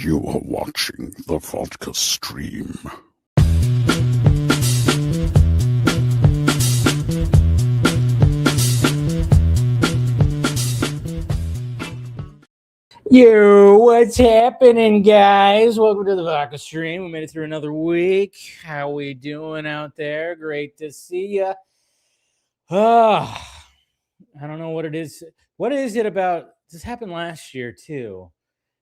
You are watching the Vodka stream. Yo, what's happening, guys? Welcome to the Vodka stream. We made it through another week. How we doing out there? Great to see you. I don't know what it is. What is it about? This happened last year, too.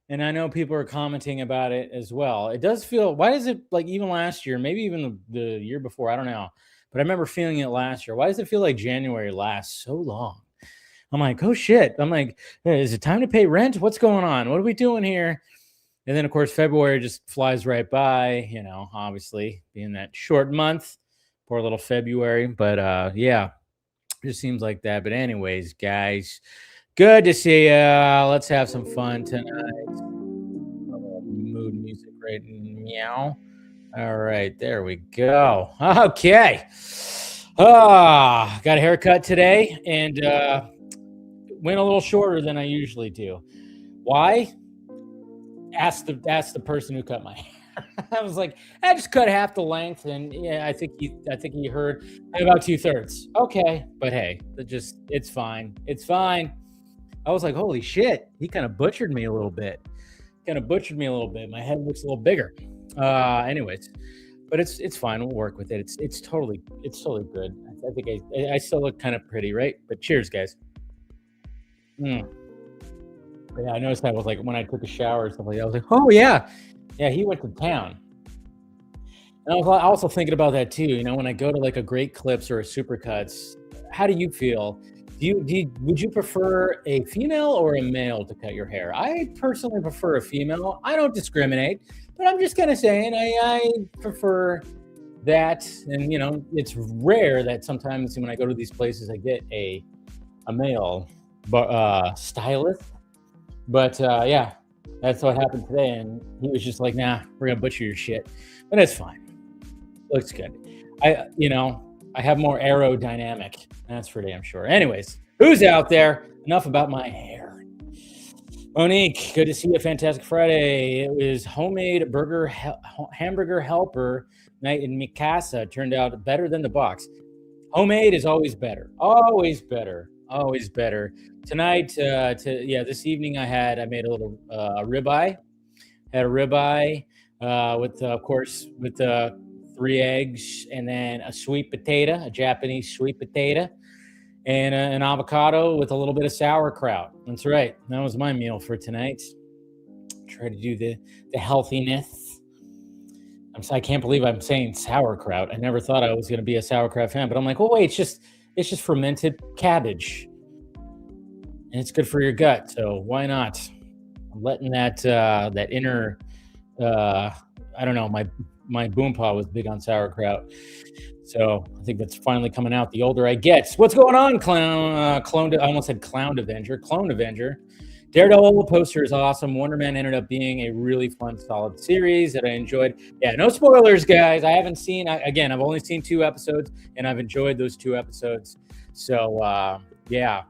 And I know people are commenting about it as well. It does feel, why is it like even last year, maybe even the year before? I don't know. But I remember feeling it last year. Why does it feel like January lasts so long? I'm like, oh, shit. I'm like, hey, is it time to pay rent? What's going on? What are we doing here? And then, of course, February just flies right by, you know, obviously being that short month. Poor little February. But, yeah, it just seems like that. But anyways, guys, good to see you. Let's have some fun tonight. Mood music right meow. All right, there we go. Okay. Got a haircut today and went a little shorter than I usually do. Why? Ask the person who cut my hair. I was like, I just cut half the length, and yeah, I think he heard about 2/3. Okay, but hey, it's fine. It's fine. I was like, holy shit, he kind of butchered me a little bit. My head looks a little bigger. Anyways, but it's fine. We'll work with it. It's totally good. I think I still look kind of pretty, right? But cheers, guys. But yeah, I noticed that was like when I took a shower or something. I was like, oh yeah, he went to town. And I was also thinking about that too. You know, when I go to like a Great Clips or a Supercuts, how do you feel? Would you prefer a female or a male to cut your hair? I personally prefer a female. I don't discriminate, but I'm just kind of saying I prefer that. And you know, it's rare that sometimes when I go to these places, I get a male stylist. But yeah, that's what happened today. And he was just like, nah, we're gonna butcher your shit. But it's fine. Looks good. I have more aerodynamic. That's for damn sure. Anyways, who's out there? Enough about my hair. Monique, good to see you. Fantastic Friday. It was homemade hamburger helper night in Mikasa. Turned out better than the box. Homemade is always better. Always better. Always better. Tonight, this evening I made a little ribeye. Had a ribeye with, of course, with 3 eggs and then a sweet potato, a Japanese sweet potato, and an avocado with a little bit of sauerkraut. That's right. That was my meal for tonight. Try to do the healthiness. I can't believe I'm saying sauerkraut. I never thought I was going to be a sauerkraut fan, but I'm like, oh wait, it's just fermented cabbage, and it's good for your gut. So why not? I'm letting that inner, I don't know, my boompa was big on sauerkraut, so I think that's finally coming out the older I get. What's going on, I almost said Clone Avenger. Daredevil poster is awesome. Wonder Man ended up being a really fun, solid series that I enjoyed. Yeah, no spoilers, guys. I've only seen 2 episodes, and I've enjoyed those 2 episodes. So, yeah,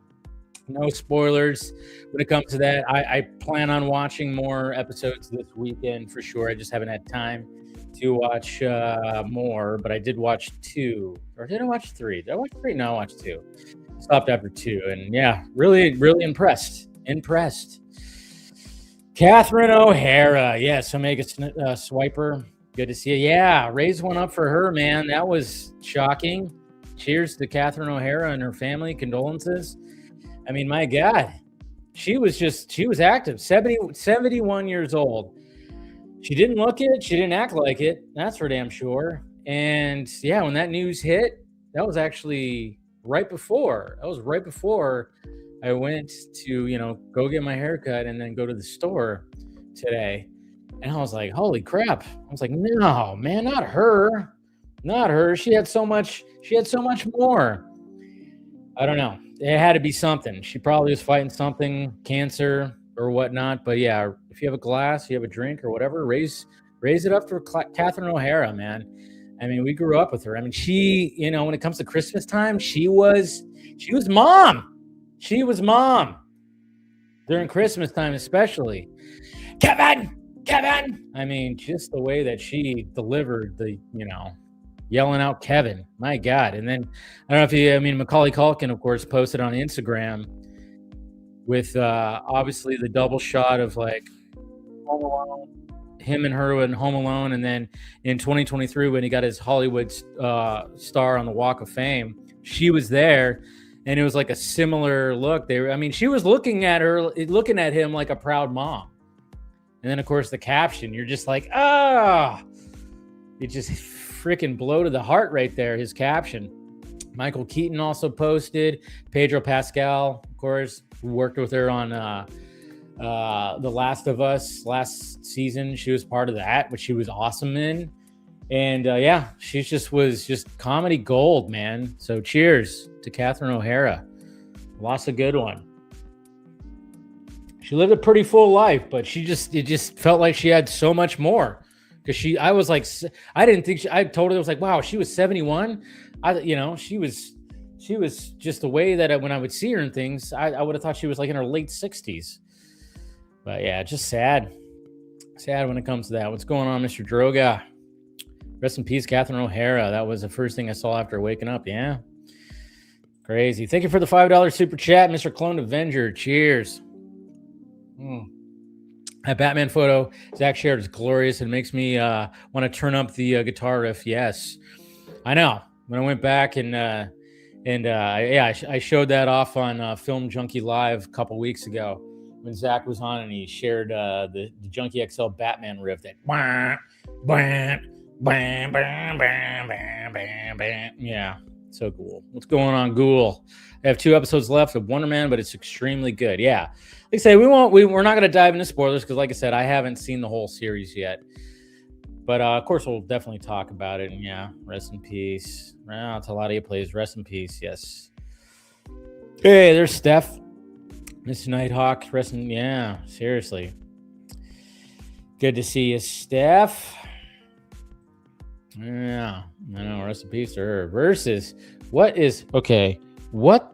no spoilers when it comes to that. I plan on watching more episodes this weekend for sure. I just haven't had time to watch more, but I did watch 2. Or did I watch 3? Did I watch 3? No, I watched 2. Stopped after 2, and yeah, really, really impressed. Catherine O'Hara, yes, Omega Swiper, good to see you. Yeah, raise one up for her, man. That was shocking. Cheers to Catherine O'Hara and her family. Condolences. I mean, my God, she was active. 71 years old. She didn't look it. She didn't act like it. That's for damn sure. And yeah, when that news hit, that was actually right before I went to, go get my haircut and then go to the store today. And I was like, holy crap. I was like, no, man, not her. She had so much more. I don't know. It had to be something. She probably was fighting something, cancer or whatnot. But yeah, if you have a glass, you have a drink or whatever, raise it up for Catherine O'Hara, man. I mean, we grew up with her. I mean, she, when it comes to Christmas time, she was mom. She was mom during Christmas time, especially. Kevin, Kevin. I mean, just the way that she delivered the, yelling out Kevin. My God. And then I don't know if Macaulay Culkin, of course, posted on Instagram with obviously the double shot of like Home Alone, him and her in Home Alone, and then in 2023 when he got his Hollywood star on the Walk of Fame, she was there, and it was like a similar look. She was looking at him like a proud mom, and then of course the caption, you're just like, it just freaking bloated the heart right there. His caption. Michael Keaton also posted. Pedro Pascal, of course, who worked with her on The Last of Us last season. She was part of that, which she was awesome in. And she was just comedy gold, man. So cheers to Catherine O'Hara. Lost a good one. She lived a pretty full life, but it just felt like she had so much more. Because I told her, I was like, wow, she was 71. She was just the way that when I would see her and things, I would have thought she was like in her late 60s. But yeah, just sad when it comes to that. What's going on, Mr. Droga? Rest in peace, Catherine O'Hara. That was the first thing I saw after waking up. Yeah, crazy. Thank you for the $5 super chat, Mr. Clone Avenger. Cheers. That Batman photo Zach shared is glorious. It makes me want to turn up the guitar riff. Yes, I know. When I went back I showed that off on Film Junkie Live a couple weeks ago when Zach was on and he shared the Junkie XL Batman riff. That bam, bam, bam, bam, bam, bam, bam. Yeah, so cool. What's going on, Ghoul? I have 2 episodes left of Wonder Man, but it's extremely good. Yeah. Like I say, we're not going to dive into spoilers because, like I said, I haven't seen the whole series yet. But, of course, we'll definitely talk about it. And, yeah, rest in peace. Taladia plays rest in peace, yes. Hey, there's Steph. Miss Nighthawk, yeah, seriously. Good to see you, Steph. Yeah, I know, rest in peace to her. Versus, what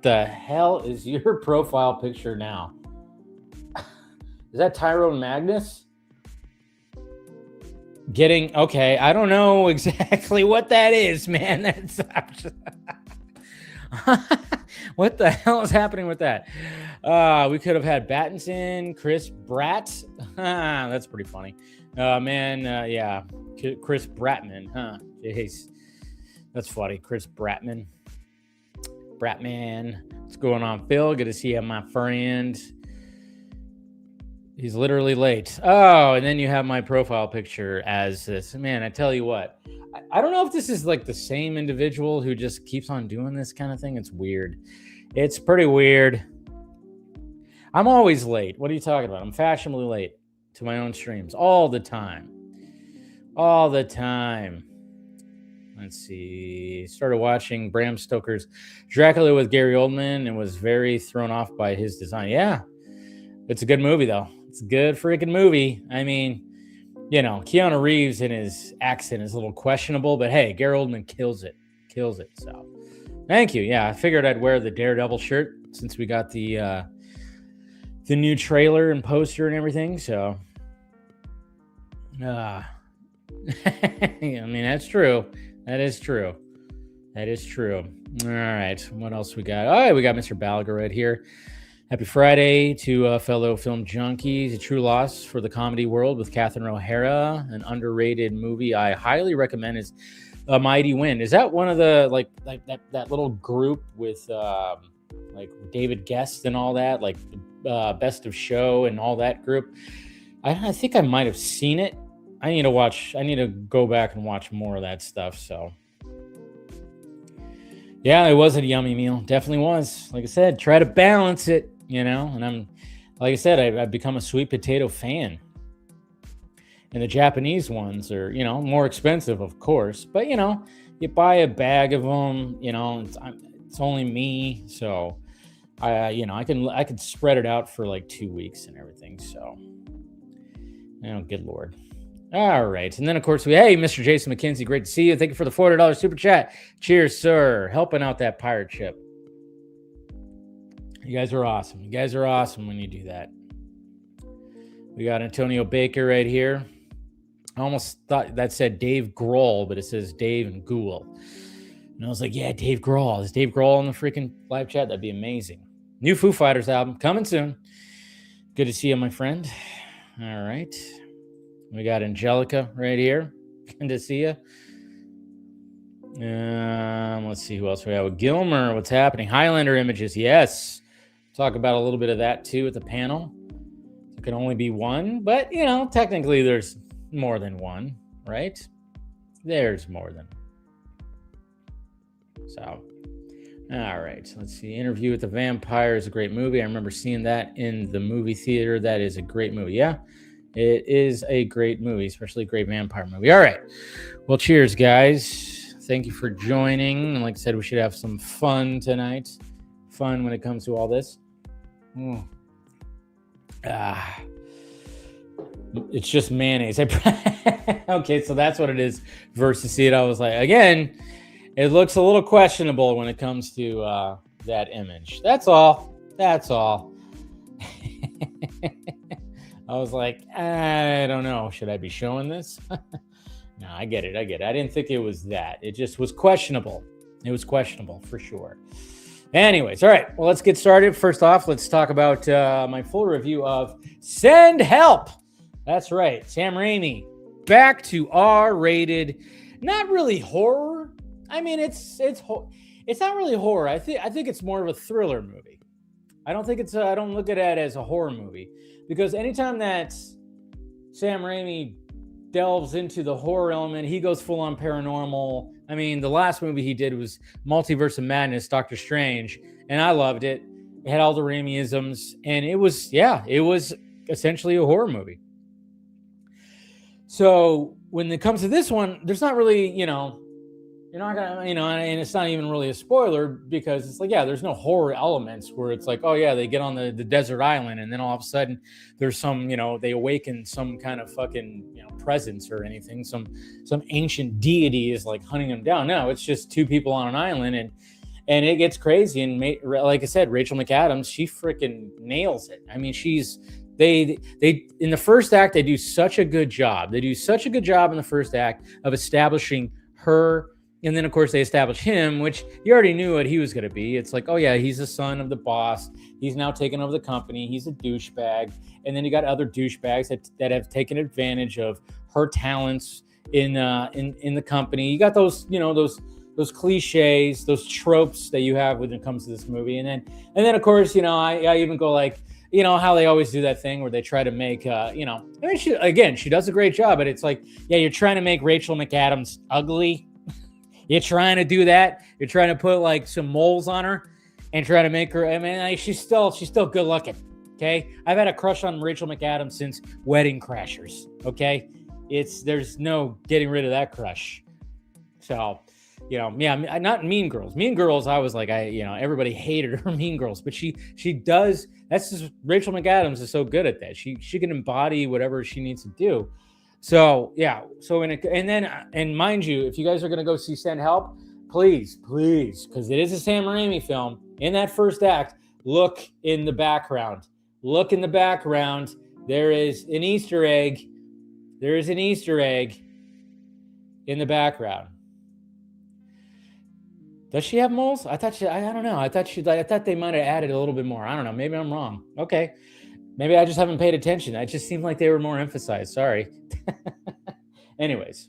the hell is your profile picture now? Is that Tyrone Magnus? I don't know exactly what that is, man. That's what the hell is happening with that? We could have had Battinson, Chris Pratt. That's pretty funny. Yeah. Chris Bratman, huh? Jeez. That's funny. Chris Bratman. What's going on, Phil? Good to see you, my friend. He's literally late. Oh, and then you have my profile picture as this. Man, I tell you what. I don't know if this is like the same individual who just keeps on doing this kind of thing. It's weird. It's pretty weird. I'm always late. What are you talking about? I'm fashionably late to my own streams all the time. All the time. Let's see. Started watching Bram Stoker's Dracula with Gary Oldman and was very thrown off by his design. Yeah. It's a good movie, though. It's a good freaking movie. I mean, Keanu Reeves and his accent is a little questionable, but hey, Gary Oldman kills it. So thank you. Yeah, I figured I'd wear the Daredevil shirt since we got the new trailer and poster and everything. So, I mean, that's true. That is true. All right. What else we got? Oh, we got Mr. Balaga right here. Happy Friday to fellow film junkies. A true loss for the comedy world with Catherine O'Hara. An underrated movie I highly recommend is A Mighty Wind. Is that one of the like that little group with like David Guest and all that, like Best of Show and all that group? I think I might have seen it. I need to go back and watch more of that stuff. So yeah, it was a yummy meal. Definitely was. Like I said, try to balance it, and I'm, like I said, I've become a sweet potato fan. And the Japanese ones are, more expensive, of course, but you buy a bag of them, it's only me. So I can spread it out for like 2 weeks and everything. So, good Lord. All right. And then, of course, hey, Mr. Jason McKenzie, great to see you. Thank you for the $40 super chat. Cheers, sir. Helping out that pirate ship. You guys are awesome. You guys are awesome when you do that. We got Antonio Baker right here. I almost thought that said Dave Grohl, but it says Dave and Ghoul. And I was like, yeah, Dave Grohl. Is Dave Grohl in the freaking live chat? That'd be amazing. New Foo Fighters album coming soon. Good to see you, my friend. All right. We got Angelica right here. Good to see you. Let's see who else we have. Gilmer, what's happening? Highlander images, yes. Talk about a little bit of that too at the panel. There can only be one, but technically there's more than one, right? There's more than. So, all right. Let's see. Interview with the Vampire is a great movie. I remember seeing that in the movie theater. That is a great movie. Yeah, it is a great movie, especially a great vampire movie. All right. Well, cheers, guys. Thank you for joining. And like I said, we should have some fun tonight. Fun when it comes to all this. It's just mayonnaise. Okay, so that's what it is. Versus see it, I was like, again, it looks a little questionable when it comes to that image. That's all. That's all. I was like, I don't know. Should I be showing this? No, I get it. I didn't think it was that. It just was questionable. It was questionable for sure. Anyways, all right. Well, let's get started. First off, let's talk about my full review of Send Help. That's right. Sam Raimi back to R-rated. Not really horror. I mean, it's not really horror. I think it's more of a thriller movie. I don't look at it as a horror movie because anytime that Sam Raimi delves into the horror element, he goes full on paranormal. I mean, the last movie he did was Multiverse of Madness, Doctor Strange, and I loved it. It had all the Raimi-isms, and it was essentially a horror movie. So when it comes to this one, there's not really, you're not gonna, and it's not even really a spoiler because it's like, yeah, there's no horror elements where it's like, oh yeah, they get on the desert island and then all of a sudden there's some, they awaken some kind of fucking, presence or anything. Some ancient deity is like hunting them down. No, it's just two people on an island and it gets crazy. And like I said, Rachel McAdams, she freaking nails it. I mean, they in the first act, they do such a good job. They do such a good job in the first act of establishing her. And then, of course, they establish him, which you already knew what he was going to be. It's like, oh, yeah, he's the son of the boss. He's now taken over the company. He's a douchebag. And then you got other douchebags that have taken advantage of her talents in the company. You got those, those cliches, those tropes that you have when it comes to this movie. And then of course, I even go like, how they always do that thing where they try to make, she does a great job, but it's like, yeah, you're trying to make Rachel McAdams ugly. You're trying to do that. You're trying to put like some moles on her and try to make her. I mean, she's still good looking. Okay, I've had a crush on Rachel McAdams since Wedding Crashers. Okay, there's no getting rid of that crush. So, not Mean Girls. Mean Girls, I was like, everybody hated her Mean Girls, but she does. That's just Rachel McAdams is so good at that. She can embody whatever she needs to do. So yeah, and mind you, if you guys are gonna go see Send Help, please, because it is a Sam Raimi film. In that first act, look in the background. Look in the background. There is an Easter egg. There is an Easter egg in the background. Does she have moles? I don't know. I thought they might have added a little bit more. I don't know. Maybe I'm wrong. Okay. Maybe I just haven't paid attention. It just seemed like they were more emphasized. Sorry. Anyways,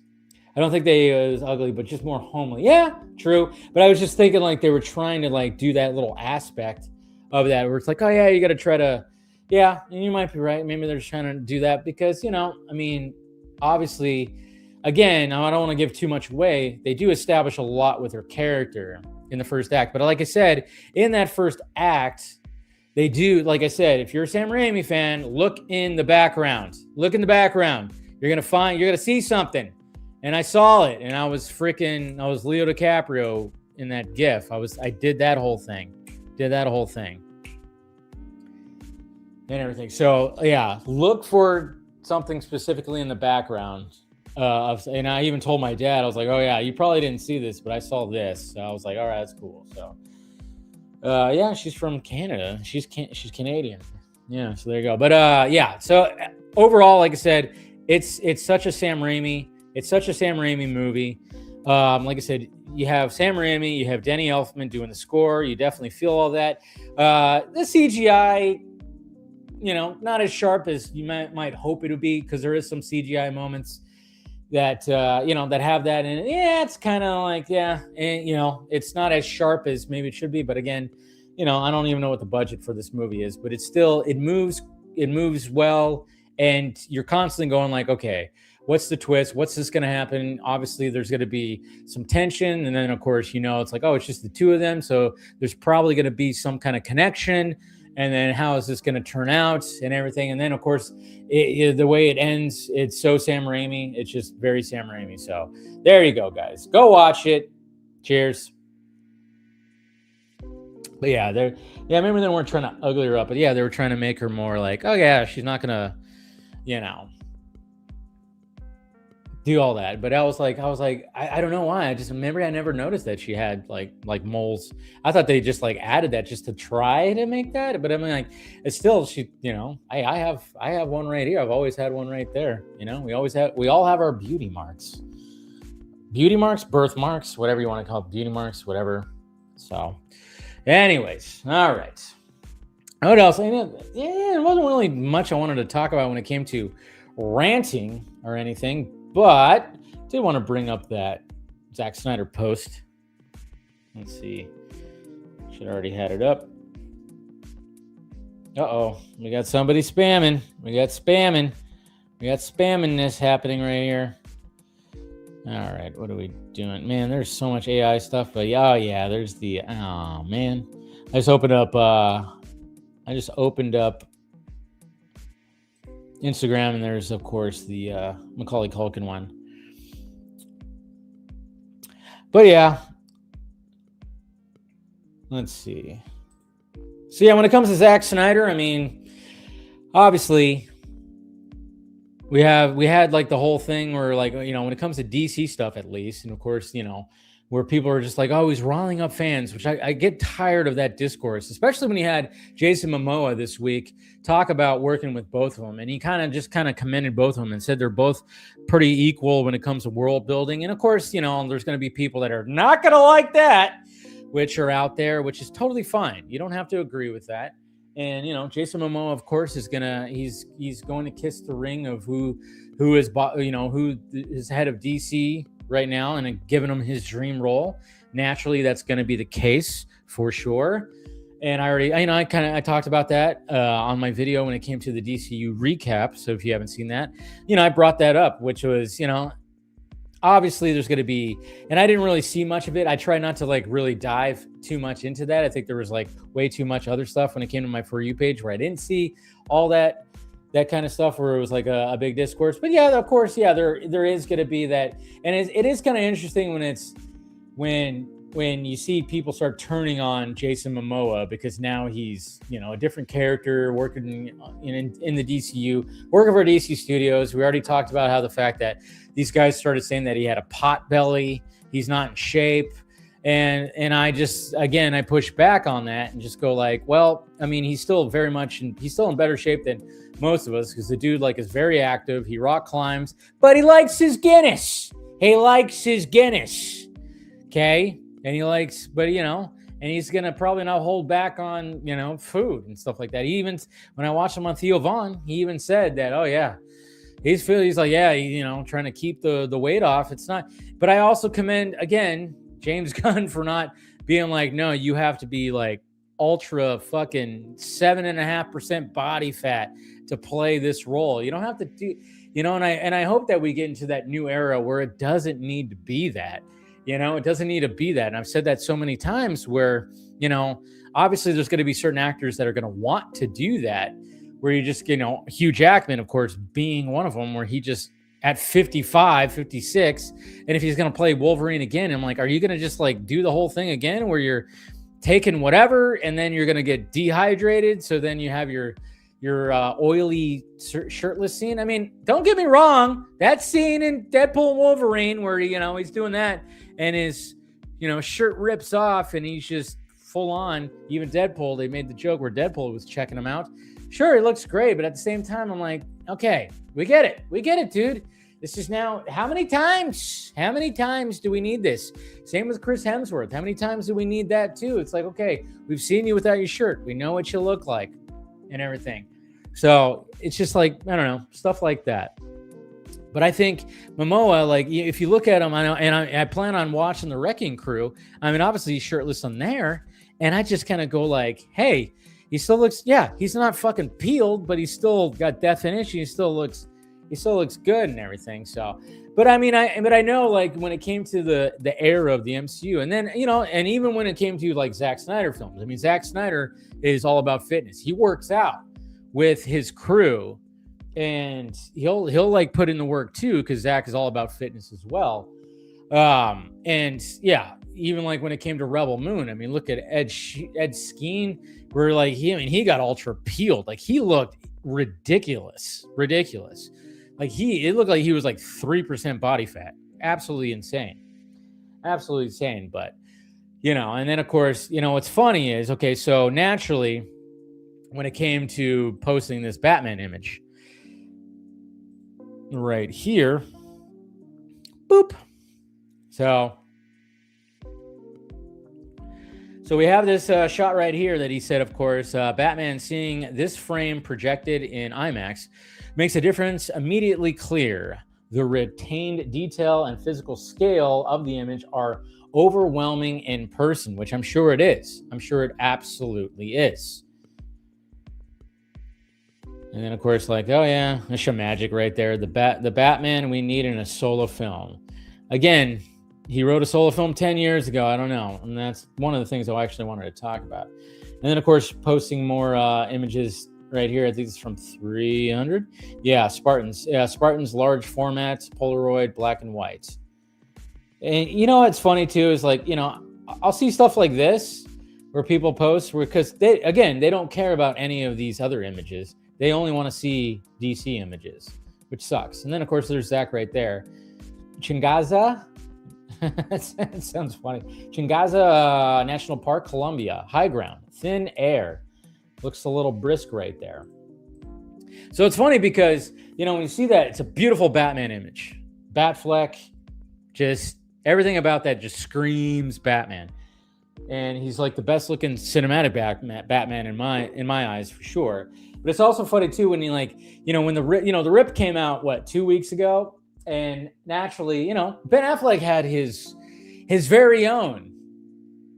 I don't think they was ugly, but just more homely. Yeah, true. But I was just thinking like they were trying to like do that little aspect of that where it's like, oh yeah, you got to try to, yeah, and you might be right. Maybe they're just trying to do that because, obviously, again, I don't want to give too much away. They do establish a lot with her character in the first act. But like I said, in that first act, they do, like I said, if you're a Sam Raimi fan, look in the background. Look in the background. You're going to see something. And I saw it. And I was Leo DiCaprio in that GIF. I did that whole thing. And everything. So yeah, look for something specifically in the background. And I even told my dad, I was like, oh yeah, you probably didn't see this, but I saw this. So I was like, all right, that's cool. So yeah, she's from Canada. She's Canadian. Yeah, so there you go. But yeah, so overall, like I said, it's such a Sam Raimi. It's such a Sam Raimi movie. Like I said, you have Sam Raimi, you have Danny Elfman doing the score. You definitely feel all that. The CGI, not as sharp as you might hope it would be, because there is some CGI moments that that have that, and it's kind of like, and it's not as sharp as maybe it should be. But again, I don't even know what the budget for this movie is, but it moves well, and you're constantly going like, okay, what's the twist? What's this going to happen? Obviously, there's going to be some tension, and then of course, it's like, oh, it's just the two of them, so there's probably going to be some kind of connection. And then how is this going to turn out and everything? And then, of course, the way it ends, it's so Sam Raimi. It's just very Sam Raimi. So there you go, guys. Go watch it. Cheers. But yeah, I remember they weren't trying to ugly her up, but yeah, they were trying to make her more like, oh yeah, she's not going to, do all that. But I was like, I don't know why. I just remember I never noticed that she had like moles. I thought they just like added that just to try to make that. But I mean, like, it's still, I have one right here. I've always had one right there. We all have our beauty marks, birthmarks, whatever you want to call it, beauty marks, whatever. So anyways, all right. What else? It wasn't really much I wanted to talk about when it came to ranting or anything. But I did want to bring up that Zack Snyder post. Let's see. Should already had it up. Uh-oh. We got somebody spamming. We got spamming-ness happening right here. All right. What are we doing? Man, there's so much AI stuff. But yeah, there's oh, man. I just opened up Instagram, and there's, of course, the Macaulay Culkin one. But yeah, let's see. So yeah, when it comes to Zack Snyder, I mean, obviously, we had like the whole thing where, like, when it comes to DC stuff, at least, and of course, where people are just like, oh, he's riling up fans, which I get tired of that discourse, especially when he had Jason Momoa this week talk about working with both of them. And he kind of commended both of them and said they're both pretty equal when it comes to world building. And of course, there's going to be people that are not going to like that, which are out there, which is totally fine. You don't have to agree with that. And, Jason Momoa, of course, he's going to kiss the ring of who is head of DC right now, and giving him his dream role. Naturally, that's going to be the case for sure. And I talked about that on my video when it came to the DCU recap. So if you haven't seen that, I brought that up, which was, obviously there's going to be, and I didn't really see much of it. I try not to like really dive too much into that. I think there was like way too much other stuff when it came to my For You page where I didn't see all that kind of stuff where it was like a big discourse. But yeah, of course, yeah, there is going to be that. And it is kind of interesting when you see people start turning on Jason Momoa, because now he's, a different character working in the DCU, working for DC Studios. We already talked about how the fact that these guys started saying that he had a pot belly, he's not in shape. And I push back on that and just go like, well, I mean, he's still in better shape than most of us, because the dude is very active. He rock climbs, but he likes his Guinness. Okay. And and he's going to probably not hold back on, food and stuff like that. When I watched him on Theo Von, he even said that, oh yeah, he's like, yeah, trying to keep the weight off. It's not, but I also commend again, James Gunn for not being like, no, you have to be like ultra fucking 7.5% body fat to play this role. You don't have to do, and I hope that we get into that new era where it doesn't need to be that, it doesn't need to be that. And I've said that so many times where, obviously there's going to be certain actors that are going to want to do that, where you just, Hugh Jackman, of course, being one of them, where he just at 55, 56. And if he's going to play Wolverine again, I'm like, are you going to just like do the whole thing again where you're taking whatever and then you're going to get dehydrated? So then you have your oily shirtless scene. I mean, don't get me wrong. That scene in Deadpool and Wolverine where, he's doing that and his, shirt rips off and he's just full on. Even Deadpool, they made the joke where Deadpool was checking him out. Sure, it looks great. But at the same time, I'm like, Okay, we get it, dude. This is now, how many times do we need this? Same with Chris Hemsworth. How many times do we need that too? It's like, okay, we've seen you without your shirt. We know what you look like and everything. So it's just like, I don't know, stuff like that. But I think Momoa, like, if you look at him, I plan on watching The Wrecking Crew. I mean, obviously he's shirtless on there. And I just kind of go like, hey, he still looks, he's not fucking peeled, but he's still got definition. He still looks good and everything. So, but I mean, I know, like, when it came to the era of the MCU, and then, you know, and even when it came to like Zack Snyder films, I mean, Zack Snyder is all about fitness. He works out with his crew, and he'll like put in the work too, because Zack is all about fitness as well. And yeah, even like when it came to Rebel Moon, I mean, look at Ed Skeen, where like he got ultra peeled. Like, he looked ridiculous. Like, it looked like he was like 3% body fat. Absolutely insane. But, you know, and then of course, you know, what's funny is, okay, so naturally, when it came to posting this Batman image right here, boop. So we have this shot right here that he said, of course, Batman seeing this frame projected in IMAX makes a difference immediately clear. The retained detail and physical scale of the image are overwhelming in person, which I'm sure it is. I'm sure it absolutely is. And then, of course, like, oh yeah, that's your magic right there. The Batman we need in a solo film. Again, he wrote a solo film 10 years ago. I don't know. And that's one of the things I actually wanted to talk about. And then, of course, posting more images right here. I think it's from 300. Yeah, Spartans. Yeah, Spartans, large formats, Polaroid, black and white. And you know what's funny too is, like, you know, I'll see stuff like this where people post because they don't care about any of these other images. They only want to see DC images, which sucks. And then, of course, there's Zach right there. Chingaza. It sounds funny. Chingaza National Park, Colombia. High ground. Thin air. Looks a little brisk right there. So it's funny because, you know, when you see that, it's a beautiful Batman image. Batfleck. Just everything about that just screams Batman. And he's like the best looking cinematic Batman in my eyes, for sure. But it's also funny too when you, like, you know, when the Rip came out 2 weeks ago, and naturally, you know, Ben Affleck had his very own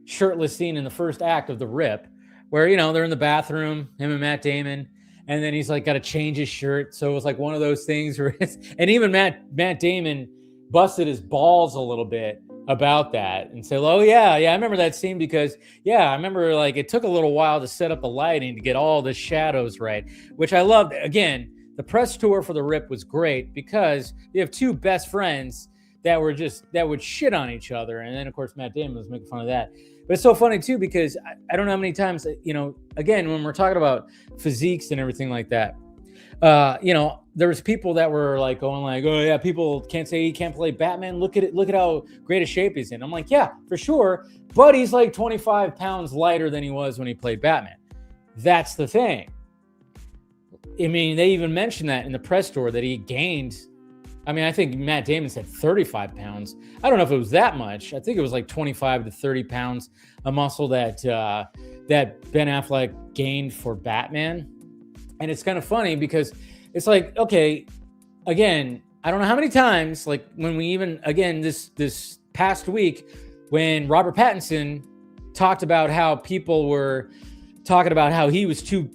shirtless scene in the first act of the Rip, where, you know, they're in the bathroom, him and Matt Damon, and then he's like got to change his shirt. So it was like one of those things where and even Matt Damon busted his balls a little bit about that and said, oh yeah, I remember that scene because, yeah, I remember, like, it took a little while to set up the lighting to get all the shadows right, which I loved. Again, the press tour for the Rip was great because you have two best friends that would shit on each other. And then, of course, Matt Damon was making fun of that. But it's so funny too, because I don't know how many times, you know, again, when we're talking about physiques and everything like that, you know, there was people that were like going like, oh yeah, people can't say he can't play Batman. Look at how great a shape he's in. I'm like, yeah, for sure. But he's like 25 pounds lighter than he was when he played Batman. That's the thing. I mean, they even mentioned that in the press tour that he gained. I mean, I think Matt Damon said 35 pounds. I don't know if it was that much. I think it was like 25 to 30 pounds of muscle that Ben Affleck gained for Batman. And it's kind of funny because it's like, okay, again, I don't know how many times, like when we even, again, this past week, when Robert Pattinson talked about how people were talking about how he was too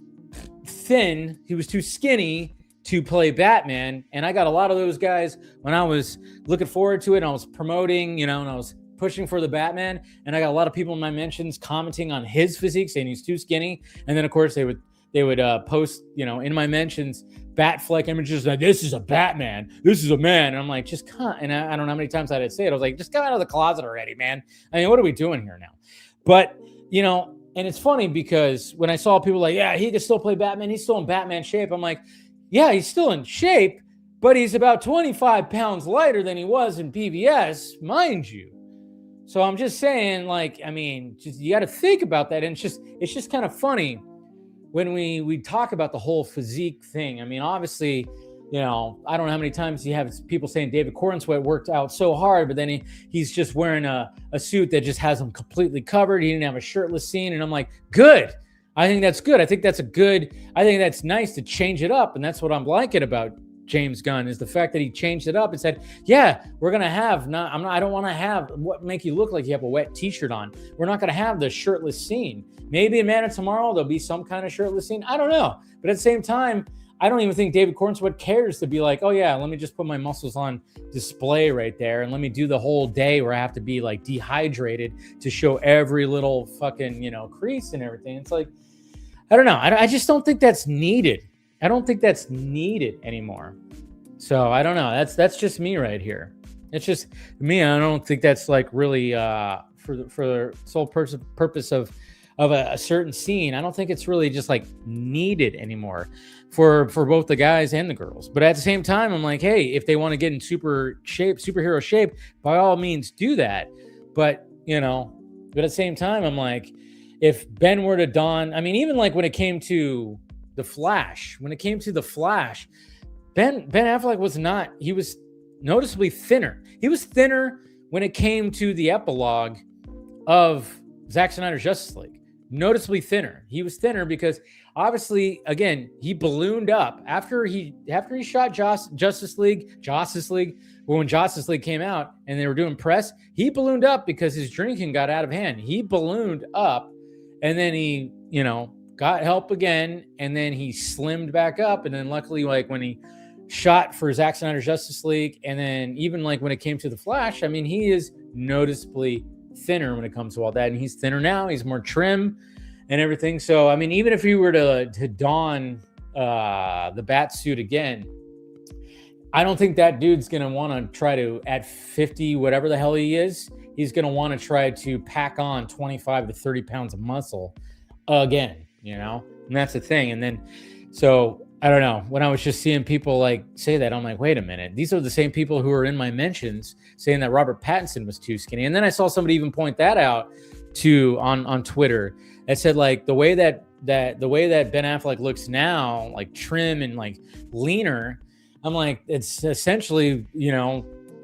thin, he was too skinny to play Batman. And I got a lot of those guys when I was looking forward to it and I was promoting, you know, and I was pushing for the Batman. And I got a lot of people in my mentions commenting on his physique, saying he's too skinny. And then, of course, they would post, you know, in my mentions, Batfleck images like, this is a Batman, this is a man. And I'm like, just come. And I don't know how many times I'd say it. I was like, just come out of the closet already, man. I mean, what are we doing here now? But, you know, and it's funny because when I saw people like, yeah, he can still play Batman, he's still in Batman shape. I'm like, yeah, he's still in shape, but he's about 25 pounds lighter than he was in BVS, mind you. So I'm just saying, like, I mean, just, you got to think about that. And it's just kind of funny when we talk about the whole physique thing, I mean, obviously, I don't know how many times you have people saying David Cornsweat worked out so hard, but then he's just wearing a suit that just has him completely covered. He didn't have a shirtless scene. And I'm like, good. I think that's good. I think that's nice to change it up. And that's what I'm liking about James Gunn, is the fact that he changed it up and said, yeah, we're going to have I don't want to have what make you look like you have a wet t-shirt on. We're not going to have the shirtless scene. Maybe in Man of Tomorrow, there'll be some kind of shirtless scene. I don't know. But at the same time, I don't even think David Cornsweat cares to be like, oh yeah, let me just put my muscles on display right there. And let me do the whole day where I have to be like dehydrated to show every little fucking, crease and everything. It's like, I don't know. I just don't think that's needed. I don't think that's needed anymore. So I don't know. That's just me right here. It's just me. I don't think that's like really for the sole purpose of a certain scene. I don't think it's really just like needed anymore for both the guys and the girls. But at the same time, I'm like, hey, if they want to get in superhero shape, by all means do that. But but at the same time, I'm like, if Ben were to don, I mean, even like when it came to the Flash, Ben Affleck he was noticeably thinner. He was thinner when it came to the epilogue of Zack Snyder's Justice League. Noticeably thinner. He was thinner because obviously, again, he ballooned up after he shot Justice League. Well, when Justice League came out and they were doing press, he ballooned up because his drinking got out of hand. He ballooned up, and then he, got help again, and then he slimmed back up, and then luckily, like when he shot for Zack Snyder's Justice League, and then even like when it came to the Flash, I mean, he is noticeably thinner when it comes to all that, and he's thinner now. He's more trim and everything. So I mean, even if you were to don the bat suit again, I don't think that dude's gonna want to try to, at 50 whatever the hell he is, he's gonna want to try to pack on 25 to 30 pounds of muscle again, and that's the thing. And then so I don't know, when I was just seeing people like say that, I'm like, wait a minute, these are the same people who are in my mentions saying that Robert Pattinson was too skinny. And then I saw somebody even point that out too on Twitter. That said, like, the way that Ben Affleck looks now, like trim and like leaner, I'm like, it's essentially,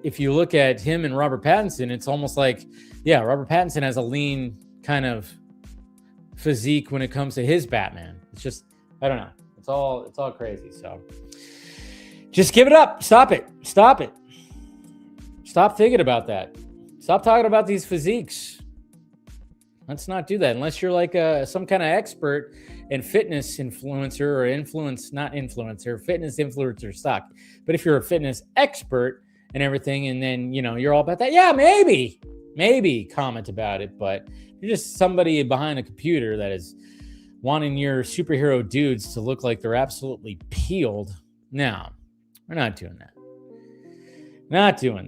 if you look at him and Robert Pattinson, it's almost like, yeah, Robert Pattinson has a lean kind of physique when it comes to his Batman. It's just, I don't know. It's all crazy. So just give it up. Stop it. Stop thinking about that. Stop talking about these physiques. Let's not do that unless you're like some kind of expert and fitness influencer or fitness influencer stock. But if you're a fitness expert and everything, and then, you're all about that, yeah, maybe comment about it. But you're just somebody behind a computer that is wanting your superhero dudes to look like they're absolutely peeled. No, we're not doing that. Not doing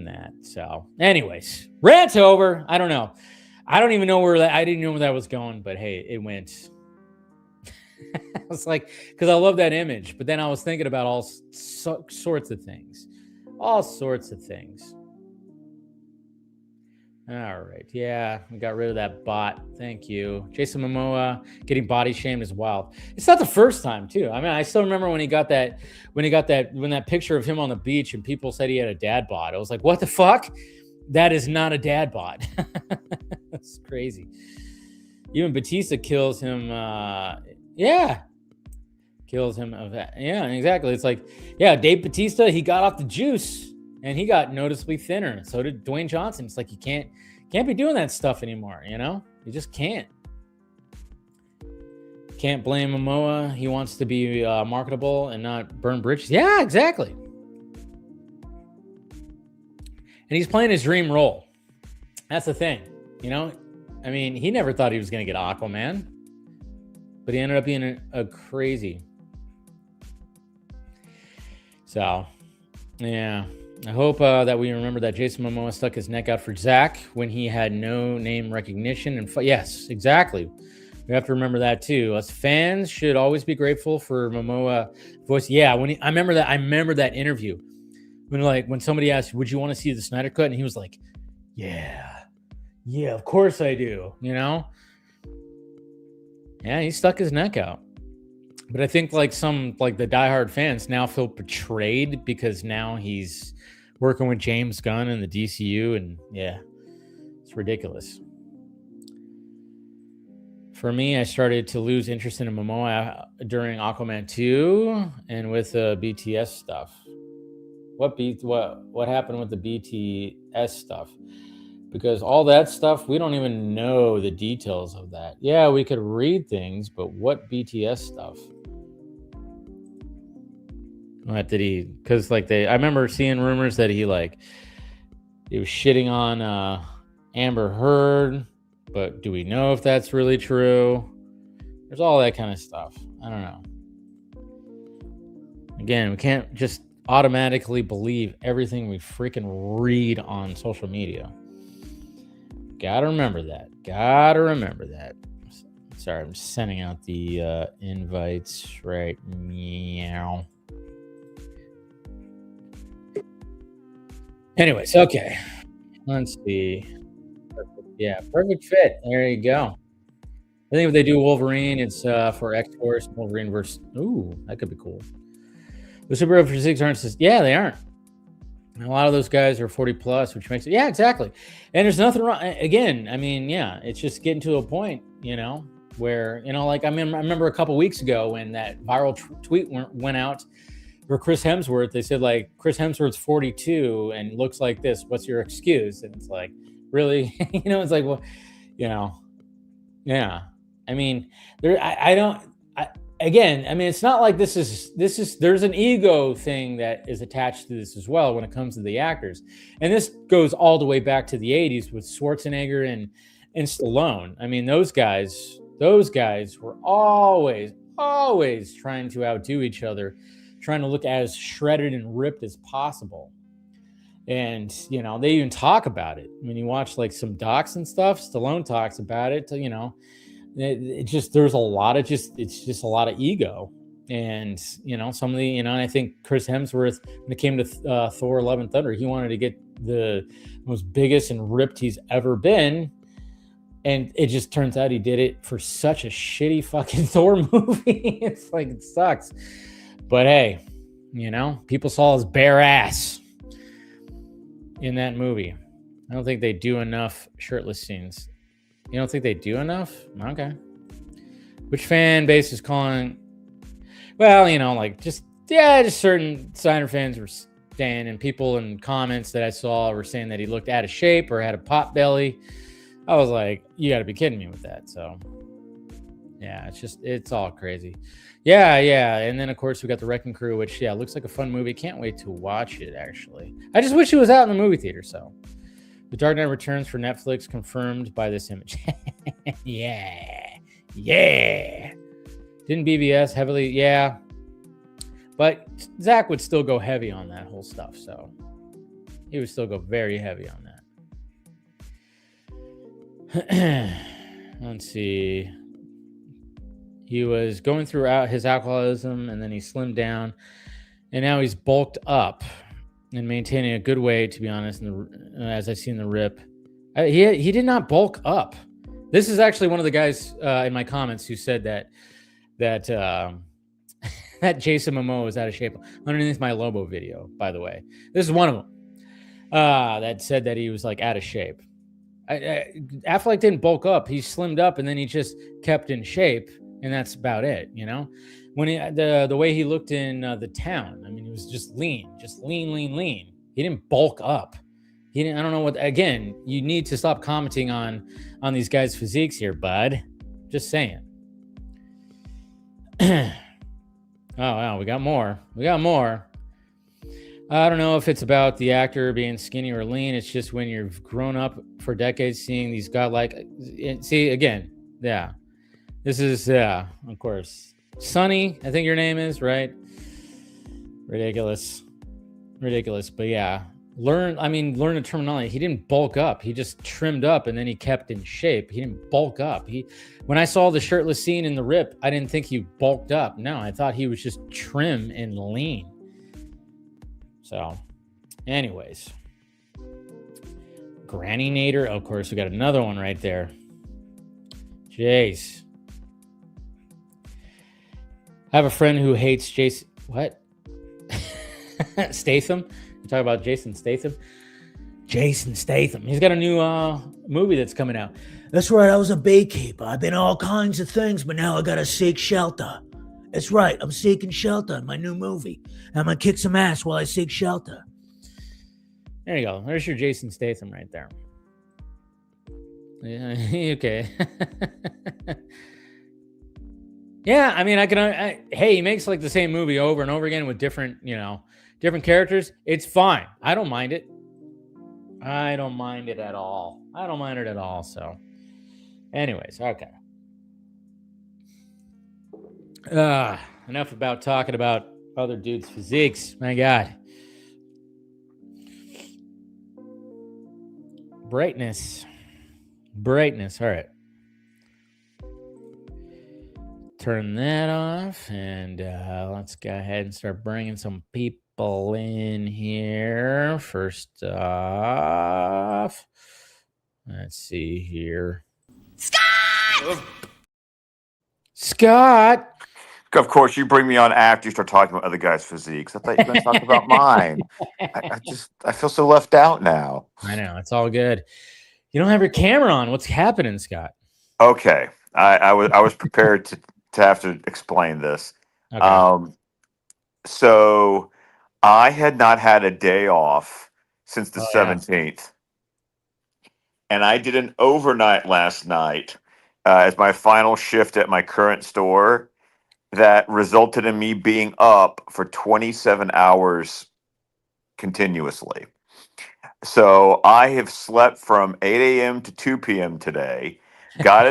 that. So anyways, rant over. I don't know. I don't even know I didn't know where that was going, but hey, it went. I was like, because I love that image, but then I was thinking about all sorts of things. All right. Yeah, we got rid of that bot. Thank you. Jason Momoa getting body shamed is wild. It's not the first time, too. I mean, I still remember when that picture of him on the beach and people said he had a dad bod. I was like, what the fuck? That is not a dad bod. That's crazy. Even Batista kills him. Kills him of that. Yeah, exactly. It's like, yeah, Dave Batista, he got off the juice and he got noticeably thinner. So did Dwayne Johnson. It's like, you can't be doing that stuff anymore. You just can't. Can't blame Momoa. He wants to be marketable and not burn bridges. Yeah, exactly. And he's playing his dream role. That's the thing. I mean, he never thought he was going to get Aquaman, but he ended up being a crazy. So, yeah. I hope that we remember that Jason Momoa stuck his neck out for Zack when he had no name recognition. And yes, exactly. We have to remember that too. Us fans should always be grateful for Momoa voice. Yeah, I remember that interview when somebody asked, "Would you want to see the Snyder Cut?" and he was like, "Yeah, of course I do." Yeah, he stuck his neck out. But I think like the diehard fans now feel betrayed because now he's working with James Gunn in the DCU, and yeah, it's ridiculous. For me, I started to lose interest in Momoa during Aquaman 2 and with BTS stuff. What happened with the BTS stuff? Because all that stuff, we don't even know the details of that. Yeah, we could read things, but what BTS stuff? What did he? Because I remember seeing rumors that he was shitting on Amber Heard, but do we know if that's really true? There's all that kind of stuff. I don't know. Again, we can't just automatically believe everything we freaking read on social media. Gotta remember that. Sorry, I'm just sending out the invites right now. Anyways, okay. Let's see. Yeah, perfect fit. There you go. I think if they do Wolverine, it's for X-Force, Wolverine versus... Ooh, that could be cool. The Supergirl Physiques aren't... Yeah, they aren't. A lot of those guys are 40 plus, which makes it... Yeah, exactly. And there's nothing wrong. Again, I mean, yeah, it's just getting to a point, where, I remember a couple weeks ago when that viral tweet went out for Chris Hemsworth. They said, Chris Hemsworth's 42 and looks like this. What's your excuse? And it's like, really? It's like, well, yeah. I mean, it's not like this is there's an ego thing that is attached to this as well when it comes to the actors. And this goes all the way back to the 80s with Schwarzenegger and Stallone. I mean, those guys were always trying to outdo each other, trying to look as shredded and ripped as possible. And, they even talk about it. When you watch some docs and stuff, Stallone talks about it, it just, there's a lot of it's just a lot of ego. And, some of the, I think Chris Hemsworth, when it came to Thor Love and Thunder, he wanted to get the most biggest and ripped he's ever been. And it just turns out he did it for such a shitty fucking Thor movie. It's like, it sucks. But hey, people saw his bare ass in that movie. I don't think they do enough shirtless scenes. You don't think they do enough? Okay. Which fan base is calling? Well, just certain Snyder fans were saying, and people in comments that I saw were saying that he looked out of shape or had a pot belly. I was like, you got to be kidding me with that. So, yeah, it's all crazy. Yeah. And then, of course, we got The Wrecking Crew, which, looks like a fun movie. Can't wait to watch it, actually. I just wish it was out in the movie theater, so. The Dark Knight Returns for Netflix confirmed by this image. Yeah. Didn't BVS heavily? Yeah. But Zach would still go heavy on that whole stuff, so. He would still go very heavy on that. Let's see. He was going through his alcoholism, and then he slimmed down, and now he's bulked up and maintaining a good weight, to be honest. As I've seen the rip, he did not bulk up. This is actually one of the guys in my comments who said that that Jason Momoa was out of shape underneath my Lobo video. By the way, this is one of them that said that he was out of shape. Affleck didn't bulk up; he slimmed up, and then he just kept in shape, and that's about it. When the way he looked in The Town, I mean, he was just lean. He didn't bulk up. He didn't. I don't know what. Again, you need to stop commenting on these guys' physiques here, bud. Just saying. Oh wow, we got more. I don't know if it's about the actor being skinny or lean. It's just when you've grown up for decades seeing these godlike. See again, yeah. This is of course. Sonny, I think your name is, right? Ridiculous. But yeah, learn the terminology. He didn't bulk up. He just trimmed up, and then he kept in shape. He didn't bulk up. When I saw the shirtless scene in the rip, I didn't think he bulked up. No, I thought he was just trim and lean. So, anyways. Granny Nader. Of course, we got another one right there. Jeez. I have a friend who hates Jason. What? Statham? You talk about Jason Statham? Jason Statham. He's got a new movie that's coming out. That's right. I was a beekeeper. I've been all kinds of things, but now I gotta seek shelter. That's right. I'm seeking shelter in my new movie. I'm gonna kick some ass while I seek shelter. There you go. There's your Jason Statham right there. Yeah. Okay. Yeah, I mean, hey, he makes like the same movie over and over again with different, different characters. It's fine. I don't mind it. I don't mind it at all. So, anyways, okay. Enough about talking about other dudes' physiques. My God. Brightness. All right. Turn that off, and let's go ahead and start bringing some people in here. First off, let's see here. Scott! Of course, you bring me on after you start talking about other guys' physiques. I thought you were going to talk about mine. I feel so left out now. I know, it's all good. You don't have your camera on. What's happening, Scott? Okay, I was prepared to have to explain this. Okay. So I had not had a day off since the 17th, and I did an overnight last night as my final shift at my current store. That resulted in me being up for 27 hours continuously. So I have slept from 8 a.m. to 2 p.m. today. Got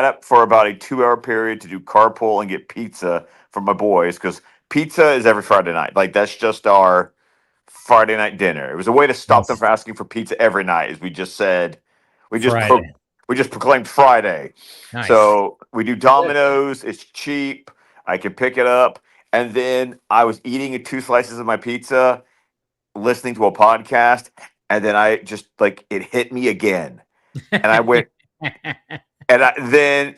up for about a 2-hour period to do carpool and get pizza for my boys, because pizza is every Friday night. Like, that's just our Friday night dinner. It was a way to stop them from asking for pizza every night, as we just said. We just proclaimed Friday. Nice. So we do Domino's. It's cheap. I can pick it up. And then I was eating 2 slices of my pizza, listening to a podcast, and then I just, like, it hit me again. And I went,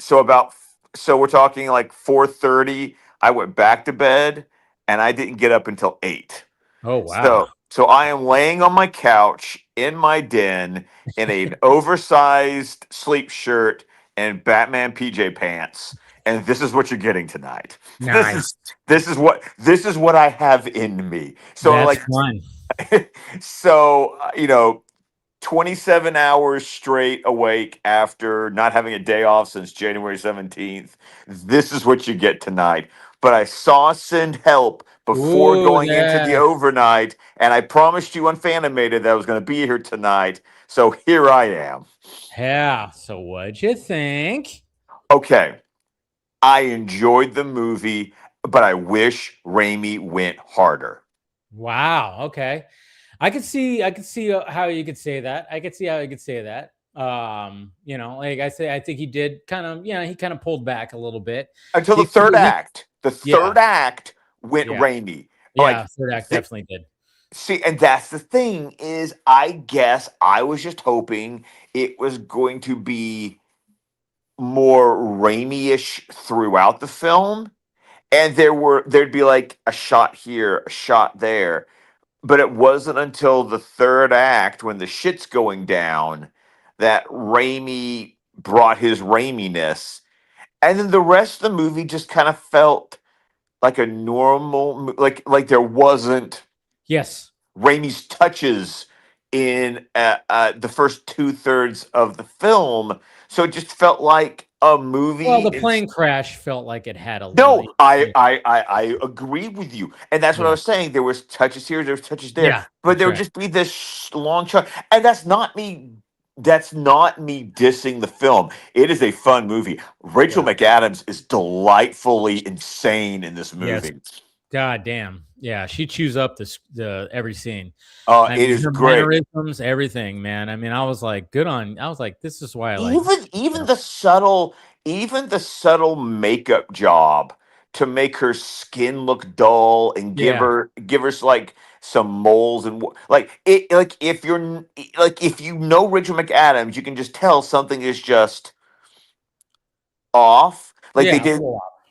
so we're talking like 4:30. I went back to bed, and I didn't get up until 8. Oh, wow. So I am laying on my couch in my den in an oversized sleep shirt and Batman PJ pants. And this is what you're getting tonight. Nice. This is what I have in me. So that's fun. So 27 hours straight awake after not having a day off since January 17th. This is what you get tonight. But I saw Send Help before going into the overnight, and I promised you on Fanimated that I was going to be here tonight. So here I am. Yeah. So what'd you think? Okay. I enjoyed the movie, but I wish Raimi went harder. Wow. Okay. I could see how you could say that. Like I say, I think he did kind of, he kind of pulled back a little bit until the third act. The third act went Raimi. Yeah, third act definitely did. See, and that's the thing, is I guess I was just hoping it was going to be more Raimi-ish throughout the film, and there'd be like a shot here, a shot there. But it wasn't until the third act, when the shit's going down, that Raimi brought his Raiminess. And then the rest of the movie just kind of felt like a normal, like there wasn't Raimi's touches in the first 2/3 of the film. So it just felt like a movie. Well, the plane crash felt like it had a little. No, I agree with you, and that's what I was saying. There was touches here, there was touches there, but there would just be this long shot, and that's not me. That's not me dissing the film. It is a fun movie. Rachel McAdams is delightfully insane in this movie. Yes. God damn. Yeah, she chews up the every scene. It is great. Mannerisms, everything, man. I mean, I was like, good on. I was like, this is why I like even the subtle makeup job to make her skin look dull and give her like some moles and if you know Rachel McAdams, you can just tell something is just off. Like they did.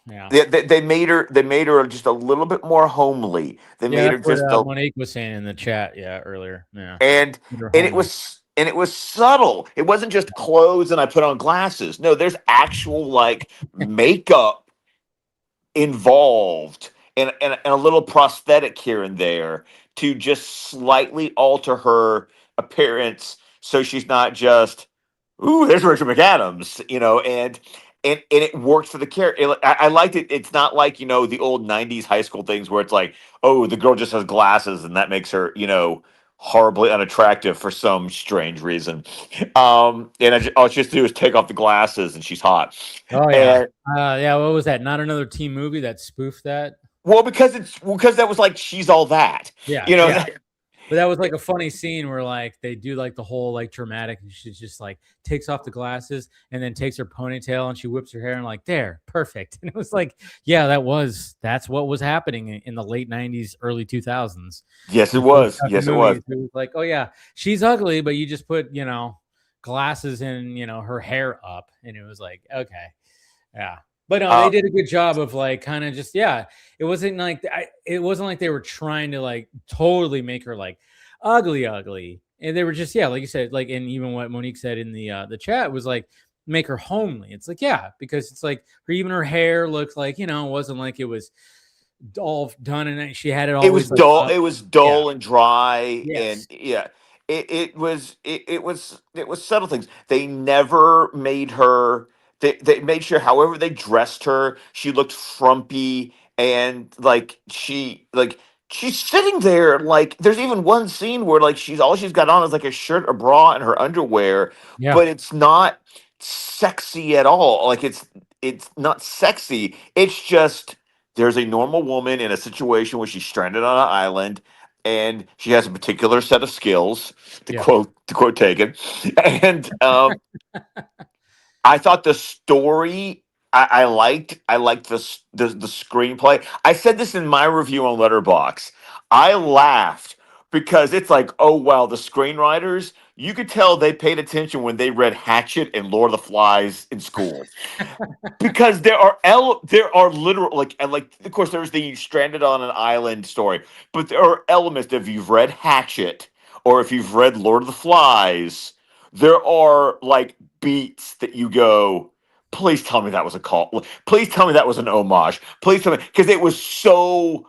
Yeah. They made her just a little bit more homely. They Yeah, made her that's what just a Monique was saying in the chat. Yeah, earlier. Yeah, and they're and it homely. was and it was subtle. It wasn't just clothes and I put on glasses. No, there's actual like makeup involved and a little prosthetic here and there to just slightly alter her appearance so she's not just ooh, there's Richard McAdams, and it worked for the character. I liked it. It's not like the old '90s high school things where it's like, oh, the girl just has glasses and that makes her horribly unattractive for some strange reason. And all she has to do is take off the glasses and she's hot. Oh yeah, And yeah. What was that? Not another teen movie that spoofed that. well, because that was like she's all that, Yeah, you know. yeah. But that was like a funny scene where like they do like the whole like dramatic, and she just like takes off the glasses and then takes her ponytail and she whips her hair and like there, perfect. And it was like, yeah, that's what was happening in the late '90s, early 2000s. Yes, it With those was. type of Yes, it was. movies. It was like, oh yeah, she's ugly, but you just put glasses and her hair up, and it was like, okay, yeah. But no, they did a good job of like kind of just It wasn't like it wasn't like they were trying to like totally make her like ugly, and they were just like you said, like, and even what Monique said in the chat was like make her homely. It's like because it's like her hair looked like it wasn't like it was all done and she had it It was always like dull. up. It was Yeah. dull and dry, and Yes. yeah, it was subtle things. They never made her. They made sure, however they dressed her, she looked frumpy and she's sitting there like there's even one scene where like she's got on is like a shirt, a bra, and her underwear, Yeah. but it's not sexy at all. Like it's not sexy. It's just there's a normal woman in a situation where she's stranded on an island and she has a particular set of skills Yeah. to quote taken. And I thought the story I liked the screenplay. I said this in my review on Letterbox. I laughed because it's like, oh wow, the screenwriters, you could tell they paid attention when they read Hatchet and Lord of the Flies in school because there are literal like of course there's the stranded on an island story, but there are elements if you've read Hatchet or if you've read Lord of the Flies, there are like beats that you go, please tell me that was a call, please tell me that was an homage, please tell me, because it was so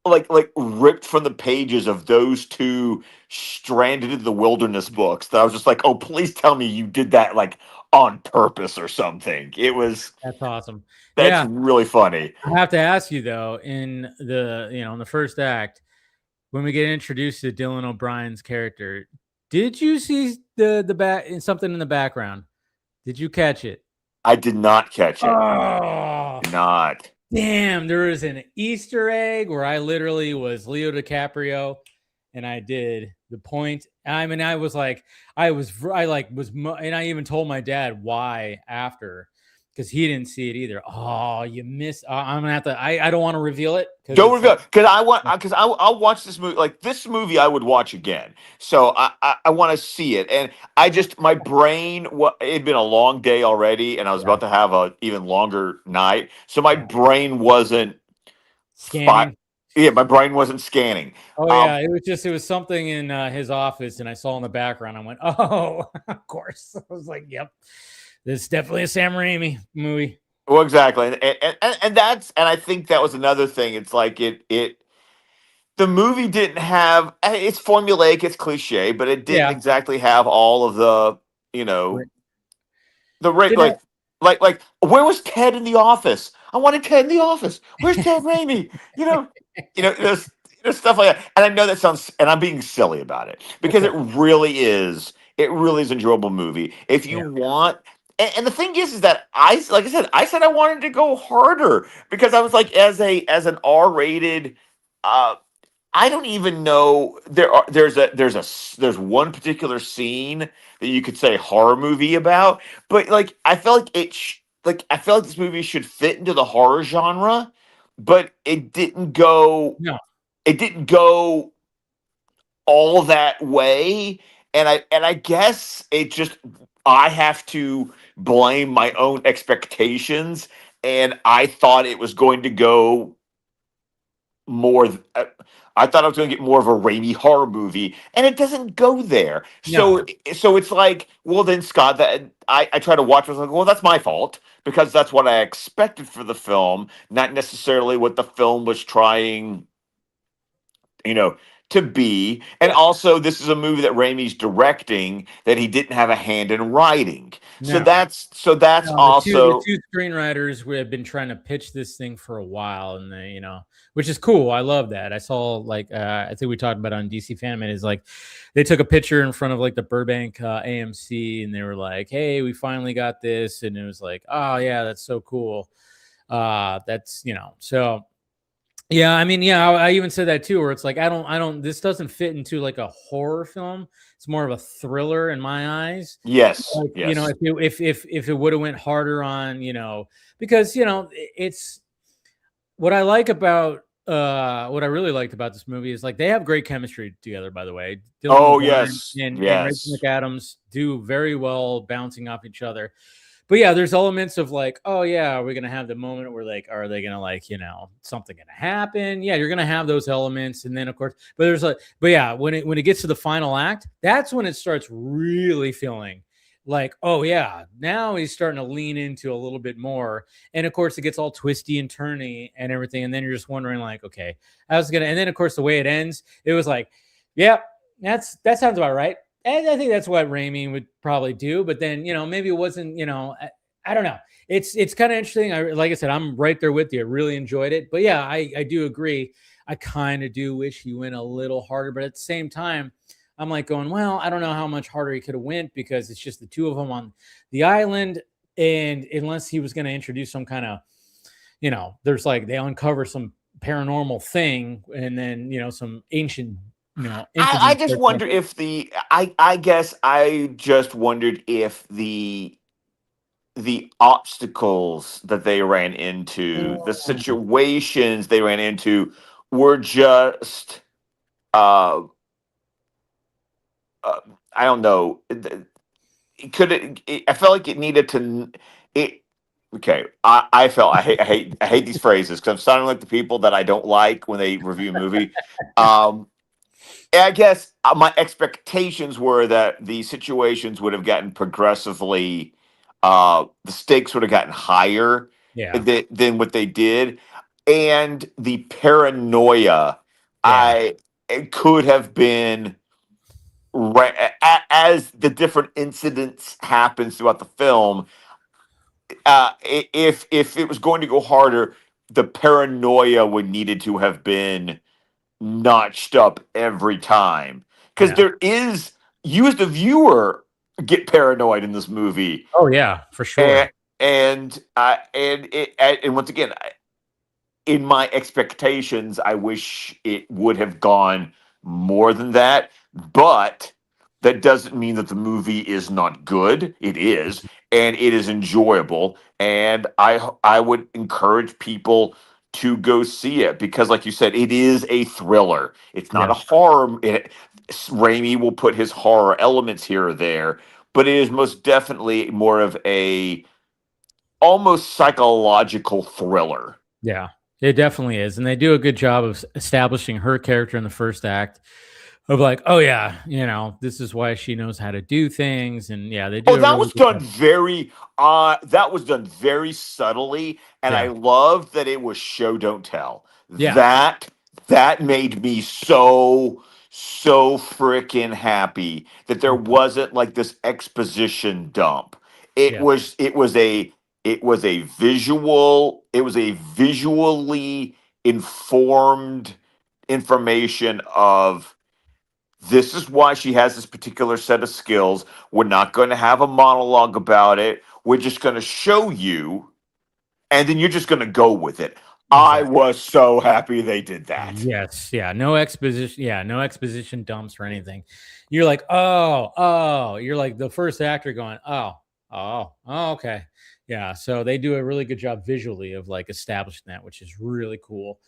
like ripped from the pages of those two stranded in the wilderness books that I was just like, oh, please tell me you did that like on purpose or something. That's awesome. That's Yeah. really funny. I have to ask you though, in the first act, when we get introduced to Dylan O'Brien's character, did you see the back in something in the background? Did you catch it? I did not catch it. Oh, Did not. damn! There is an Easter egg where I literally was Leo DiCaprio, and I did the point. I mean, I was, and I even told my dad why after, because he didn't see it either. Oh, you missed. I'm gonna have to. I don't want to reveal it Don't reveal because I'll watch this movie. Like this movie, I would watch again. So I want to see it, and I just my brain. It had been a long day already, and I was about to have a even longer night. So my brain wasn't scanning. Yeah, my brain wasn't scanning. Oh yeah, it was something in his office, and I saw in the background. I went, oh, of course. I was like, yep, this is definitely a Sam Raimi movie. Well, exactly, and I think that was another thing. It's like the movie didn't have it's formulaic, it's cliche, but it didn't exactly have all of the the rate like where was Ted in The Office? I wanted Ted in The Office. Where's Ted Raimi? There's stuff like that. And I know that sounds, and I'm being silly about it because it really is. It really is an enjoyable movie. If you want, and the thing is that like I said I wanted to go harder because I was like, as an R-rated, I don't even know there's one particular scene that you could say horror movie about, but like I felt like I felt like this movie should fit into the horror genre, but it didn't go. No. It didn't go all that way, and I guess it just I have to blame my own expectations and I thought it was going to go more. I thought I was going to get more of a Raimi horror movie, and it doesn't go there. No. So it's like, well, then Scott, that I try to watch. I was like, well, that's my fault because that's what I expected for the film, not necessarily what the film was trying, to be. And also, this is a movie that Raimi's directing that he didn't have a hand in writing. So No. that's No, the also two screenwriters we have been trying to pitch this thing for a while, and they, which is cool. I love that. I saw I think we talked about it on DC Fan is like they took a picture in front of like the Burbank AMC, and they were like, "Hey, we finally got this," and it was like, "Oh yeah, that's so cool." That's so. Yeah, I mean, yeah, I even said that too, where it's like I don't. This doesn't fit into like a horror film. It's more of a thriller in my eyes. yes, Like, yes. if it would have went harder on, because it's what I like about what I really liked about this movie is like they have great chemistry together. By the way, Dylan Oh O'Brien yes, and Rachel yes. McAdams do very well bouncing off each other. But yeah, there's elements of like, oh yeah, we're gonna have the moment where like, are they gonna like, something gonna happen? Yeah, you're gonna have those elements, and then of course, but yeah, when it gets to the final act, that's when it starts really feeling like, oh yeah, now he's starting to lean into a little bit more, and of course, it gets all twisty and turny and everything, and then you're just wondering like, okay, and then of course, the way it ends, it was like, yep, that sounds about right. And I think that's what Raimi would probably do. But then, maybe it wasn't, I don't know. It's kind of interesting. Like I said, I'm right there with you. I really enjoyed it. But yeah, I do agree. I kind of do wish he went a little harder. But at the same time, I'm like going, well, I don't know how much harder he could have went because it's just the two of them on the island. And unless he was going to introduce some kind of, there's like they uncover some paranormal thing and then, some ancient I just wonder if I guess I just wondered if the obstacles that they ran into, the situations they ran into were just uh, uh I don't know. I felt like it needed to it okay. I hate these phrases because I'm sounding like the people that I don't like when they review a movie. Um I guess my expectations were that the situations would have gotten progressively, the stakes would have gotten higher Yeah. than what they did, and the paranoia, Yeah. it could have been as the different incidents happens throughout the film. If it was going to go harder, the paranoia would needed to have been notched up every time because Yeah. there is you as the viewer get paranoid in this movie, Oh yeah, for sure. and once again, in my expectations, I wish it would have gone more than that, but that doesn't mean that the movie is not good. It is, and it is enjoyable, and I would encourage people to go see it because, like you said, it is a thriller. It's not a Yeah. horror. Raimi will put his horror elements here or there, but it is most definitely more of a almost psychological thriller. Yeah. It definitely is. And they do a good job of establishing her character in the first act of like, oh yeah, this is why she knows how to do things. And yeah, they do Oh, a that really was good done job. very that was done very subtly, and I Yeah. loved that it was show don't tell. Yeah. That made me so freaking happy that there Mhm. wasn't like this exposition dump. It Yeah. was it was a it was a visually informed information of this is why she has this particular set of skills. We're not going to have a monologue about it. We're just going to show you, and then you're just going to go with it. I Exactly. was so happy they did that. Yes. Yeah. No exposition. Yeah. No exposition dumps or anything. You're like, oh, you're like the first actor going, oh, okay. Yeah. So they do a really good job visually of like establishing that, which is really cool.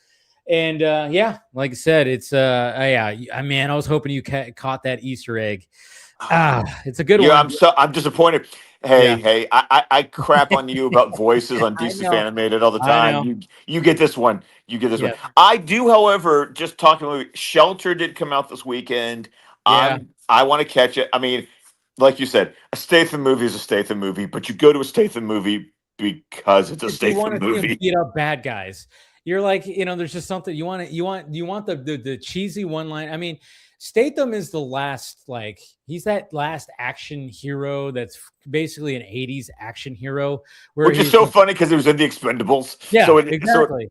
And yeah, like I said, it's yeah. I mean, I was hoping you caught that Easter egg It's a good Yeah, one. I'm disappointed. Hey, I crap on you about voices on I DC know. Animated all the I time. know. You get this one. You get this Yeah. one. I do, however, just talking about Shelter did come out this weekend. Yeah. I want to catch it. I mean, like you said, a Statham movie is a Statham movie, but you go to a Statham movie because it's a If you want Statham to see him movie. beat up bad guys, you're like, there's just something you want the cheesy one line. I mean, Statham is the last, like, he's that last action hero that's basically an 80s action hero where Which is he's so funny because it was in the Expendables. yeah, So exactly.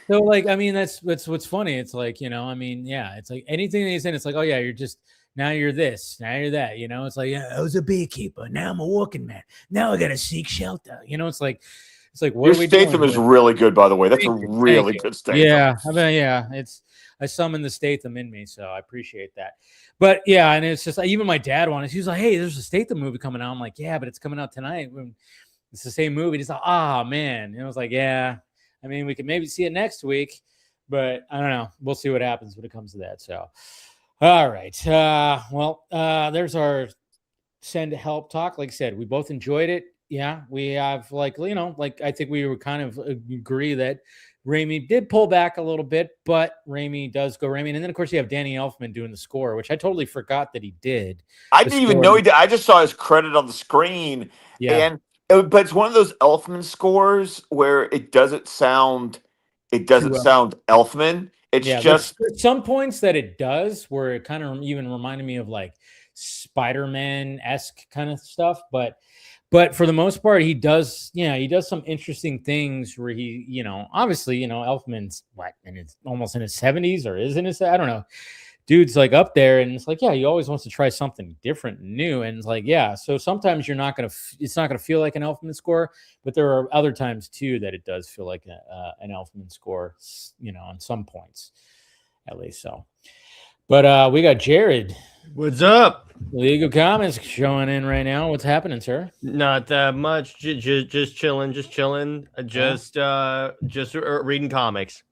So like, I mean, that's what's funny. It's like, I mean, yeah, it's like anything that he's in, it's like, oh yeah, you're just now you're this, now you're that, It's like, yeah, I was a beekeeper, now I'm a working man. Now I gotta seek shelter. It's like, what your are we doing Statham is here? really good, by the way. That's a Thank you. Thank really you. good Statham. Yeah. I mean, yeah, I summoned the Statham in me, so I appreciate that. But yeah, and it's just even my dad wanted, he was like, hey, there's a Statham movie coming out. I'm like, yeah, but it's coming out tonight. It's the same movie. He's like, man. And I was like, yeah, I mean, we could maybe see it next week, but I don't know. We'll see what happens when it comes to that. So, all right. There's our send help talk. Like I said, we both enjoyed it. Yeah, we have like I think we would kind of agree that Raimi did pull back a little bit, but Raimi does go Raimi. And then of course you have Danny Elfman doing the score, which I totally forgot that he did. I The didn't even score. know he did. I just saw his credit on the screen, Yeah. but it's one of those Elfman scores where it doesn't sound Elfman. It's Yeah, just there's some points that it does where it kind of even reminded me of like Spider-Man-esque kind of stuff, but for the most part, he does some interesting things where he, obviously, Elfman's almost in his 70s or is in his, I don't know. Dude's like up there and it's like, yeah, he always wants to try something different and new. And it's like, yeah, so sometimes it's not going to feel like an Elfman score, but there are other times too that it does feel like an Elfman score, on some points at least. So, but we got Jared. What's up? League of Comments showing in right now. What's happening, sir? Not that much. Just chilling. Just reading comics.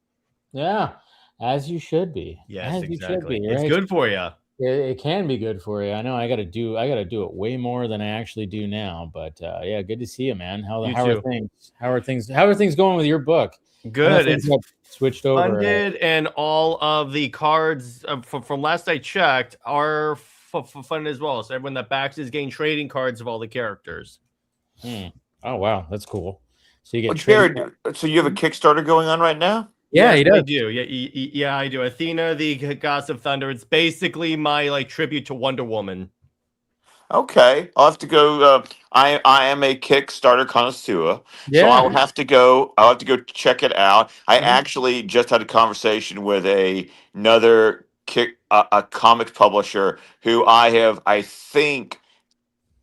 Yeah, as you should be. Yes, as exactly. You should be, right? It's good for you. It can be good for you. I know. I got to do it way more than I actually do now. But yeah, good to see you, man. How are things? How are things going with your book? Good. It's switched over. Funded, and all of the cards from last I checked are funded as well. So everyone that backs is getting trading cards of all the characters. Oh wow, that's cool. So you get Jared. So you have a Kickstarter going on right now? Yeah, yes, he does. I do. Yeah, I do. Athena, the Goddess of Thunder. It's basically my tribute to Wonder Woman. Okay, I'll have to go. I am a Kickstarter connoisseur, so I'll have to go. I'll have to go check it out. I actually just had a conversation with another a comics publisher who I think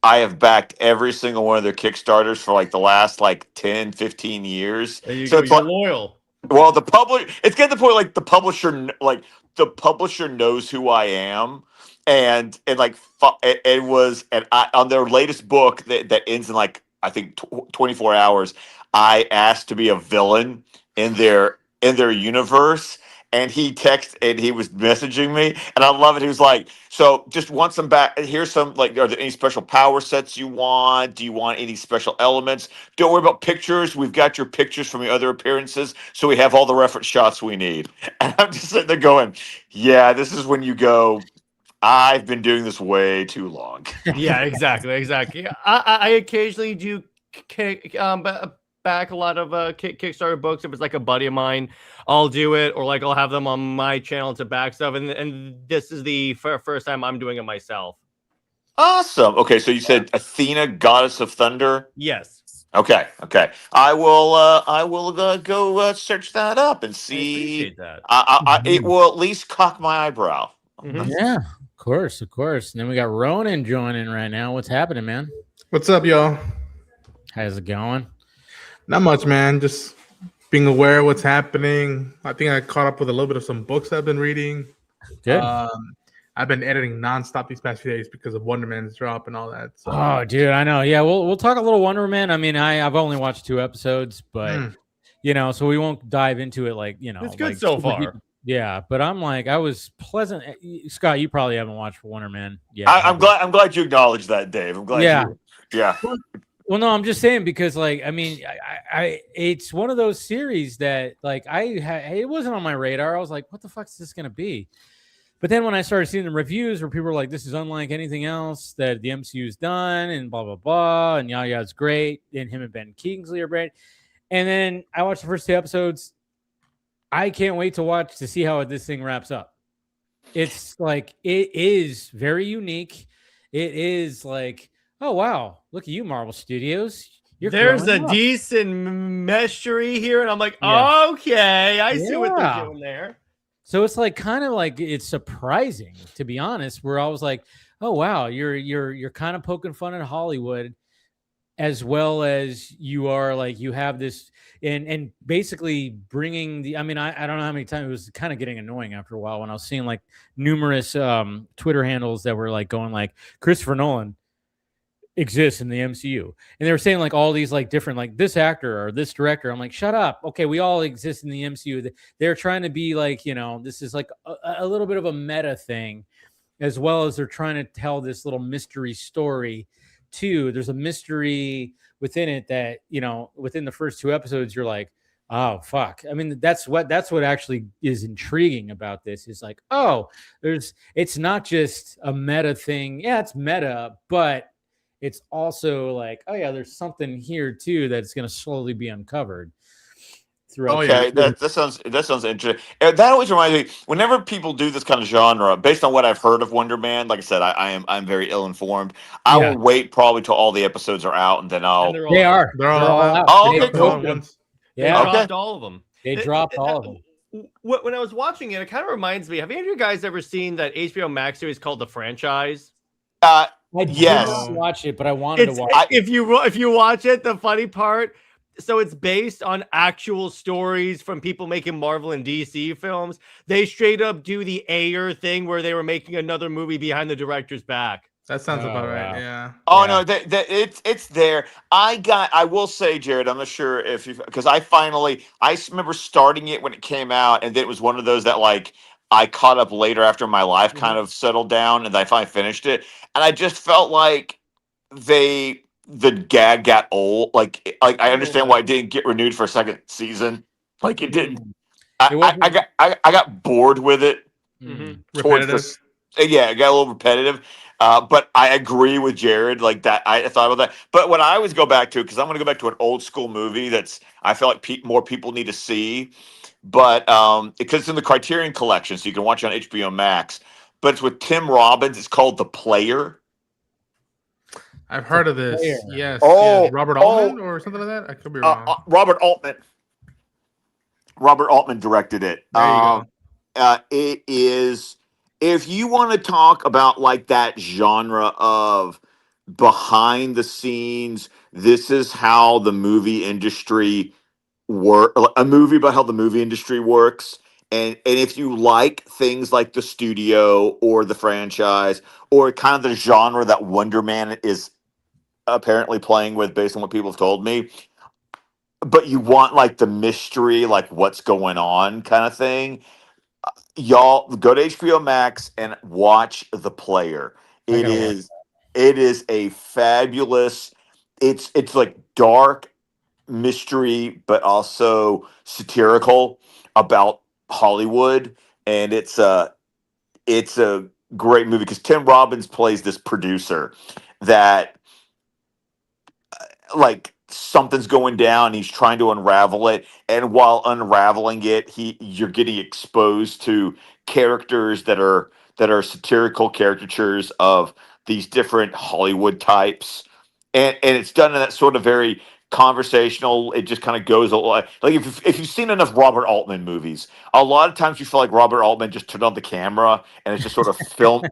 I have backed every single one of their Kickstarters for like the last 10, 15 years. There you So go. it's You're loyal. well, it's getting to the point the publisher knows who I am, and it was on their latest book that ends in I think 24 hours. I asked to be a villain in their universe, and he was messaging me, and I love it. He was like, "So just want some back? Here's some are there any special power sets you want? Do you want any special elements? Don't worry about pictures. We've got your pictures from your other appearances, so we have all the reference shots we need." And I'm just sitting there going, "Yeah, this is when you go. I've been doing this way too long." Yeah, exactly. I occasionally do back a lot of Kickstarter books. If it's like a buddy of mine, I'll do it, or I'll have them on my channel to back stuff. And this is the first time I'm doing it myself. Awesome. Okay, so you said Athena, Goddess of Thunder. Yes. Okay. I will go search that up and see. I appreciate that. It will at least cock my eyebrow. Yeah, of course. And then we got Ronin joining right now. What's happening, man? What's up, y'all? How's it going? Not much, man. Just being aware of what's happening. I think I caught up with a little bit of some books I've been reading. Good. I've been editing nonstop these past few days because of Wonder Man's drop and all that. So. Oh, dude, I know. Yeah, we'll talk a little Wonder Man. I mean, I've only watched 2 episodes, but so we won't dive into it it's good so far. Yeah, but I'm like, I was pleasant. Scott, you probably haven't watched Wonder Man yet. I'm glad you acknowledged that, Dave. I'm glad Yeah. you. Yeah. Well, no, I'm just saying because, like, I mean, it's one of those series that, like, it wasn't on my radar. I was like, what the fuck is this gonna be? But then when I started seeing the reviews where people were like, this is unlike anything else that the MCU's done, and blah blah blah, and yeah, it's great, and him and Ben Kingsley are great. And then I watched the first 2 episodes. I can't wait to see how this thing wraps up. It's like, it is very unique. It is like, oh wow, look at you, Marvel Studios. There's a growing up. decent meshery here, and I'm like, Yeah. okay, I see what they're Yeah. doing there. So it's like kind of like, it's surprising, to be honest, where I was like, oh wow, you're kind of poking fun at Hollywood, as well as you are like, you have this, and basically bringing the, I mean, I don't know how many times, it was kind of getting annoying after a while when I was seeing like numerous Twitter handles that were like going like, Christopher Nolan exists in the MCU, and they were saying like all these like different, like, this actor or this director. I'm like, shut up. Okay, we all exist in the MCU. They're trying to be like, this is like a little bit of a meta thing, as well as they're trying to tell this little mystery story too. There's a mystery within it that, within the first 2 episodes, you're like, oh fuck. I mean, that's what actually is intriguing about this, is like, oh, it's not just a meta thing. Yeah, it's meta, but it's also like, oh yeah, there's something here too that's going to slowly be uncovered throughout. Okay, that sounds interesting. That always reminds me. Whenever people do this kind of genre, based on what I've heard of Wonder Man, like I said, I'm very ill informed. I will wait probably till all the episodes are out, and then I'll. They're They're all out. Oh, okay, cool. They Yeah, dropped all of them. They dropped all of them. When I was watching it, it kind of reminds me. Have any of you guys ever seen that HBO Max series called The Franchise? I Yes. did not watch it, but I wanted to watch it. If you watch it, the funny part, so it's based on actual stories from people making Marvel and DC films. They straight up do the Ayer thing where they were making another movie behind the director's back. That sounds about right. Wow. Yeah. Oh no, it's there. I will say, Jared, I'm not sure if you, because I remember starting it when it came out, and then it was one of those that like I caught up later after my life kind of settled down, and I finally finished it, and I just felt like the gag got old. Like I understand why it didn't get renewed for a second season. Like it didn't. I got bored with it. Repetitive. Yeah, it got a little repetitive. But I agree with Jared. Like that, I thought about that. But what I always go back to, because I'm going to go back to an old school movie that's I feel like more people need to see. But because it's in the Criterion Collection, so you can watch it on HBO Max. But it's with Tim Robbins. It's called The Player. I've heard of this. Player. Yes. Oh, yes. Robert Altman or something like that. I could be wrong. Robert Altman. Robert Altman directed it. There you go. It is. If you want to talk about like that genre of behind the scenes, this is how the movie industry a movie about how the movie industry works. And if you like things like the studio or the franchise or kind of the genre that Wonder Man is apparently playing with based on what people have told me, but you want like the mystery, like what's going on kind of thing, y'all go to HBO Max and watch The Player. It is a fabulous, it's like dark mystery, but also satirical about Hollywood. And it's a great movie because Tim Robbins plays this producer that like something's going down, he's trying to unravel it, and while unraveling it, you're getting exposed to characters that are satirical caricatures of these different Hollywood types, and it's done in that sort of very conversational. It just kind of goes like if you've seen enough Robert Altman movies, a lot of times you feel like Robert Altman just turned on the camera and it's just sort of film,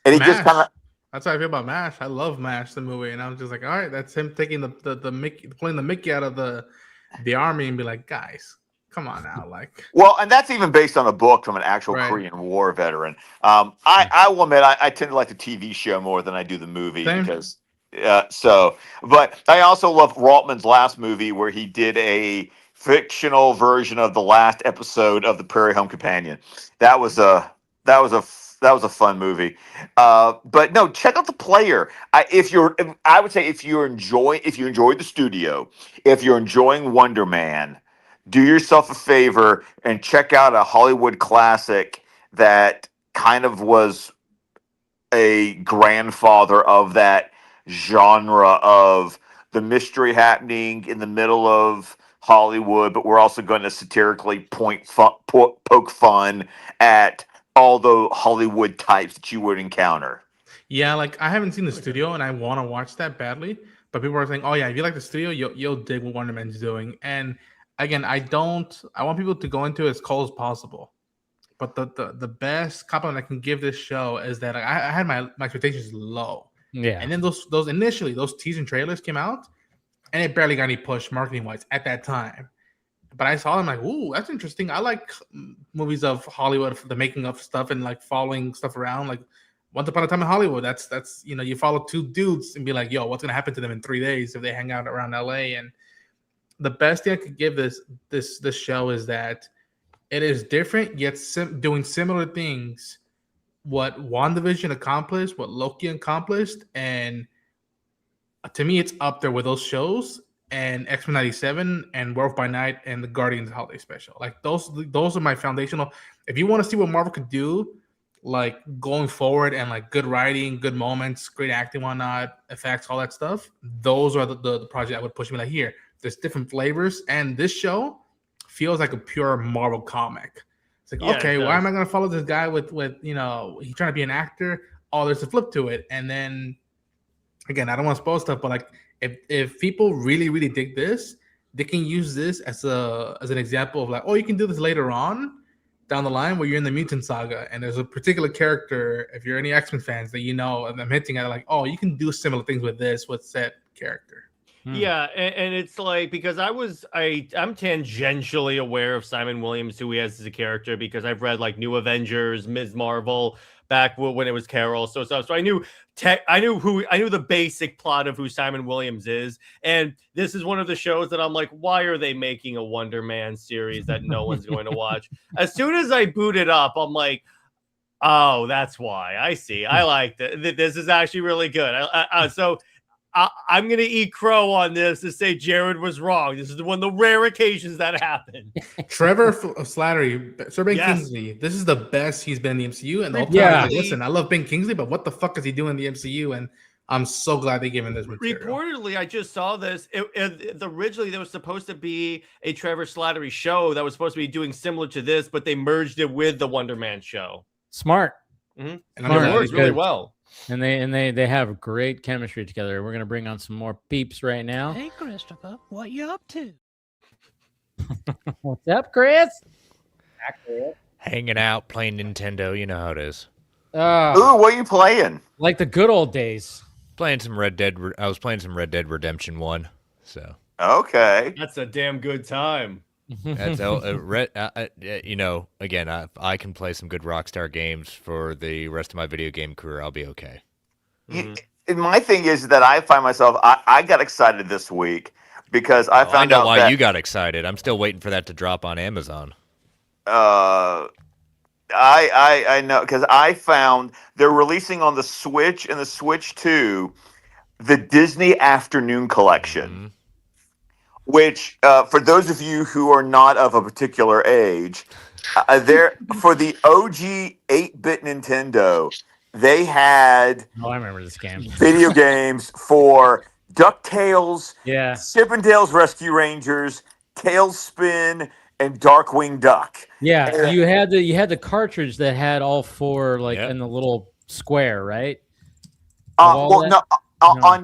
and he just kind of. That's how I feel about MASH. I love MASH, the movie, and I'm just like, all right, that's him taking the Mickey, pulling the Mickey out of the army, and be like, guys, come on now, like. Well, and that's even based on a book from an actual Korean War veteran. I will admit, I tend to like the TV show more than I do the movie. Same. Because but I also love Altman's last movie where he did a fictional version of the last episode of the Prairie Home Companion. That was a fun movie. But no, check out The Player. I would say if you enjoyed the studio, if you're enjoying Wonder Man, do yourself a favor and check out a Hollywood classic that kind of was a grandfather of that genre of the mystery happening in the middle of Hollywood, but we're also going to satirically poke fun at all the Hollywood types that you would encounter. Yeah, like I haven't seen the studio and I want to watch that badly, but people are saying, "Oh yeah, if you like the studio, you'll dig what Wonder Man's doing." And again, I want people to go into it as cold as possible. But the best compliment I can give this show is that I had my expectations low. Yeah. And then those initially those teaser trailers came out, and it barely got any push marketing wise at that time. But I saw them like, ooh, that's interesting. I like movies of Hollywood, the making of stuff and like following stuff around. Like Once Upon a Time in Hollywood, that's you follow two dudes and be like, yo, what's gonna happen to them in 3 days if they hang out around LA? And the best thing I could give this show is that it is different yet doing similar things. What WandaVision accomplished, what Loki accomplished, and to me, it's up there with those shows and X-Men 97 and Werewolf by Night and the Guardians Holiday Special. Like those are my foundational. If you want to see what Marvel could do, like going forward and like good writing, good moments, great acting, whatnot, effects, all that stuff, those are the project I would push me like here. There's different flavors, and this show feels like a pure Marvel comic. It's like, okay, why am I going to follow this guy with he's trying to be an actor? Oh, there's a flip to it. And then again, I don't want to spoil stuff, but like if people really, really dig this, they can use this as an example of like, oh, you can do this later on down the line where you're in the Mutant Saga and there's a particular character, if you're any X-Men fans that and I'm hinting at like, oh, you can do similar things with this with said character. Yeah, and it's like because I'm tangentially aware of Simon Williams, who he has as a character, because I've read like New Avengers, Ms. Marvel back when it was Carol, so I knew the basic plot of who Simon Williams is, and this is one of the shows that I'm like, why are they making a Wonder Man series that no one's going to watch? As soon as I boot it up, I'm like, oh, that's why. I see. I like that. This is actually really good. So I'm going to eat crow on this to say Jared was wrong. This is one of the rare occasions that happened. Trevor Slattery, Sir Ben Kingsley, this is the best he's been in the MCU. And the whole time I was like, listen, I love Ben Kingsley, but what the fuck is he doing in the MCU? And I'm so glad they gave him this material. Reportedly, I just saw this. Originally, there was supposed to be a Trevor Slattery show that was supposed to be doing similar to this, but they merged it with the Wonder Man show. Smart. Mm-hmm. And it works really well. And they have great chemistry together. We're gonna bring on some more peeps right now. Hey, Christopher, what you up to? What's up, Chris? Hanging out, playing Nintendo. You know how it is. Ooh, what are you playing? Like the good old days. Playing some Red Dead. I was playing some Red Dead Redemption 1. So okay, that's a damn good time. That's again, I can play some good Rockstar games for the rest of my video game career. I'll be okay. And my thing is that I find myself, I got excited this week because I found out why you got excited. I'm still waiting for that to drop on Amazon. I know because I found they're releasing on the Switch and the Switch 2 the Disney Afternoon Collection. Mm-hmm. Which, for those of you who are not of a particular age, there for the OG 8-bit Nintendo, they had I remember this game. Video games for DuckTales, yeah, Chip and Dale's Rescue Rangers, Tailspin, and Darkwing Duck. Yeah, and you had the cartridge that had all four in the little square, right? On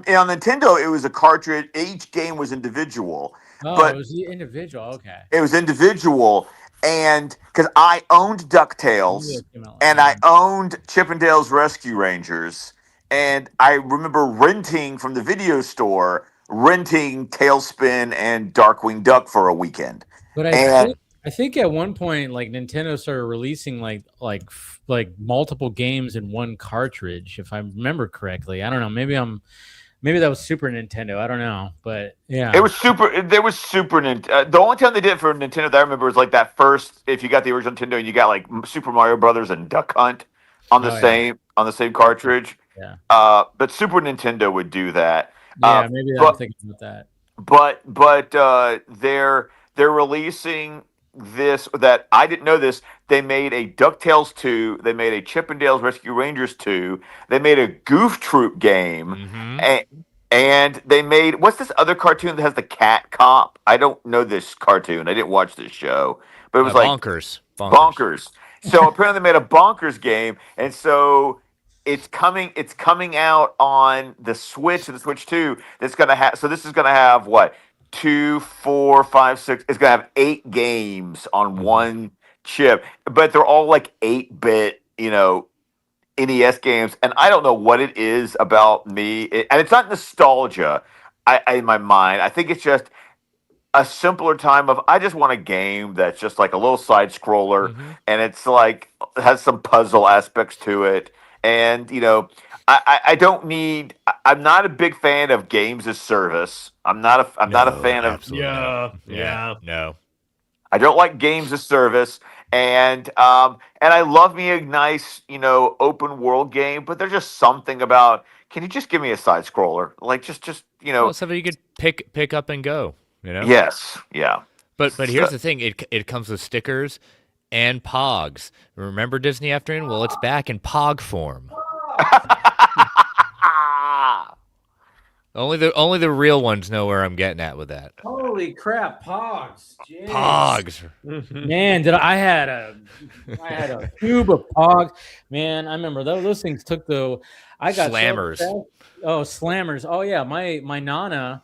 Nintendo, it was a cartridge. Each game was individual. Oh, but it was individual. Okay. It was individual. And because I owned DuckTales and I owned Chip and Dale's Rescue Rangers. And I remember renting from the video store, Tailspin and Darkwing Duck for a weekend. But I think at one point, like Nintendo started releasing like multiple games in one cartridge, if I remember correctly. I don't know. Maybe I'm Maybe that was Super Nintendo. I don't know, but yeah, It was super. There was Super Nintendo. The only time they did it for Nintendo that I remember was like that first. If you got the original Nintendo, and you got like Super Mario Brothers and Duck Hunt on the Oh, yeah. same cartridge. Yeah. But Super Nintendo would do that. Yeah, maybe I'm but thinking about that. but they're releasing this that I didn't know this. They made a DuckTales 2. They made a Chippendales Rescue Rangers 2. They made a Goof Troop game. And they made, what's this other cartoon that has the cat cop? I don't know this cartoon. I didn't watch this show, but it was like Bonkers. So apparently they made a Bonkers game, and so it's coming out on the Switch and the Switch 2. That's gonna have, so this is gonna have what, 2, 4, 5, 6. It's gonna have 8 games on one chip, but they're all like 8-bit, NES games, and I don't know what it is about me, and it's not nostalgia. In my mind, I think it's just a simpler time of I just want a game that's just like a little side scroller, and it's like has some puzzle aspects to it, and I don't need. I'm not a big fan of games as service. I'm not a fan of. No. I don't like games as service. And I love me a nice, open world game, but there's just something about, can you just give me a side scroller? Like just Well, something you could pick up and go, Yes, yeah. But here's the thing, it comes with stickers and pogs. Remember Disney Afternoon? Well, it's back in pog form. Only the real ones know where I'm getting at with that. Holy crap, Pogs! Jeez. Pogs, man! I had a tube of Pogs. Man, I remember those things took the. I got Slammers. Slammers! Oh yeah, my nana.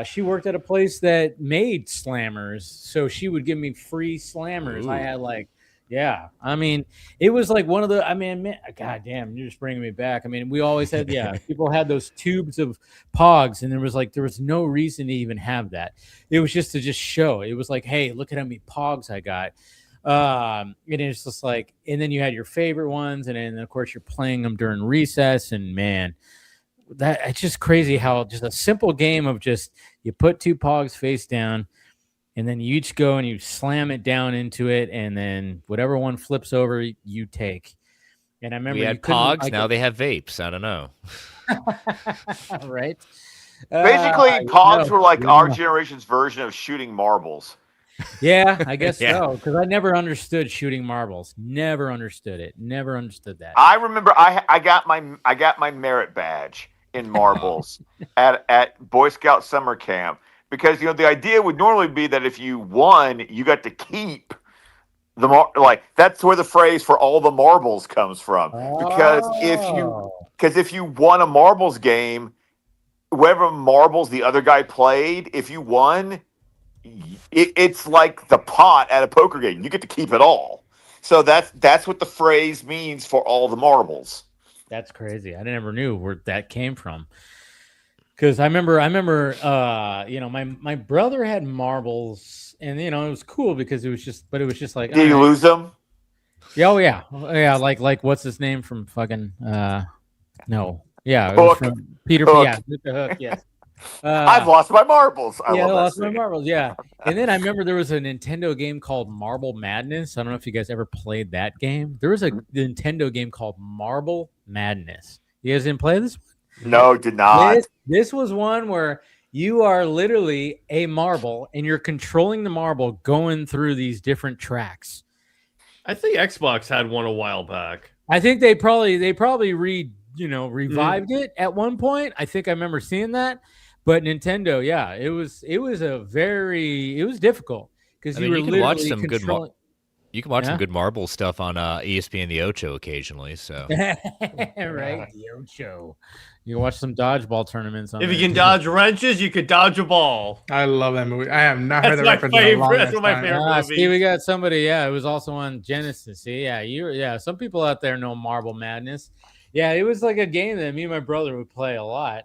She worked at a place that made Slammers, so she would give me free Slammers. Ooh. I had yeah, I mean, it was like one of the, man, God damn, you're just bringing me back. I mean, we always had, people had those tubes of Pogs, and there was no reason to even have that. It was just to just show. It was like, hey, look at how many Pogs I got. And it's just like, and then you had your favorite ones, and then of course you're playing them during recess, and man, it's just crazy how just a simple game of just you put 2 Pogs face down. And then you each go and you slam it down into it, and then whatever one flips over, you take. And I remember we had Pogs. Now they have vapes. I don't know. Right? Basically, Pogs were like our generation's version of shooting marbles. Yeah, I guess so. Because I never understood shooting marbles. Never understood it. Never understood that. I remember I got my merit badge in marbles at Boy Scout summer camp. Because the idea would normally be that if you won, you got to keep the that's where the phrase for all the marbles comes from. Because if you won a marbles game, whatever marbles the other guy played, if you won, it's like the pot at a poker game. You get to keep it all. So that's what the phrase means for all the marbles. That's crazy. I never knew where that came from. Because I remember, my brother had marbles, and it was cool because it was just like. Did you lose them? Yeah, oh yeah, like what's his name from fucking? No, yeah, Hook. From Peter. Hook. Yeah, the Hook. Yes. I've lost my marbles. I lost my marbles. Yeah, and then I remember there was a Nintendo game called Marble Madness. I don't know if you guys ever played that game. There was a Nintendo game called Marble Madness. You guys didn't play this one? No, did not. This was one where you are literally a marble and you're controlling the marble going through these different tracks. I think Xbox had one a while back. I think they probably revived it at one point. I think I remember seeing that. But Nintendo, yeah, it was difficult because you were literally watch some controlling. You can watch some good marble stuff on ESPN The Ocho occasionally. So right, The Ocho. You can watch some dodgeball tournaments. If you can dodge wrenches, you could dodge a ball. I love that movie. I have not heard that reference. That's one of my favorite movies. See, we got somebody. Yeah, it was also on Genesis. See, some people out there know Marble Madness. Yeah, it was like a game that me and my brother would play a lot,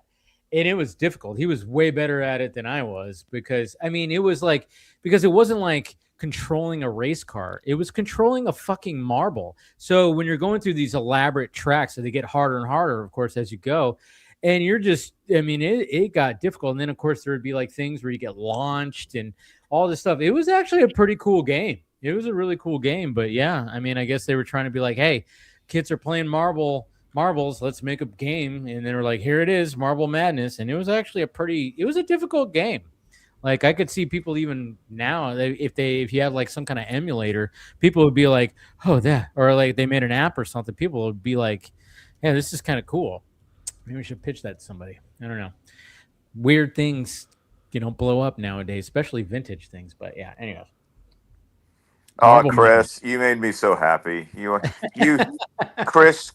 and it was difficult. He was way better at it than I was because it wasn't like controlling a race car. It was controlling a fucking marble. So when you're going through these elaborate tracks, so they get harder and harder, of course, as you go. and you're just, I mean, it got difficult. And then of course there would be like things where you get launched and all this stuff. It was actually a pretty cool game. It was a really cool game. But yeah, I mean, I guess they were trying to be like, hey, kids are playing marbles, let's make a game. And they were like, here it is, Marble Madness. And it was actually it was a difficult game. Like I could see people even now, if you have like some kind of emulator, people would be like, oh, that, or like they made an app or something, people would be like, yeah, this is kind of cool. Maybe we should pitch that to somebody. I don't know. Weird things, blow up nowadays, especially vintage things. But yeah, anyways. Oh, Chris, you made me so happy. You, Chris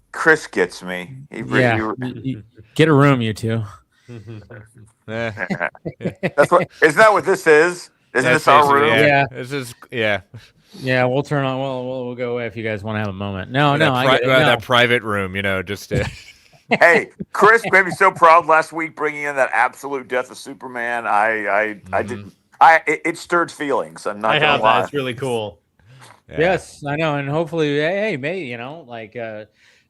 gets me. Get a room, you two. That's what. Isn't that what this is? Isn't this our room? Yeah. This is Yeah, we'll turn on. We'll go away if you guys want to have a moment. No, that private room, just to. Hey, Chris made me so proud last week bringing in that absolute death of Superman. I didn't. It stirred feelings. I'm not gonna lie. It's really cool. Yeah. Yes, I know, and hopefully,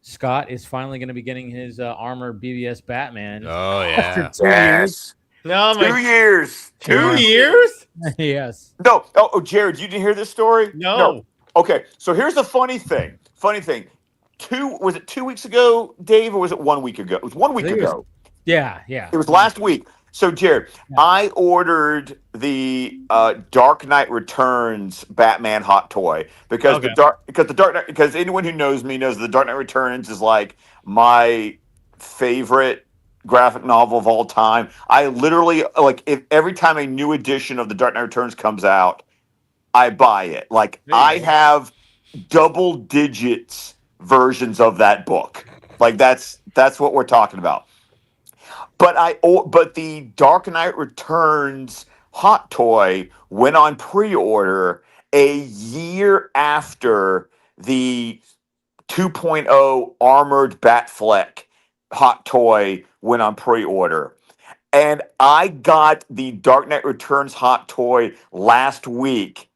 Scott is finally going to be getting his armored BBS Batman. Oh yeah, after 2 years. No, 2 years. 2 years? Yes. No. Oh, Jared, you didn't hear this story? No. Okay, so here's the funny thing. Was it 2 weeks ago, Dave, or was it 1 week ago? It was 1 week ago. Yeah. It was last week. So, Jared, I ordered the Dark Knight Returns Batman hot toy because because anyone who knows me knows the Dark Knight Returns is like my favorite graphic novel of all time. I literally if every time a new edition of the Dark Knight Returns comes out, I buy it. Like I have double digits versions of that book. Like that's what we're talking about. But the Dark Knight Returns hot toy went on pre-order a year after the 2.0 armored Batfleck hot toy went on pre-order. And I got the Dark Knight Returns hot toy last week,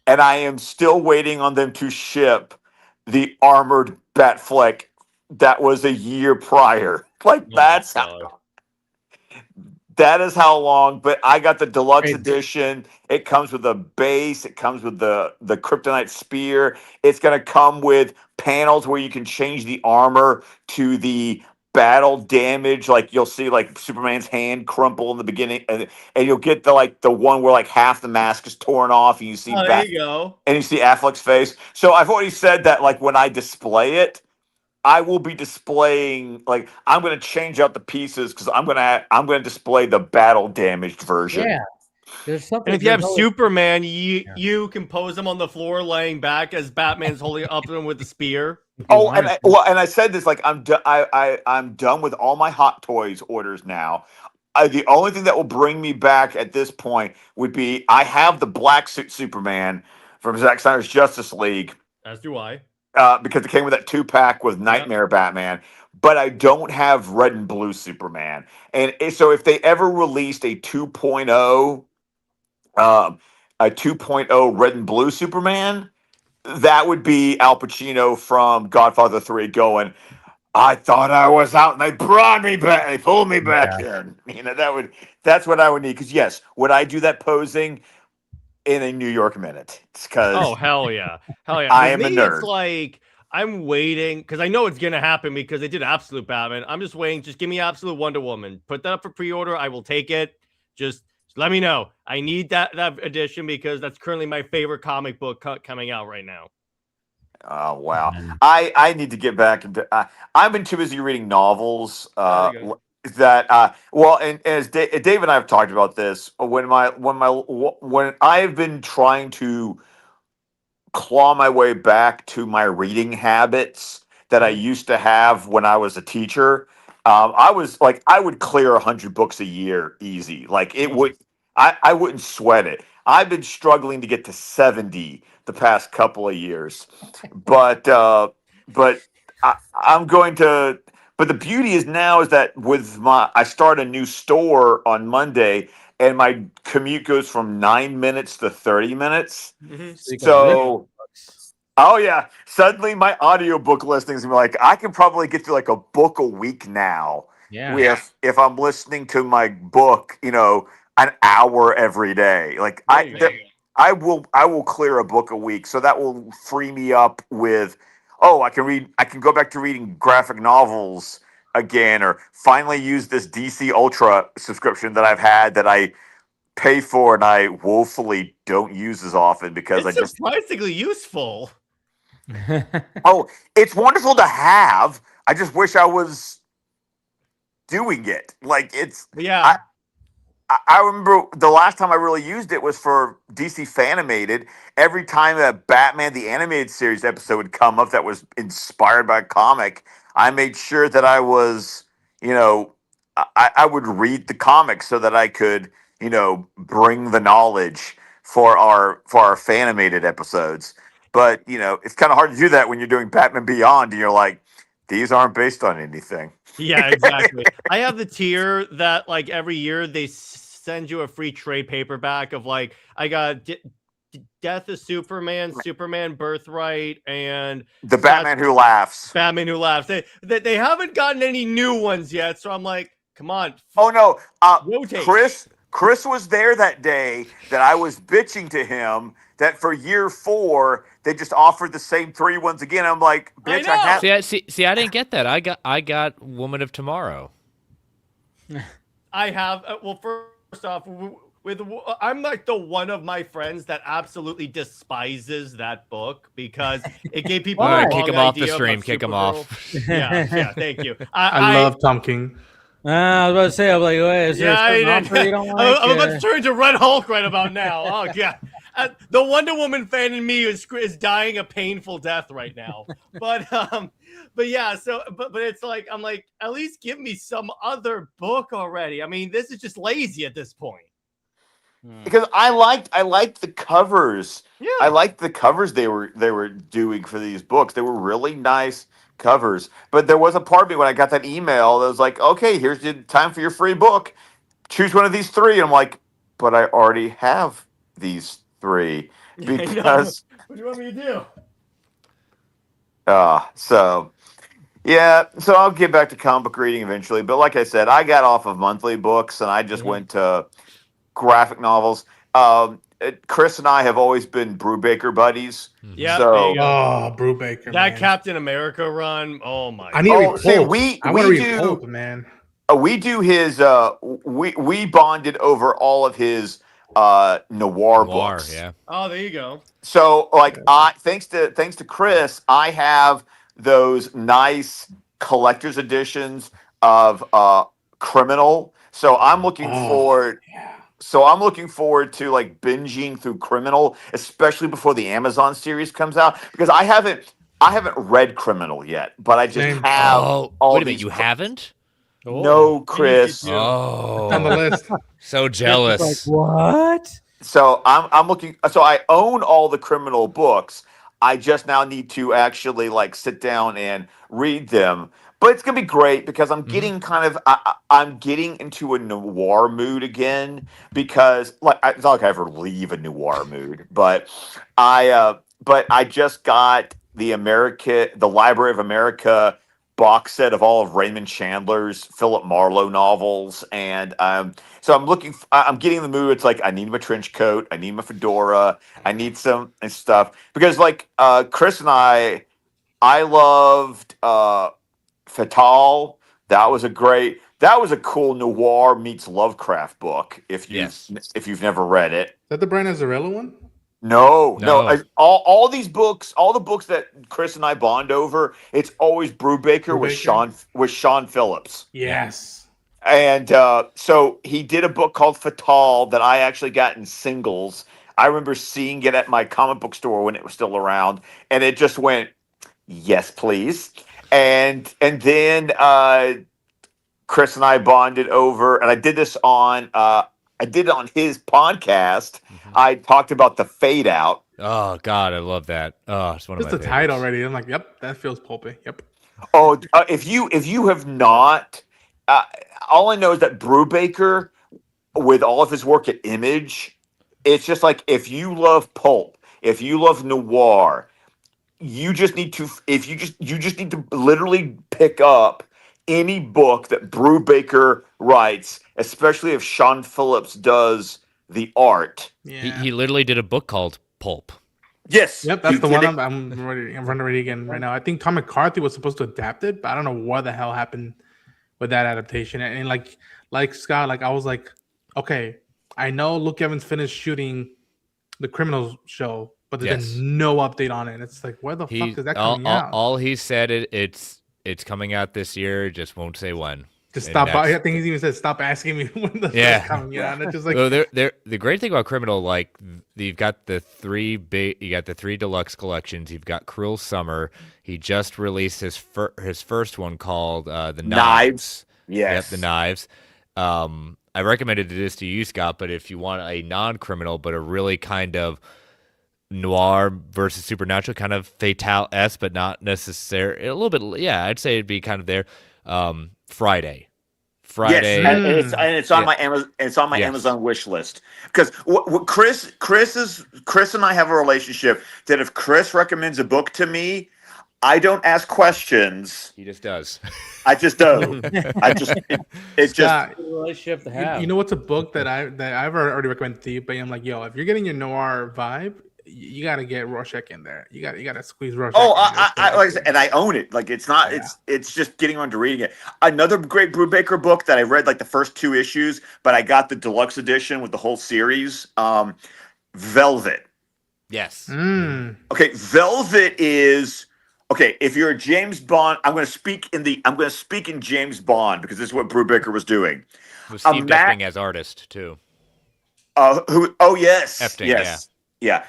and I am still waiting on them to ship the armored Batfleck that was a year prior. That is how long, but I got the deluxe edition. It comes with a base. It comes with the kryptonite spear. It's going to come with panels where you can change the armor to the battle damage. Like you'll see like Superman's hand crumple in the beginning, and you'll get the one where like half the mask is torn off, and you see there you go. And you see Affleck's face. So I've already said that like when I display it, I will be displaying I'm going to change out the pieces because I'm going to display the battle damaged version. Yeah, there's something. And if you have Superman, you can pose him on the floor laying back as Batman's holding up him with the spear. Oh, and I said this I'm done with all my Hot Toys orders now. The only thing that will bring me back at this point would be I have the black suit Superman from Zack Snyder's Justice League. As do I. Because it came with that 2-pack with Nightmare Batman, but I don't have red and blue Superman. And so if they ever released a 2.0 red and blue Superman, that would be Al Pacino from Godfather 3 going, I thought I was out and they brought me back. They pulled me back in. That's what I would need. Because yes, would I do that posing in a New York minute? Oh hell yeah. I am a nerd. It's like I'm waiting because I know it's gonna happen because they did Absolute Batman. I'm just waiting. Just give me Absolute Wonder Woman. Put that up for pre-order. I will take it. Just let me know. I need that edition because that's currently my favorite comic book coming out right now. Oh wow. I need to get back into. I've been too busy reading novels. And as Dave and I have talked about this, when I've been trying to claw my way back to my reading habits that I used to have when I was a teacher, I would clear 100 books a year easy. I wouldn't sweat it. I've been struggling to get to 70 the past couple of years, but I'm going to. But the beauty is now is that I start a new store on Monday, and my commute goes from 9 minutes to 30 minutes. Mm-hmm. So, oh yeah, suddenly my audiobook listings are like I can probably get through like a book a week now Yeah. if I'm listening to my book, an hour every day. Like I will clear a book a week, so that will free me up with I can go back to reading graphic novels again, or finally use this DC Ultra subscription that I've had that I pay for and I woefully don't use as often because It's surprisingly useful. it's wonderful to have. I just wish I was doing it. Like Yeah. I remember the last time I really used it was for DC Fanimated. Every time a Batman the Animated Series episode would come up that was inspired by a comic, I made sure that I was, I would read the comics so that I could, bring the knowledge for our Fanimated episodes. But, it's kind of hard to do that when you're doing Batman Beyond and you're like, these aren't based on anything. Yeah, exactly. I have the tier that like every year they send you a free trade paperback of like I got Death of Superman, Superman Birthright, and The Batman Who Laughs. Batman Who Laughs. They haven't gotten any new ones yet, so I'm like, come on. Oh no, rotate. Chris was there that day that I was bitching to him that for year 4 they just offered the same 3 ones again. I'm like, bitch, I have. See, I didn't get that. I got Woman of Tomorrow. I have. Well, first off, I'm like the one of my friends that absolutely despises that book because it gave people. All right, the kick wrong him off the idea stream. about Kick him Supergirl. off. Yeah, thank you. I love Tom King. I was about to say, I'm like, wait, is there a certain author you don't like? I'm about to turn to Red Hulk right about now. Oh god, the Wonder Woman fan in me is dying a painful death right now. But yeah, so but it's like I'm like, at least give me some other book already. I mean, this is just lazy at this point. Because I liked the covers. Yeah. I liked the covers they were doing for these books. They were really nice covers. But there was a part of me when I got that email that was like, okay, here's the time for your free book. Choose one of these 3. And I'm like, but I already have these 3 because What do you want me to do? so I'll get back to comic book reading eventually. But like I said, I got off of monthly books and I just went to graphic novels. Chris and I have always been Brubaker buddies. Yeah. So, Brubaker. That man. Captain America run. Oh my. I need to read Pulp. I want to read do, Pulp, man. We do his. We bonded over all of his noir books. Yeah. Oh, there you go. So like, thanks to Chris, I have those nice collector's editions of Criminal. So I'm looking forward. Yeah. So I'm looking forward to like binging through Criminal, especially before the Amazon series comes out, because I haven't read Criminal yet, but I just have all wait a minute, these. you haven't? No, Chris. Oh, On the list. so jealous. Like, what? So I'm looking. So I own all the Criminal books. I just now need to actually like sit down and read them. But it's gonna be great because I'm getting I'm getting into a noir mood again, because like it's not like I ever leave a noir mood, but I just got the Library of America box set of all of Raymond Chandler's Philip Marlowe novels, and so I'm getting in the mood. It's like I need my trench coat, I need my fedora, I need some and stuff, because like Chris and I loved Fatal. That was a cool noir meets Lovecraft book. If you've never read it. Is that the Brian Azzarello one? No. All these books, all the books that Chris and I bond over, it's always Brubaker with Sean Phillips. Yes. And so he did a book called Fatal that I actually got in singles. I remember seeing it at my comic book store when it was still around, and it just went, yes, please. And then Chris and I bonded over, and I did this on his podcast. Mm-hmm. I talked about the Fade Out. Oh God, I love that. Oh, it's one of Just my the favorites. title already. I'm like, yep, that feels pulpy. Yep. Oh, if you have not, all I know is that Brubaker, with all of his work at Image, it's just like, if you love pulp, if you love noir, you just need to literally pick up any book that Brubaker writes, especially if Sean Phillips does the art. Yeah. He literally did a book called Pulp. Yes. Yep, that's he the did one it. I'm running ready again right now. I think Tom McCarthy was supposed to adapt it, but I don't know what the hell happened with that adaptation. And like Scott, like I was like, okay, I know Luke Evans finished shooting the Criminals show, but there's Yes. been no update on it. It's like, where the fuck is that coming out? All he said it's coming out this year. Just won't say when. Just And stop by. I that's- think he's even said, "Stop asking me when the Yeah. show's coming out." And it's just like, Well, the great thing about Criminal, like you've got the three deluxe collections. You've got Cruel Summer. He just released his first one called The Knives. Yes. Yep, The Knives. I recommended this to you, Scott, but if you want a non-criminal but a really kind of noir versus supernatural, kind of fatale-esque, but not necessarily a little bit. Yeah, I'd say it'd be kind of there. Friday. Yes, and it's on Yeah. my Amazon. It's on my Yes. Amazon wish list because what Chris and I have a relationship that if Chris recommends a book to me, I don't ask questions. He just does. I just do. It's just Scott, Good relationship to have. you know what's a book that I've already recommended to you, but I'm like, yo, if you're getting your noir vibe, you got to get Rorschach in there. You got to squeeze Rorschach. Oh, in there. I like I said, and I own it. Like it's not. Yeah. It's just getting on to reading it. Another great Brubaker book that I read like the first 2 issues, but I got the deluxe edition with the whole series. Velvet. Yes. Mm. Okay, Velvet is okay. If you're a James Bond, I'm going to speak in James Bond because this is what Brubaker was doing. With Steve Epting as artist too. Who? Oh yes, Epting, yes, yeah.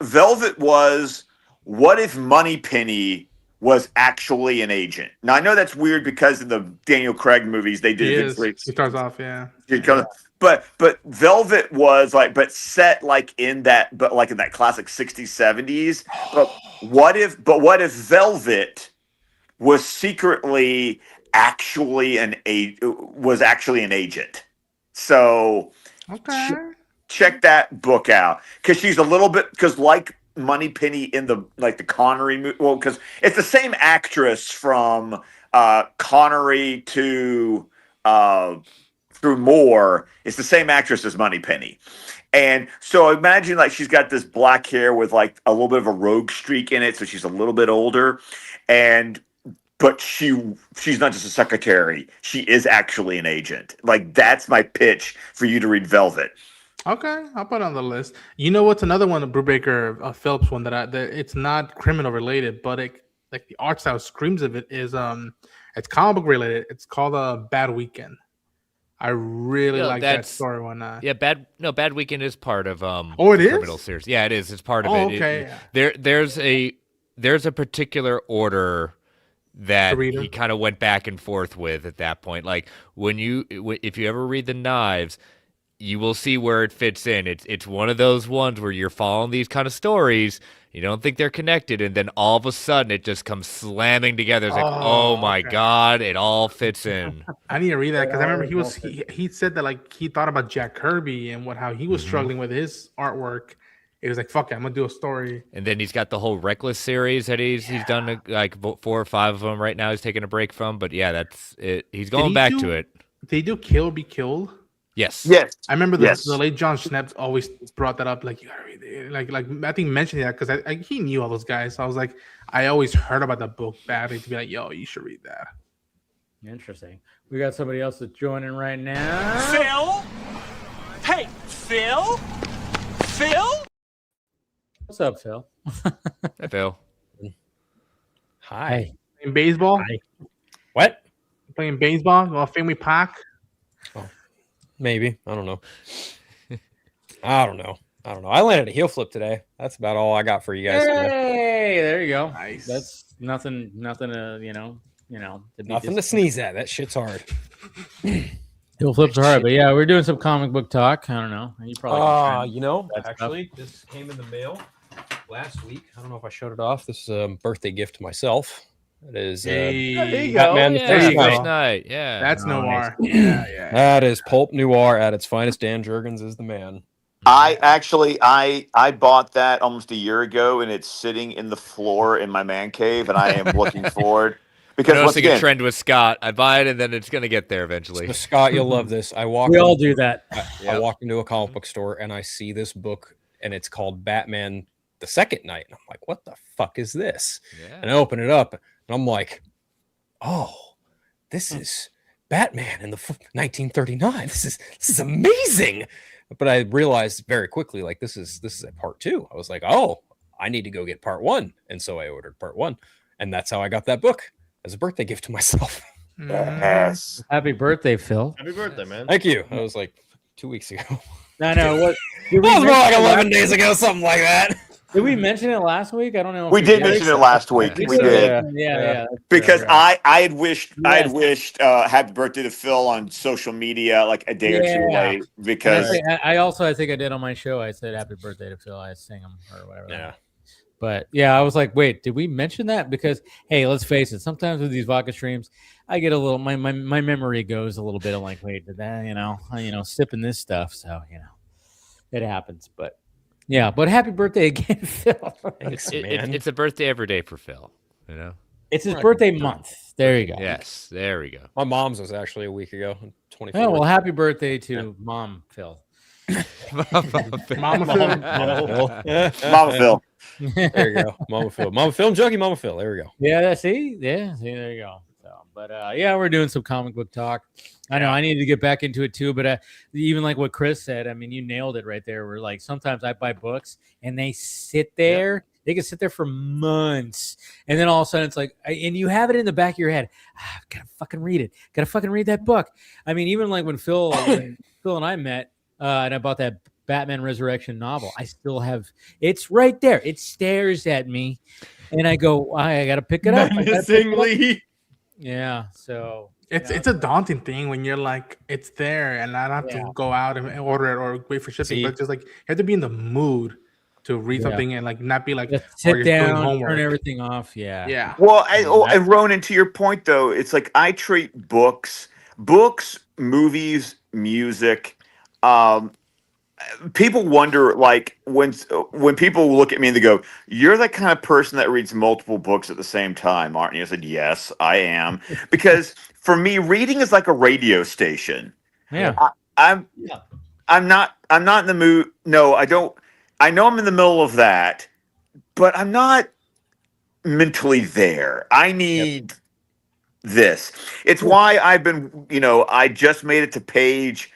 Velvet was what if Moneypenny was actually an agent? Now I know that's weird because in the Daniel Craig movies they did. He starts off, yeah. But Velvet was like, but set like in that classic 60s 70s. But what if Velvet was secretly actually an agent? So Okay. check that book out because she's a little bit like Moneypenny in the Connery movie. Well, because it's the same actress from Connery to through Moore. It's the same actress as Moneypenny, and so imagine like she's got this black hair with like a little bit of a rogue streak in it, so she's a little bit older, but she's not just a secretary; she is actually an agent. Like that's my pitch for you to read Velvet. Okay, I'll put it on the list. You know what's another one, a Brubaker Phillips one that it's not criminal related, but like the art style screams of it is it's comic book related. It's called Bad Weekend. I really like that story one. Yeah, Bad Weekend is part of Oh, it is? Criminal series. Yeah, it is. It's part of Oh, it. okay. There's a particular order that he kind of went back and forth with at that point. Like if you ever read The Knives, you will see where it fits in. It's one of those ones where you're following these kind of stories, you don't think they're connected, and then all of a sudden it just comes slamming together. It's like, oh my God, it all fits in. I need to read that because I remember he said that like he thought about Jack Kirby and how he was struggling with his artwork. It was like, fuck it, I'm gonna do a story. And then he's got the whole Reckless series that he's done like 4 or 5 of them right now. He's taking a break from, but yeah, that's it. He's going back to it. Did he do Kill or Be Killed? Yes. I remember the late John Schnepp always brought that up. Like you gotta read it. Like I think mentioned that because he knew all those guys. So I was like, I always heard about the book badly to be like, yo, you should read that. Interesting. We got somebody else that's joining right now. Phil? Hey, Phil? Phil? What's up, Phil? Hey, Phil. Hi. In baseball? Hi. What? Playing baseball? Well, Fenway Park? Maybe. I don't know. I don't know. I landed a heel flip today. That's about all I got for you guys today. Hey, there you go. Nice. That's nothing to Nothing to sneeze at. That shit's hard. Heel flips are hard, but yeah, we're doing some comic book talk. I don't know. You probably Actually, this came in the mail last week. I don't know if I showed it off. This is a birthday gift to myself. It is There you Batman go. the There First you go. First Night. Yeah. That's noir. That is pulp noir at its finest. Dan Jurgens is the man. I bought that almost a year ago, and it's sitting in the floor in my man cave, and I am looking forward. Because once noticing a again, trend with Scott. I buy it and then it's gonna get there eventually. So Scott, you'll love this. We all do that. I walk into a comic book store and I see this book and it's called Batman the Second Night. And I'm like, what the fuck is this? Yeah. And I open it up and I'm like, oh, this is Batman in the 1939. This is amazing. But I realized very quickly, like, this is a part 2. I was like, oh, I need to go get part 1. And so I ordered part 1. And that's how I got that book as a birthday gift to myself. yes. Happy birthday, Phil. Happy birthday, man. Thank you. That was like 2 weeks ago. No, what? That was more like 11 days ago, something like that. Did we mention it last week? I don't know. We did mention it last week. We did. Yeah. Because I had wished happy birthday to Phil on social media like a day or two late. Because I think I did on my show. I said happy birthday to Phil. I sing him or whatever. Yeah. But yeah, I was like, wait, did we mention that? Because hey, let's face it. Sometimes with these vodka streams, I get a little my memory goes a little bit. I'm like, wait, did that? Sipping this stuff. So it happens. But yeah, but happy birthday again, Phil. Thanks, man. It's a birthday every day for Phil. It's his birthday month. There you go. Yes, there we go. My mom's was actually a week ago. 24th. Oh well, happy birthday to Mom Phil. Mama Phil. Mama Phil. There you go. Mama Phil. Mama Film Junkie, Mama Phil. There we go. Yeah, see, there you go. So, but yeah, we're doing some comic book talk. I know I need to get back into it too, but even like what Chris said, I mean, you nailed it right there. We're like, sometimes I buy books and they sit there. Yeah. They can sit there for months, and then all of a sudden it's like, and you have it in the back of your head. Gotta fucking read it. Gotta fucking read that book. I mean, even like when Phil and I met, and I bought that Batman Resurrection novel, I still have it's right there. It stares at me, and I go, I gotta pick it up. Menacingly. Yeah, so it's a daunting thing when you're like, it's there, and I don't have to go out and order it or wait for shipping. But just like, you have to be in the mood to read something and like not be like, just sit down, turn everything off. Yeah. Well, and Ronin, to your point though, it's like I treat books, movies, music. People wonder, like, when people look at me and they go, "You're the kind of person that reads multiple books at the same time, aren't you?" I said, "Yes, I am," because for me, reading is like a radio station. Yeah, I'm not in the mood. No, I don't. I know I'm in the middle of that, but I'm not mentally there. I need this. It's why I've been, I just made it to page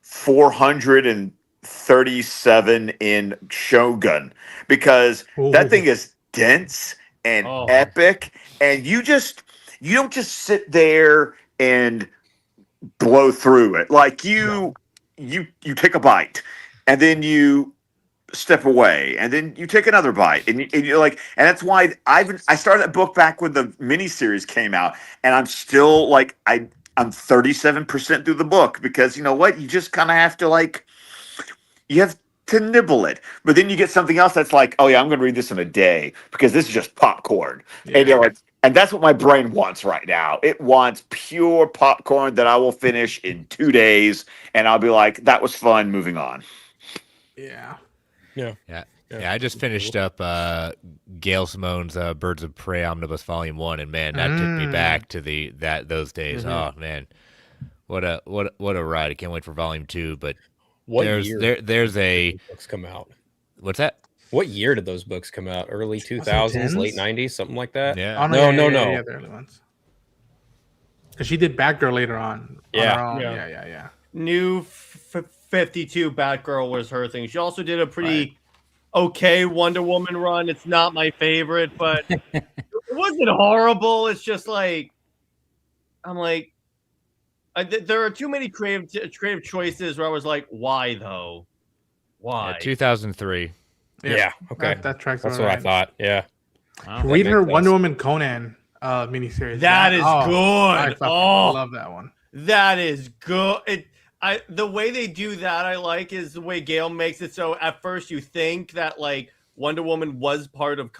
437 in Shogun because that thing is dense and epic, and you don't just sit there and blow through it. Like you take a bite and then you step away and then you take another bite and you're like, and that's why I started that book back when the miniseries came out, and I'm still like, I'm 37% through the book because you know what? You just kind of have to you have to nibble it. But then you get something else that's like, oh yeah, I'm going to read this in a day because this is just popcorn. Yeah. And you're like, and that's what my brain wants right now. It wants pure popcorn that I will finish in 2 days. And I'll be like, that was fun. Moving on. Yeah. I just finished up Gail Simone's Birds of Prey Omnibus Volume 1, and man, that took me back to those days. Oh man, what a ride! I can't wait for Volume 2. But there's books come out. What's that? What year did those books come out? Early 2000s, late 90s, something like that. Yeah. Oh, no. Yeah, the early ones. Because she did Batgirl later on. Yeah. New 52 Batgirl was her thing. She also did a pretty okay Wonder Woman run. It's not my favorite, but it wasn't horrible. It's just like, I'm like, there are too many creative choices where I was like, why though? Why? Yeah, 2003. Yeah. Okay. That tracks. That's what I thought. Yeah. Wow. Read her Wonder Woman Conan miniseries. That is good. I love that one. That is good. The way they do that I like is the way Gail makes it so at first you think that like Wonder Woman was part of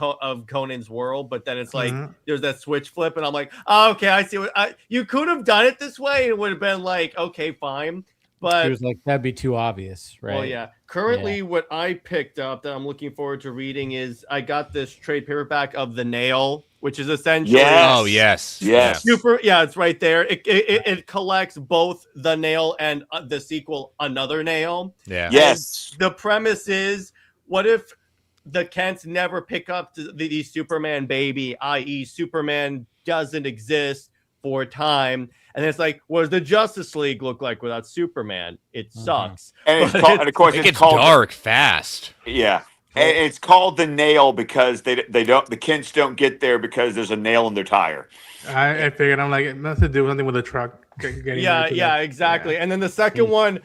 Conan's world, but then it's like there's that switch flip, and I'm like, oh, okay, I see what you could have done it this way. It would have been like, okay, fine. But he was like, that'd be too obvious, right? Well, yeah. Currently, what I picked up that I'm looking forward to reading is I got this trade paperback of The Nail, which is essentially Yes. Oh yes, Yes. super. Yeah, it's right there. It collects both The Nail and the sequel, Another Nail. yeah. Yes. And the premise is, what if the Kents never pick up the Superman baby, i.e., Superman doesn't exist for time, and it's like, what does the Justice League look like without Superman? It sucks. And it's But called, and of course, It it's gets called dark fast. Yeah, and it's called the nail because they don't the Kents don't get there because there's a nail in their tire. I figured, I'm like, it must have to do something with a truck. Yeah, exactly. Yeah. And then the second one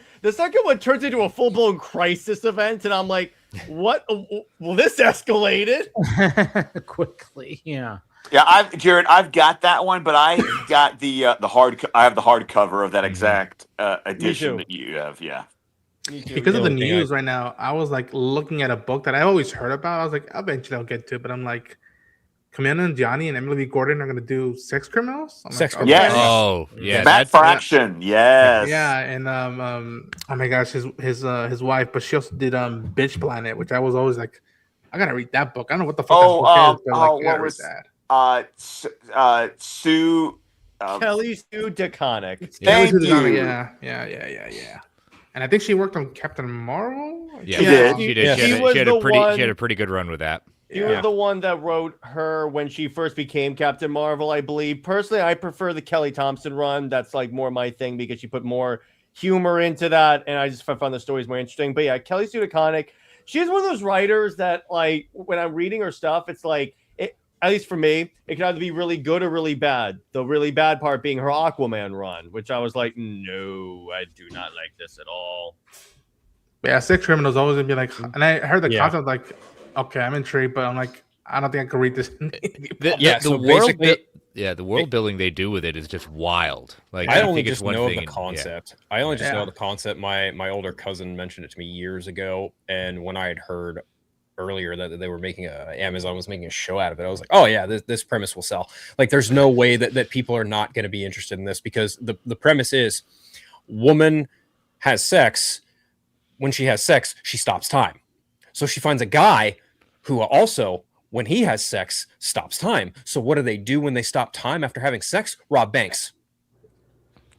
turns into a full blown crisis event, and I'm like, what? Well, this escalated quickly. Yeah. Yeah, Jared, I've got that one, but I got the hard. I have the hardcover of that exact edition that you have. Yeah. Because of the news right now, I was like looking at a book that I always heard about. I was like, eventually I'll get to it, but I'm like, Camilla and Johnny and Emily Gordon are gonna do Sex Criminals. Sex like, Criminals. Yes. Oh yeah, Matt Fraction. Yes. Yeah, and oh my gosh, his wife, but she also did Bitch Planet, which I was always like, I gotta read that book. I don't know what the fuck that book is, but like, I gotta read that. Sue Kelly Sue DeConnick. Thank you. Yeah. And I think she worked on Captain Marvel. yeah, She did. She did. She She had was a pretty good run with that. He was the one that wrote her when she first became Captain Marvel, I believe. Personally, I prefer the Kelly Thompson run. That's like more my thing because she put more humor into that, and I just found the stories more interesting. But yeah, Kelly Sue DeConnick, she's one of those writers that, like, when I'm reading her stuff, it's like, at least for me, it can either be really good or really bad. The really bad part being her Aquaman run, which I was like, no, I do not like this at all. Yeah, Sex Criminals always gonna be like, and I heard the concept like, okay, I'm intrigued, but I'm like, I don't think I can read this. The world building they do with it is just wild. Like I only just know the concept. I only just know the concept. My older cousin mentioned it to me years ago, and when I had heard earlier that they were making Amazon was making a show out of it, I was like, oh yeah, this premise will sell. Like, there's no way that people are not going to be interested in this, because the premise is, woman has sex. When she has sex, she stops time. So she finds a guy who also, when he has sex, stops time. So what do they do when they stop time after having sex? Rob banks.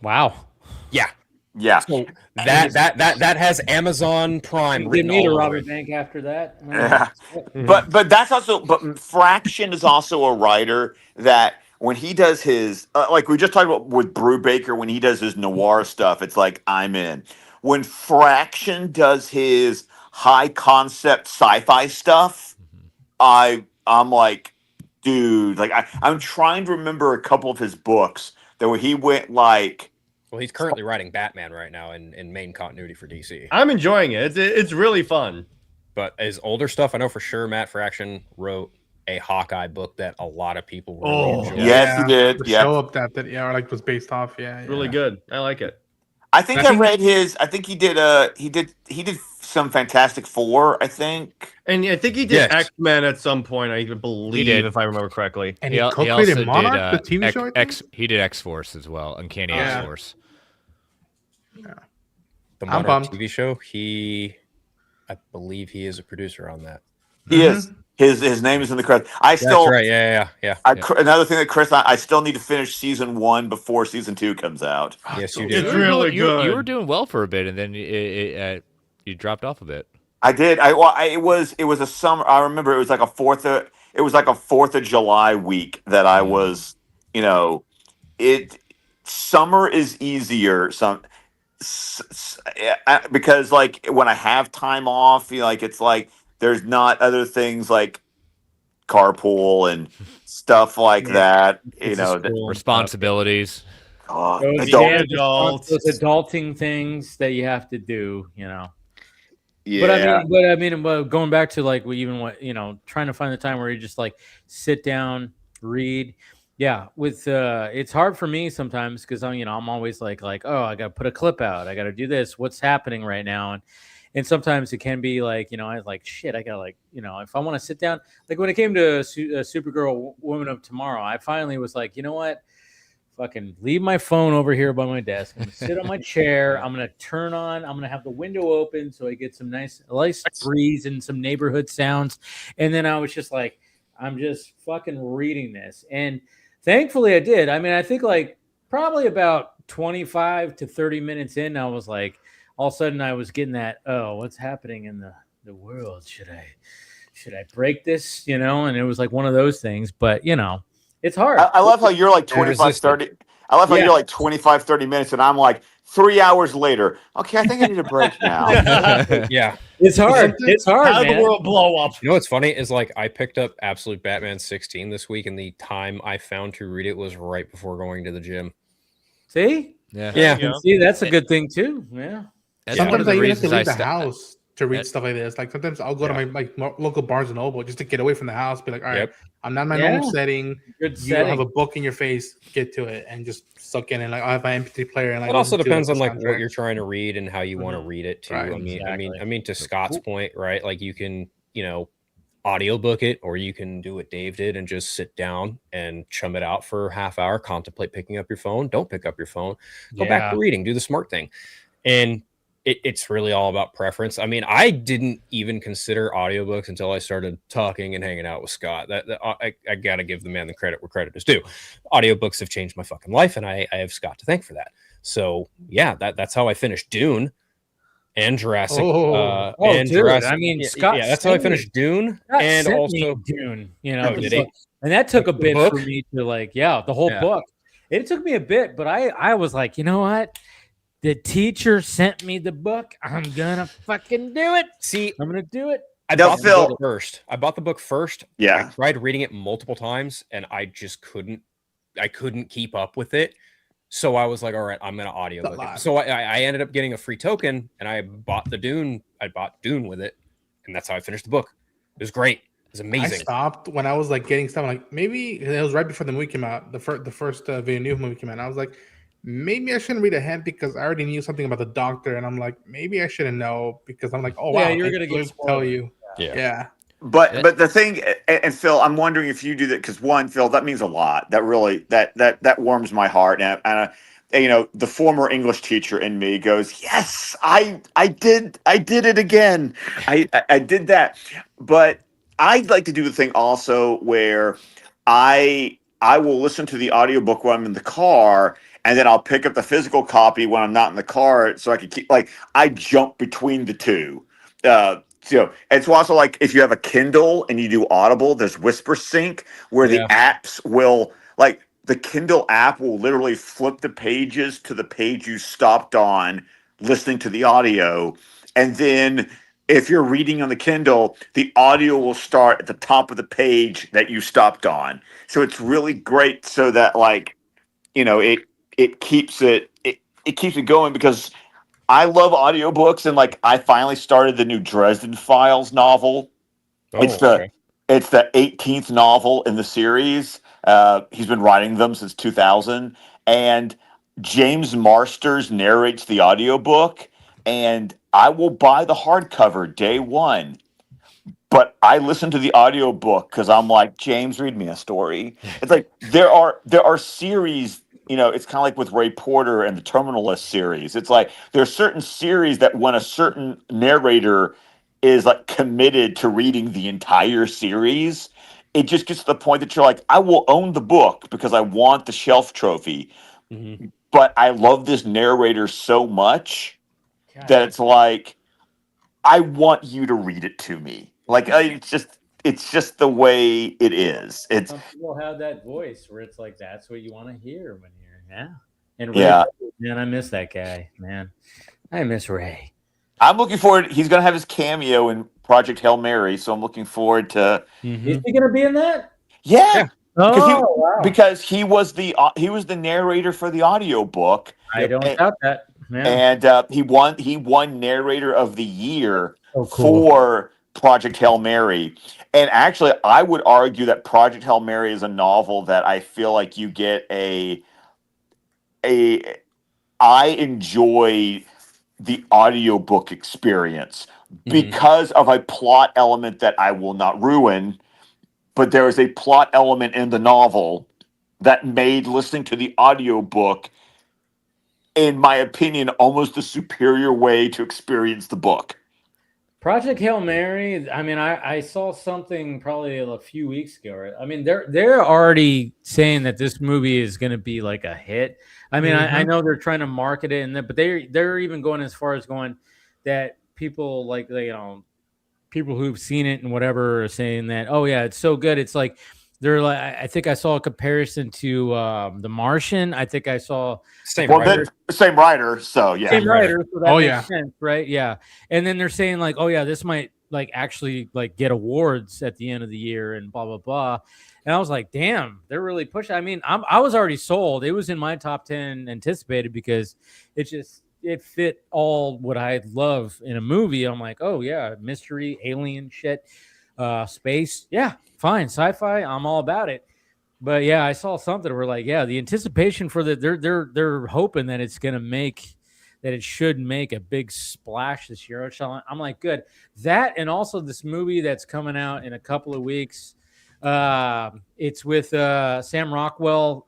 Wow. Yeah. Yeah. So that has Amazon Prime written all over over Robert it. Bank after that. Yeah. But that's also, but Fraction is also a writer that when he does his, like we just talked about with Brubaker, when he does his noir stuff, it's like, I'm in. When Fraction does his high concept sci-fi stuff, I'm like, dude, like I'm trying to remember a couple of his books that where he went like. Well, he's currently writing Batman right now in main continuity for DC. I'm enjoying it. It's really fun. But his older stuff, I know for sure Matt Fraction wrote a Hawkeye book that a lot of people really enjoyed. Yes, he did. The Yeah. show up that like was based off. Yeah. Really good. I like it. I think I read his. I think he did. He did some Fantastic Four. I think. And I think he did X-Men at some point. I believe, if I remember correctly. And he co-created Monarch, the TV show. He did X-Force as well, Uncanny X-Force. Yeah. The Monarch TV show. I believe he is a producer on that. He is. His name is in the credits. That's right. Yeah. Another thing that Chris, I still need to finish season 1 before season 2 comes out. Yes, you did. It's really good. You were doing well for a bit, and then you dropped off a bit. I did. It was a summer. I remember it was like a 4th of July week that I was. Summer is easier. Because like when I have time off, it's like there's not other things like carpool and stuff like that. Responsibilities. Those adulting things that you have to do. Yeah. But I mean, going back to like trying to find the time where you just like sit down, read. Yeah, it's hard for me sometimes because I'm always like, oh, I got to put a clip out. I got to do this. What's happening right now? And sometimes it can be like, I was like, shit, I got if I want to sit down, like when it came to Supergirl Woman of Tomorrow, I finally was like, you know what? fucking leave my phone over here by my desk. I'm gonna sit on my chair. I'm gonna I'm gonna have the window open so I get some nice breeze and some neighborhood sounds. And then I was just like, I'm just fucking reading this. And thankfully I did. I mean, I think like probably about 25 to 30 minutes in, I was like, all of a sudden I was getting that, oh, what's happening in the world? Should I break this? You know, and it was like one of those things, but you know, it's hard. I love how you're like 25, 30. I love how you're like 25, 30 minutes, and I'm like 3 hours later. Okay, I think I need a break now. Yeah. It's hard. It's hard. How did the world blow up? You know what's funny is like I picked up Absolute Batman 16 this week, and the time I found to read it was right before going to the gym. See? Yeah. See, that's a good thing too. Yeah. That's one of Sometimes the I even have to reasons leave the st- house to read stuff like this. Like sometimes I'll go to my like local Barnes and Noble just to get away from the house. Be like, all right, I'm not in my normal setting. Good You have a book in your face. Get to it and just suck in. And like I have my MP3 player. And like, it also depends on like soundtrack. what you're trying to read and how you want to read it too. Right, I mean, to Scott's point, right? Like you can, you know, audiobook it, or you can do what Dave did and just sit down and chum it out for a half hour, contemplate picking up your phone. Don't pick up your phone. Go back to reading. Do the smart thing. And it's really all about preference. I mean, I didn't even consider audiobooks until I started talking and hanging out with Scott. I got to give the man the credit where credit is due. Audiobooks have changed my fucking life, and I have Scott to thank for that. So yeah, that's how I finished Dune and Jurassic. Jurassic. I mean, Scott. Yeah, that's how I finished Dune and also Dune. You know, and that took a bit for me to like, the whole book. It took me a bit, but I was like, you know what? The teacher sent me the book. I'm gonna fucking do it. See, I'm gonna do it. I bought the book first. Yeah. I tried reading it multiple times and I just couldn't keep up with it. So I was like, all right, I'm gonna audiobook it. So I ended up getting a free token and I bought Dune with it, and that's how I finished the book. It was great. It was amazing. I stopped when I was like getting stuff. Like maybe it was right before the movie came out. The first Villeneuve movie came out. I was like, maybe I shouldn't read ahead because I already knew something about the Doctor, and I'm like, maybe I shouldn't know because I'm like, oh wow, you're gonna get tell you, But the thing, and Phil, I'm wondering if you do that because one, Phil, that means a lot. That really that warms my heart, and you know, the former English teacher in me goes, yes, I did it again. I did that, but I'd like to do the thing also where I will listen to the audiobook when I'm in the car. And then I'll pick up the physical copy when I'm not in the car, so I can keep I jump between the two. So it's also like if you have a Kindle and you do Audible, there's Whisper Sync where the apps will the Kindle app will literally flip the pages to the page you stopped on listening to the audio, and then if you're reading on the Kindle, the audio will start at the top of the page that you stopped on. So it's really great so that it keeps it going because I love audiobooks, and I finally started the new Dresden Files novel. It's the 18th novel in the series. He's been writing them since 2000, and James Marsters narrates the audiobook, and I will buy the hardcover day one. But I listen to the audiobook because I'm like, James, read me a story. It's like there are series. You know, it's kind of like with Ray Porter and the Terminal List series. It's like there are certain series that when a certain narrator is committed to reading the entire series, it just gets to the point that you're like, I will own the book because I want the shelf trophy. Mm-hmm. But I love this narrator so much that it's like, I want you to read it to me. It's just the way it is. Some people have that voice where it's like that's what you want to hear when you're And man, I miss that guy. Man, I miss Ray. I'm looking forward. He's going to have his cameo in Project Hail Mary, so I'm looking forward to. Mm-hmm. Is he going to be in that? Yeah. Oh, because he was the narrator for the audiobook. I don't doubt that. Yeah. And he won narrator of the year for Project Hail Mary. And actually, I would argue that Project Hail Mary is a novel that I feel like you get I enjoy the audiobook experience because of a plot element that I will not ruin, but there is a plot element in the novel that made listening to the audiobook, in my opinion, almost a superior way to experience the book. Project Hail Mary. I mean, I saw something probably a few weeks ago. Right? I mean, they're already saying that this movie is going to be like a hit. I mean, I know they're trying to market it, but they're even going as far as going that people like people who've seen it and whatever are saying that, oh yeah, it's so good. It's like they're like, I think I saw a comparison to The Martian. I think I saw same writer. So yeah, same writer. So that makes sense, right? Yeah. And then they're saying like, oh yeah, this might like actually like get awards at the end of the year and blah blah blah. And I was like, damn, they're really pushing. I mean, I was already sold. It was in my top 10 anticipated because it fit all what I love in a movie. I'm like, oh yeah, mystery, alien shit, space, yeah, fine, sci-fi, I'm all about it. But yeah, I saw something where like, yeah, the anticipation for they're hoping that it's gonna it should make a big splash this year. I'm like, good. That and also this movie that's coming out in a couple of weeks. It's with Sam Rockwell,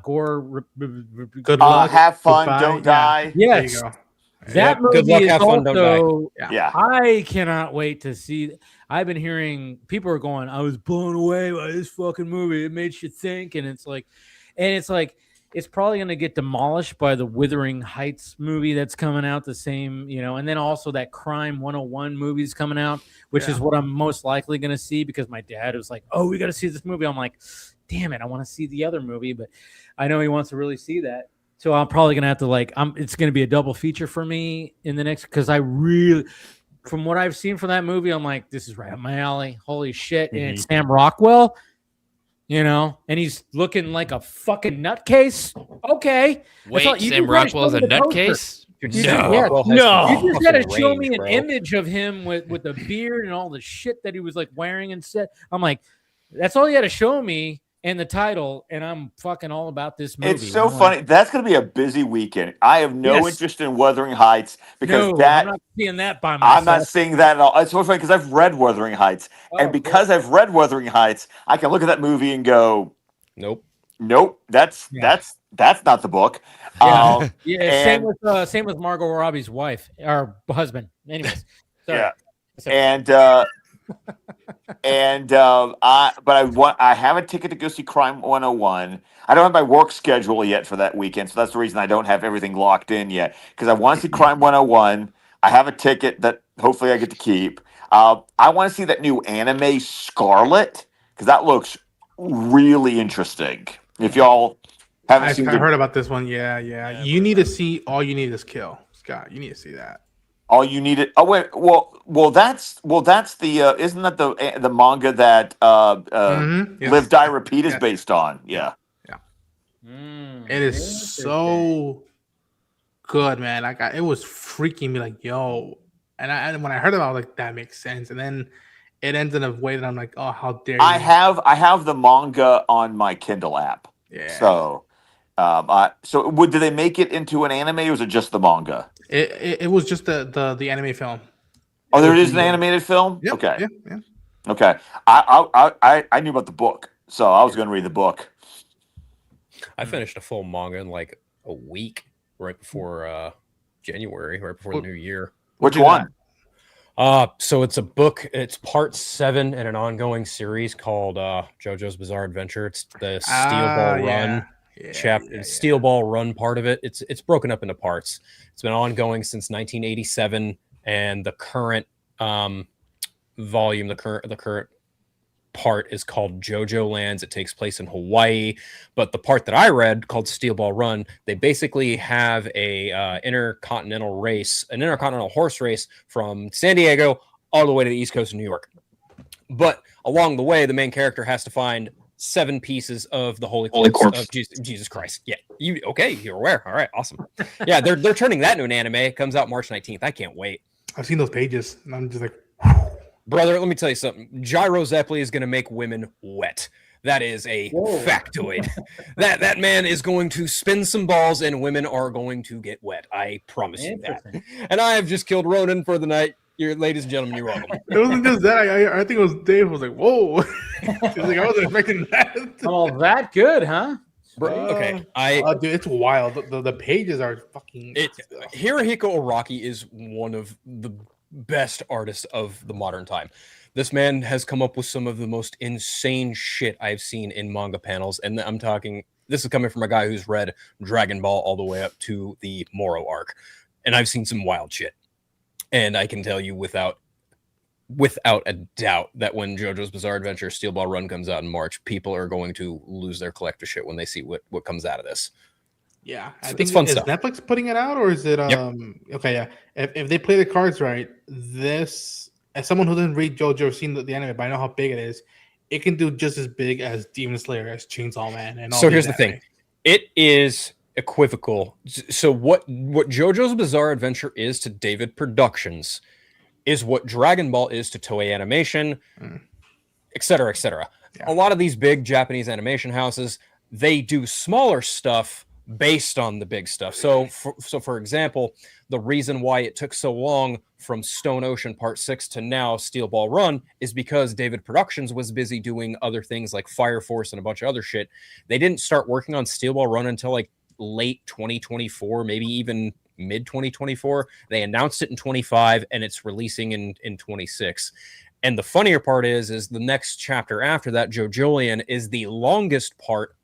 Gore. Good luck. Have fun, goodbye. don't die. Yes. There you go. That movie good luck, is have fun, don't also. Yeah. I cannot wait to see. I've been hearing people are going, I was blown away by this fucking movie. It made you think, and it's like, it's probably going to get demolished by the Wuthering Heights movie that's coming out the same, and then also that Crime 101 movie is coming out, which is what I'm most likely going to see because my dad was like, oh, we got to see this movie. I'm like, damn it, I want to see the other movie, but I know he wants to really see that. So I'm probably going to have to it's going to be a double feature for me in the next, because I really, from what I've seen from that movie, I'm like, this is right up my alley. Holy shit. And it's Sam Rockwell, and he's looking like a fucking nutcase. Okay. Wait, Sam Rockwell's a nutcase? No. You just got to show me an image of him with the beard and all the shit that he was like wearing and set. I'm like, that's all you got to show me. And the title, and I'm fucking all about this movie. It's so funny. That's going to be a busy weekend. I have no interest in Wuthering Heights because I'm not seeing that by myself. I'm not seeing that at all. It's so funny because I've read Wuthering Heights, and because I've read Wuthering Heights, I can look at that movie and go, nope, that's not the book. Same with Margot Robbie's wife or husband. Anyways, sorry. Yeah, I have a ticket to go see Crime 101. I don't have my work schedule yet for that weekend, so that's the reason I don't have everything locked in yet. Because I want to see Crime 101. I have a ticket that hopefully I get to keep. I want to see that new anime Scarlet because that looks really interesting. If y'all haven't seen, I heard about this one. Yeah. You need to see All You Need Is Kill, Scott. You need to see that. All You Need It. Oh wait, well that's the isn't that the manga that Live Die Repeat is based on? Yeah. It is so good, man. It was freaking me like, yo, and when I heard about it, I was like, that makes sense. And then it ends in a way that I'm like, oh, how dare you? I have the manga on my Kindle app. Yeah. So, did they make it into an anime or was it just the manga? It was just the anime film. Oh, there is an animated film? Yep, Okay. Yeah. Okay. I knew about the book, so I was going to read the book. I finished a full manga in like a week right before January, right before the new year. Which one? So it's a book. It's part 7 in an ongoing series called JoJo's Bizarre Adventure. It's the Steel Ball Run chapter. Steel Ball Run part of it. It's broken up into parts. It's been ongoing since 1987, and the current volume, the current part is called JoJo Lands. It takes place in Hawaii, but the part that I read called Steel Ball Run, they basically have a intercontinental horse race from San Diego all the way to the East Coast of New York. But along the way, the main character has to find 7 pieces of the Holy Corpse of Jesus Christ. Yeah, you're aware. All right, awesome. Yeah, they're turning that into an anime. It comes out March 19th. I can't wait. I've seen those pages, and I'm just like, brother, let me tell you something. Gyro Zeppeli is going to make women wet. That is a factoid. that man is going to spin some balls, and women are going to get wet. I promise you that. And I have just killed Ronin for the night. Ladies and gentlemen, you're welcome. It wasn't just that. I think it was Dave was like, whoa. He's like, I wasn't expecting that. Oh, that good, huh? Okay, dude, it's wild. The pages are fucking. Hirohiko Araki is one of the best artists of the modern time. This man has come up with some of the most insane shit I've seen in manga panels, and I'm talking. This is coming from a guy who's read Dragon Ball all the way up to the Moro arc, and I've seen some wild shit. And I can tell you without a doubt that when JoJo's Bizarre Adventure Steel Ball Run comes out in March, people are going to lose their collector shit when they see what comes out of this. Yeah, I think it's fun is stuff. Netflix putting it out, or is it? Okay, yeah. If they play the cards right, this as someone who didn't read JoJo or seen the anime, but I know how big it is, it can do just as big as Demon Slayer, as Chainsaw Man, and all. So here's the thing, it is equivocal. So what JoJo's Bizarre Adventure is to David Productions is what Dragon Ball is to Toei Animation, et cetera, et cetera. Yeah. A lot of these big Japanese animation houses, they do smaller stuff based on the big stuff. So for example, the reason why it took so long from Stone Ocean Part 6 to now Steel Ball Run is because David Productions was busy doing other things like Fire Force and a bunch of other shit. They didn't start working on Steel Ball Run until like late 2024, maybe even mid 2024. They announced it in 25 and it's releasing in 26. And the funnier part is the next chapter after that, JoJolion, is the longest part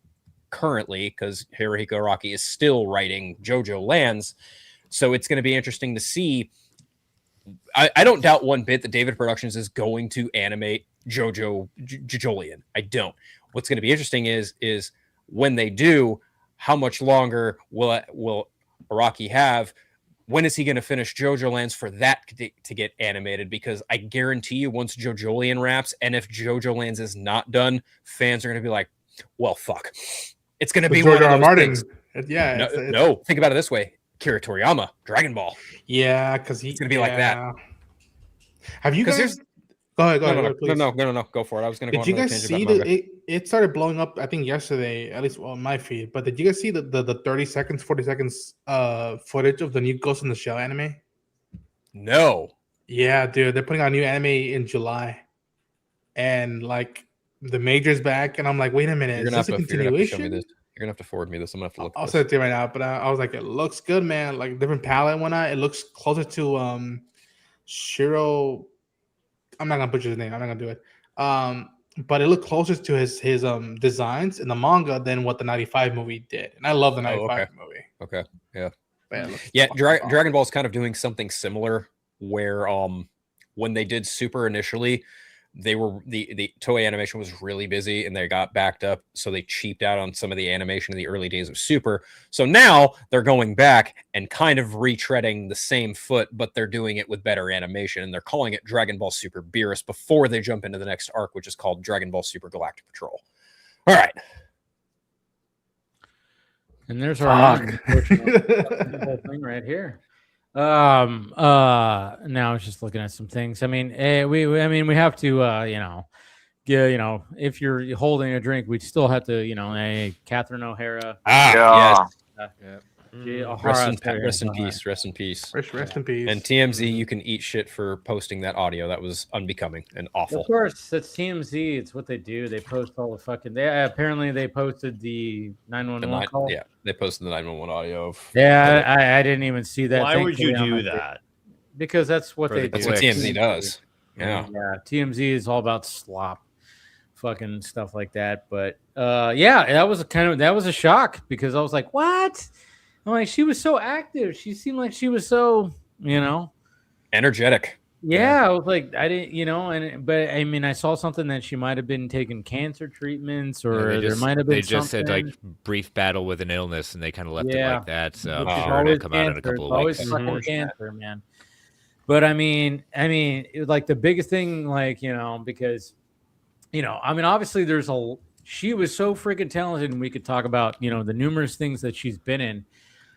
currently because Hirohiko Araki is still writing JoJo Lands. So it's going to be interesting to see. I don't doubt one bit that David Productions is going to animate JoJolion. I don't. What's going to be interesting is when they do, how much longer will Araki have? When is he going to finish JoJo Lands for that to get animated? Because I guarantee you once JoJolion wraps, and if JoJo Lands is not done, fans are going to be like, well, fuck. It's going to be George one of those Martin. things. Yeah. No, think about it this way. Akira Toriyama, Dragon Ball. Yeah, because it's going to be like that. Have you guys... Go ahead, No. Go for it. I was going to go on Did you guys see it started blowing up, I think, yesterday, at least on my feed. But did you guys see the 30 seconds, 40 seconds footage of the new Ghost in the Shell anime? No. Yeah, dude. They're putting out a new anime in July. And, like, the Major's back. And I'm like, wait a minute. Is this a continuation? You're going to have to forward me this. I'm going to have to look I'll send it to you right now. But I was like, it looks good, man. Like, different palette and whatnot. It looks closer to Shiro... I'm not gonna butcher his name. I'm not gonna do it. But it looked closer to his designs in the manga than what the 95 movie did. And I love the 95 movie. Okay. Yeah. Dragon Ball is kind of doing something similar where when they did Super initially, they were the Toei Animation was really busy and they got backed up, so they cheaped out on some of the animation in the early days of Super. So now they're going back and kind of retreading the same foot, but they're doing it with better animation, and they're calling it Dragon Ball Super Beerus before they jump into the next arc, which is called Dragon Ball Super Galactic Patrol. All right. And there's our thing right here. Now I was just looking at some things. I mean, we have to, if you're holding a drink, we still have to, Catherine O'Hara. Yes. Rest in peace. Rest in peace. And TMZ, you can eat shit for posting that audio. That was unbecoming and awful. Of course, that's TMZ. It's what they do. They post all the fucking. Apparently they posted the 911 call. Yeah, they posted the 911 audio. I didn't even see that. Why would you do that? Because that's what they do. That's what TMZ does. Yeah. TMZ is all about slop, fucking stuff like that. But that was a shock because I was like, what? I'm like, she was so active. She seemed like she was so, energetic. Yeah, I was like, I didn't, but I mean, I saw something that she might have been taking cancer treatments, or there might have been. They just said like brief battle with an illness, and they kind of left it like that. So I'm sure it'll come out in a couple of weeks. Always fucking cancer, man. But I mean, like the biggest thing, like because, obviously she was so freaking talented, and we could talk about the numerous things that she's been in.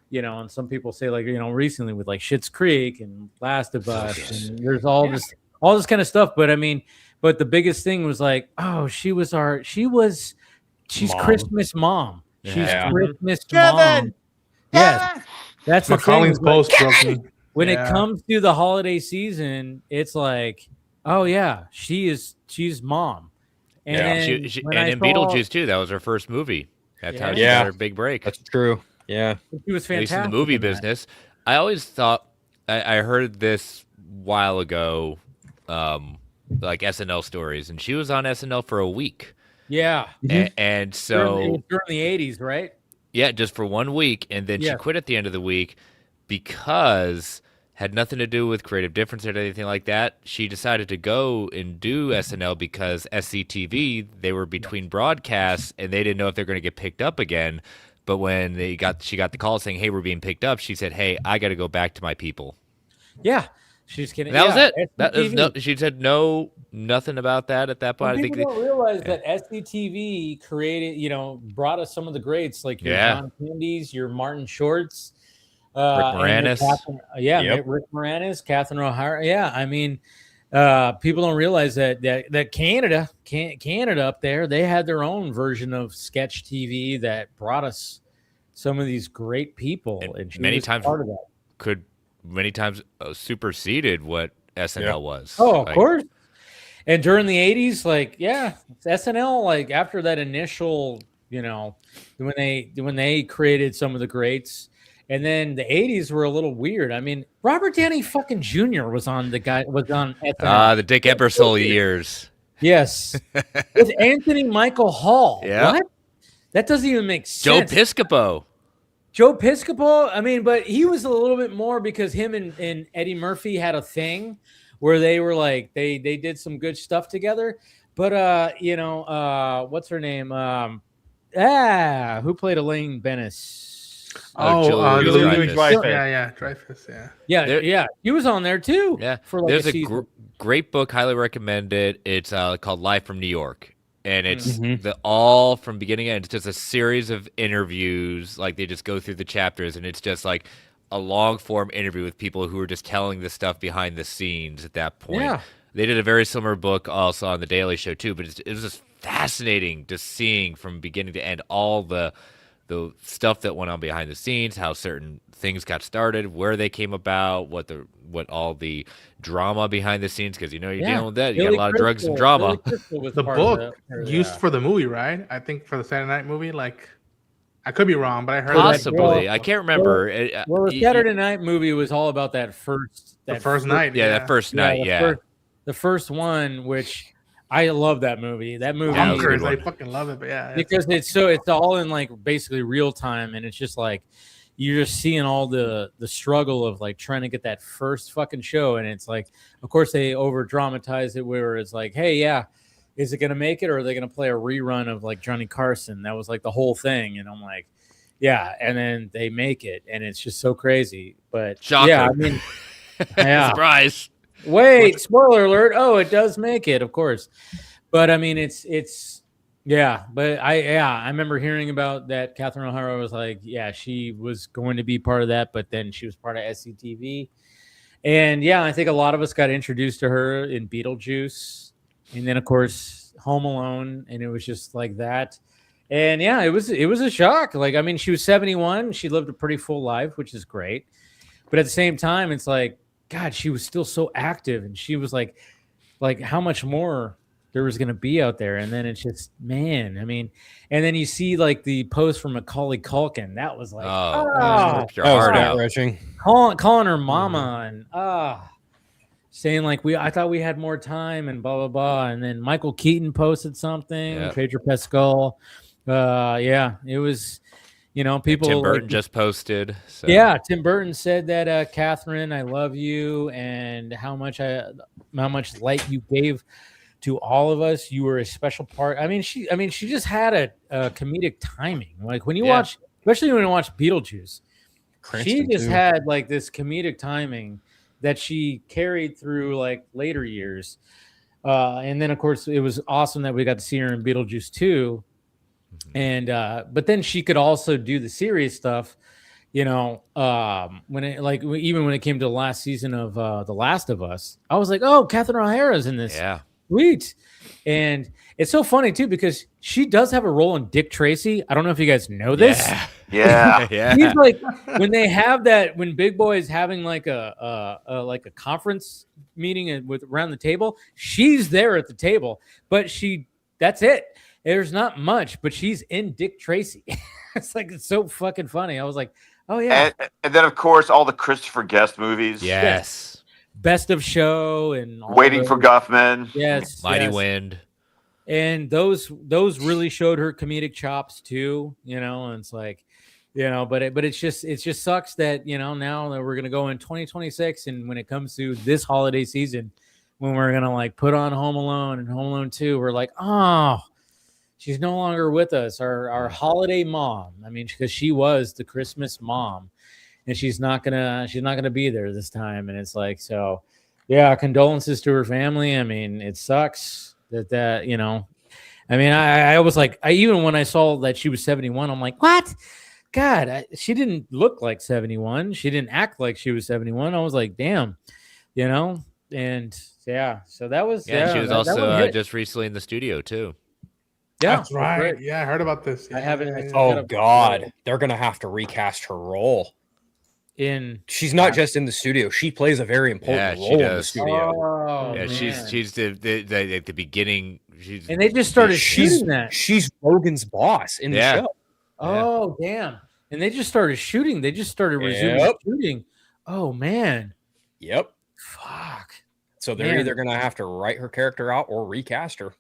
And some people say like, recently with like Schitt's Creek and Last of Us, and there's all this kind of stuff. But I mean, the biggest thing was like, oh, she's mom. Christmas mom. Yeah. She's Christmas mom. Yes. That's the McCalling's thing. post broke me. When it comes to the holiday season, it's like, oh yeah, she's mom. And and in Beetlejuice too. That was her first movie. That's Yeah. how she Yeah. got her big break. That's true. Yeah. She was At least fantastic in the movie in that. business. I always thought I heard this while ago, like SNL stories, and she was on SNL for a week. Yeah. And It so was during the 80s, right? yeah, just for 1 week, and then she Yeah. quit at the end of the week because had nothing to do with creative difference or anything like that. She decided to go and do SNL because SCTV, they were between broadcasts and they didn't know if they're going to get picked up again. But when she got the call saying, "Hey, we're being picked up," she said, "Hey, I got to go back to my people." Yeah. She's kidding. And that was Yeah, it. That was SCTV. she said nothing about that at that point. Well, I think people don't realize that SCTV created, brought us some of the greats like your Yeah. John Candy's, your Martin Shorts, Rick and your Moranis. Catherine, Yep. Rick Moranis, Catherine O'Hara. Yeah, I mean, people don't realize that Canada up there, they had their own version of sketch TV that brought us some of these great people, and she many was times part of that. could many times superseded what SNL was. Oh, of Like, course. And during the 80s, SNL, after that initial, when they created some of the greats, and then the 80s were a little weird. I mean, Robert Downey fucking Jr. was on SNL. the Dick Ebersol years. Yes. With Anthony Michael Hall. Yeah. What? That doesn't even make Joe sense. Piscopo. Joe Piscopo, I mean, but he was a little bit more because him and Eddie Murphy had a thing where they were like they did some good stuff together. But what's her name? Who played Elaine Bennis? Julie Dreyfus. Yeah, Dreyfus. Yeah. Yeah. He was on there too. Yeah, For like there's a a season. great book, highly recommend it. It's called Live from New York, and it's Mm-hmm. all from beginning to end. It's just a series of interviews, like they just go through the chapters, and it's just like a long form interview with people who are just telling the stuff behind the scenes at that point. Yeah. They did a very similar book also on the Daily Show too, but it was just fascinating just seeing from beginning to end all the stuff that went on behind the scenes, how certain things got started, where they came about, what all the drama behind the scenes, because you're dealing with that. You got a lot of drugs and drama. The book used for the movie, right? I think for the Saturday Night movie, I could be wrong, but I heard Possibly, I can't remember. Well, the Saturday Night movie was all about that first night. Yeah, that first night. Yeah, the first one, which I love that movie. That movie, Yeah, that was a good I one. fucking love it. But yeah, because it's all in basically real time, and it's just you're just seeing all the struggle of trying to get that first fucking show, and it's of course they over dramatize it where it's hey, yeah, is it gonna make it, or are they gonna play a rerun of Johnny Carson? That was the whole thing, and I'm yeah, and then they make it, and it's just so crazy. But Shocker. yeah, I mean, yeah. Surprise. Wait, spoiler alert. Oh, it does make it, of course. But I mean, it's yeah. But I remember hearing about that. Catherine O'Hara was she was going to be part of that, but then she was part of SCTV. And yeah, I think a lot of us got introduced to her in Beetlejuice, and then of course Home Alone, and it was just like that. And yeah, it was a shock. I mean, she was 71. She lived a pretty full life, which is great. But at the same time, it's God, she was still so active, and she was like how much more there was going to be out there. And then it's just, man, I mean, and then you see the post from Macaulay Culkin. That was Ripped your heart out. calling her mama and saying I thought we had more time and blah blah blah. And then Michael Keaton posted something. Pedro Pascal. Yeah, it was. People. Tim Burton just posted. So. Yeah, Tim Burton said that, Katherine, I love you, and how much light you gave to all of us. You were a special part. I mean, she just had a comedic timing. When you watch, especially when you watch Beetlejuice, she just had this comedic timing that she carried through later years. And then of course it was awesome that we got to see her in Beetlejuice 2. And but then she could also do the serious stuff, when it even when it came to the last season of The Last of Us, I was oh, Catherine O'Hara's in this. Yeah. Sweet. And it's so funny too because she does have a role in Dick Tracy. I don't know if you guys know this. Yeah. Yeah. He's when they have that, when Big Boy is having a conference meeting around the table, she's there at the table, but that's it. There's not much, but she's in Dick Tracy. It's like it's so fucking funny. I was like, oh yeah. And then of course all the Christopher Guest movies. Yes. Best of Show and Waiting for Guffman. Yes. Mighty Wind. And those really showed her comedic chops too, and it's like, but it just sucks that, now that we're going to go in 2026. And when it comes to this holiday season, when we're going to like put on Home Alone and Home Alone 2, we're like, oh, she's no longer with us. Our holiday mom. I mean, because she was the Christmas mom, and she's not gonna be there this time. And it's like, so yeah, condolences to her family. I mean, it sucks that I mean, I was like, even when I saw that she was 71, I'm like, what? God, she didn't look like 71. She didn't act like she was 71. I was like, damn, and yeah, so that was, yeah, she was also just recently in the studio too. Yeah, that's right. Yeah, I heard about this. I haven't. Oh God, they're gonna have to recast her role. She's not just in the studio; she plays a very important role in the studio. Oh, yeah, man. she's the at the beginning. And they just started shooting that. She's Logan's boss in the show. Oh damn! And they just started shooting. They just started resuming shooting. Oh man. Yep. Fuck. So they're either gonna have to write her character out or recast her.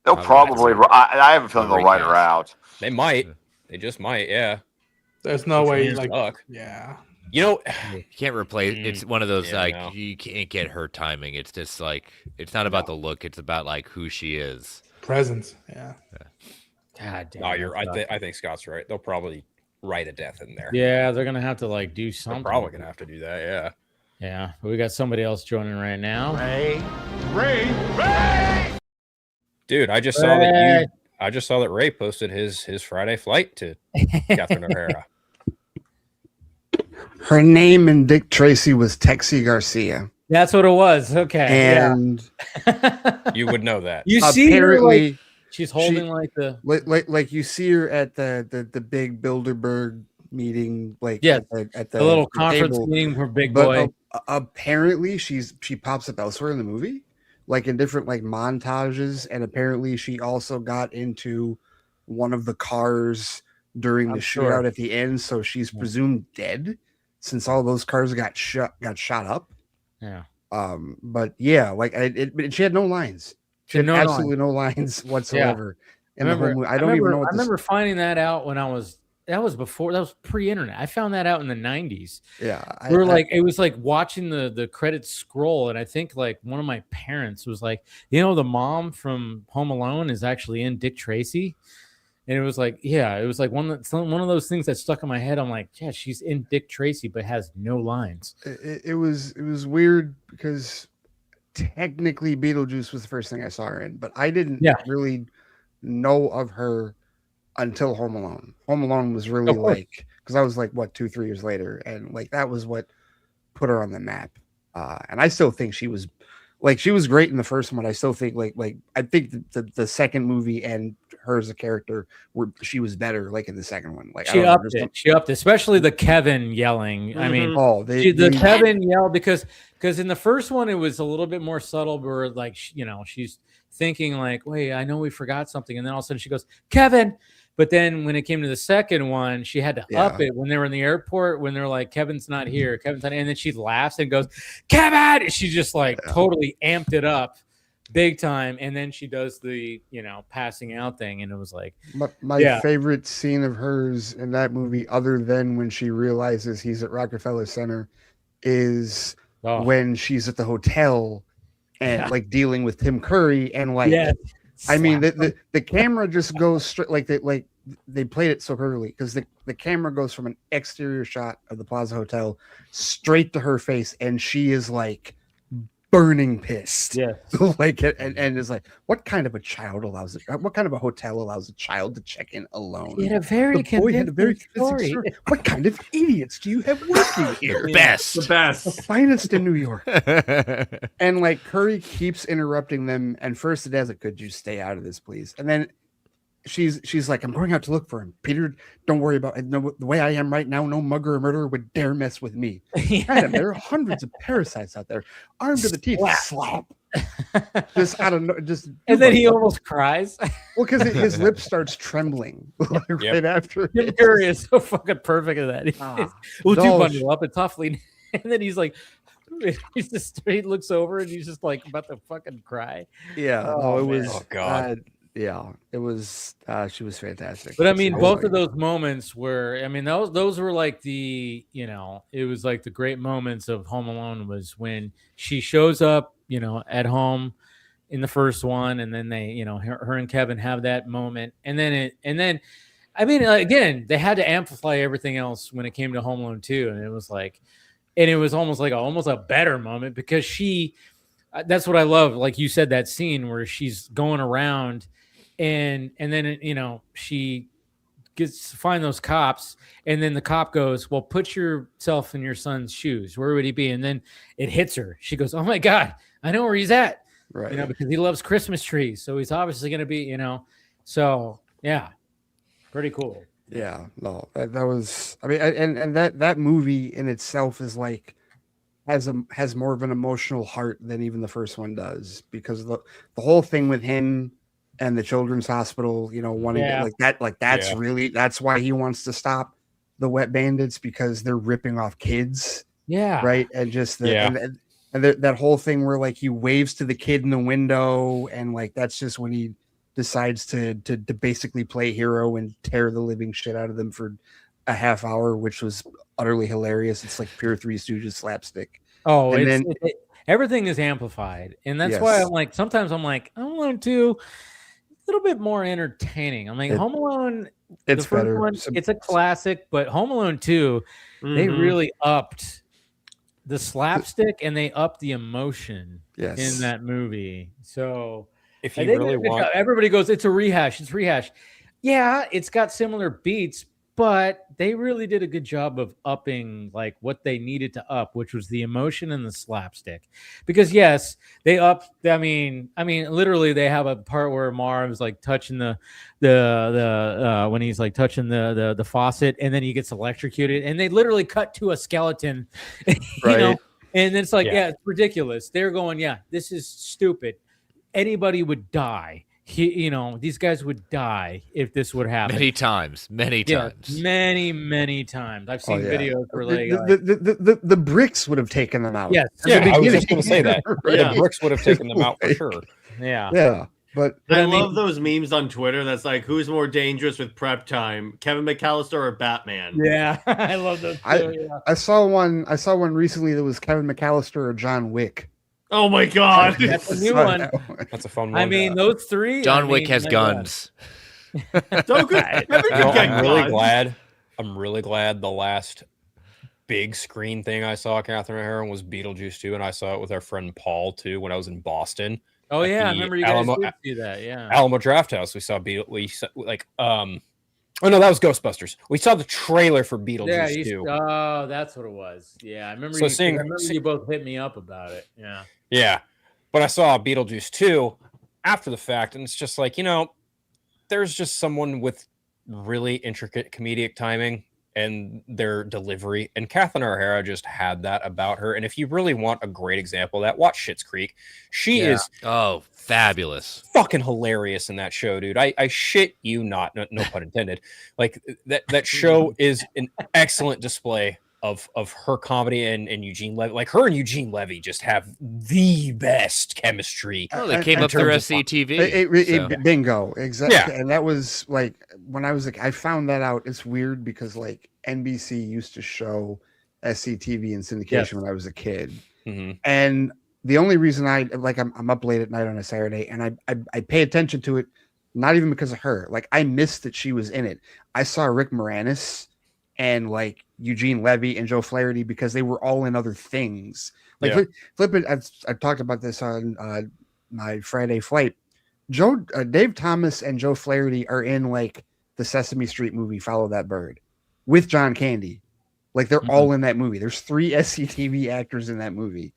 They'll probably. I have a feeling they'll write her out. They might. They just might. Yeah. There's no way. Yeah. You can't replace. It's one of those you can't get her timing. It's just like it's not about the look. It's about like who she is. Presence. Yeah. God damn. No, I think Scott's right. They'll probably write a death in there. Yeah, they're gonna have to like do something. They're probably gonna have to do that. Yeah. Yeah. We got somebody else joining right now. Ray. Dude, I just saw that Ray posted his Friday flight to Catherine O'Hara. Her name in Dick Tracy was Texie Garcia. That's what it was. Okay. And you would know that. You see her like she's holding like you see her at the big Bilderberg meeting, like at the little conference meeting for Big Boy. Apparently she pops up elsewhere in the movie, like in different like montages, and apparently she also got into one of the cars during the shootout at the end, so she's presumed dead since all those cars got shot up. Yeah. But yeah, like she had no lines. She had absolutely no lines whatsoever. Yeah. I remember finding that out when that was pre-internet. I found that out in the 90s. Yeah. It was like watching the credits scroll, and I think like one of my parents was like, the mom from Home Alone is actually in Dick Tracy. And it was like, it was like one of those things that stuck in my head. I'm like, yeah, she's in Dick Tracy, but has no lines. It was weird because technically Beetlejuice was the first thing I saw her in, but I didn't really know of her until Home Alone. Home Alone was really because I was like, 2-3 years later, and like that was what put her on the map. And I still think she was great in the first one. I still think I think the second movie and her as a character she was better like in the second one. Like she upped it, especially the Kevin yelling. Mm-hmm. I mean, the Kevin yell because in the first one it was a little bit more subtle, where like she's thinking like, wait, I know we forgot something, and then all of a sudden she goes, Kevin. But then when it came to the second one, she had to up it when they were in the airport, when they're like, Kevin's not here. And then she laughs and goes, Kevin. She just like totally amped it up big time. And then she does the, passing out thing. And it was like, my favorite scene of hers in that movie, other than when she realizes he's at Rockefeller Center, is when she's at the hotel and like dealing with Tim Curry and like, I mean, the camera just goes straight they played it so perfectly because the camera goes from an exterior shot of the Plaza Hotel straight to her face, and she is like burning pissed. Yeah. and it's like, what kind of a hotel allows a child to check in alone? He had a very convincing story. What kind of idiots do you have working here? The finest in New York. And like Curry keeps interrupting them, and first it has could you stay out of this, please? And then she's like, I'm going out to look for him. Peter, don't worry about it. No, the way I am right now, no mugger or murderer would dare mess with me. Adam, there are hundreds of parasites out there, armed to the teeth. Slap. just I don't know, just and then he almost cries. Well, because his lip starts trembling right after. Tim Curry is so fucking perfect at that. We'll do bundle up and toughly, and then he's like, he looks over and he's just like about to fucking cry. Yeah, it was. Oh god. Yeah, it was. She was fantastic. But I mean, both of those moments were. I mean, those were like the. It was like the great moments of Home Alone was when she shows up. At home in the first one, and then they, her and Kevin have that moment, and then I mean, again, they had to amplify everything else when it came to Home Alone 2, and it was like, and it was almost like almost a better moment because that's what I love. Like you said, that scene where she's going around. And then she gets to find those cops, and then the cop goes, "Well, put yourself in your son's shoes. Where would he be?" And then it hits her. She goes, "Oh my god, I know where he's at." Right. Because he loves Christmas trees, so he's obviously going to be, So yeah, pretty cool. Yeah, no, that was. I mean, and that movie in itself is like has more of an emotional heart than even the first one does, because the whole thing with him and the children's hospital, wanting that's why he wants to stop the wet bandits, because they're ripping off kids. Yeah. Right. And just that whole thing where like he waves to the kid in the window, and like that's just when he decides to basically play hero and tear the living shit out of them for a half hour, which was utterly hilarious. It's like pure Three Stooges slapstick. Oh, and everything is amplified, and that's why I'm like, sometimes I'm like, I want to a little bit more entertaining. I'm like, Home Alone, it's the first better. one, it's a classic, but Home Alone 2, they really upped the slapstick and they upped the emotion in that movie. So if you really want, everybody goes, it's a rehash. It's rehash. Yeah, it's got similar beats, but they really did a good job of upping like what they needed to up, which was the emotion and the slapstick. Because yes, they upped. I mean, literally, they have a part where Marv's like touching the when he's like touching the faucet, and then he gets electrocuted, and they literally cut to a skeleton, right? And it's like, yeah, it's ridiculous. They're going, yeah, this is stupid. Anybody would die. These guys would die if this would happen. Many times. Many times. I've seen videos where the bricks would have taken them out. Yes. I was just going to say that. The bricks would have taken them out for sure. Yeah. But I love those memes on Twitter. That's like, who's more dangerous with prep time, Kevin McAllister or Batman? Yeah, I love those. I saw one recently that was Kevin McAllister or John Wick. Oh my god, that's a new one. That's a fun one. I mean, those three. John Wick has guns. So good. I'm really glad the last big screen thing I saw Katherine O'Hara was Beetlejuice 2, and I saw it with our friend Paul too when I was in Boston. Oh yeah, I remember you guys did do that. Yeah, Alamo Draft House. We saw oh no, that was Ghostbusters. We saw the trailer for Beetlejuice 2. Oh, that's what it was. Yeah, I remember. You both hit me up about it. Yeah. Yeah, but I saw Beetlejuice 2 after the fact, and it's just like, there's just someone with really intricate comedic timing and their delivery, and Katherine O'Hara just had that about her. And if you really want a great example of that, watch Schitt's Creek. She is fabulous, fucking hilarious in that show, dude. I shit you not, no pun intended. Like that show is an excellent display of her comedy and Eugene Levy. Like her and Eugene Levy just have the best chemistry. Oh, they came up through SCTV. Bingo, exactly. Yeah. And that was like when I was like, I found that out. It's weird because like NBC used to show SCTV in syndication when I was a kid, and the only reason I'm up late at night on a Saturday and I pay attention to it, not even because of her. Like I missed that she was in it. I saw Rick Moranis and like Eugene Levy and Joe Flaherty because they were all in other things. Like flip it. I've talked about this on my Friday flight. Dave Thomas and Joe Flaherty are in like the Sesame Street movie Follow That Bird with John Candy. Like they're all in that movie. There's 3 SCTV actors in that movie.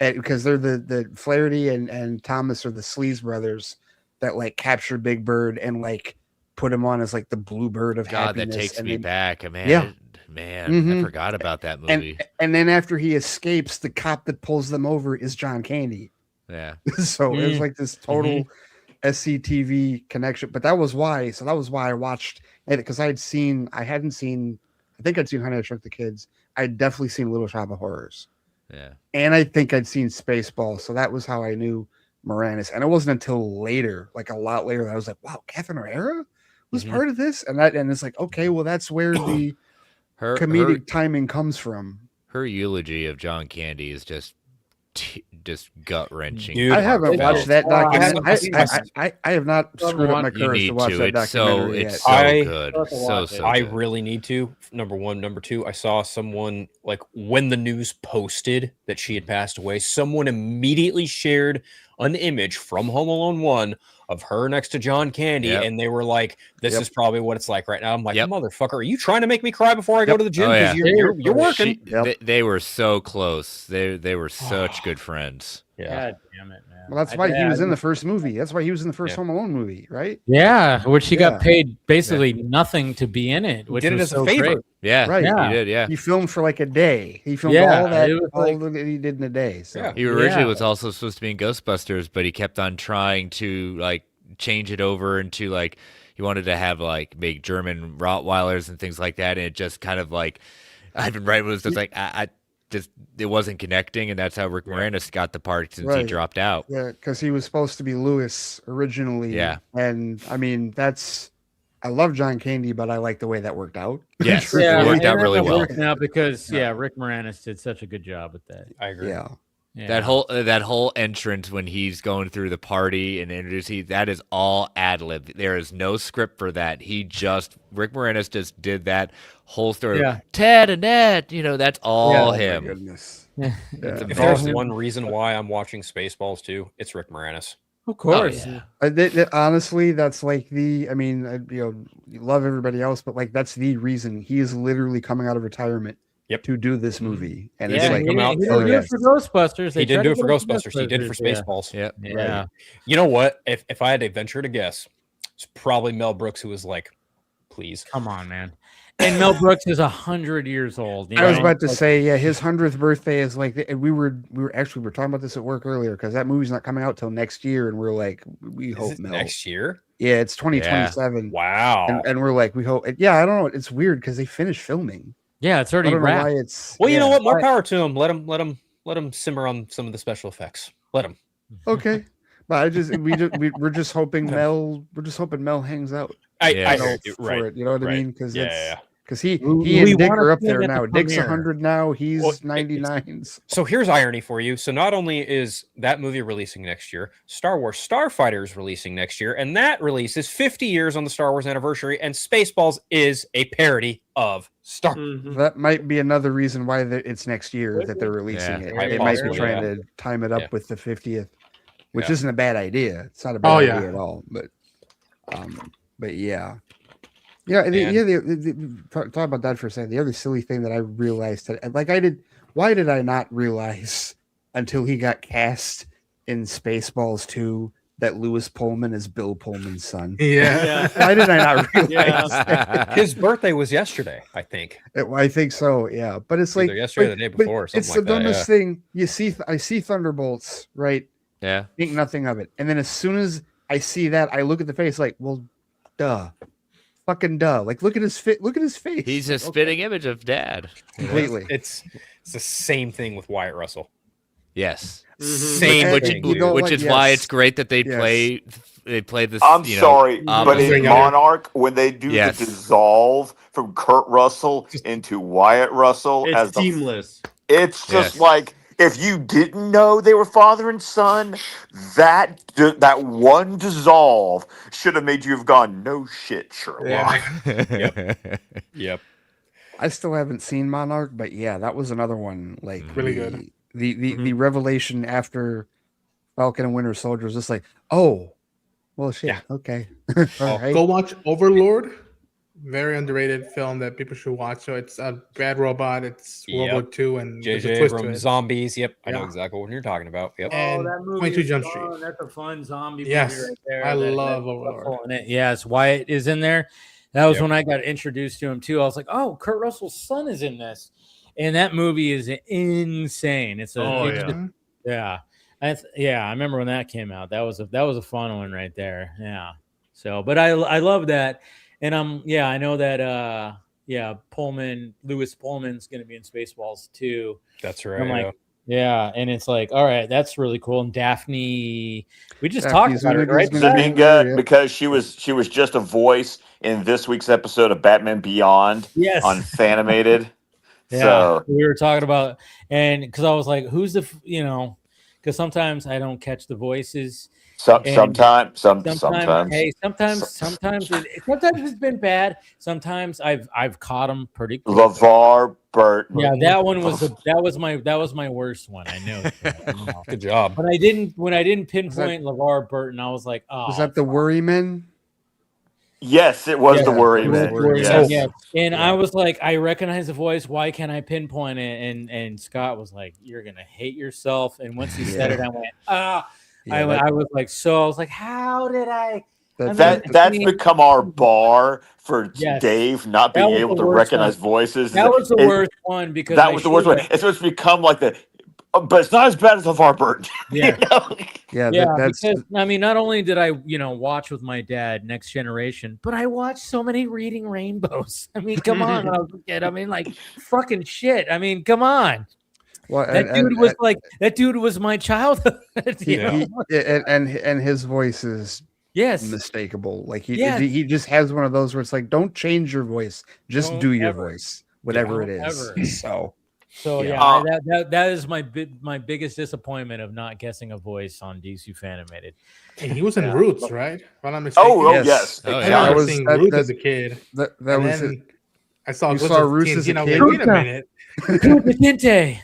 Because they're the Flaherty and Thomas are the Sleaze brothers that like captured Big Bird and like put him on as like the Bluebird of happiness. That takes me back, man. I forgot about that movie. And then after he escapes, the cop that pulls them over is John Candy. Yeah. So it was like this total SCTV connection. But that was why. So that was why I watched it, because I think I'd seen Honey, I Shrunk the Kids. I'd definitely seen Little Shop of Horrors. Yeah. And I think I'd seen Spaceballs. So that was how I knew Moranis. And it wasn't until later, like a lot later, that I was like, wow, Catherine O'Hara was part of this. And it's like, okay, well, that's where the comedic timing comes from. Her eulogy of John Candy is just gut wrenching. I haven't watched that documentary. I have not screwed up my courage to watch that documentary yet. It's so good. So I good. really need to. Number one. Number two, I saw someone, like, when the news posted that she had passed away, someone immediately shared an image from Home Alone 1 of her next to John Candy, and they were like, this is probably what it's like right now. I'm like, motherfucker, are you trying to make me cry before I go to the gym? Because you're working. They were so close. They were such good friends. Yeah. God damn it, man. Well, that's why he was in the first movie. That's why he was in the first Home Alone movie, right? Yeah, which he got paid basically nothing to be in it, which did it was as a favor. Great. Yeah, right. He did. Yeah, he filmed for like a day. He filmed all that he did in a day. So. He originally was also supposed to be in Ghostbusters, but he kept on trying to like change it over into like he wanted to have like big German Rottweilers and things like that, and it just kind of like Ivan Wright was just like I just it wasn't connecting, and that's how Rick Moranis got the part since he dropped out. Yeah, because he was supposed to be Lewis originally. Yeah, and I mean I love John Candy, but I like the way that worked out. Yes, it worked out really well. Now because Rick Moranis did such a good job with that. I agree. Yeah. That whole entrance when he's going through the party and introducing, that is all ad lib. There is no script for that. Rick Moranis just did that whole story. Yeah. Ted and Ned, that's all him. Oh my goodness. If there's one reason why I'm watching Spaceballs too, it's Rick Moranis. Of course. Oh, yeah. Honestly, that's like you love everybody else, but like that's the reason he is literally coming out of retirement to do this movie. And it's like, he didn't do it for Ghostbusters. He didn't do it for Ghostbusters. He did it for Spaceballs. Yeah. Right. You know what? If I had to venture to guess, it's probably Mel Brooks who was like, please. Come on, man. And Mel Brooks is 100 years old. I was about to say, his 100th birthday is like, we were talking about this at work earlier because that movie's not coming out till next year, and we're like, we hope Mel next year. Yeah, it's 2027. Wow. And we're like, we hope. Yeah, I don't know. It's weird because they finished filming. Yeah, it's already wrapped. Well, you know what? More power to him. Let him simmer on some of the special effects. Let him. Okay. But we're just hoping Mel. We're just hoping Mel hangs out. I know for it. You know what I mean? Because because he and Dick are up there now. Dick's 100 now. He's 99. So here's irony for you. So not only is that movie releasing next year, Star Wars Starfighter is releasing next year, and that release is 50 years on the Star Wars anniversary, and Spaceballs is a parody of Star Wars. That might be another reason why it's next year that they're releasing it. They might be trying to time it up with the 50th, which isn't a bad idea. It's not a bad idea at all. But yeah. Yeah, talk about that for a second. The other silly thing that I realized why did I not realize until he got cast in Spaceballs 2 that Lewis Pullman is Bill Pullman's son? Yeah. Why did I not realize that? His birthday was yesterday, I think. I think so, yeah. But it's like either yesterday or the day before. It's the dumbest thing. I see Thunderbolts, right? Yeah. Think nothing of it. And then as soon as I see that, I look at the face like, well, duh. Fucking duh. Like, look at his face. He's a spitting image of Dad. Completely. It's the same thing with Wyatt Russell. Yes. Same which is why it's great that they play this. I'm sorry, but in Monarch, when they do the dissolve from Kurt Russell into Wyatt Russell, it's seamless. It's just like, if you didn't know they were father and son, that one dissolve should have made you have gone, no shit, Sherlock. Yep. I still haven't seen Monarch, but yeah, that was another one. Like really good. The revelation after Falcon and Winter Soldier was just like, oh, well, shit. Yeah. Okay. All right. Go watch Overlord. Very underrated film that people should watch. So it's a Bad Robot. It's World War II and J.J. Abrams zombies. Yep, I know exactly what you're talking about. Yep. And that movie 22 Jump Street. That's a fun zombie movie right there. I love Overlord. Yes, Wyatt is in there. That was when I got introduced to him too. I was like, oh, Kurt Russell's son is in this, and that movie is insane. It's a I remember when that came out. That was a fun one right there. Yeah. So, but I love that, and I know that Lewis Pullman's going to be in Spaceballs too. That's right. I'm like, yeah, and it's like, all right, that's really cool. And Daphne, we just talked about it, right? Zuniga, because she was just a voice in this week's episode of Batman Beyond. Yes. On Fanimated. Yeah, so we were talking about, and because I was like, who's because sometimes I don't catch the voices. Sometimes it's been bad. Sometimes I've caught them pretty quick. LeVar Burton. Yeah, that was my worst one. I know. Good job. But when I didn't pinpoint LeVar Burton, I was like, oh, was that the Worryman? Yes, it was the Worryman. Yes. Yeah. And I was like, I recognize the voice. Why can't I pinpoint it? And Scott was like, you're gonna hate yourself. And once he said it, I went, I was like, how did I? That's become our bar for Dave not being able to recognize voices. That was the worst one because that was the worst one. It's supposed to become like but it's not as bad as LeVar Burton. Yeah, that's. Because, I mean, not only did I, watch with my dad Next Generation, but I watched so many Reading Rainbows. I mean, come on, when I was a kid. I mean, like fucking shit. I mean, come on. Well, that dude was my childhood. And his voice is unmistakable. Like he just has one of those where it's like, don't change your voice, just do your voice, whatever it is. So that is my biggest disappointment of not guessing a voice on DC Fanimated. And he was in Roots, right? If I'm not mistaken. Yes. I remember seeing Roots as a kid. I saw Roots as a kid. Wait a minute.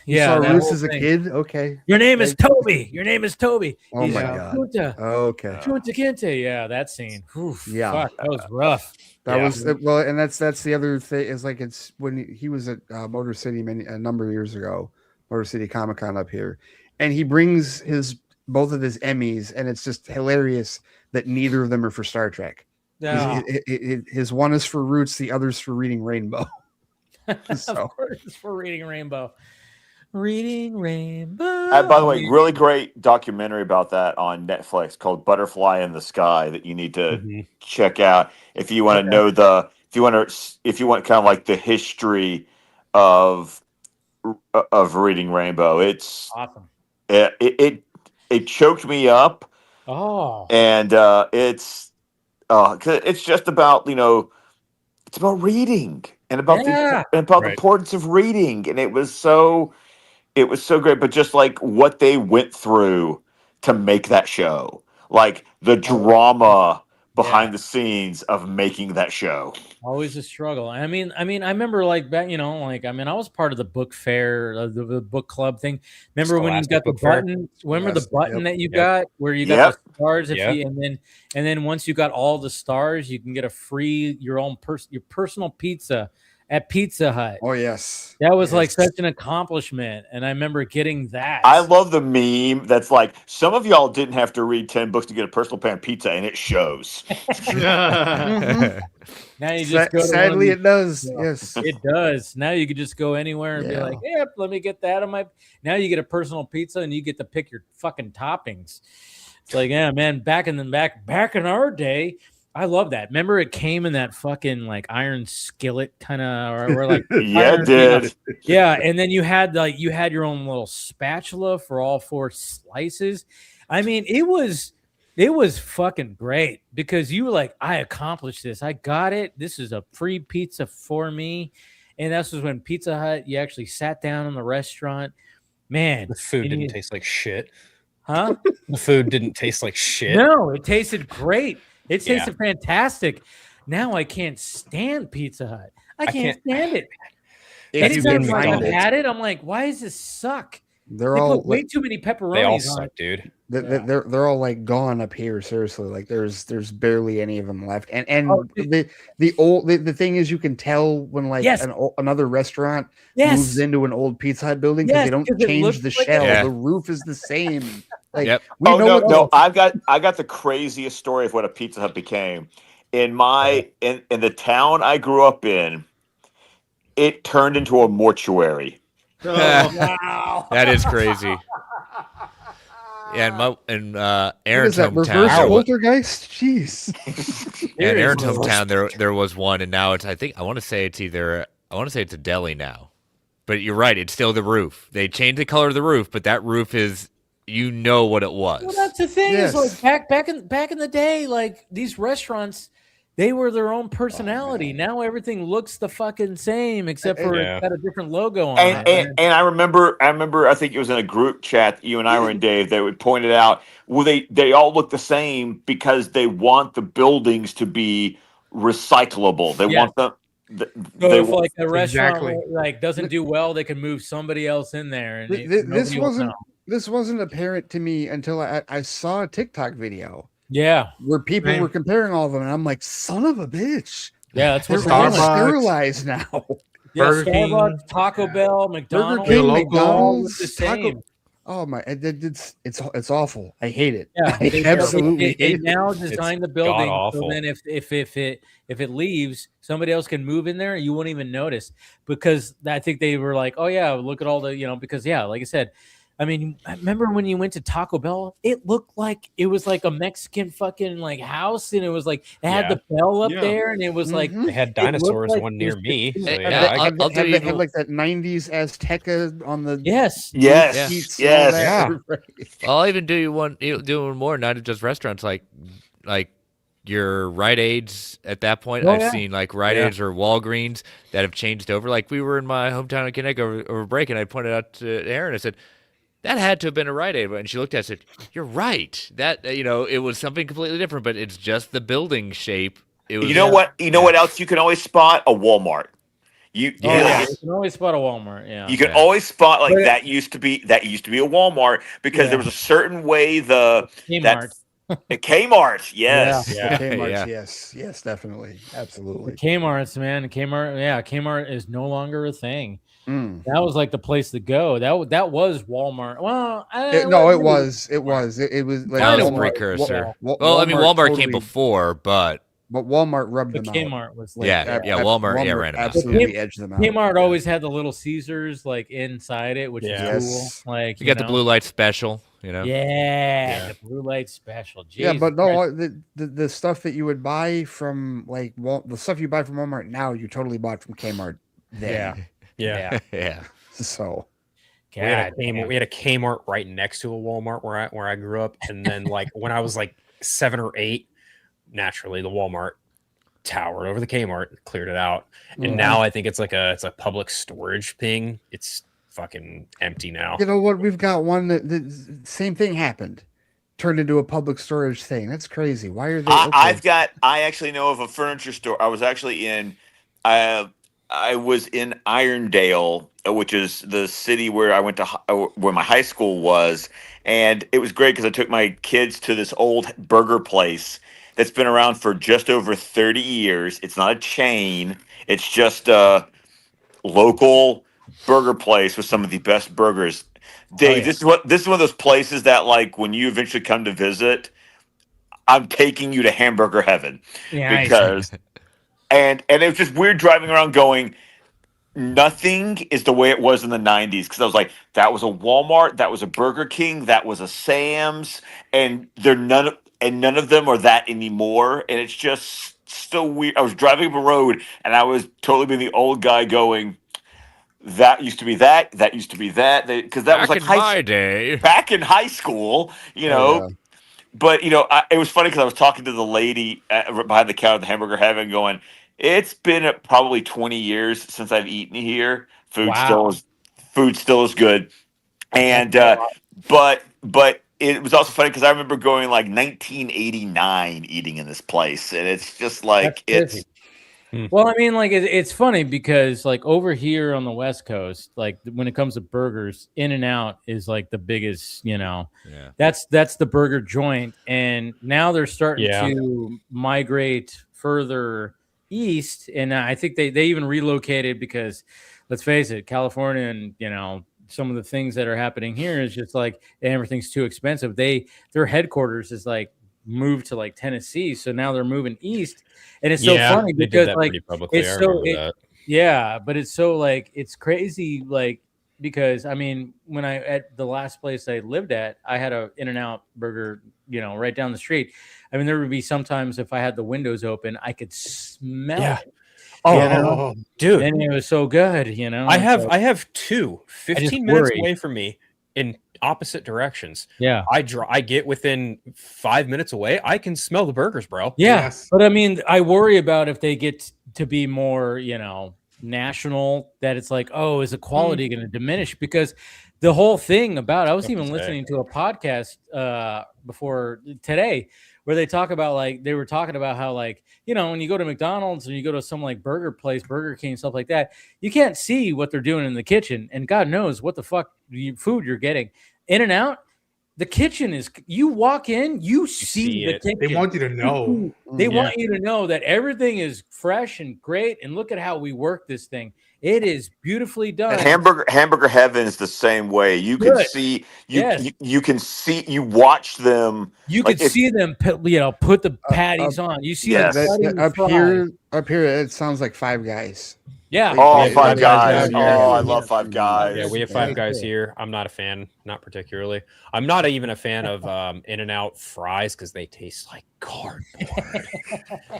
You saw Roots as a kid? Okay. Your name is Toby. Oh my God. Okay. Kunta Kinte. Yeah, that scene. Oof, yeah. Fuck, that was rough. That was well, and that's the other thing is like it's when he was at Motor City a number of years ago, Motor City Comic Con up here, and he brings both of his Emmys, and it's just hilarious that neither of them are for Star Trek. No. His one is for Roots, the other's for Reading Rainbow. Of course, it's for Reading Rainbow. Reading Rainbow. By the way, really great documentary about that on Netflix called Butterfly in the Sky that you need to check out if you want to know if you want kind of like the history of Reading Rainbow. It's awesome. It choked me up. Oh, and it's just about it's about reading and about the importance of reading, and it was so great. But just like what they went through to make that show, like the drama behind the scenes of making that show. Always a struggle. I mean, I remember like back, I was part of the book fair, the book club thing. Remember when you got the button? Remember the button that you got where you got the stars? And then once you got all the stars, you can get a free your personal pizza at Pizza Hut. Oh yes, that was like such an accomplishment, and I remember getting that. I love the meme that's like, some of y'all didn't have to read 10 books to get a personal pan pizza, and it shows. Now you just go. Sadly, it does. Yes, it does. Now you could just go anywhere and be like, "Yep, let me get that on my." Now you get a personal pizza, and you get to pick your fucking toppings. It's like, yeah, man. Back in our day. I love that. Remember, it came in that fucking like iron skillet kind of, or like it did. Yeah, and then you had your own little spatula for all 4 slices. I mean, it was fucking great because you were like, I accomplished this. I got it. This is a free pizza for me. And this was when Pizza Hut, you actually sat down in the restaurant. Man, the food didn't taste like shit. Huh? The food didn't taste like shit. No, it tasted great. It tasted fantastic. Now I can't stand Pizza Hut. I can't stand it. Anytime I've had it, I'm like, why does this suck? They're all put way too many pepperonis. They all suck, dude. They're all like gone up here. Seriously, like there's barely any of them left. And the thing is, you can tell when like another restaurant moves into an old Pizza Hut building because they don't change the shell. The roof is the same. Like, no. I got the craziest story of what a Pizza Hut became. In the town I grew up in, it turned into a mortuary. Oh, wow. That is crazy. and What Aaron's is that? Reverse hometown. poltergeist? Jeez. And Aaron's hometown, there was one, and now I want to say it's a deli now, but you're right, it's still the roof. They changed the color of the roof, but that roof is, you know what it was. Well, that's the thing. Yes. Is like back in the day, like these restaurants, they were their own personality. Now everything looks the fucking same except for it's got a different logo on it. And I remember, I think it was in a group chat you and I were in, Dave, they would point it out. Well, they all look the same because they want the buildings to be recyclable. They want them. So if like a restaurant like doesn't do well, they can move somebody else in there. And this wasn't apparent to me until I saw a TikTok video. Yeah, where people were comparing all of them, and I'm like, son of a bitch. Yeah, that's what they're sterilized now. Yeah, Starbucks, Taco Bell, McDonald's, Burger King, McDonald's, the same. Oh my! It's awful. I hate it. Yeah, I absolutely hate it. Now design the building so then if it leaves, somebody else can move in there. You won't even notice because I think they were like, oh yeah, look at all the because like I said. I mean, I remember when you went to Taco Bell, it looked like it was like a Mexican fucking like house, and it was like it had the bell up there, and it was like they had dinosaurs one near me. So, they had like that 90s Azteca on the yes. I'll even do one more, not just restaurants, like your Rite Aids at that point. I've seen like Rite Aids or Walgreens that have changed over. Like we were in my hometown of Connecticut over break, and I pointed out to Aaron, I said, that had to have been a Rite Aid. And she looked at it and said, you're right. That, it was something completely different, but it's just the building shape. It was, what else you can always spot? A Walmart. You can always spot a Walmart. Yeah. You can always spot that used to be a Walmart because there was a certain way Kmart. Kmart, yes. Kmart, yes, definitely. Absolutely. The Kmart's, man. Kmart is no longer a thing. That was like the place to go. That was Walmart. Well, it was like that was a precursor. Walmart came before, but Walmart rubbed them Kmart out. was like Walmart ran them out. Absolutely edged them out. Kmart always had the little Caesars like inside it, which is cool. Like you got the blue light special. The blue light special. Jeez, yeah, but no, the stuff that you would buy from the stuff you buy from Walmart now, you totally bought from Kmart then. Yeah. So we had a Kmart right next to a Walmart where I grew up, and then like when I was like 7 or 8, naturally the Walmart towered over the Kmart, cleared it out, and now I think it's a public storage thing. It's fucking empty now. You know what? We've got one that the same thing happened, turned into a public storage thing. That's crazy. Why are they? I actually know of a furniture store. I was actually in. I was in Irondale, which is the city where I went to, where my high school was, and it was great because I took my kids to this old burger place that's been around for just over 30 years. It's not a chain; it's just a local burger place with some of the best burgers. Dave, this is one of those places that, like, when you eventually come to visit, I'm taking you to hamburger heaven because. And it was just weird driving around going, nothing is the way it was in the 90s. Because I was like, that was a Walmart, that was a Burger King, that was a Sam's, and none of them are that anymore. And it's just so weird. I was driving up a road, and I was totally being the old guy going, that used to be that used to be that. Because that was like my day. Back in high school, But, it was funny because I was talking to the lady behind the counter at the Hamburger Heaven going, it's been probably 20 years since I've eaten here. Food still is good. And, but it was also funny because I remember going like 1989 eating in this place. And it's just like, well, I mean, like it's funny because like over here on the West Coast, like when it comes to burgers, In-N-Out is like the biggest, that's the burger joint. And now they're starting to migrate further east. And I think they even relocated because let's face it, California and, some of the things that are happening here is just like everything's too expensive. Their headquarters is like moved to like Tennessee. So now they're moving east. And it's so funny because like it's so but it's so like it's crazy like because I mean, when I at the last place I lived at, I had a In-N-Out burger, right down the street. I mean, there would be sometimes if I had the windows open, I could smell it. Oh, dude. And it was so good, I have two 15 minutes worry. away from me in opposite directions. Yeah. I get within 5 minutes away. I can smell the burgers, bro. Yeah. Yes. But I mean, I worry about if they get to be more, national, that it's like, oh, is the quality going to diminish? Because the whole thing about, I was even listening to a podcast before today where they talk about they were talking about how when you go to McDonald's and you go to some burger place, Burger King, stuff like that, you can't see what they're doing in the kitchen, and God knows what the fuck food you're getting. In-N-Out, the kitchen is, you walk in, you see the kitchen. They want you to know. They want you to know that everything is fresh and great, and look at how we work this thing. It is beautifully done. And hamburger heaven is the same way. You can see you can see, you watch them. You can see them put the patties on. You see up here it sounds like Five Guys. Yeah. Oh, Five Guys. Oh, I love Five Guys. Yeah, we have Five Guys here. I'm not a fan, not particularly. I'm not even a fan of In-N-Out fries because they taste like cardboard.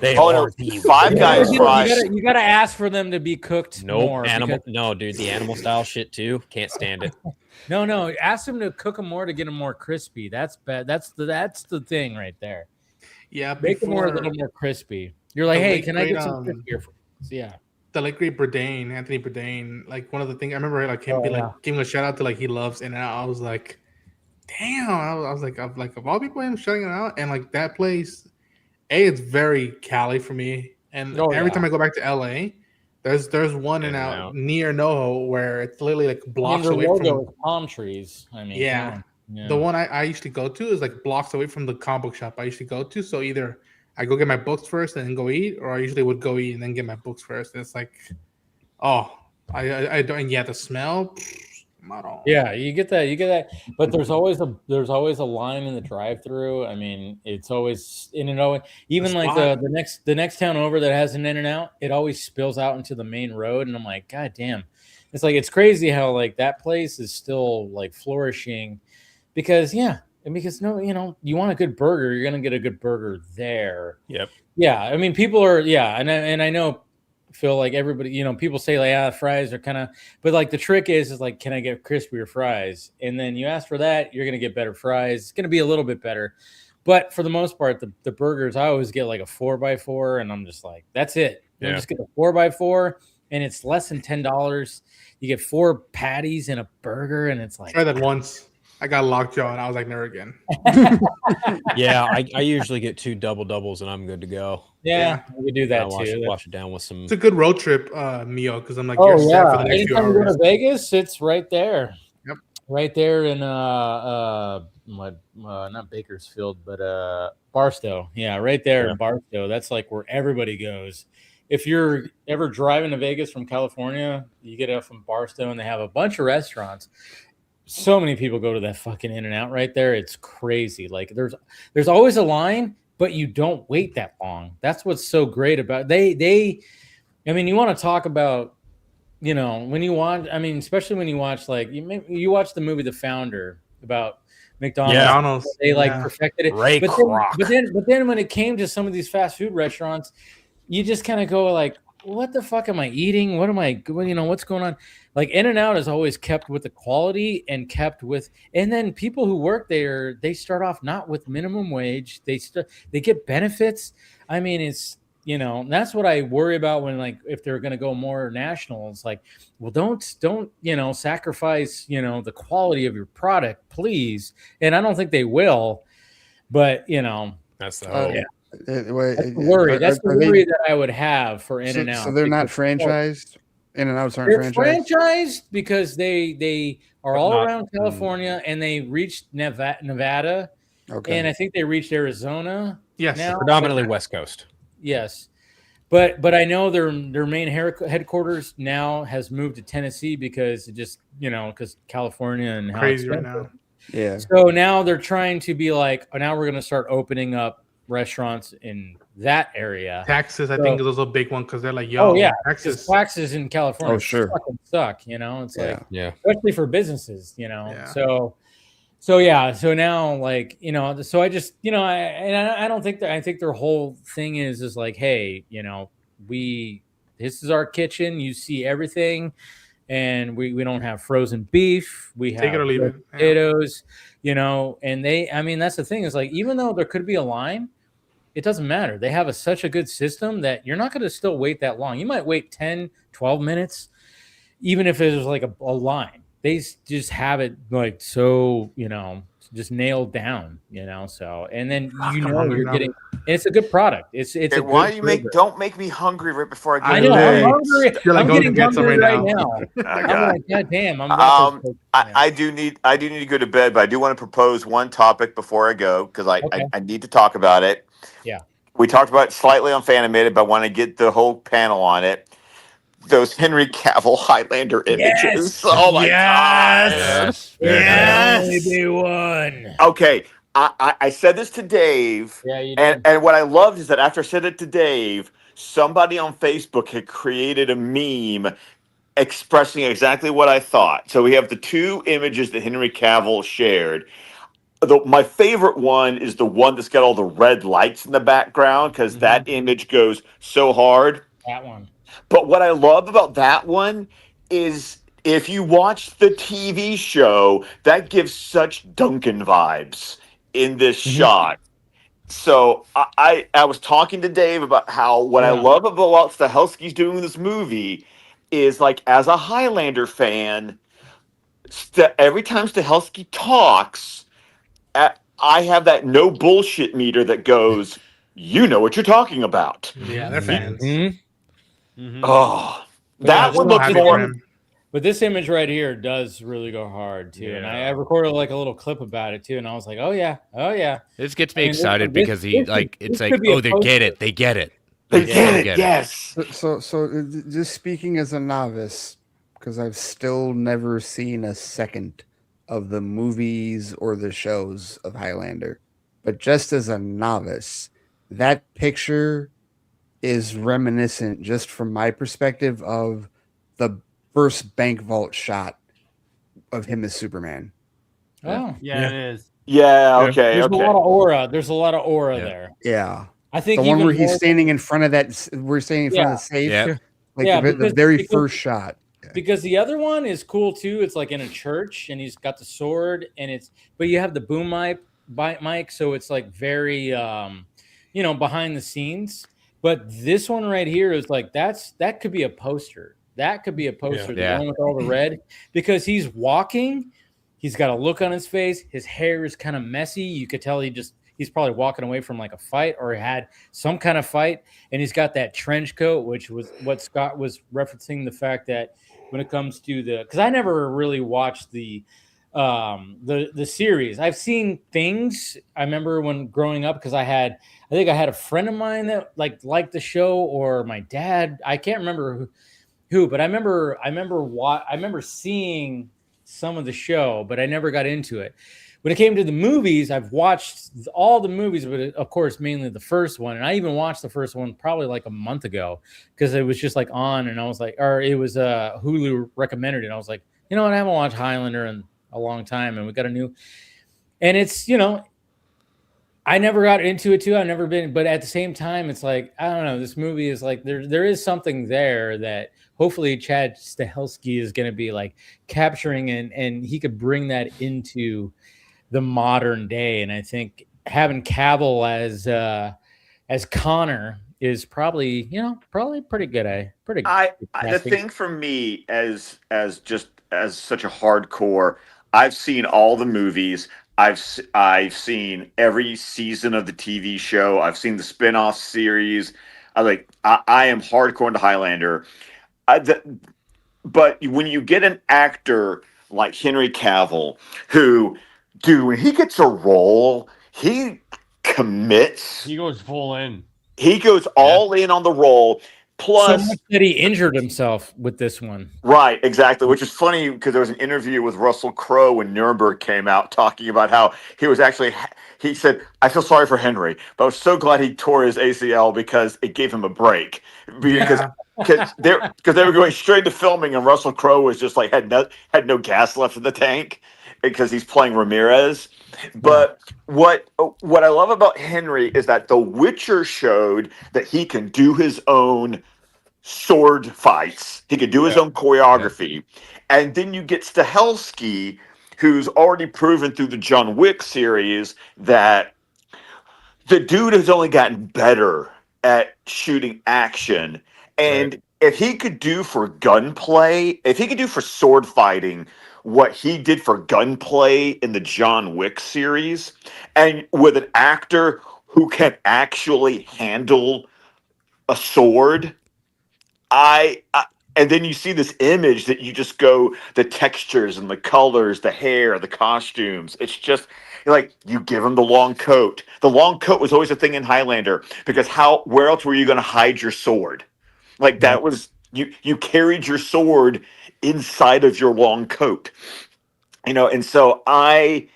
They are the Five Guys fries. You got to ask for them to be cooked more. No, dude, the animal style shit too. Can't stand it. No. Ask them to cook them more to get them more crispy. That's bad. That's the thing right there. Yeah, make them a little more crispy. You're like, hey, can I get some crispier? Yeah. The late great Bourdain, Anthony Bourdain, one of the things I remember, him giving a shout out to he loves In-N-Out. I was like, damn. I was like, of all people, him shutting it out, and that place, it's very Cali for me. And every time I go back to LA, there's one In-N-Out near NoHo where it's literally blocks away from palm trees. I mean, yeah. The one I used to go to is blocks away from the comic book shop I used to go to. So either I go get my books first and then go eat, or I usually would go eat and then get my books first. And it's I don't. And the smell. Yeah, you get that. But there's always a line in the drive-through. I mean, it's always even the next town over that has an In-N-Out, it always spills out into the main road, and I'm like, God damn. It's crazy how that place is still flourishing because you want a good burger, you're gonna get a good burger there. Yep. Yeah, I mean, people are and I know, Phil, everybody, people say fries are kind of, but the trick is can I get crispier fries? And then you ask for that, you're gonna get better fries. It's gonna be a little bit better, but for the most part, the burgers, I always get a 4x4, and I'm just that's it. You just get a 4x4, and it's less than $10. You get 4 patties and a burger, and it's try that once. I got lockjaw, and I was like, never again. Yeah, I usually get 2 doubles, and I'm good to go. Yeah, we do that too. Wash it down with some. It's a good road trip meal because I'm you're set for the next few hours. You go to Vegas, it's right there. Yep, right there in not Bakersfield, but Barstow. Yeah, right there in Barstow. That's where everybody goes. If you're ever driving to Vegas from California, you get up from Barstow, and they have a bunch of restaurants. So many people go to that fucking In-N-Out right there. It's crazy. There's always a line, but you don't wait that long. That's what's so great about they. I mean, you want to talk about, when you watch. I mean, especially when you watch you watch the movie The Founder about McDonald's. They perfected it. Ray Kroc. But then when it came to some of these fast food restaurants, you just kind of go what the fuck am I eating? What's going on? In-N-Out is always kept with the quality and and then people who work there, they start off not with minimum wage. They get benefits. I mean, it's, that's what I worry about when, if they're going to go more national, it's don't, sacrifice, the quality of your product, please. And I don't think they will, but, that's the hope. Yeah. That's the worry. That's the worry that I would have for In-N-Out. So they're not franchised. In-N-Outs aren't franchised. They're franchised because they are all around California, and they reached Nevada. Okay. And I think they reached Arizona. Yes, now. Predominantly West Coast. Yes, but I know their main headquarters now has moved to Tennessee because it just because California and how crazy right now. Yeah. So now they're trying to be now we're going to start opening up restaurants in that area. Taxes, I think, is also a big one because they're like, yo, taxes in California fucking suck, it's like, especially for businesses, so now, like, so I just, I don't think that, I think their whole thing is like, hey, this is our kitchen, you see everything, and we don't have frozen beef, we have potatoes, and that's the thing, is like, even though there could be a line, it doesn't matter. They have such a good system that you're not going to still wait that long. You might wait 10, 12 minutes, even if it was like a line. They just have it like so, just nailed down, so, and then you're getting, it's a good product. It's a why good do you don't make me hungry right before I I go know, to I'm hungry. I'm getting get some hungry right now. now. I'm like, God damn, I do need to go to bed, but I do want to propose one topic before I go, because I need to talk about it. Yeah. We talked about it slightly on Fanimated, but I want to get the whole panel on it. Those Henry Cavill Highlander images. Yes! Oh my god. Yes. Only be one. Okay. I said this to Dave. Yeah, you did. And what I loved is that after I said it to Dave, somebody on Facebook had created a meme expressing exactly what I thought. So we have the two images that Henry Cavill shared. My favorite one is the one that's got all the red lights in the background, because that image goes so hard. That one. But what I love about that one is, if you watch the TV show, that gives such Duncan vibes in this shot. So I was talking to Dave about how what I love about what Stahelski's doing in this movie is, like, as a Highlander fan, every time Stahelski talks, I have that no bullshit meter that goes, you know what you're talking about. Yeah, they're fans. Oh, that one looks more. But this image right here does really go hard too, and I recorded like a little clip about it too, and I was like, oh yeah. This gets me excited because they get it. Yes. So just speaking as a novice, because I've still never seen a second of the movies or the shows of Highlander, but just as a novice, that picture is reminiscent, just from my perspective, of the first bank vault shot of him as Superman. Oh, yeah. It is. Yeah, okay. There's a lot of aura. There's a lot of aura there. Yeah. I think the one where he's standing in front of that, we're standing in front of the safe. Yeah. Like the very first shot. Because the other one is cool too. It's like in a church, and he's got the sword, and but you have the boom mic, so it's like very, behind the scenes. But this one right here is like, that could be a poster. That could be a poster. The one with all the red, because he's walking, he's got a look on his face. His hair is kind of messy. You could tell he's probably walking away from like a fight, or had some kind of fight. And he's got that trench coat, which was what Scott was referencing, the fact that when it comes to because I never really watched the series. I've seen things. I remember when growing up, because I think I had a friend of mine that liked the show, or my dad. I can't remember who, but I remember seeing some of the show, but I never got into it. When it came to the movies, I've watched all the movies, but of course, mainly the first one. And I even watched the first one probably like a month ago, because it was just like on, and I was like, or it was Hulu recommended it. And I was like, you know what? I haven't watched Highlander in a long time, and we got a new, and it's, I never got into it too. I've never been, but at the same time, it's like, I don't know. This movie is like, there is something there that hopefully Chad Stahelski is going to be like capturing, and he could bring that into the modern day. And I think having Cavill as Connor is probably pretty good. The thing for me as such a hardcore, I've seen all the movies. I've seen every season of the TV show. I've seen the spin-off series. I am hardcore into Highlander. But when you get an actor like Henry Cavill, who, dude, when he gets a role, he commits. He goes full in. He goes all in on the role. Plus, so much that he injured himself with this one. right, exactly. Which is funny because there was an interview with Russell Crowe when Nuremberg came out talking about how he was actually. He said, "I feel sorry for Henry, but I was so glad he tore his ACL because it gave him a break because." Yeah. Because they were going straight to filming, and Russell Crowe was just like had no gas left in the tank because he's playing Ramirez. But what I love about Henry is that The Witcher showed that he can do his own sword fights. He could do his own choreography. And then you get Stahelski, who's already proven through the John Wick series that the dude has only gotten better at shooting action. And if he could do for gunplay, if he could do for sword fighting what he did for gunplay in the John Wick series, and with an actor who can actually handle a sword, and then you see this image that you just go, the textures and the colors, the hair, the costumes. It's just like you give him the long coat. The long coat was always a thing in Highlander because where else were you going to hide your sword? Like that was you carried your sword inside of your long coat. And so and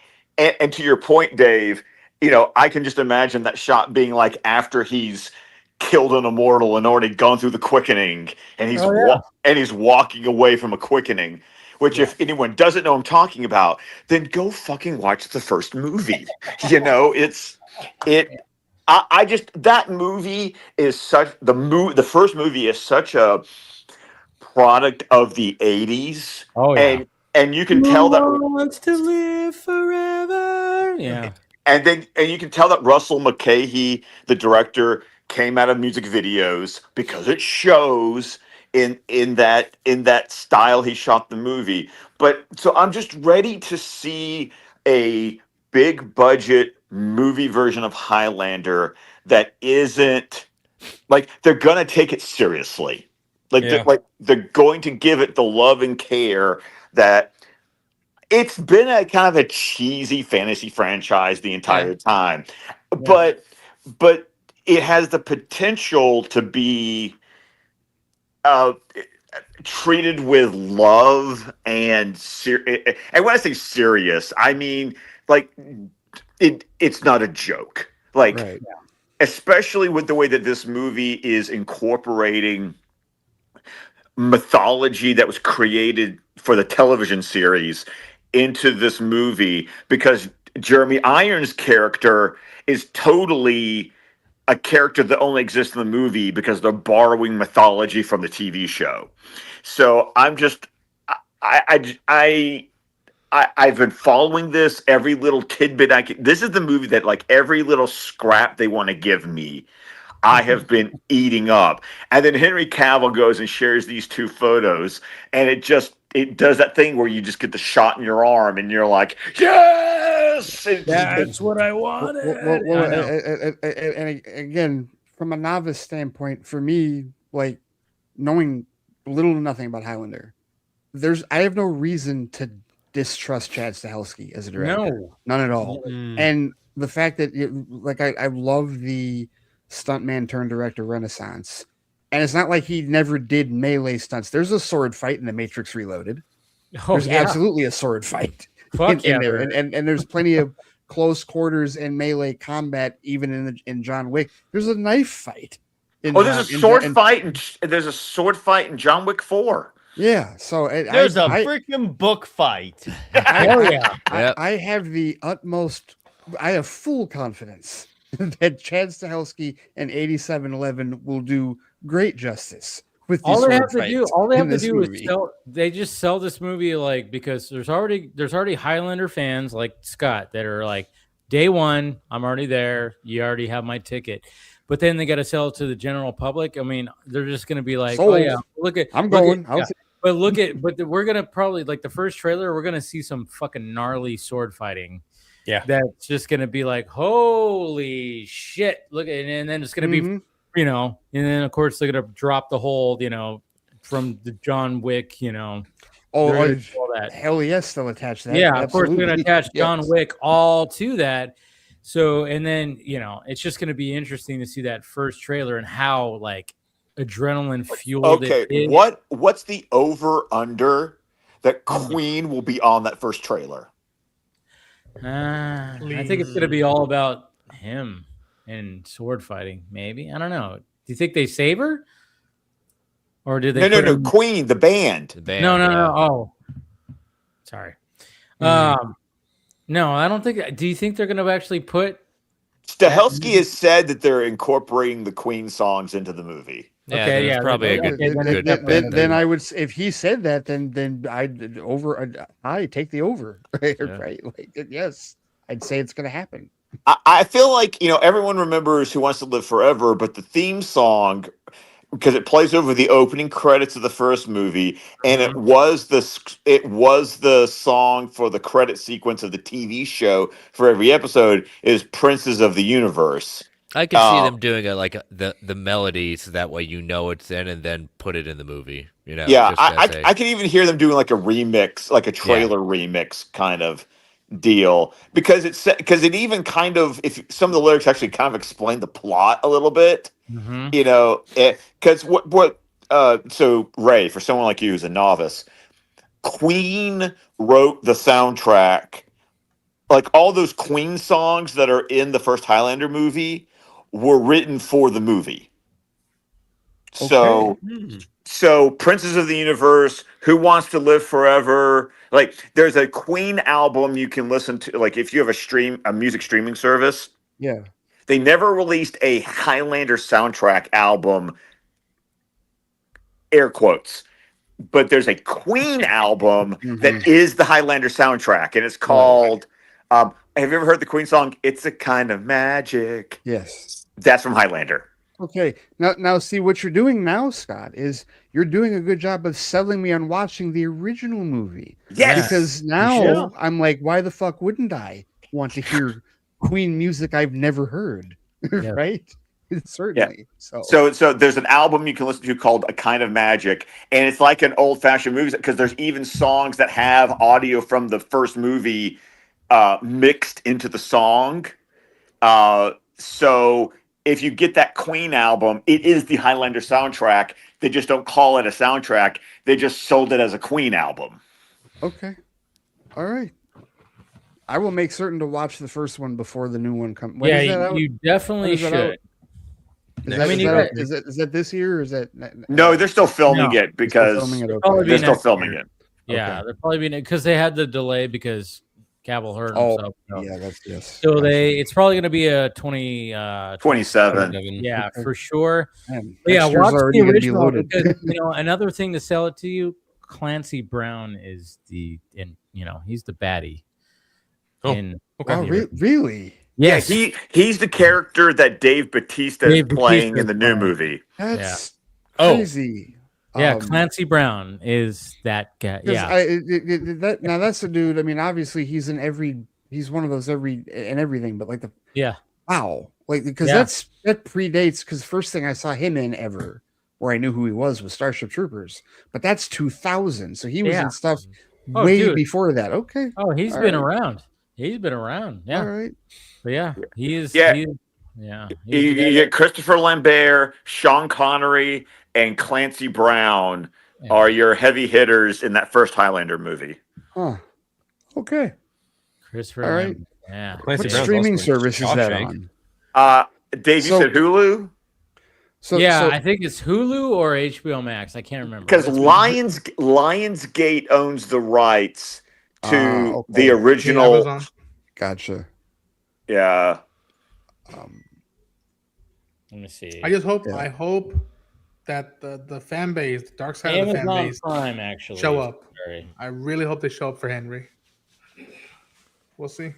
to your point, Dave, I can just imagine that shot being like after he's killed an immortal and already gone through the quickening, and he's walking away from a quickening. Which, if anyone doesn't know what I'm talking about, then go fucking watch the first movie. That movie is the first movie is such a product of the 80s. Oh yeah. And you can tell that wants to live forever. Yeah. And you can tell that Russell McKay, the director, came out of music videos because it shows in that style he shot the movie. But so I'm just ready to see a big budget movie version of Highlander that isn't like they're gonna take it seriously. They're going to give it the love and care that it's been a kind of a cheesy fantasy franchise the entire time. But it has the potential to be treated with love and and when I say serious, I mean like it's not a joke. Like especially with the way that this movie is incorporating mythology that was created for the television series into this movie, because Jeremy Irons' character is totally a character that only exists in the movie because they're borrowing mythology from the TV show. So I'm just, I've been following this, every little tidbit I can. This is the movie that like every little scrap they want to give me, I have been eating up. And then Henry Cavill goes and shares these two photos, and it does that thing where you just get the shot in your arm and you're like, yes, that's what I wanted. And again, from a novice standpoint, for me, like knowing little to nothing about Highlander, I have no reason to distrust Chad Stahelski as a director. No, none at all. And the fact that I love the stuntman turned director renaissance, and it's not like he never did melee stunts. There's a sword fight in The Matrix Reloaded. There's absolutely a sword fight in there, and there's plenty of close quarters and melee combat even in John Wick. There's a knife fight. There's a sword fight in John Wick 4. Yeah, so there's a freaking book fight. I have the utmost. I have full confidence that Chad Stahelski and 8711 will do great justice with these all they have to do. All they have to do movie. is sell this movie like, because there's already Highlander fans like Scott that are like, day one, I'm already there. You already have my ticket. But then they got to sell it to the general public. I mean, they're just going to be like, sold. oh yeah, I'm going. But we're going to probably, like the first trailer, we're going to see some fucking gnarly sword fighting. Yeah, that's just gonna be like, holy shit! Look, and then it's gonna be, and then of course they're gonna drop the whole, from the John Wick, all that. Hell yes, they'll attach that. Yeah, of course they're gonna attach John Wick all to that. So, and then it's just gonna be interesting to see that first trailer and how like adrenaline fueled. Okay, what's the over under that Queen will be on that first trailer? I think it's going to be all about him and sword fighting. Maybe, I don't know. Do you think they save her, or do they? No. Queen, the band. No. Oh, sorry. No, I don't think. Do you think they're going to actually put? Stahelski has said that they're incorporating the Queen songs into the movie. Yeah, Okay, that's probably a good. Then I would, if he said that, then I take the over, right? Yeah. Right? Like, yes, I'd say it's going to happen. I feel like everyone remembers Who Wants to Live Forever, but the theme song, because it plays over the opening credits of the first movie, and it was the song for the credit sequence of the TV show for every episode, is Princes of the Universe. I can see them doing the melody, so that way it's in, and then put it in the movie. Yeah, I can even hear them doing like a remix, like a trailer remix kind of deal, because it even kind of, if some of the lyrics actually kind of explain the plot a little bit. Because so Ray, for someone like you who's a novice, Queen wrote the soundtrack, like all those Queen songs that are in the first Highlander movie were written for the movie. So Princes of the Universe, Who Wants to Live Forever, like there's a Queen album you can listen to, like if you have a music streaming service. Yeah. They never released a Highlander soundtrack album, air quotes, but there's a Queen album that is the Highlander soundtrack, and it's called, have you ever heard the Queen song, It's a Kind of Magic? Yes. That's from Highlander. Okay. Now see what you're doing now, Scott, is you're doing a good job of selling me on watching the original movie. Yes. Because now I'm like, why the fuck wouldn't I want to hear Queen music I've never heard? Right? Certainly. Yeah. So there's an album you can listen to called A Kind of Magic, and it's like an old-fashioned movie, because there's even songs that have audio from the first movie mixed into the song. So if you get that Queen album, it is the Highlander soundtrack. They just don't call it a soundtrack. They just sold it as a Queen album. Okay. All right. I will make certain to watch the first one before the new one comes. You definitely should. Is that this year, or is that? No, they're still filming it, because they're still filming it. Yeah, they're probably being, because they had the delay because Cavill hurt himself. Yeah, that's yes. So it's probably going to be a 27. Yeah, for sure. Man, yeah, watch the original, be because another thing to sell it to you, Clancy Brown is he's the baddie. Really? Yes. Yeah, he's the character that Dave Bautista is playing in the new movie. That's crazy. Yeah, Clancy Brown is that guy. Yeah. Now that's the dude. I mean, obviously he's one of those everything, but like wow, like, because that predates, because first thing I saw him in ever, where I knew who he was Starship Troopers, but that's 2000, so he was in stuff way before that. Okay. Oh, he's been around. He's been around. Yeah. All right. But yeah, he is. You get Christopher Lambert, Sean Connery, and Clancy Brown are your heavy hitters in that first Highlander movie. Huh. Okay. Christopher. All right. Yeah. What streaming service is that on? Dave, you said Hulu? I think it's Hulu or HBO Max. I can't remember. Because Lionsgate owns the rights to the original. Gotcha. Yeah. Let me see. I just hope. I hope that the fan base, the dark side of the fan base, Prime actually show up. I really hope they show up for Henry. We'll see.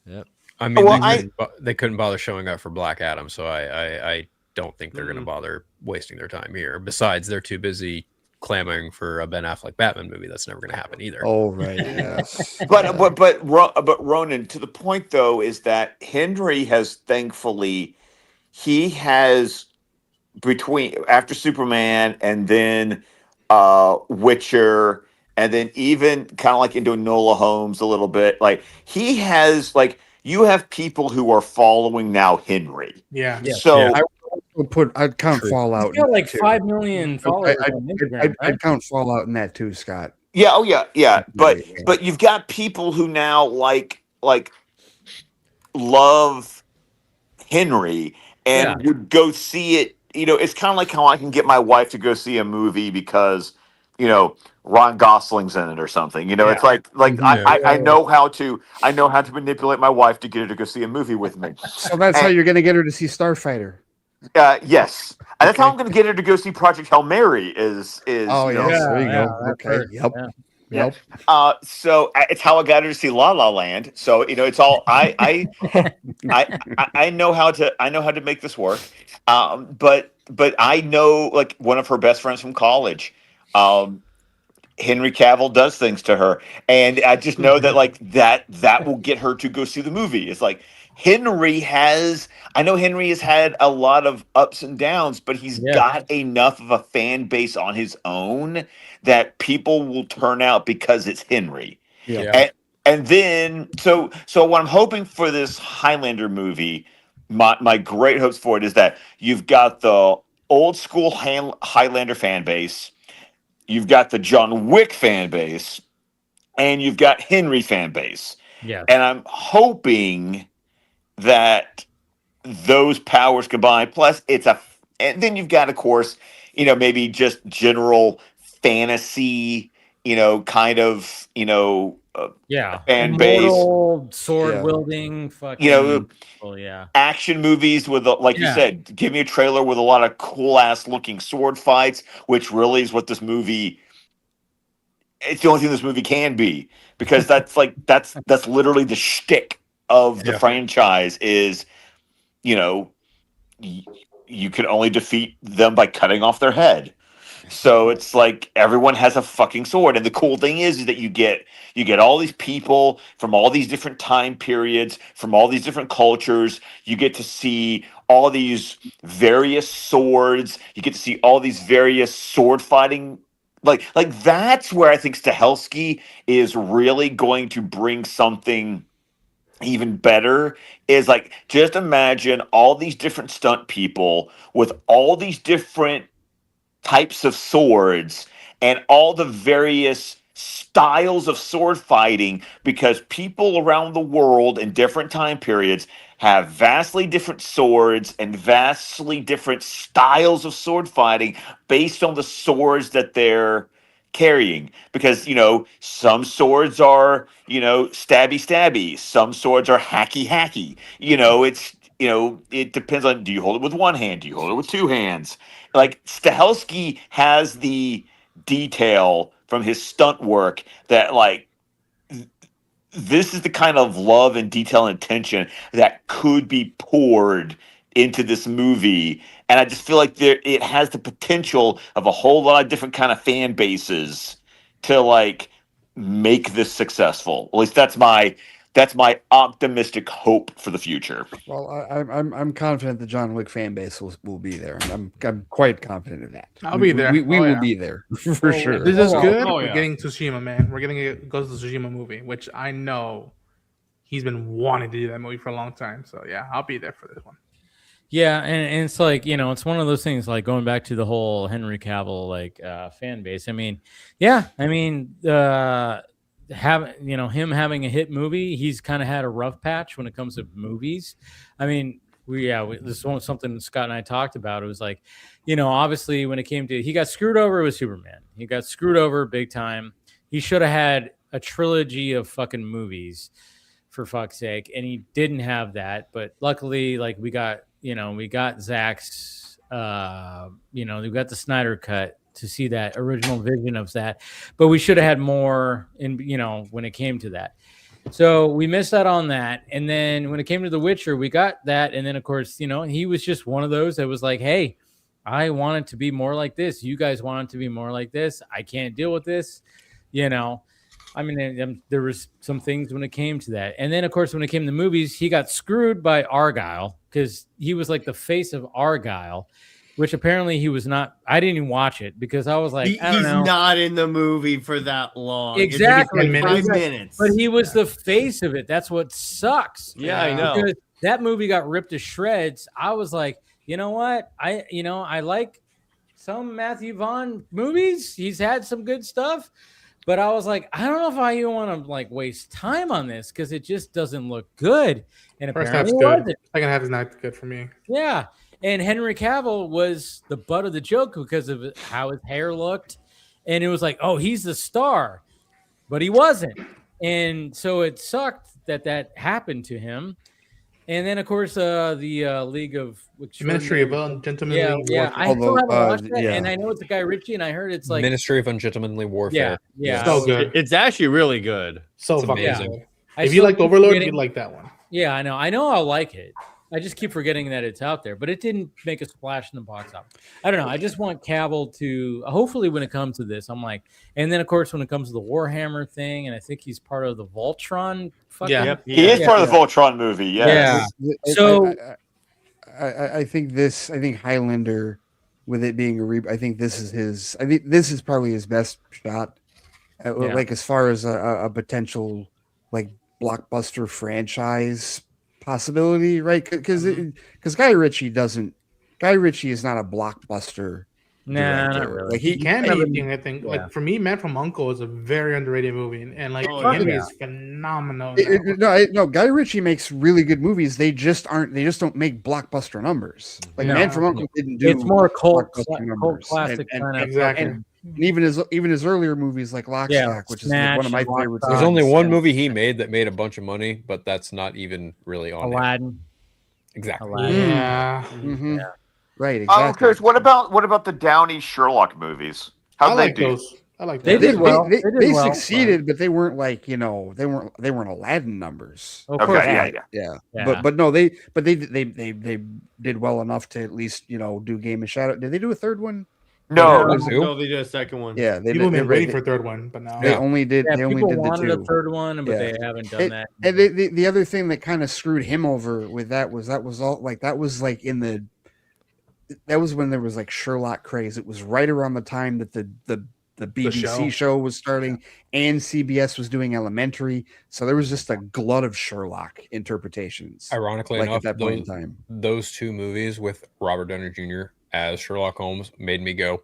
Yep. I mean, they couldn't bother showing up for Black Adam, so I don't think they're going to bother wasting their time here. Besides, they're too busy clamoring for a Ben Affleck Batman movie. That's never going to happen either. Oh, right. Yes. but Ronin, to the point though, is that Henry has thankfully, he has, between after Superman and then Witcher, and then even kind of like into Enola Holmes a little bit, like he has, like, you have people who are following now Henry. Yeah. So I'd count Fallout. He's got like 5 million followers on Instagram. I'd count Fallout in that too, Scott. Yeah, oh yeah. But you've got people who now like love Henry and would go see it. You know, it's kind of like how I can get my wife to go see a movie because, you know, Ron Gosling's in it or something. You know, it's like I know how to manipulate my wife to get her to go see a movie with me. So that's how you're going to get her to see Starfighter. Yes, and that's how I'm going to get her to go see Project Hail Mary. Is oh you know, yes, there you go. Okay, yep. So it's how I got her to see La La Land. So you know, it's all I know how to make this work. But I know like one of her best friends from college. Henry Cavill does things to her, and I just know that like that will get her to go see the movie. It's like Henry has had a lot of ups and downs, but he's got enough of a fan base on his own that people will turn out because it's Henry. And then so what I'm hoping for this Highlander movie, my great hopes for it is that you've got the old school Highlander fan base, you've got the John Wick fan base, and you've got Henry fan base. Yeah. And I'm hoping that those powers combine. Plus, and then you've got, of course, you know, maybe just general fantasy, you know, kind of, you know, fan base, sword wielding, fucking, you know, action movies with, like you said, give me a trailer with a lot of cool ass looking sword fights, which really is what this movie. It's the only thing this movie can be, because that's literally the shtick of the franchise is, you know, you can only defeat them by cutting off their head. So it's like everyone has a fucking sword, and the cool thing is that you get all these people from all these different time periods, from all these different cultures. You get to see all these various swords. You get to see all these various sword fighting. Like that's where I think Stahelski is really going to bring something even better. Is like, just imagine all these different stunt people with all these different types of swords and all the various styles of sword fighting, because people around the world in different time periods have vastly different swords and vastly different styles of sword fighting based on the swords that they're carrying. Because, you know, some swords are, you know, stabby, some swords are hacky. You know, it's, you know, it depends on, do you hold it with one hand? Do you hold it with two hands? Like, Stahelski has the detail from his stunt work that, like, this is the kind of love and detail and attention that could be poured into this movie. And I just feel like it has the potential of a whole lot of different kind of fan bases to, like, make this successful. At least that's my optimistic hope for the future. Well, I'm confident the John Wick fan base will be there. I'm quite confident of that. I'll be there. We will be there for sure. This is good. We're getting Tsushima, man. We're getting a Ghost of Tsushima movie, which I know he's been wanting to do that movie for a long time. So yeah, I'll be there for this one. Yeah, and it's like, you know, it's one of those things, like going back to the whole Henry Cavill like fan base. I mean, him having a hit movie, he's kind of had a rough patch when it comes to movies. I mean, this was something Scott and I talked about. It was like, you know, obviously when it came to, he got screwed over with Superman. He got screwed over big time. He should have had a trilogy of fucking movies, for fuck's sake, and he didn't have that. But luckily, like, we got Zack's, we got the Snyder cut to see that original vision of that, but we should have had more in, you know, when it came to that. So we missed out on that. And then when it came to The Witcher, we got that. And then, of course, you know, he was just one of those that was like, hey, I want it to be more like this. You guys want it to be more like this. I can't deal with this. You know, I mean, there was some things when it came to that. And then, of course, when it came to movies, he got screwed by Argyle, because he was like the face of Argyle, which apparently he was not. I didn't even watch it because I was like, I don't know. He's not in the movie for that long. Exactly. 5 minutes. But he was the face of it. That's what sucks. Yeah, I know. Because that movie got ripped to shreds. I was like, you know what? I like some Matthew Vaughn movies. He's had some good stuff, but I was like, I don't know if I even want to like waste time on this because it just doesn't look good. And First half's apparently, good. Second half is not good for me. yeah. And Henry Cavill was the butt of the joke because of how his hair looked, and it was like, oh, he's the star, but he wasn't, and so it sucked that happened to him. And then, of course, the League of Ministry of Ungentlemanly Warfare. I still haven't watched that, and I know it's a Guy Ritchie, and I heard it's like Ministry of Ungentlemanly Warfare. Yeah, so good. It's actually really good. So It's fucking amazing. good. If you liked Overlord, you'd like that one. Yeah, I know I'll like it. I just keep forgetting that it's out there, but it didn't make a splash in the box office. I don't know. I just want Cavill to hopefully when it comes to this, I'm like, and then of course when it comes to the Warhammer thing, and I think he's part of the Voltron. He is part of the Voltron movie. Yes. Yeah. So I think Highlander, with it being I think this is probably his best shot. Like as far as a potential like blockbuster franchise possibility, right? Because Guy Ritchie is not a blockbuster. Nah, director. not really. Like He can be. I think. Like for me, Man from U.N.C.L.E. is a very underrated movie, and like him is phenomenal. No, Guy Ritchie makes really good movies. They just don't make blockbuster numbers. Like Man from U.N.C.L.E. didn't do. It's more cult numbers. classic kind of exactly. And even his earlier movies like Lock, Stock, which is like one of my favorites. There's only one movie he made that made a bunch of money, but that's not even really on Aladdin. Exactly. Aladdin. Yeah. Mm-hmm. Right. Exactly. I'm curious. What about the Downey Sherlock movies? How did they do? those. I like They those. did well. They succeeded, but they weren't like they weren't Aladdin numbers. Of course, Yeah. Yeah. But no, they did well enough to at least do Game of Shadow. Did they do a third one? No. No, they did a second one. Yeah, People have been waiting for a third one, but now they only did. Yeah, They only people did the wanted two. a third one, but Yeah. they haven't done that. And the other thing that kind of screwed him over with that was when there was like Sherlock craze. It was right around the time that the BBC show was starting, and CBS was doing Elementary. So there was just a glut of Sherlock interpretations. Ironically like enough, at that point in time, those two movies with Robert Downey Jr. as Sherlock Holmes made me go,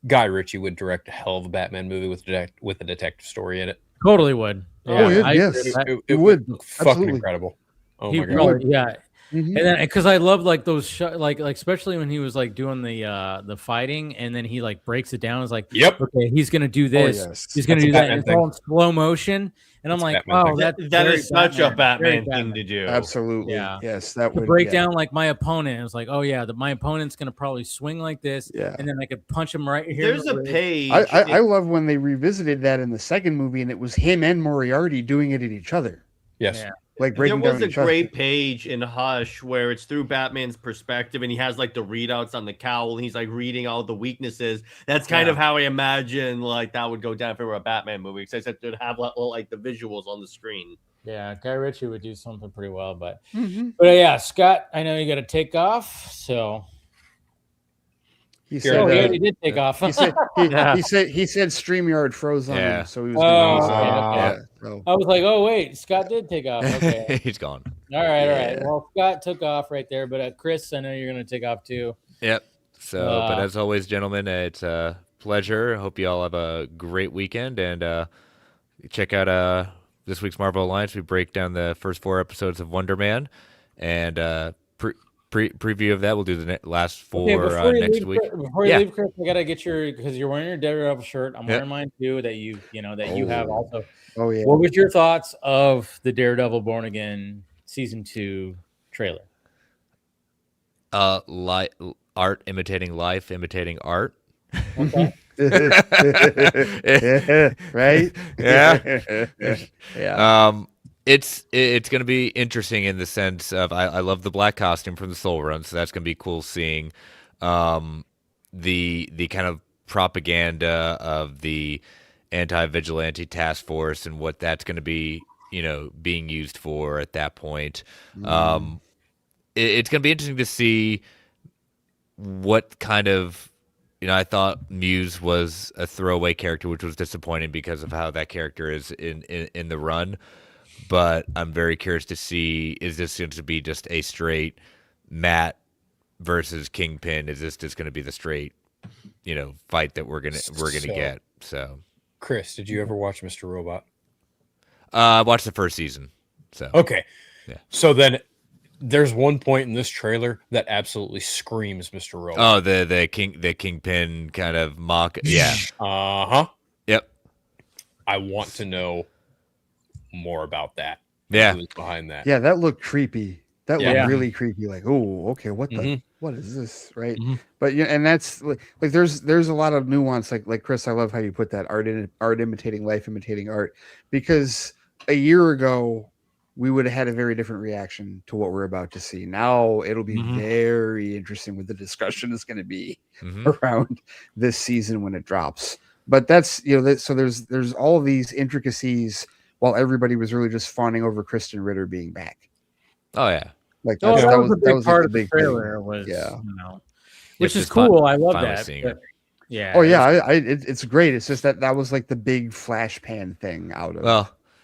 Guy Ritchie would direct a hell of a Batman movie with a detective story in it. Totally would. yes, It would look fucking Absolutely. incredible. Oh He my god! probably, yeah. Mhm. And then because I love like those like especially when he was like doing the fighting, and then he like breaks it down. It's like, Yep. Okay, he's gonna do this. yes. He's gonna That's do a that. Batman And it's all in slow motion, and I'm That's a like, Batman thing. that's That very is such a Very Batman thing to do. Absolutely. Yeah. Yes, that To would break down like my opponent. It was like, oh yeah, my opponent's gonna probably swing like this, Yeah. and then I could punch him right here. There's a page. I love when they revisited that in the second movie, and it was him and Moriarty doing it at each other, Yes. Yeah. like There breaking was down a each other. great page in Hush where it's through Batman's perspective, and he has like the readouts on the cowl, and he's like reading all the weaknesses. That's kind of how I imagine like that would go down if it were a Batman movie, except it'd have like the visuals on the screen. Yeah, Guy Ritchie would do something pretty well, but Mhm. yeah, Scott, I know you got to take off, so He he said, already did take off. he said he said StreamYard froze on Yeah. him, so he was Oh, gonna use okay, that. okay. Yeah, so. I was like, oh wait, Scott did take off. Okay, He's gone. all right. Yeah. Well, Scott took off right there, but Chris, I know you're gonna take off too. Yep. So, but as always, gentlemen, it's a pleasure. Hope you all have a great weekend, and check out this week's Marvel Alliance. We break down the first 4 episodes of Wonder Man, and preview of that. We'll do the last 4 next week. Before you leave, Chris, I gotta get because you're wearing your Daredevil shirt. I'm wearing mine too. That you have also. Oh yeah. What was your thoughts of the Daredevil Born Again season 2 trailer? Art imitating life, imitating art. Okay. Right? Yeah. Yeah. It's going to be interesting in the sense of I love the black costume from the Soul Run, so that's going to be cool seeing the kind of propaganda of the anti-vigilante task force and what that's going to be, being used for at that point. It's going to be interesting to see what kind of, I thought Muse was a throwaway character, which was disappointing because of how that character is in the run. But I'm very curious to see, is this going to be just a straight Matt versus Kingpin? Is this just going to be the straight, fight that we're gonna get? So, Chris, did you ever watch Mr. Robot? I watched the first season. So okay, yeah. So then there's one point in this trailer that absolutely screams Mr. Robot. Oh, the Kingpin kind of mock. Yeah. Yep. I want to know more about that. Yeah. Behind that. Yeah, that looked creepy. That looked really creepy. Like, oh, okay, what is this, right? But yeah, and that's like there's a lot of nuance. Like Chris, I love how you put that art imitating life, imitating art, because a year ago we would have had a very different reaction to what we're about to see. Now it'll be very interesting what the discussion is going to be around this season when it drops. But that's so there's all these intricacies while everybody was really just fawning over Kristen Ritter being back. Oh yeah. Like that was a big part like of the trailer. Which is fun, cool. I love that. Yeah. Oh yeah, it's great. It's just that was like the big flash pan thing out of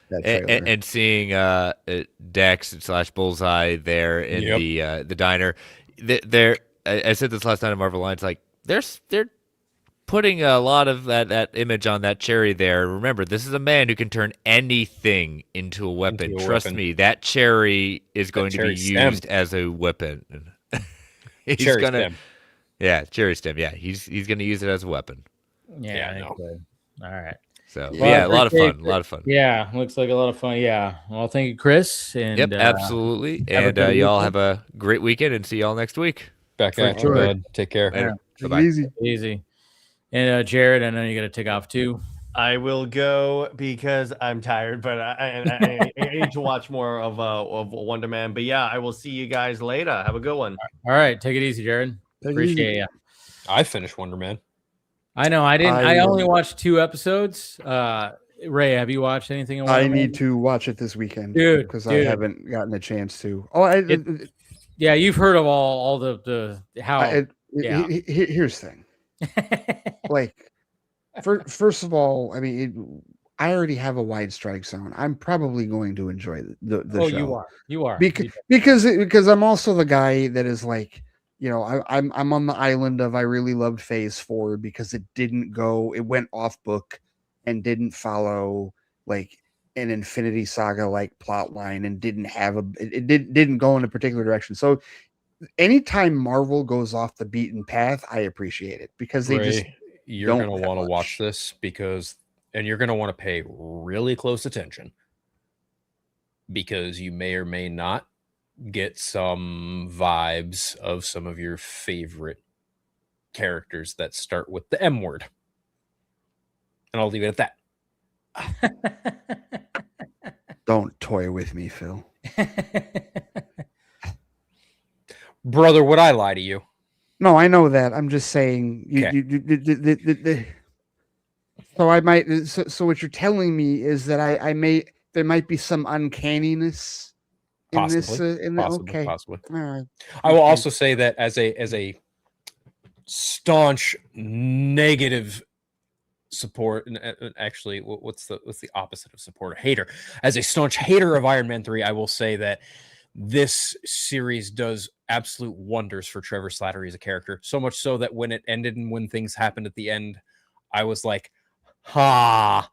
that trailer. And seeing Dex / Bullseye there in the diner. I said this last night at Marvel Alliance. Like they're putting a lot of that image on that cherry there. Remember, this is a man who can turn anything into a weapon. Trust me, that cherry is going to be used as a weapon. Cherry stem. Yeah, cherry stem. Yeah, he's going to use it as a weapon. Yeah, all right. So a lot of fun. Yeah, looks like a lot of fun. Yeah. Well, thank you, Chris. And yep, absolutely. And y'all have a great weekend, and see y'all next week. Back at you, bud. Take care. Bye-bye. Easy. And Jared, I know you got to take off too. I will go because I'm tired, but I need to watch more of Wonder Man. But yeah, I will see you guys later. Have a good one. All right, take it easy, Jared. Appreciate you. I finished Wonder Man. I know. I didn't. I only watched 2 episodes. Ray, have you watched anything? I need to watch it this weekend, dude, because I haven't gotten a chance to. Yeah, you've heard of all the how. Here's the thing. Like, first of all, I mean, I already have a wide strike zone. I'm probably going to enjoy the show. You are because I'm also the guy that is like, I'm on the island of I really loved Phase 4 because it went off book and didn't follow like an Infinity Saga like plot line and didn't go in a particular direction. So anytime Marvel goes off the beaten path, I appreciate it because you're going to want to watch this and you're going to want to pay really close attention because you may or may not get some vibes of some of your favorite characters that start with the M word. And I'll leave it at that. Don't toy with me, Phil. Brother, would I lie to you? No, I know that. I'm just saying. So I might. So what you're telling me is that there might be some uncanniness in this. Possibly. All right. I will also say that as a staunch negative support, and actually, what's the opposite of support? A hater. As a staunch hater of Iron Man 3, I will say that this series does absolute wonders for Trevor Slattery as a character. So much so that when it ended and when things happened at the end, I was like, I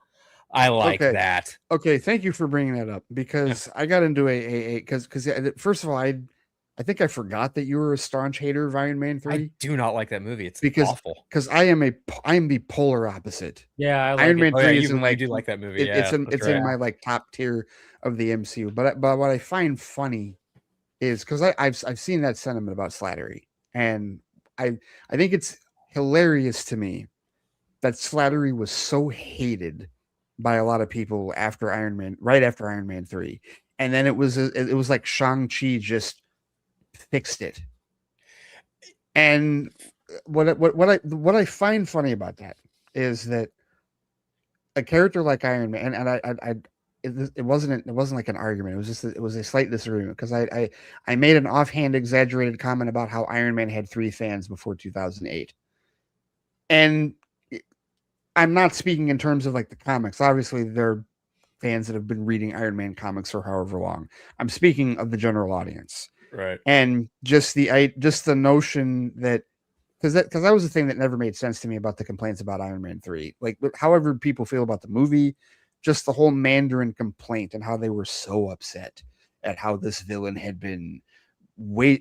like that. Okay, thank you for bringing that up because I got into because first of all, I think I forgot that you were a staunch hater of Iron Man 3. I do not like that movie. It's awful. Because I am the polar opposite. Yeah, I like Iron Man 3 isn't you do like that movie. It's in my like top tier of the MCU. But what I find funny is because I've seen that sentiment about Slattery, and I think it's hilarious to me that Slattery was so hated by a lot of people right after Iron Man 3, and then it was like Shang-Chi just fixed it. And what I find funny about that is that a character like Iron Man, and it wasn't like an argument. It was a slight disagreement because I made an offhand exaggerated comment about how Iron Man had 3 fans before 2008, and I'm not speaking in terms of like the comics. Obviously, there are fans that have been reading Iron Man comics for however long. I'm speaking of the general audience. Right. And just the notion that because that was the thing that never made sense to me about the complaints about Iron Man 3. Like, however people feel about the movie, just the whole Mandarin complaint and how they were so upset at how this villain had been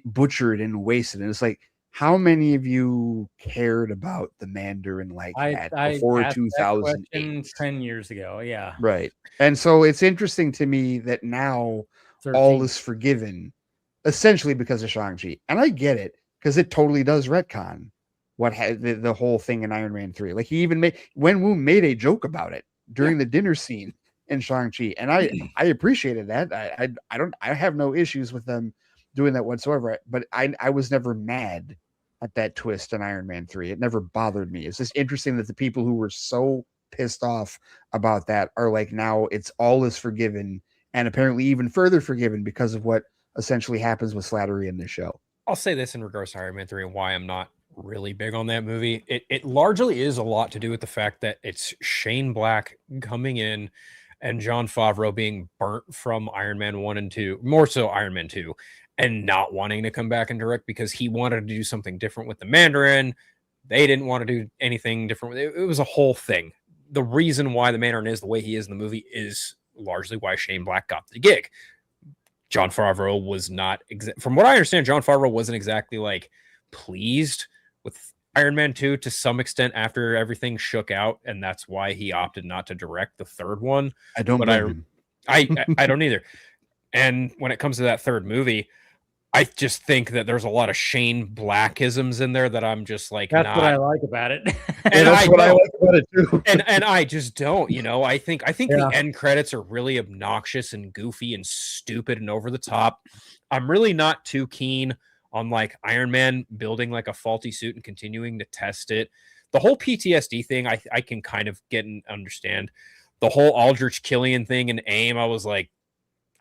butchered and wasted. And it's like, how many of you cared about the Mandarin like that before 2008? 10 years ago, yeah. Right. And so it's interesting to me that now 13. all is forgiven, essentially because of Shang-Chi. And I get it, because it totally does retcon what had the whole thing in Iron Man 3. Like, he even Wenwu made a joke about it during the dinner scene in Shang-Chi. And I appreciated that. I have no issues with them doing that whatsoever. But I was never mad at that twist in Iron Man 3. It never bothered me. It's just interesting that the people who were so pissed off about that are like, now it's all is forgiven, and apparently even further forgiven because of what essentially happens with Slattery in this show. I'll say this in regards to Iron Man 3 and why I'm not really big on that movie. It largely is a lot to do with the fact that it's Shane Black coming in and Jon Favreau being burnt from Iron Man 1 and 2, more so Iron Man 2, and not wanting to come back and direct because he wanted to do something different with the Mandarin. They didn't want to do anything different. It was a whole thing. The reason why the Mandarin is the way he is in the movie is largely why Shane Black got the gig. Jon Favreau was not, from what I understand, Jon Favreau wasn't exactly like pleased with Iron Man 2 to some extent after everything shook out, and that's why he opted not to direct the third one. I don't blame him. I don't either. And when it comes to that third movie, I just think that there's a lot of Shane Blackisms in there that I'm just like, that's what I like about it. And that's what I like about it too. And I just don't, I think the end credits are really obnoxious and goofy and stupid and over the top. I'm really not too keen on like Iron Man building like a faulty suit and continuing to test it. The whole PTSD thing, I can kind of get and understand. The whole Aldrich Killian thing and AIM, I was like,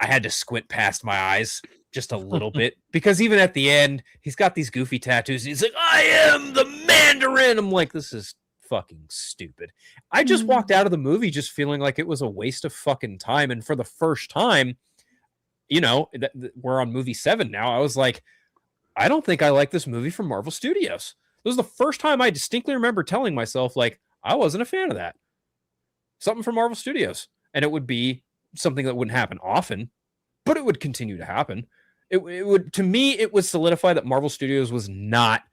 I had to squint past my eyes just a little bit, because even at the end, he's got these goofy tattoos. He's like, I am the Mandarin. I'm like, this is fucking stupid. I just walked out of the movie just feeling like it was a waste of fucking time. And for the first time, we're on movie 7 now. I was like, I don't think I like this movie from Marvel Studios. This was the first time I distinctly remember telling myself, like, I wasn't a fan of that. Something from Marvel Studios. And it would be something that wouldn't happen often, but it would continue to happen. It would, to me, it would solidify that Marvel Studios was not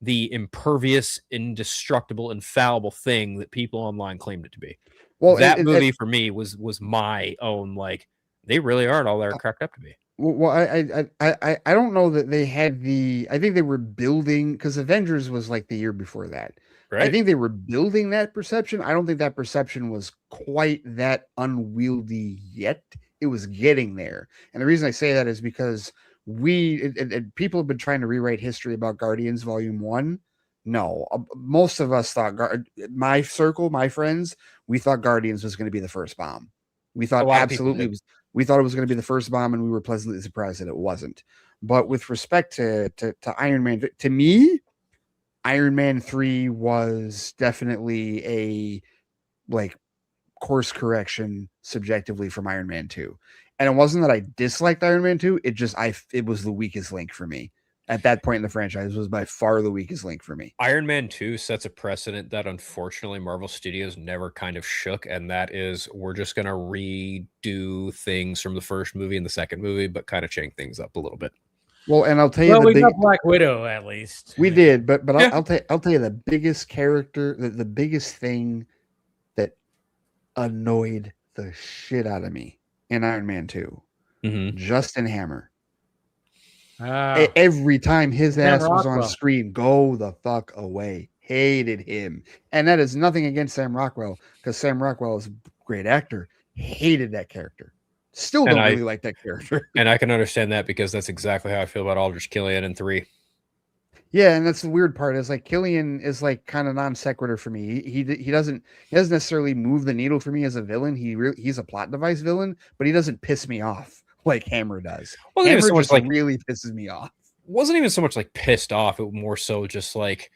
the impervious, indestructible, infallible thing that people online claimed it to be. Well, that movie for me was my own, like, they really aren't all they're cracked up to be. Well, I don't know that they had I think they were building, because Avengers was like the year before that. Right. I think they were building that perception. I don't think that perception was quite that unwieldy yet. It was getting there. And the reason I say that is because people have been trying to rewrite history about Guardians Volume 1. No, most of us thought, my circle, my friends, we thought Guardians was going to be the first bomb. We thought absolutely we thought it was going to be the first bomb, and we were pleasantly surprised that it wasn't. But with respect to Iron Man, to me, Iron Man 3 was definitely a course correction subjectively from Iron Man 2. And it wasn't that I disliked Iron Man 2, it was the weakest link for me. At that point in the franchise, was by far the weakest link for me. Iron Man 2 sets a precedent that unfortunately Marvel Studios never kind of shook, and that is, we're just going to redo things from the first movie and the second movie, but kind of change things up a little bit. Well, and I'll tell you, we got Black Widow at least. We did, but yeah. I'll tell you the biggest character, the biggest thing that annoyed the shit out of me in Iron Man 2, Justin Hammer. Every time his ass was on screen, go the fuck away. Hated him. And that is nothing against Sam Rockwell, because Sam Rockwell is a great actor. Hated that character. Still don't really like that character. And I can understand that, because that's exactly how I feel about Aldrich Killian in 3. Yeah, and that's the weird part, is like Killian is like kind of non sequitur for me. He doesn't necessarily move the needle for me as a villain. He's a plot device villain, but he doesn't piss me off like Hammer does. Well, Hammer just really pisses me off. Wasn't even so much like pissed off. It was more so just like,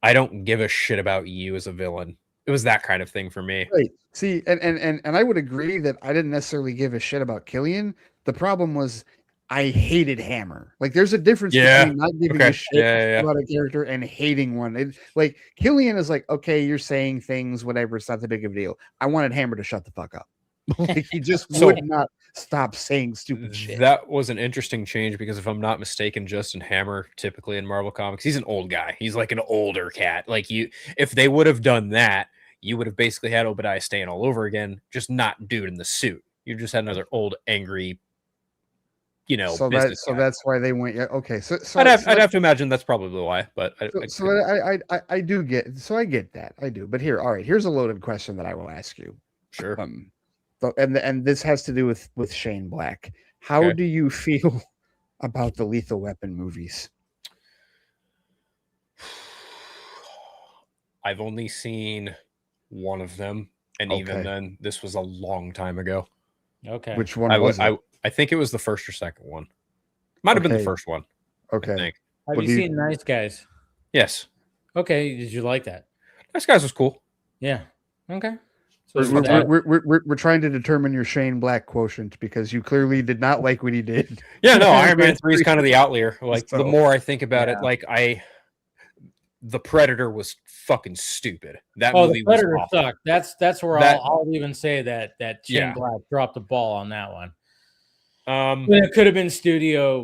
I don't give a shit about you as a villain. It was that kind of thing for me. Right. See, and I would agree that I didn't necessarily give a shit about Killian. The problem was, I hated Hammer. Like, there's a difference between not giving a shit about a character and hating one. Like, Killian is like, okay, you're saying things, whatever. It's not the big of a deal. I wanted Hammer to shut the fuck up. Like, he just would not stop saying stupid shit. That was an interesting change because if I'm not mistaken, Justin Hammer, typically in Marvel Comics, he's an old guy. He's like an older cat. Like, if they would have done that, you would have basically had Obadiah Stane all over again, just not dude in the suit. You just had another old, angry, So that's why they went. Yeah, okay. So I'd have to imagine that's probably why. But I do get. So I get that. I do. But here's a loaded question that I will ask you. Sure. And this has to do with Shane Black. How do you feel about the Lethal Weapon movies? I've only seen one of them, and even then, this was a long time ago. Okay. Which one was it? I think it was the first or second one. Might have been the first one. Okay. I think. Have you seen Nice Guys? Yes. Okay. Did you like that? Nice Guys was cool. Yeah. Okay. So we're trying to determine your Shane Black quotient because you clearly did not like what he did. Yeah, no, Iron Man 3 is kind of the outlier. Like, the more I think about it, like, The Predator was fucking stupid. That movie The Predator was awful. sucked. That's where I'll even say that Shane Black dropped the ball on that one. It could have been studio,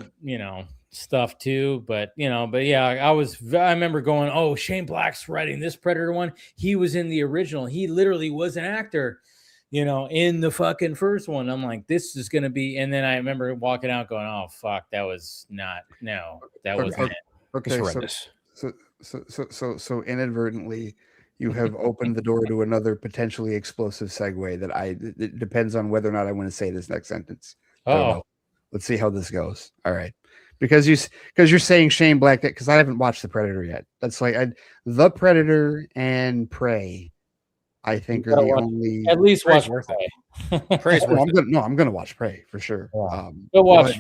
stuff too, but yeah, I remember going, oh, Shane Black's writing this Predator one. He was in the original. He literally was an actor, in the fucking first one. I'm like, this is gonna be, and then I remember walking out going, oh fuck, that was not, no, that wasn't it. Okay, so inadvertently you have opened the door to another potentially explosive segue that it depends on whether or not I want to say this next sentence. Oh, let's see how this goes. All right. Because you're saying Shane Black, because I haven't watched The Predator yet. That's like The Predator and Prey, I think, are the only. At least watch Prey. Prey's I'm gonna watch Prey for sure. Watch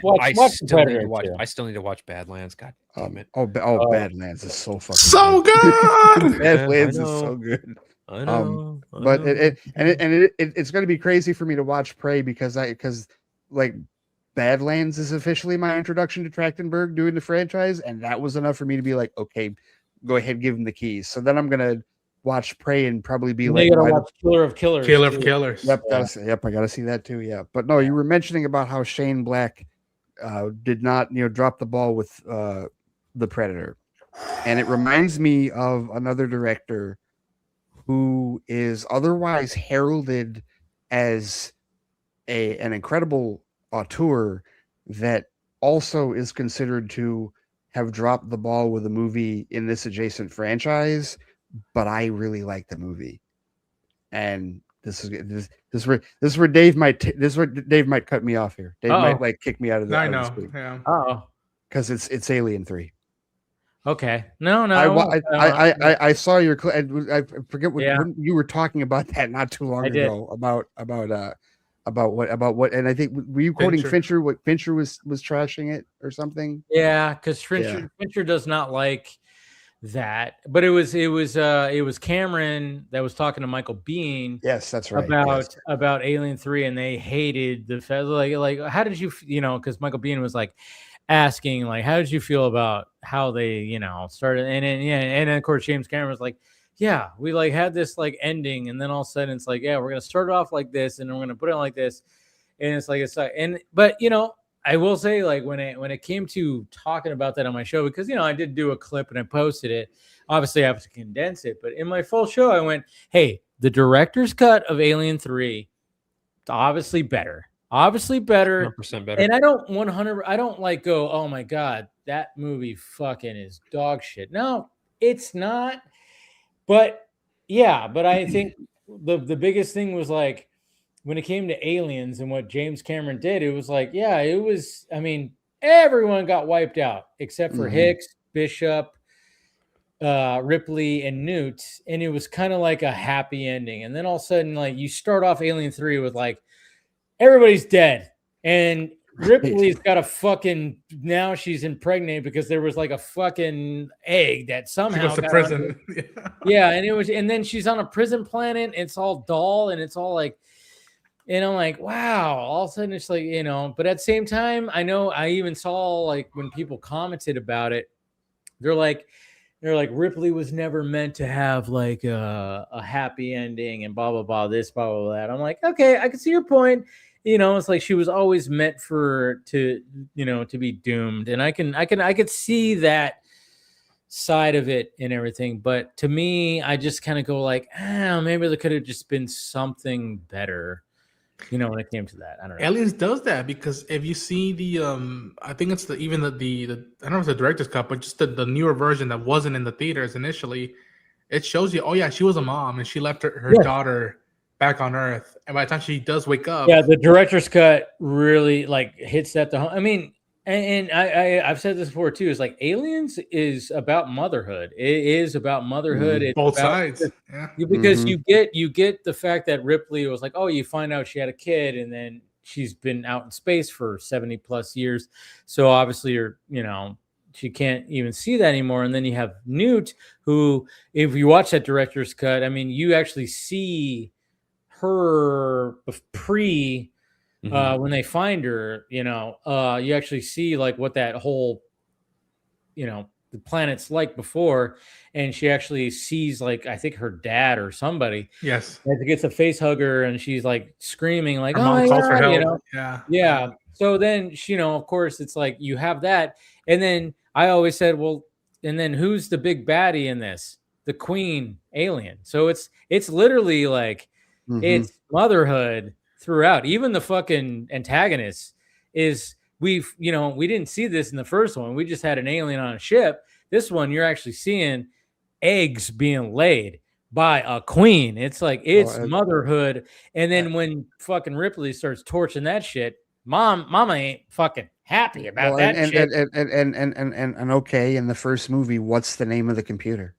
Predator. I still need to watch Badlands. God damn it! Badlands is so fucking so good. Badlands is so good. I know. But it's going to be crazy for me to watch Prey because Badlands is officially my introduction to Trachtenberg doing the franchise, and that was enough for me to be like, okay, go ahead, give him the keys. So then I'm gonna watch Prey and probably be like, watch Killer of Killers. Killer of Killers. Yep, I gotta see that too. Yeah, but no, you were mentioning about how Shane Black did not, drop the ball with The Predator, and it reminds me of another director who is otherwise heralded as an incredible auteur that also is considered to have dropped the ball with a movie in this adjacent franchise, but I really like the movie. And this is where Dave might cut me off here. Dave might kick me out of the. I know. Yeah. Because it's Alien 3. Okay. No. I saw your clip. I forget what you were talking about that not too long ago about what, and I think were you quoting Fincher? What Fincher was trashing it or something? Yeah, because Fincher does not like that. But it was Cameron that was talking to Michael Biehn. Yes, that's right. About Alien 3, and they hated the like how did you because Michael Biehn was like asking like how did you feel about how they started, and then of course James Cameron was like, yeah, we like had this like ending, and then all of a sudden it's like, yeah, we're gonna start it off like this, and we're gonna put it like this, and it's like but I will say, like, when it came to talking about that on my show, because I did do a clip and I posted it. Obviously, I have to condense it, but in my full show, I went, hey, the director's cut of Alien 3, it's obviously better, 100% better. And I don't like go, oh my god, that movie fucking is dog shit. No, it's not. But I think the biggest thing was like when it came to Aliens and what James Cameron did, it was like, everyone got wiped out except for Hicks, Bishop, Ripley, and Newt. And it was kind of like a happy ending. And then all of a sudden, like, you start off Alien 3 with like, everybody's dead. And Ripley's got a fucking, now she's impregnated because there was like a fucking egg that somehow she goes to prison. Yeah, and then she's on a prison planet. It's all dull, and it's all like, And I'm like, wow, all of a sudden it's like, you know, but at the same time, I know I even saw like when people commented about it, they're like Ripley was never meant to have like a happy ending and blah blah blah this blah blah blah that. I'm like, okay, I can see your point. You know, it's like she was always meant to be doomed, and I could see that side of it and everything. But to me, I just kind of go like, maybe there could have just been something better. You know, when it came to that, I don't know. Aliens does that because if you see the I think it's the I don't know if it's the director's cut, but just the newer version that wasn't in the theaters initially, it shows you, oh yeah, she was a mom and she left her daughter back on Earth, and by the time she does wake up, the director's cut really like hits that the home. I mean, and I've said this before too. Is like Aliens is about motherhood. It is about motherhood. It's both about, sides, yeah. Because you get the fact that Ripley was like, oh, you find out she had a kid, and then she's been out in space for 70 plus years. So obviously, she can't even see that anymore. And then you have Newt, who, if you watch that director's cut, I mean, you actually see her pre. When they find her, you actually see like what that whole, the planet's like before, and she actually sees like I think her dad or somebody. Yes, and gets a face hugger, and she's like screaming like, her "Oh, mom calls for help." Yeah. So then, of course, it's like you have that, and then I always said, well, and then who's the big baddie in this? The Queen alien. So it's literally like it's motherhood throughout. Even the fucking antagonist is we didn't see this in the first one. We just had an alien on a ship. This one, you're actually seeing eggs being laid by a queen. It's like motherhood. And then when fucking Ripley starts torching that shit, mama ain't fucking happy about that shit. And okay, in the first movie, what's the name of the computer?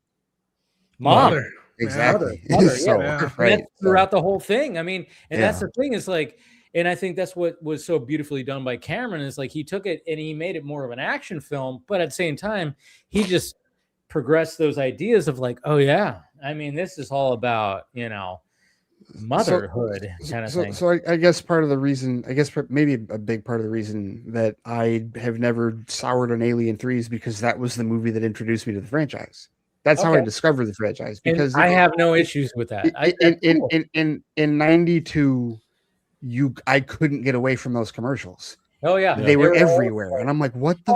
Mom. Mother. Exactly. Mother, Right. That's throughout the whole thing. I mean, and that's the thing is like, and I think that's what was so beautifully done by Cameron is like he took it and he made it more of an action film, but at the same time, he just progressed those ideas of like, oh yeah, I mean, this is all about motherhood kind of thing. So I guess part of the reason, maybe a big part of the reason that I have never soured on Alien 3 is because that was the movie that introduced me to the franchise. That's how I discovered the franchise. Because I have no issues with that. In 92, I couldn't get away from those commercials. Oh yeah, they were everywhere, and I'm like, what the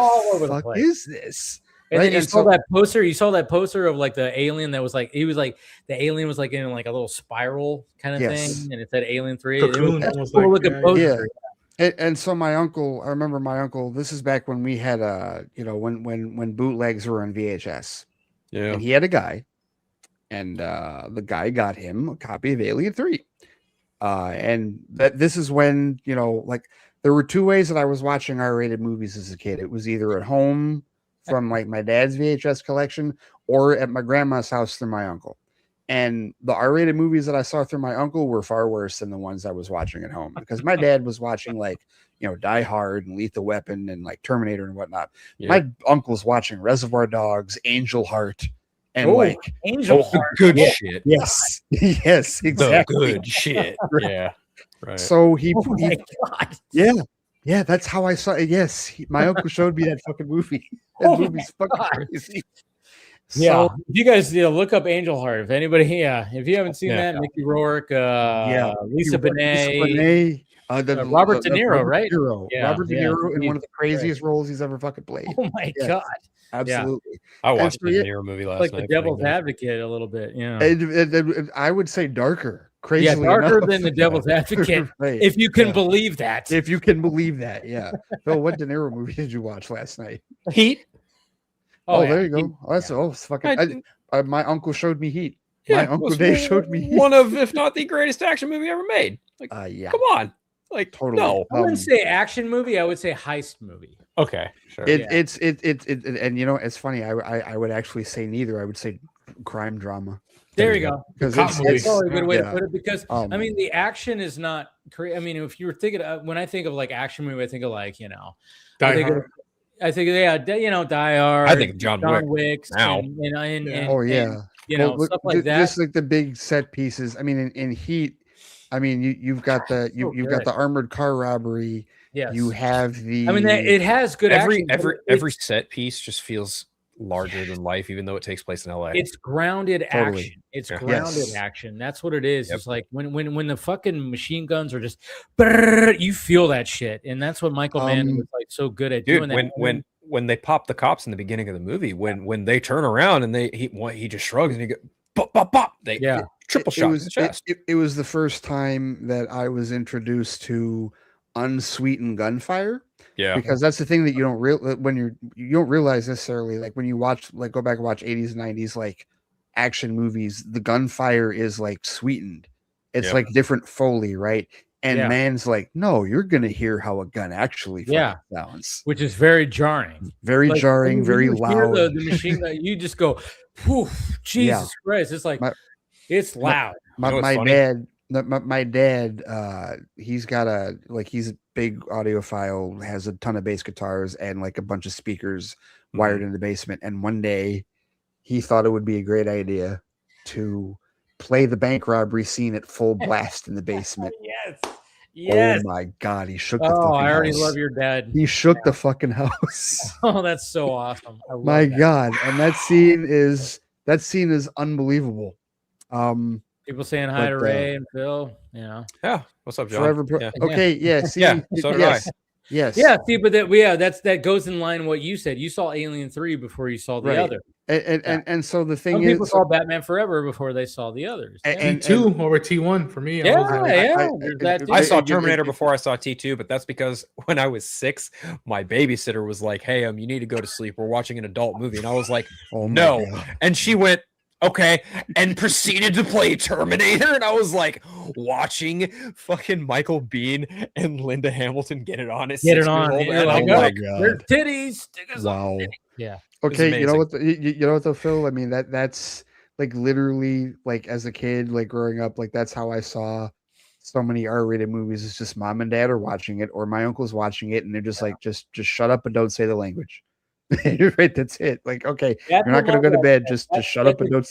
fuck is this? And then you saw that poster. You saw that poster of like the alien that was like the alien was like in like a little spiral kind of thing, and it said Alien 3. Cocoon, it was cool looking poster. And so I remember my uncle. This is back when we had when bootlegs were on VHS. Yeah, and he had a guy, and the guy got him a copy of Alien 3. And this is when, like there were two ways that I was watching R-rated movies as a kid. It was either at home from like my dad's VHS collection or at my grandma's house through my uncle. And the R-rated movies that I saw through my uncle were far worse than the ones I was watching at home because my dad was watching like, Die Hard and Lethal Weapon and like Terminator and whatnot. Yeah. My uncle's watching Reservoir Dogs, Angel Heart, and Angel Heart. Good shit. Yes. Yes, exactly. The good shit. Yeah. Right. So he God. Yeah, that's how I saw it. Yes. My uncle showed me that fucking movie. That movie's fucking crazy. Yeah, so, if you guys look up Angel Heart, if anybody, if you haven't seen that, Mickey Rourke, Lisa Bonet, Robert De Niro, right? Robert De Niro in one of the craziest roles he's ever fucking played. Oh my god, absolutely! I watched the De Niro movie last night. Like the Devil's Advocate a little bit, I would say darker, crazily darker enough. than the Devil's Advocate, right. If you can believe that. If you can believe that, yeah. Phil, what De Niro movie did you watch last night? Heat. There you go. It's fucking. My uncle showed me Heat. My uncle Dave showed me Heat. One of, if not the greatest action movie ever made. Like, come on. Like, totally. No. I wouldn't say action movie. I would say heist movie. Okay, sure. It's and it's funny. I would actually say neither. I would say crime drama. There you go. Because that's probably a good way to put it. Because I mean, the action is not. I mean, if you were thinking, when I think of like action movie, I think of like Die Hard. I think Die Hard. I think of John Wick now. And stuff like that. Just like the big set pieces. I mean, in Heat, I mean, you've got the you've got the armored car robbery. Yes. You have the. I mean, it has good action. Every set piece just feels larger than life, even though it takes place in LA. It's grounded Totally. action. It's Yeah. grounded Yes. action. That's what it is. Yep. It's like when the fucking machine guns are just, brrr, you feel that shit, and that's what Michael Mann was like so good at doing. Dude, that. when they pop the cops in the beginning of the movie, when they turn around and he just shrugs and he goes bop bop bop. They triple shot was, in the chest. It was the first time that I was introduced to unsweetened gunfire. Yeah, because that's the thing that you don't realize necessarily. Like when you watch, like go back and watch 80s and 90s like action movies, the gunfire is like sweetened. It's like different Foley, right? And Man's like, no, you're gonna hear how a gun actually sounds, which is very jarring, very jarring, very loud. The machine gun, you just go, poof, Jesus Christ! It's like it's loud. My dad, he's got he's a big audiophile, has a ton of bass guitars and like a bunch of speakers wired in the basement. And one day he thought it would be a great idea to play the bank robbery scene at full blast in the basement. Yes. Oh my God. He shook the fucking I already house. Love your dad. He shook the fucking house. Oh, that's so awesome. My God. And that scene is unbelievable. People saying hi to Ray and Phil, you know. Yeah. What's up, John? Forever Okay, yeah. See, so did I. Yes. Yeah, see, but that goes in line with what you said. You saw Alien 3 before you saw the other. And so the thing Some is, people saw Batman Forever before they saw the others. And T2 over T1 for me. I saw Terminator before I saw T2, but that's because when I was 6, my babysitter was like, "Hey, you need to go to sleep. We're watching an adult movie," and I was like, "Oh no!" And she went, "Okay," and proceeded to play Terminator, and I was like watching fucking Michael Biehn and Linda Hamilton get it on. And I'm like, there's titties. Wow. Yeah. Okay, you know what? You know what though, Phil? I mean that's like literally like as a kid, like growing up, like that's how I saw so many R-rated movies. It's just mom and dad are watching it, or my uncle's watching it, and they're just like, just shut up and don't say the language. Right, that's it. Like, okay, you're not gonna go to bed. Just shut up and don't.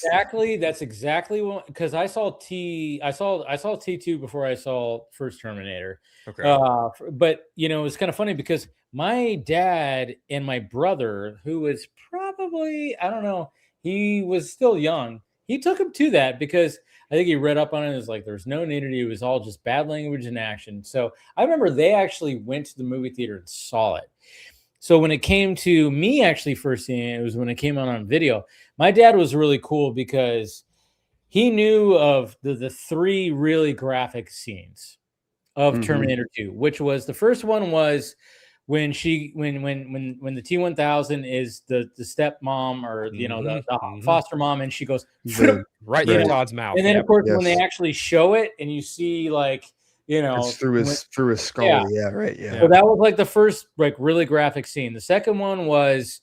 That's exactly what. Because I saw T2 before I saw first Terminator. Okay. But you know, it's kind of funny because my dad and my brother, who was probably, I don't know, he was still young. He took him to that because I think he read up on it. It was like there's no nudity. It was all just bad language and action. So I remember they actually went to the movie theater and saw it. So when it came to me actually first seeing it, it was when it came out on video. My dad was really cool because he knew of the 3 really graphic scenes of Terminator 2, which was the first one was when the T-1000 is the stepmom or the foster mom, and she goes right in Todd's mouth. And then of course when they actually show it and you see like, you know, it's through his skull. Yeah, right. Yeah. So that was like the first like really graphic scene. The second one was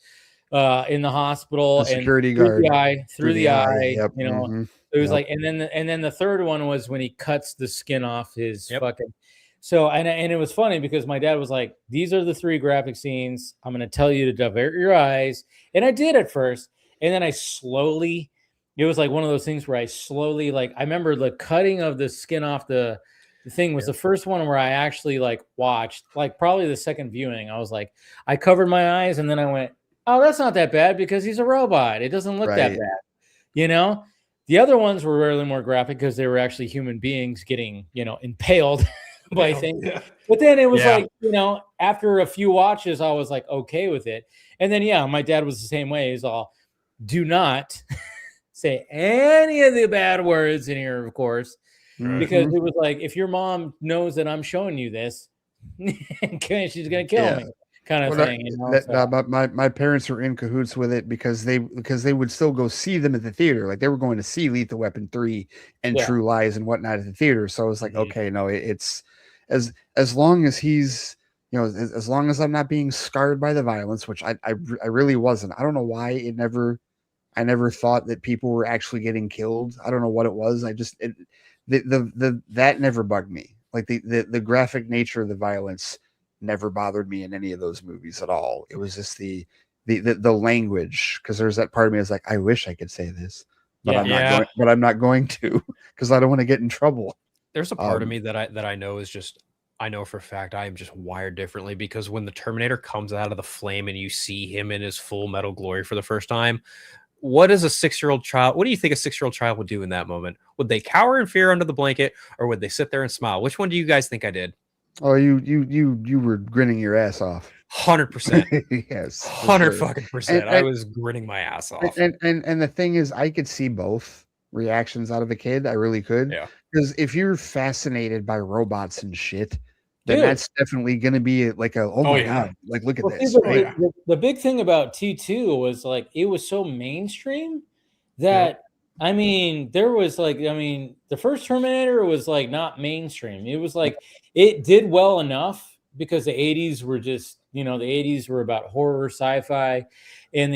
in the hospital, the security guard through the eye. Yep. You know, it was like, and then the third one was when he cuts the skin off his fucking. So and it was funny because my dad was like, "These are the 3 graphic scenes. I'm going to tell you to divert your eyes," and I did at first, and then I slowly. It was like one of those things where I slowly, like, I remember the cutting of the skin off the thing was the first one where I actually like watched, like probably the second viewing. I was like, I covered my eyes and then I went, oh, that's not that bad because he's a robot. It doesn't look that bad. You know, the other ones were rarely more graphic because they were actually human beings getting, you know, impaled by things. Yeah. But then it was like, you know, after a few watches, I was like, okay with it. And then, my dad was the same way. He's all, do not say any of the bad words in here, of course. Because it was like, if your mom knows that I'm showing you this, she's gonna kill me, kind of thing. You know? My parents were in cahoots with it because they would still go see them at the theater. Like they were going to see Lethal Weapon 3 and True Lies and whatnot at the theater. So I was like, okay, no, it's as long as he's, you know, as long as I'm not being scarred by the violence, which I really wasn't. I don't know why I never thought that people were actually getting killed. I don't know what it was. That never bugged me. Like the graphic nature of the violence never bothered me in any of those movies at all. It was just the language, because there's that part of me that's like, I wish I could say this, but I'm not going to because I don't want to get in trouble. There's a part of me that I know is just, I know for a fact I am just wired differently, because when the Terminator comes out of the flame and you see him in his full metal glory for the first time, what is a 6-year-old child? What do you think a 6-year-old child would do in that moment? Would they cower in fear under the blanket, or would they sit there and smile? Which one do you guys think I did? Oh, you were grinning your ass off. 100%. Yes, 100% I was grinning my ass off. And the thing is, I could see both reactions out of a kid. I really could. Yeah. Because if you're fascinated by robots and shit, then that's definitely going to be like my God, like look at this. Right? The big thing about T2 was like it was so mainstream that I mean, there was like, I mean, the first Terminator was like not mainstream. It was like it did well enough because the 80s were just, the 80s were about horror, sci-fi, and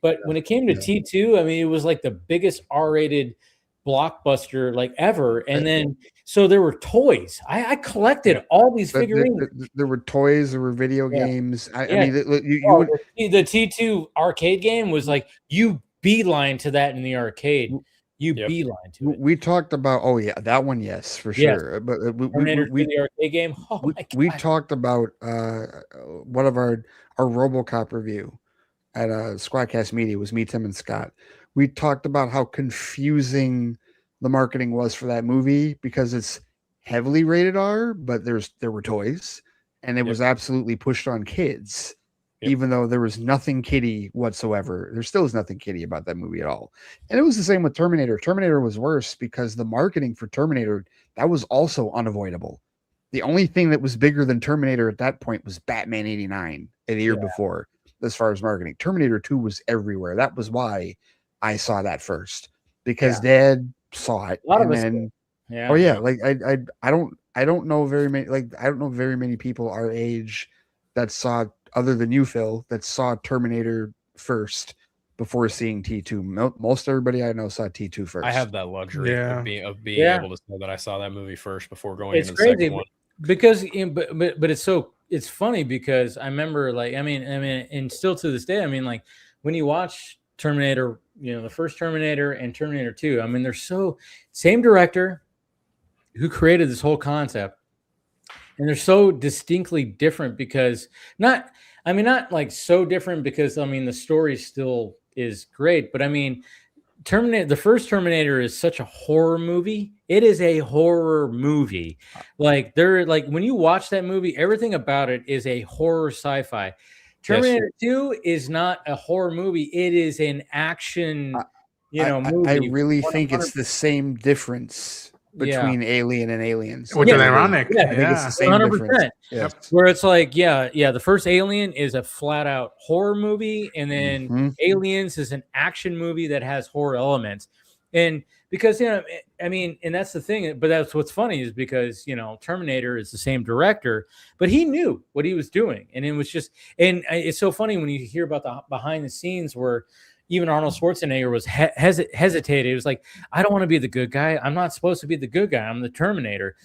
but when it came to T2, I mean, it was like the biggest R-rated blockbuster like ever. And then so there were toys. I collected all these figurines. There were toys, there were video games. I mean, the T2 arcade game was like you beeline to that in the arcade. You beeline to it. We talked about that one, yes, for sure. But we the arcade game. We talked about one of our RoboCop review at Squadcast Media was me, Tim, and Scott. We talked about how confusing the marketing was for that movie because it's heavily rated R, but there were toys, and it was absolutely pushed on kids. Even though there was nothing kiddie whatsoever. There still is nothing kiddie about that movie at all. And it was the same with Terminator. Terminator was worse because the marketing for Terminator, that was also unavoidable. The only thing that was bigger than Terminator at that point was Batman 89 the year before, as far as marketing. Terminator 2 was everywhere. That was why I saw that first, because Dad saw it. I don't know very many people our age that saw, other than you, Phil, that saw Terminator first before seeing T2. Most everybody I know saw T2 first. I have that luxury of being able to say that I saw that movie first before going into the second one. Because, but it's funny because I remember, like, I mean, and still to this day, I mean, like when you watch Terminator, the first Terminator and Terminator 2, I mean, they're so same director who created this whole concept. And they're so distinctly different because not like so different because I mean the story still is great, but I mean the first Terminator is such a horror movie. It is a horror movie. Like when you watch that movie, everything about it is a horror sci-fi. Terminator 2 is not a horror movie. It is an action, movie. I really think it's the same difference between Alien and Aliens, which is ironic. I think it's the same 100%. Difference. Yes. Where it's like, the first Alien is a flat out horror movie, and then Aliens is an action movie that has horror elements. And because I mean, and that's the thing. But that's what's funny is because Terminator is the same director, but he knew what he was doing, and it was just, and it's so funny when you hear about the behind the scenes where even Arnold Schwarzenegger was hesitated. It was like, I don't want to be the good guy. I'm not supposed to be the good guy. I'm the Terminator.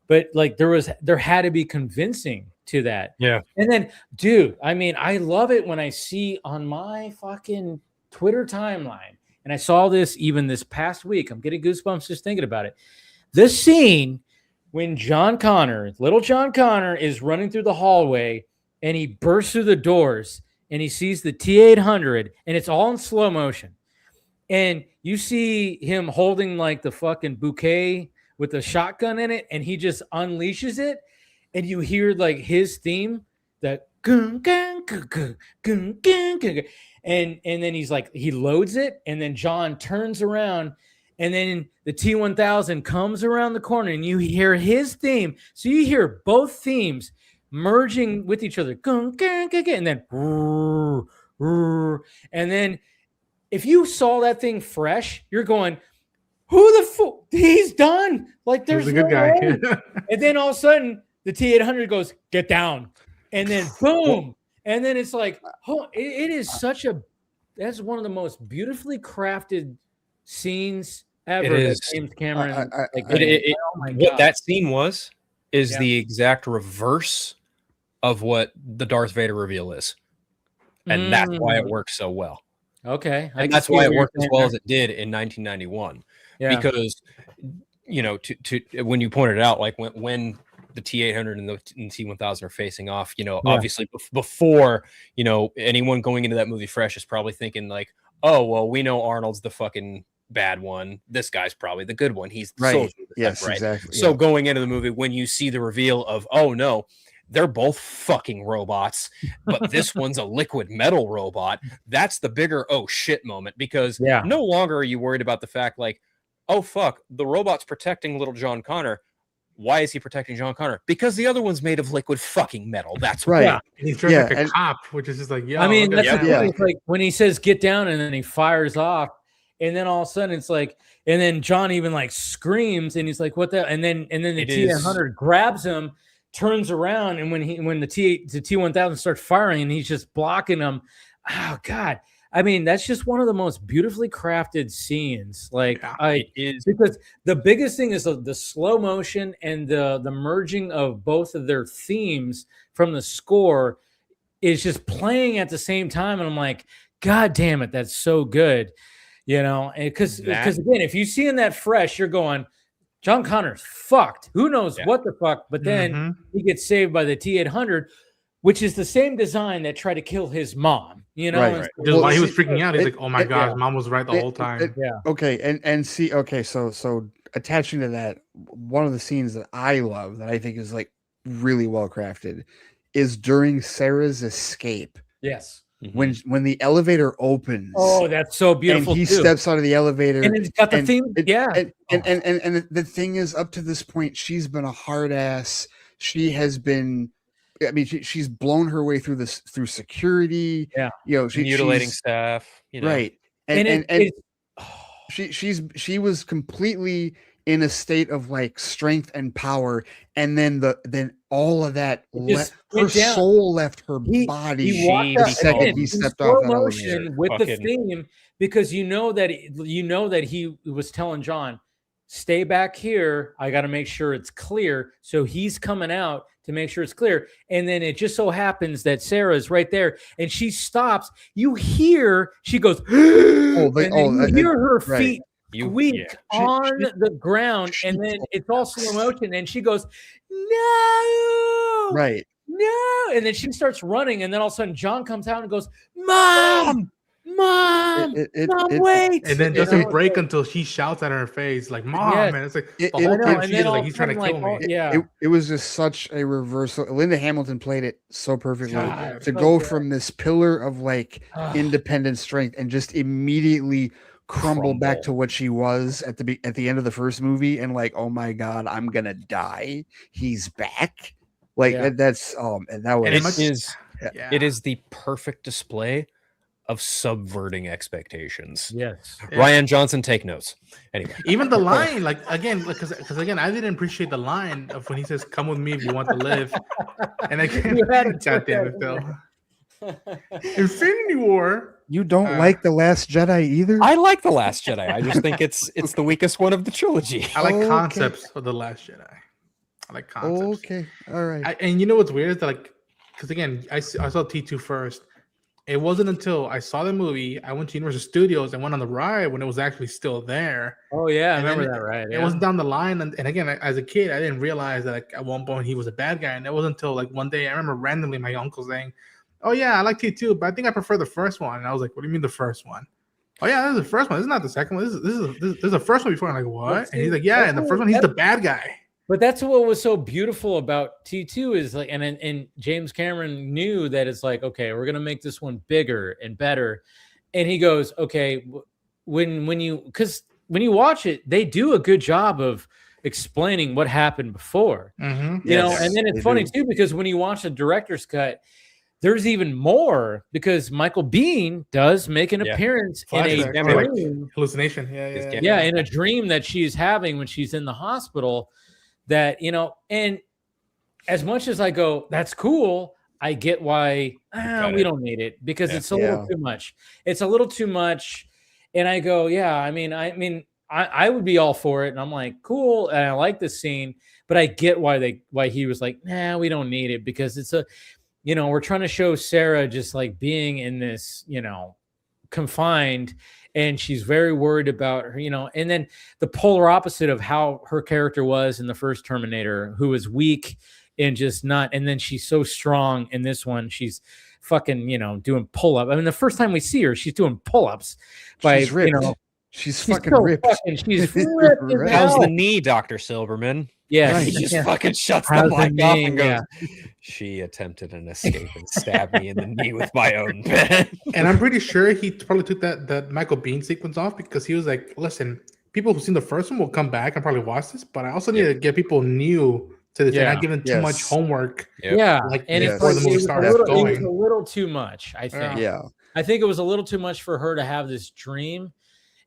But like there had to be convincing to that. Yeah. And then, dude, I mean, I love it when I see on my fucking Twitter timeline, and I saw this even this past week. I'm getting goosebumps just thinking about it. This scene when little John Connor is running through the hallway and he bursts through the doors and he sees the T-800, and it's all in slow motion. And you see him holding like the fucking bouquet with a shotgun in it, and he just unleashes it, and you hear like his theme, that gun, gun, gun, gun, gun, gun, gun, and then he's like, he loads it, and then John turns around, and then the T-1000 comes around the corner, and you hear his theme. So you hear both themes merging with each other, and then if you saw that thing fresh, you're going, who the fuck? He's done. Like there's a good guy. And then all of a sudden the T-800 goes, get down, and then boom, and then it's like, it is that's one of the most beautifully crafted scenes ever. It is. James Cameron. What that scene is the exact reverse of what the Darth Vader reveal is. And that's why it works so well. Okay. And that's why it worked as well as it did in 1991. Yeah. Because you know, to when you pointed it out, like when the T800 and the T1000 are facing off, you know, obviously before, you know, anyone going into that movie fresh is probably thinking like, oh, well, we know Arnold's the fucking bad one. This guy's probably the good one. He's the soldier. Yes, right? exactly. So going into the movie, when you see the reveal of, oh no, they're both fucking robots, but this one's a liquid metal robot. That's the bigger oh shit moment, because no longer are you worried about the fact like, oh fuck, the robot's protecting little John Connor. Why is he protecting John Connor? Because the other one's made of liquid fucking metal. That's right. why. And he's dressed like a cop, which is just like, I mean, that's like when he says get down and then he fires off, and then all of a sudden it's like, and then John even like screams and he's like, what the, and then the T-800 grabs him, turns around, and when the T-1000 starts firing and he's just blocking him. Oh God. I mean, that's just one of the most beautifully crafted scenes. Like, it is, because the biggest thing is the slow motion and the merging of both of their themes from the score is just playing at the same time. And I'm like, God damn it, that's so good, you know? Because again, if you see in that fresh, you're going, John Connor's fucked. Who knows what the fuck? But then he gets saved by the T-800, which is the same design that tried to kill his mom. You know, right. Well, while he was freaking out, he's like, "Oh my god, his mom was right the whole time." Okay, and see, okay, so attaching to that, one of the scenes that I love, that I think is like really well crafted, is during Sarah's escape. Yes. When the elevator opens. Oh, that's so beautiful. And he steps out of the elevator. And it's got the theme. And the thing is, up to this point, she's been a hard ass. She has been, I mean, she's blown her way through security. Yeah. You know, mutilating staff. You know. Right. And she was completely in a state of like strength and power, and then all of that her soul left her body. The second he stepped off that elevator with the theme, because you know that he was telling John, stay back here. I got to make sure it's clear. So he's coming out to make sure it's clear. And then it just so happens that Sarah's right there and she stops. You hear, she goes, you hear her feet squeak on the ground. And then it's all slow motion. And she goes, no. Right. No. And then she starts running. And then all of a sudden John comes out and goes, Mom. Mom, wait! And then doesn't break until she shouts at her face like "Mom!" And it's like the whole time she's like, "He's trying to kill me." It was just such a reversal. Linda Hamilton played it so perfectly to go from this pillar of like independent strength and just immediately crumble back to what she was at the end of the first movie, and like, oh my god, I'm gonna die. He's back. Like that's and that was it is the perfect display of subverting expectations. Yes. Ryan Johnson, take notes. Anyway, even the line, like again, because again, I didn't appreciate the line of when he says, "Come with me if you want to live." And again, goddamn it, Phil. Infinity War. You don't like The Last Jedi either? I like The Last Jedi. I just think it's the weakest one of the trilogy. I like concepts of The Last Jedi. I like concepts. Okay, all right. And you know what's weird is that, like, because again, I saw T2 first. It wasn't until I saw the movie, I went to Universal Studios and went on the ride when it was actually still there. Oh yeah, I remember that ride. It wasn't down the line, and again, as a kid, I didn't realize that like, at one point he was a bad guy, and it wasn't until like one day I remember randomly my uncle saying, "Oh yeah, I like T2, but I think I prefer the first one." And I was like, "What do you mean the first one?" "Oh yeah, this is the first one. This is not the second one. This is the first one before." I'm like, "What?" And he's like, "Yeah, and the first one, he's the bad guy." But that's what was so beautiful about T2 is like, and James Cameron knew that it's like, okay, we're gonna make this one bigger and better, and he goes, okay, when you watch it, they do a good job of explaining what happened before, you know, and then it's funny too because when you watch the director's cut, there's even more because Michael Biehn does make an appearance in a dream. Hallucination, in a dream that she's having when she's in the hospital. That, you know, and as much as I go, that's cool, I get why we don't need it because it's a little too much. It's a little too much. And I go, I mean, I would be all for it. And I'm like, cool. And I like this scene, but I get why he was like, nah, we don't need it because it's we're trying to show Sarah just like being in this, you know, confined, and she's very worried about her, and then the polar opposite of how her character was in the first Terminator, who was weak and just not, and then she's so strong in this one. She's fucking, doing pull-up. I mean, the first time we see her, she's doing pull-ups by, she's ripped. She's fucking so ripped. She's ripped. Right. How's the knee, Dr. Silverman? Yeah, He just fucking shuts the How's mic the off knee? and goes, Yeah. she attempted an escape and stabbed me in the knee with my own pen. And I'm pretty sure he probably took that Michael Biehn sequence off because he was like, listen, people who've seen the first one will come back and probably watch this, but I also need to get people new to this and not give them too much homework. Yeah, like and before the movie starts it was going. a little too much, I think. Yeah. I think it was a little too much for her to have this dream.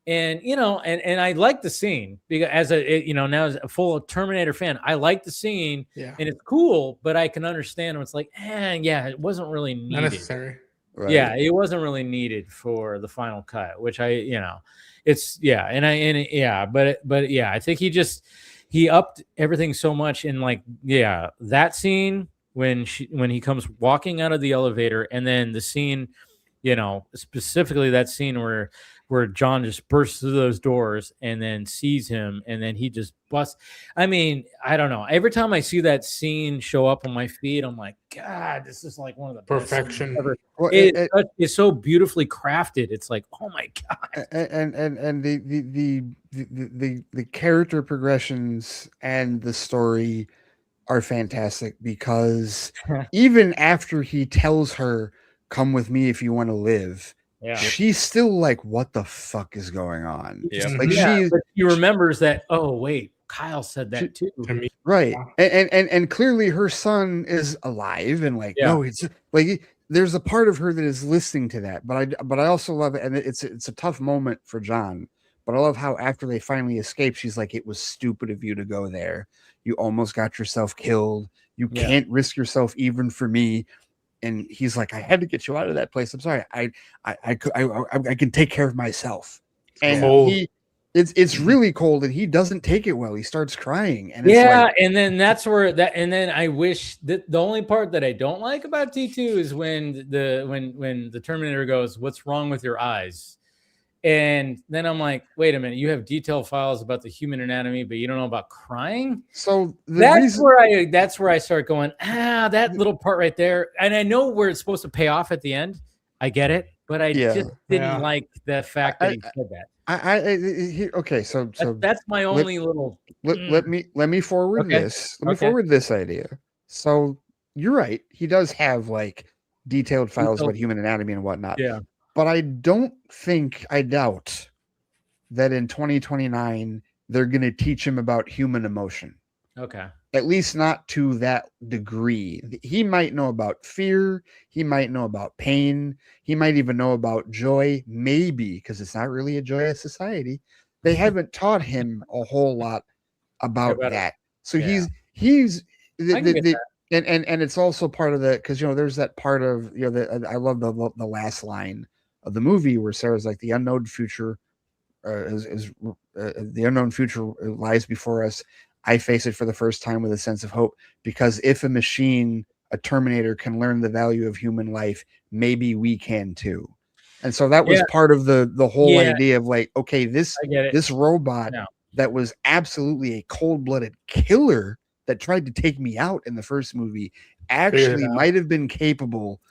And and I like the scene because now as a full Terminator fan, I like the scene, and it's cool. But I can understand when it's like, it wasn't really needed. Not necessary. Right. Yeah, it wasn't really needed for the final cut, which I I think he upped everything so much in that scene when he comes walking out of the elevator, and then the scene, specifically that scene where John just bursts through those doors and then sees him, and then he just busts. I mean, I don't know. Every time I see that scene show up on my feed, I'm like, God, this is like one of the perfection. Best ever. Well, It's so beautifully crafted. It's like, oh my God. And the character progressions and the story are fantastic because even after he tells her, "Come with me if you want to live," she's still like, what the fuck is going on? Like she remembers that, oh wait, Kyle said that too. Right. And clearly her son is alive, and no, it's like there's a part of her that is listening to that. But I also love it, and it's a tough moment for John. But I love how after they finally escape, she's like, it was stupid of you to go there. You almost got yourself killed. You can't risk yourself even for me. And he's like, I had to get you out of that place. I'm sorry. I can take care of myself. And it's really cold, and he doesn't take it well. He starts crying. And and then that's where and then I wish that the only part that I don't like about T2 is when the Terminator goes, "What's wrong with your eyes?" And then I'm like, wait a minute, you have detailed files about the human anatomy, but you don't know about crying? So that's where I start going, that little part right there. And I know where it's supposed to pay off at the end. I get it, but I just didn't like the fact that he said that. Okay, so that's my only little. Let me forward this. Let me forward this idea. So you're right. He does have like detailed files about human anatomy and whatnot. Yeah. But I doubt that in 2029 they're going to teach him about human emotion. Okay. At least not to that degree. He might know about fear. He might know about pain. He might even know about joy, maybe, because it's not really a joyous society. They haven't taught him a whole lot about that. So he's and it's also part of the, because there's that part of I love the last line of the movie where Sarah's like, the unknown future the unknown future lies before us. I face it for the first time with a sense of hope, because if a Terminator can learn the value of human life, maybe we can too. And so that was part of the whole idea of like, okay, this robot that was absolutely a cold-blooded killer that tried to take me out in the first movie actually might have been capable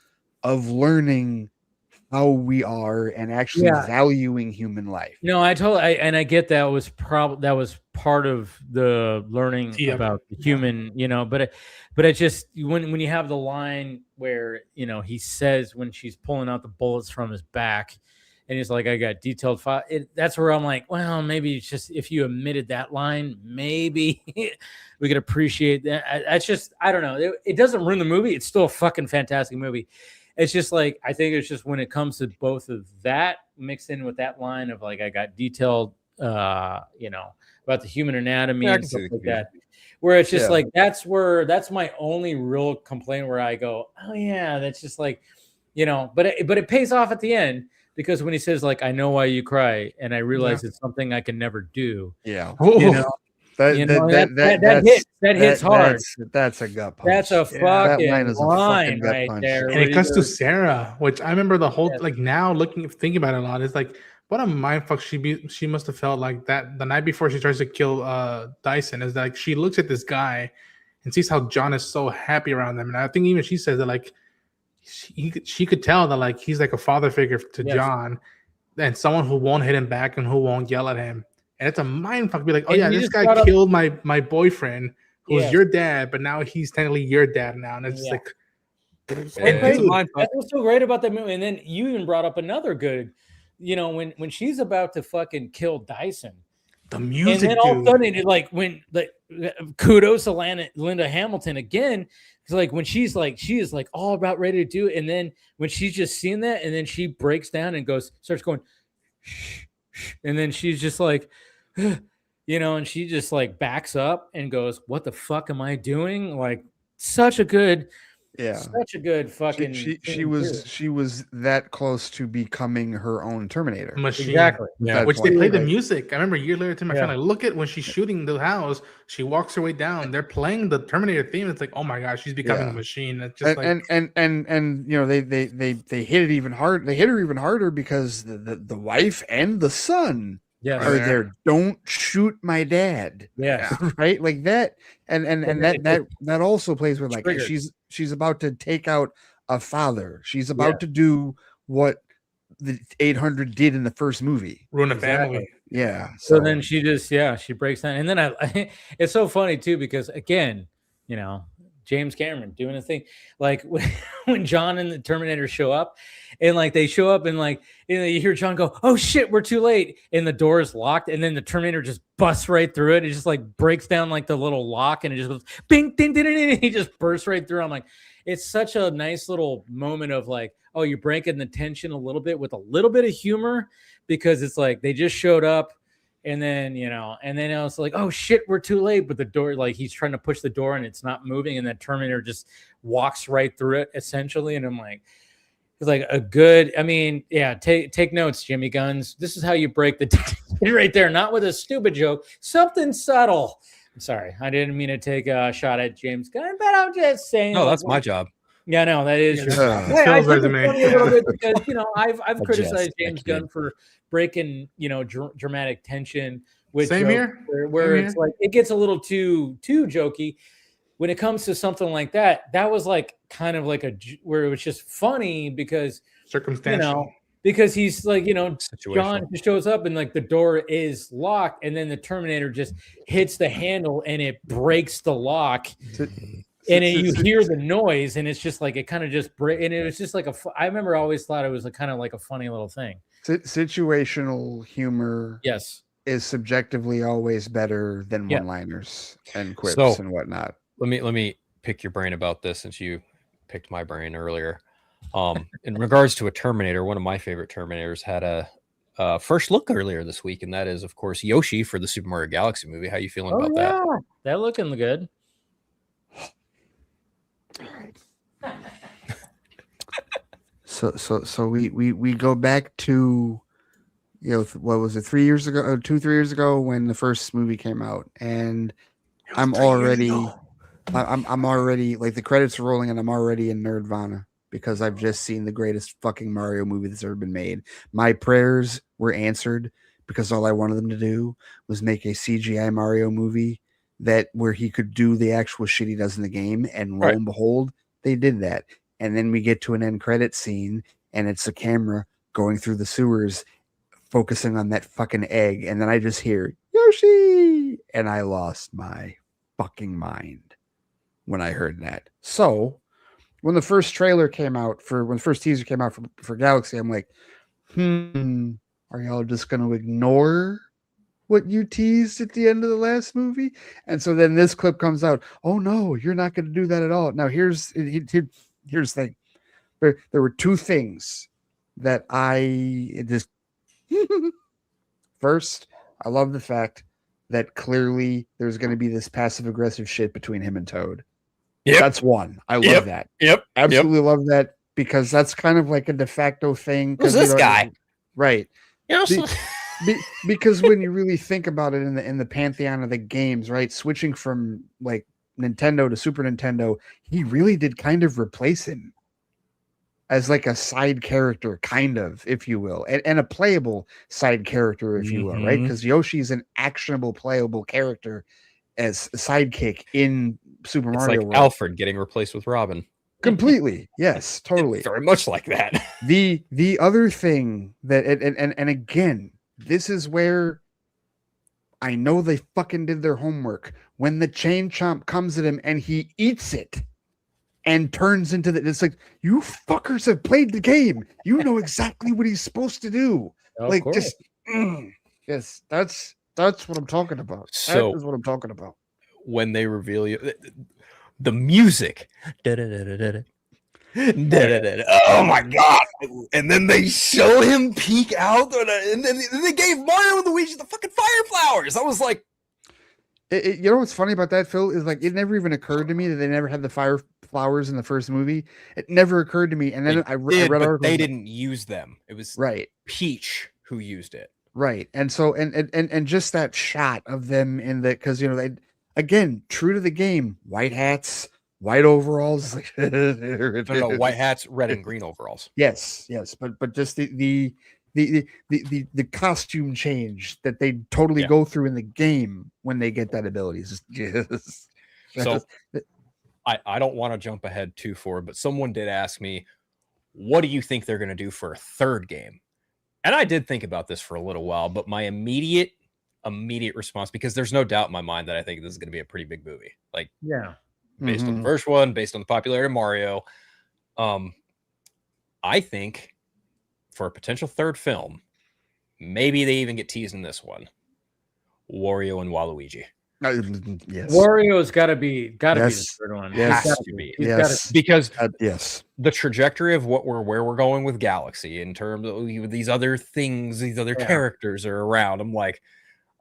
of learning how we are and actually valuing human life. No, I get that was part of the learning about the human, but it just, when you have the line where, he says when she's pulling out the bullets from his back and he's like, I got detailed file. That's where I'm like, well, maybe it's just, if you omitted that line, maybe we could appreciate that. That's just, I don't know. It doesn't ruin the movie. It's still a fucking fantastic movie. It's just like, I think it's just when it comes to both of that mixed in with that line of like, I got detailed, about the human anatomy and stuff like that, where it's just like, that's my only real complaint where I go, oh yeah, that's just like, but it pays off at the end, because when he says like, I know why you cry, and I realize it's something I can never do. Yeah. That hits hard. That's a gut punch. That's a fucking line gut right punch. there. And it cuts to Sarah, which I remember the whole like now thinking about it a lot. It's like what a mindfuck she must have felt like that the night before she tries to kill Dyson. Is that like she looks at this guy and sees how John is so happy around them, and I think even she says that like she could tell that like he's like a father figure to John, and someone who won't hit him back and who won't yell at him. And it's a mindfuck to be like, oh yeah, this guy killed my boyfriend who's your dad, but now he's technically your dad now, and it's like. That's what's so great about that movie. And then you even brought up another good, when she's about to fucking kill Dyson, the music, and then all of a sudden, kudos to Linda Hamilton again. It's like when she is like all about ready to do it, and then when she's just seeing that, and then she breaks down and starts going, and then she's just like, and she just like backs up and goes, "What the fuck am I doing?" Like such a good fucking. She was that close to becoming her own Terminator machine. Exactly. Yeah. Which they play the music. I remember a year later to my friend, like, look at when she's shooting the house, she walks her way down. They're playing the Terminator theme. It's like, oh my gosh, she's becoming a machine. It's just and they hit it even hard. They hit her even harder because the wife and the son are there. Don't shoot my dad. Yeah. Right. Like that. And that also plays with like she's about to take out a father. She's about to do what the 800 did in the first movie. Ruin a family. Yeah. So then she just she breaks down. And then it's so funny too, because again, James Cameron doing a thing like when John and the Terminator show up, and like they show up and like you hear John go, "Oh shit, we're too late," and the door is locked, and then the Terminator just busts right through it. It just like breaks down like the little lock, and it just goes bing, ding, ding, ding, ding, and he just bursts right through. I'm like, it's such a nice little moment of like, oh, you're breaking the tension a little bit with a little bit of humor, because it's like they just showed up. And then, and then I was like, oh shit, we're too late. But the door, like he's trying to push the door and it's not moving. And that Terminator just walks right through it essentially. And I'm like, it's like a good, take notes, Jimmy Guns. This is how you break the tension right there. Not with a stupid joke, something subtle. I'm sorry. I didn't mean to take a shot at James Gunn, but I'm just saying. No, that's my job. Yeah, no, that is your job. I think it's funny a little bit because, I've criticized James Gunn for breaking, dramatic tension with Same jokes here. where it's like it gets a little too jokey. When it comes to something like that, that was like kind of like where it was just funny because circumstantial. Because he's like, John just shows up and like the door is locked, and then the Terminator just hits the handle and it breaks the lock. And then you hear the noise, and it's just like it kind of just and it was just like I remember I always thought it was kind of like a funny little thing. Situational humor, is subjectively always better than one-liners and quips and whatnot. Let me pick your brain about this, since you picked my brain earlier. In regards to a Terminator, one of my favorite Terminators had a first look earlier this week, and that is, of course, Yoshi for the Super Mario Galaxy movie. How you feeling about that? That looking good. So we go back to what was it, 3 years ago, 2-3 years ago, when the first movie came out, and I'm already like the credits are rolling and I'm already in Nerdvana because I've just seen the greatest fucking Mario movie that's ever been made. My prayers were answered because all I wanted them to do was make a CGI Mario movie where he could do the actual shit he does in the game, and lo and behold, they did that. And then we get to an end credit scene, and it's the camera going through the sewers, focusing on that fucking egg, and then I just hear Yoshi, and I lost my fucking mind when I heard that. So when the first trailer came out when the first teaser came out for Galaxy, I'm like, are y'all just going to ignore what you teased at the end of the last movie? And so then this clip comes out. Oh no, you're not going to do that at all. Now here's the thing. There were two things that I just first, I love the fact that clearly there's going to be this passive aggressive shit between him and Toad. Yep. That's one. I love that. Yep. Absolutely love that, because that's kind of like a de facto thing. Who's this guy? Right. because when you really think about it in the pantheon of the games, right? Switching from like Nintendo to Super Nintendo, he really did kind of replace him as like a side character, kind of, if you will, and a playable side character, if you will, right? Because Yoshi's an actionable, playable character as a sidekick in Super Mario like World. Alfred getting replaced with Robin. Completely, yes, totally, very much like that. The other thing that and again, this is where I know they fucking did their homework. When the chain chomp comes at him and he eats it and turns into it's like, you fuckers have played the game. You know exactly what he's supposed to do. Like, just yes, that's what I'm talking about. So that is what I'm talking about. When they reveal you, the music. Oh my god! And then they show him peek out, and then they gave Mario and Luigi the fucking fire flowers. I was like, you know what's funny about that, Phil, is like it never even occurred to me that they never had the fire flowers in the first movie. It never occurred to me, and then I read articles. They didn't use them. It was right Peach who used it. Right, and so and just that shot of them in the, because they, again, true to the game, white hats, white overalls, no, white hats, red and green overalls. Yes, but just the costume change that they totally go through in the game when they get that ability is just so. I don't want to jump ahead too far, but someone did ask me, "What do you think they're going to do for a third game?" And I did think about this for a little while, but my immediate response, because there's no doubt in my mind that I think this is going to be a pretty big movie. Like, based on the first one, based on the popularity of Mario, I think for a potential third film, maybe they even get teased in this one, Wario and Waluigi. Yes, Wario's got to be the third one. Yes, has to be. Because yes, the trajectory of where we're going with Galaxy in terms of these other things, these other characters are around. I'm like,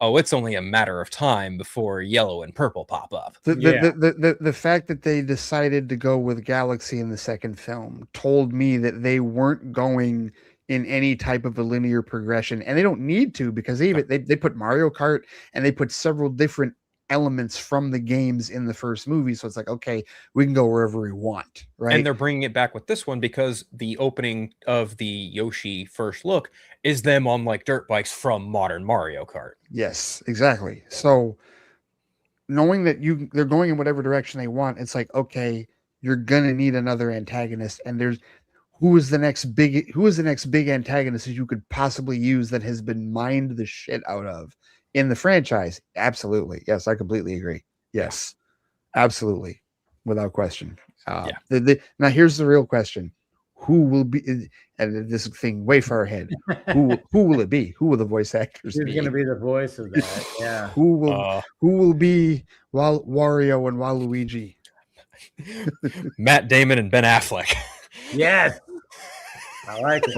oh, it's only a matter of time before yellow and purple pop up. The fact that they decided to go with Galaxy in the second film told me that they weren't going in any type of a linear progression, and they don't need to, because they put Mario Kart and they put several different elements from the games in the first movie, so it's like, okay, we can go wherever we want, right? And they're bringing it back with this one because the opening of the Yoshi first look is them on like dirt bikes from modern Mario Kart. Yes, exactly. So knowing that they're going in whatever direction they want, it's like, okay, you're gonna need another antagonist, and who is the next big antagonist that you could possibly use that has been mined the shit out of in the franchise? Absolutely. Yes, I completely agree. Yes, absolutely. Without question. Now here's the real question. Who will be, and this thing way far ahead, who will it be? Who will the voice actors be? Who's going to be the voice of that? Yeah. Who will be Wario and Waluigi? Matt Damon and Ben Affleck. Yes. I like it.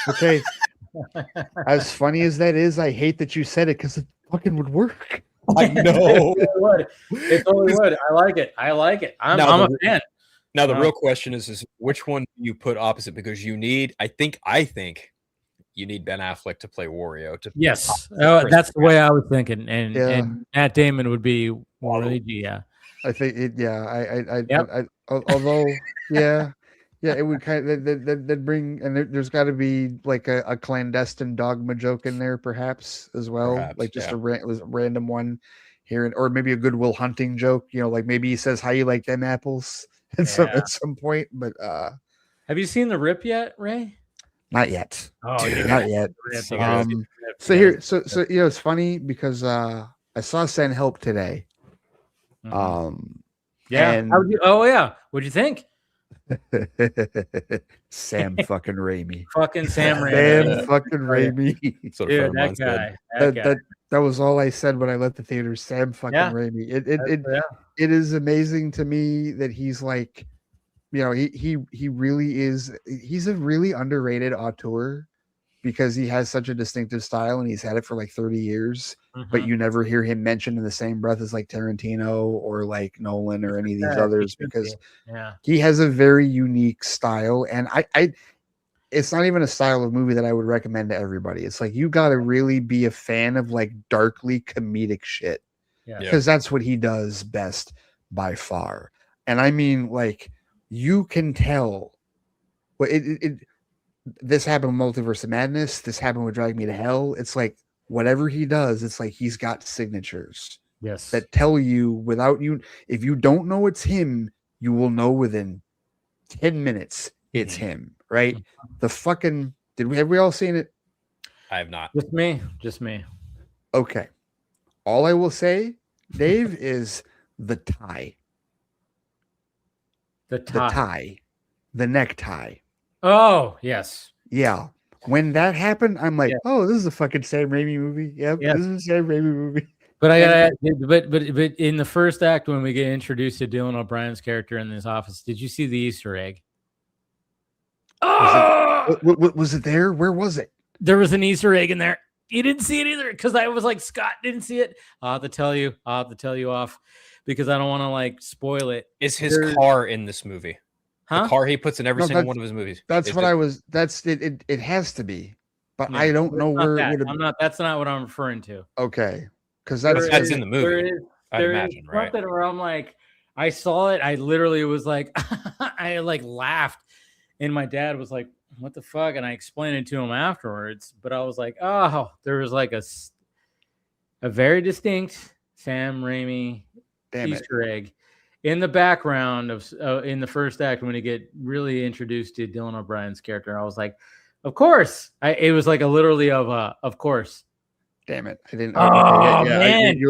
Okay. As funny as that is, I hate that you said it, because it fucking would work. I know. It totally would. I like it. I'm a fan. Now the real question is which one do you put opposite? Because I think you need Ben Affleck to play Wario. Yes, that's the way I was thinking, and Matt Damon would be Waluigi. Yeah, I think it. Yeah, although, it would kind of that bring, and there's got to be like a clandestine dogma joke in there, perhaps as well, like just a random one here, or maybe a Goodwill Hunting joke. Like maybe he says, "How you like them apples?" at some point. But have you seen The Rip yet, Ray? Not yet. Oh, not yet. So it's funny because I saw Send Help today. And what'd you think? Sam fucking Raimi. Fucking Sam Raimi. Sam fucking Raimi. Dude, that guy. That was all I said when I left the theater. Sam fucking Raimi. It is amazing to me that he's like, he really is. He's a really underrated auteur, because he has such a distinctive style and he's had it for like 30 years, but you never hear him mentioned in the same breath as like Tarantino or like Nolan or any of these others, because he has a very unique style. And it's not even a style of movie that I would recommend to everybody. It's like you got to really be a fan of like darkly comedic shit. Because that's what he does best by far. And I mean, like, you can tell. Well, this happened with Multiverse of Madness. This happened with Drag Me to Hell. It's like whatever he does, it's like he's got signatures. Yes. That tell you without you, if you don't know it's him, you will know within 10 minutes it's him, right? The fucking have we all seen it? I have not. Just me. Okay. All I will say, Dave, is the tie. The necktie. Oh, yes. Yeah. When that happened, I'm like, oh, this is a fucking Sam Raimi movie. Yep, this is a Sam Raimi movie. But I gotta, but in the first act, when we get introduced to Dylan O'Brien's character in this office, did you see the Easter egg? Was it there? Where was it? There was an Easter egg in there. You didn't see it either because I was like, Scott didn't see it. I'll have to tell you off because I don't want to like spoil it. Is his car in this movie? Huh? The car he puts in every single one of his movies. That's what I was. That's it. It has to be, but I don't know where it would have. I'm not. That's not what I'm referring to. Okay, because that's in the movie. I'd imagine, right? Something where I'm like, I saw it. I literally was like, I like laughed, and my dad was like, "What the fuck?" And I explained it to him afterwards. But I was like, "Oh, there was like a very distinct Sam Raimi Easter egg." In the background of in the first act, when you get really introduced to Dylan O'Brien's character, I was like, "Of course!" It was like a literally of course. Damn it! I didn't. Oh man!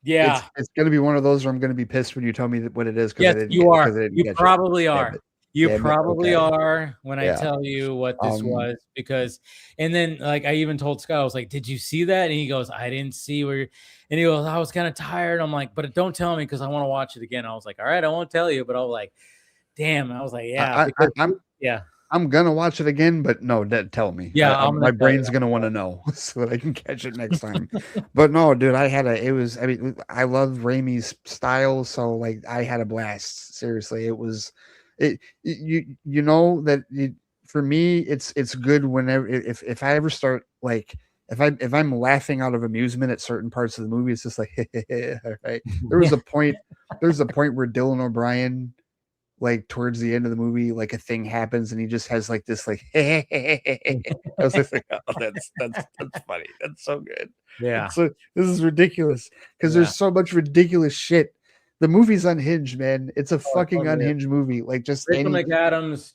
It's gonna be one of those where I'm gonna be pissed when you tell me what it is. Yes, you are. You probably are. You probably are when I tell you what this was because, and then like I even told Scott, I was like, "Did you see that?" And he goes, "I didn't see where." And he goes, "I was kind of tired." I'm like, "But don't tell me because I want to watch it again." I was like, "All right, I won't tell you." But I was like, "Damn!" I was like, "Yeah, I'm gonna watch it again." But no, tell me. Yeah, my brain's gonna want to know so that I can catch it next time. But no, dude, I mean, I love Raimi's style, so like I had a blast. Seriously, it was. You know that for me it's good whenever if I ever start like if I'm laughing out of amusement at certain parts of the movie, it's just like right. There's a point where Dylan O'Brien, like towards the end of the movie, like a thing happens and he just has like this like I was just like, oh, that's funny. That's so good. Yeah. So this is ridiculous because there's so much ridiculous shit. The movie's unhinged, man. It's a fucking unhinged movie. Like just Rachel McAdams,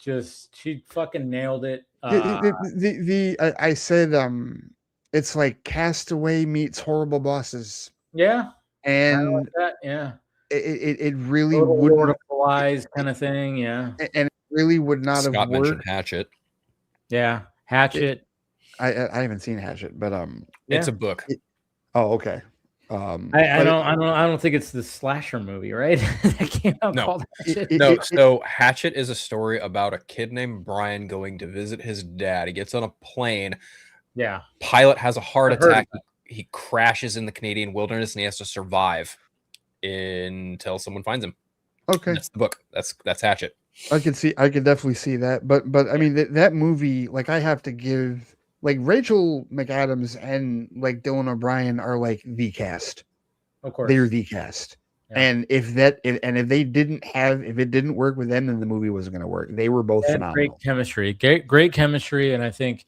she fucking nailed it. I said it's like Castaway meets Horrible Bosses. Yeah, and like that. Yeah, it really would Eyes kind of thing. Yeah, and it really would not Scott have mentioned worked. Hatchet. Yeah, Hatchet. I haven't seen Hatchet, but it's a book. Okay. I don't think it's the slasher movie, right? That came out called Hatchet. So Hatchet is a story about a kid named Brian going to visit his dad. He gets on a plane. Yeah. Pilot has a heart attack. He crashes in the Canadian wilderness and he has to survive until someone finds him. Okay. That's the book. That's Hatchet. I can definitely see that. But I mean that movie, like I have to give like Rachel McAdams and like Dylan O'Brien are like the cast. Of course. They're the cast. Yeah. And if it didn't work with them, then the movie wasn't going to work. They were both phenomenal. Great chemistry. And I think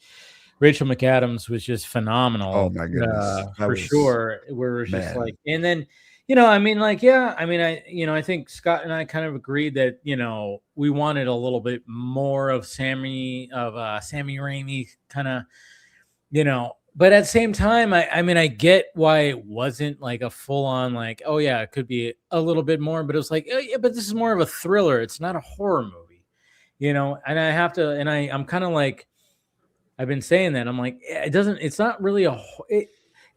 Rachel McAdams was just phenomenal. Oh my goodness. Sure. We're just like, and then, I mean, like, I think Scott and I kind of agreed that, we wanted a little bit more of Sammy Raimi kind of, but at the same time, I mean, I get why it wasn't like a full on, like, oh yeah, it could be a little bit more, but it was like, oh yeah, but this is more of a thriller. It's not a horror movie, and I have to, and I'm kind of like, I've been saying that. I'm like, it's not really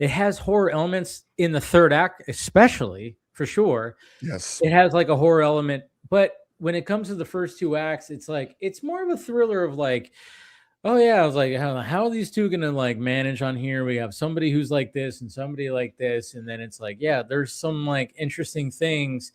it has horror elements in the third act, especially for sure. Yes. It has like a horror element, but when it comes to the first two acts, it's like, it's more of a thriller of like, oh yeah, I was like, how are these two going to like manage on here? We have somebody who's like this and somebody like this. And then it's like, yeah, there's some like interesting things.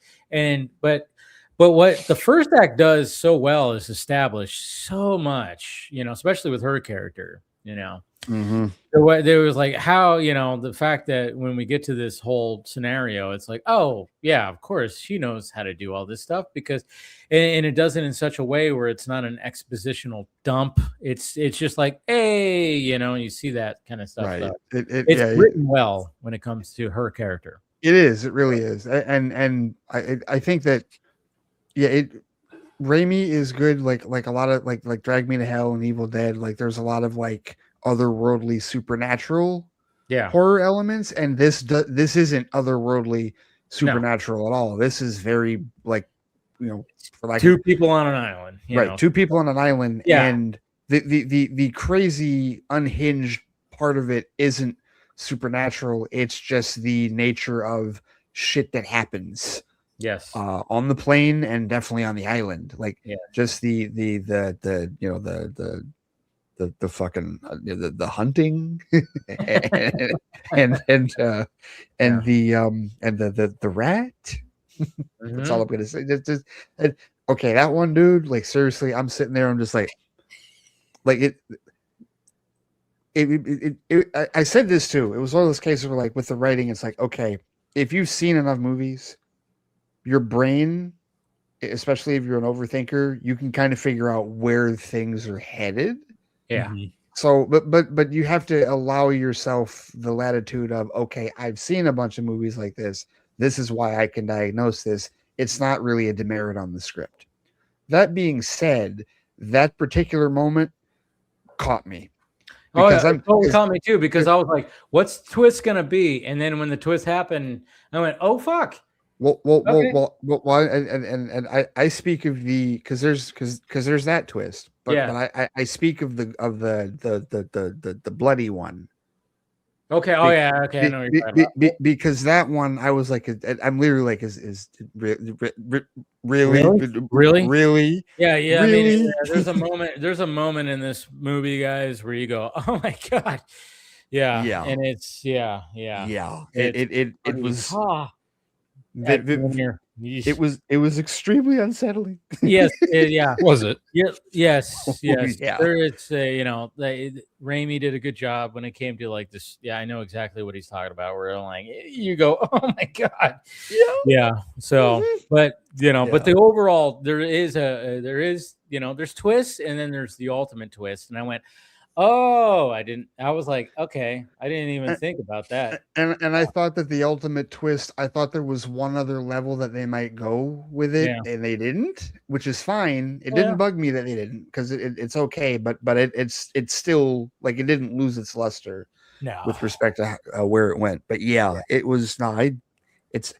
But But what the first act does so well is establish so much, especially with her character, Mm-hmm. There was like how, the fact that when we get to this whole scenario, it's like, oh, yeah, of course, she knows how to do all this stuff because, and it does it in such a way where it's not an expositional dump. It's just like, hey, you see that kind of stuff. Right. So it's written well when it comes to her character. It is. It really is. And I think that, Raimi is good. Like a lot of like Drag Me to Hell and Evil Dead. Like there's a lot of like otherworldly supernatural horror elements, and this isn't otherworldly supernatural at all. This is very like, for like two people on an island, right? Two people on an island, and the crazy unhinged part of it isn't supernatural. It's just the nature of shit that happens. Yes. On the plane and definitely on the island. Like just the fucking the hunting and the rat. That's all I'm gonna say. Just okay, that one dude, like seriously, I'm sitting there, I'm just like I said this too. It was one of those cases where like with the writing, it's like, okay, if you've seen enough movies, your brain, especially if you're an overthinker, you can kind of figure out where things are headed. Yeah. So, but you have to allow yourself the latitude of, okay, I've seen a bunch of movies like this. This is why I can diagnose this. It's not really a demerit on the script. That being said, that particular moment caught me. Because it totally caught me too, because I was like, what's the twist going to be? And then when the twist happened, I went, oh, fuck. Well, and I speak of the because there's that twist, but I speak of the bloody one. Okay. Oh yeah. Okay. I know what you're talking about. Because that one, I was like, I'm literally like, is really? Yeah. Really? I mean, there's a moment in this movie, guys, where you go, oh my god. Yeah. And it's it was. It was extremely unsettling. Yes, Was it? Yes. There is Raimi did a good job when it came to like this. Yeah, I know exactly what he's talking about. Where like you go, oh my god, yeah. So, but but the overall there's twists and then there's the ultimate twist, and I went, oh, I was like, okay, I didn't even think about that. And I thought that the ultimate twist, I thought there was one other level that they might go with it, and they didn't, which is fine. It didn't bug me that they didn't, because it's okay, but it's still like it didn't lose its luster with respect to where it went. But it was it's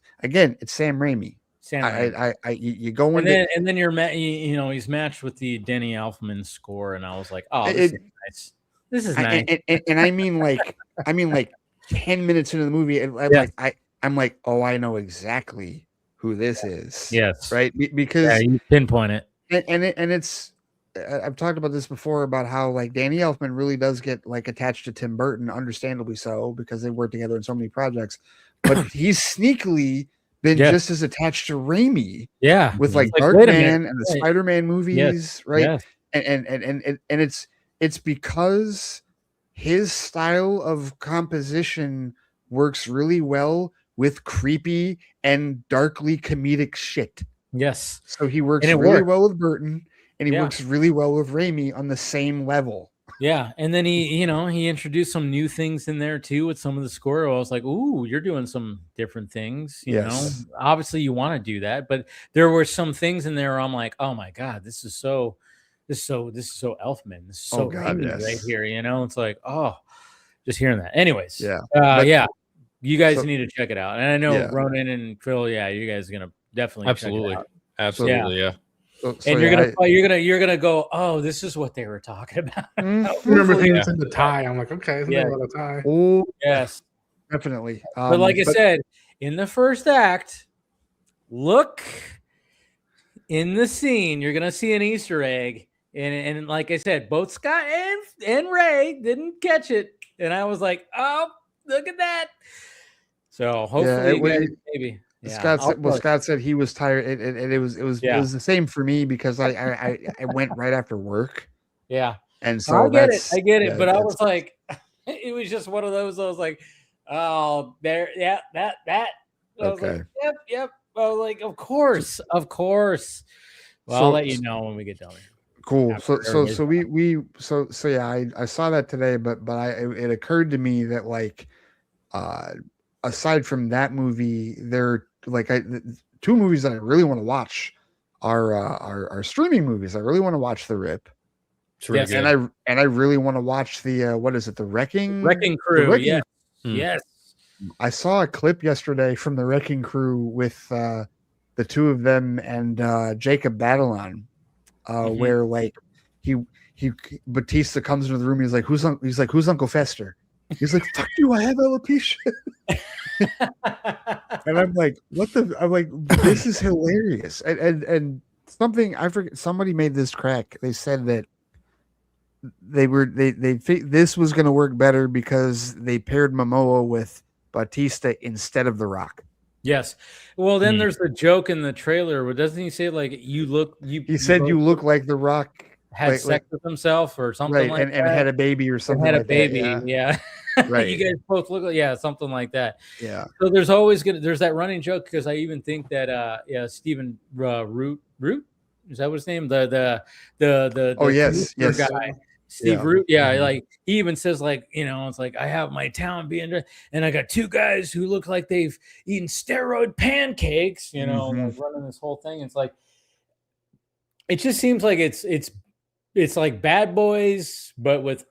Sam Raimi. You go in, and then he's matched with the Danny Elfman score, and I was like, oh, this is nice. This is nice. And I mean like 10 minutes into the movie, and I'm like, oh, I know exactly who this is. Yes, right, because you pinpoint it, and it's. I've talked about this before about how like Danny Elfman really does get like attached to Tim Burton, understandably so, because they work together in so many projects, but he's sneakily been just as attached to Raimi, with like Darkman and the Spider-Man movies, right? And it's because his style of composition works really well with creepy and darkly comedic shit. Yes, so he works really well with Burton, and he works really well with Raimi on the same level. Yeah, and then he introduced some new things in there too with some of the score. I was like, "Ooh, you're doing some different things." You know, obviously you want to do that, but there were some things in there where I'm like, "Oh my god, this is so Elfman. This is so Raimi right here." You know, it's like, oh, just hearing that. Anyways, you guys need to check it out. And I know Ronin and Phil, you guys are gonna definitely check it out. Absolutely, yeah. And you're gonna go, oh, this is what they were talking about. I remember things in the tie. I'm like, okay, about a tie. Oh yes, definitely. But like I said, in the first act, look in the scene, you're gonna see an Easter egg, and like I said, both Scott and Ray didn't catch it, and I was like, oh, look at that. So hopefully, maybe. Yeah. Scott said he was tired, and it was the same for me because I went right after work. Yeah, and so I get it. But I was like, it was just one of those. I was like, oh, there, that. I was like, yep. I was like, of course. Well, I'll let you know when we get done. Cool. So I saw that today, but it occurred to me that like, aside from that movie, there like two movies that I really want to watch are streaming movies. I really want to watch The Rip. Yes, and I really want to watch the what is it? The Wrecking Crew. Yes. I saw a clip yesterday from the Wrecking Crew with the two of them and Jacob Batalon, where like he Batista comes into the room. He's like, who's Uncle Fester? He's like, fuck you, I have alopecia. And I'm like, this is hilarious. And something I forget, somebody made this crack. They said that this was going to work better because they paired Momoa with Batista instead of The Rock. Yes. Well, then there's the joke in the trailer where doesn't he say like he said you look like The Rock had sex with himself or something like that. And had a baby or something. Had a baby, yeah. Right. You guys both look like something like that. Yeah. So there's that running joke because I even think that Stephen Root is that what his name? The yes guy. Steve Root, like he even says like, it's like I have my town being and I got two guys who look like they've eaten steroid pancakes, like running this whole thing. It's like it just seems like it's like Bad Boys, but with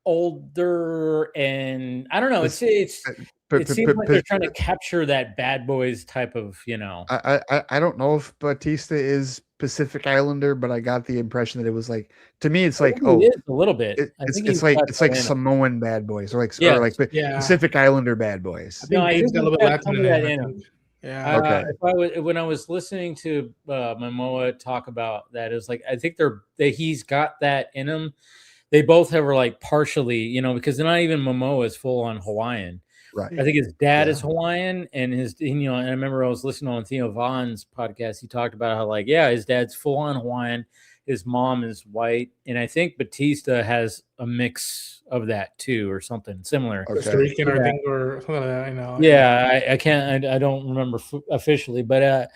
older and I don't know. It seems like they're trying to capture that Bad Boys type of, I don't know if Batista is Pacific Islander, but I got the impression that it was like to me. It's like it is a little bit. It's like Samoan Bad Boys or Pacific Islander Bad Boys. No, I think a little bit Latin in him. Yeah. Okay. When I was listening to Momoa talk about that, it was like I think he's got that in him. They both have like partially, because they're not even Momoa is full on Hawaiian. Right. I think his dad is Hawaiian, and and I remember I was listening on Theo Vaughn's podcast. He talked about how his dad's full on Hawaiian, his mom is white, and I think Batista has a mix of that too, or something similar. Costa Rican or something like that. I know. Yeah, I can't. I don't remember officially, but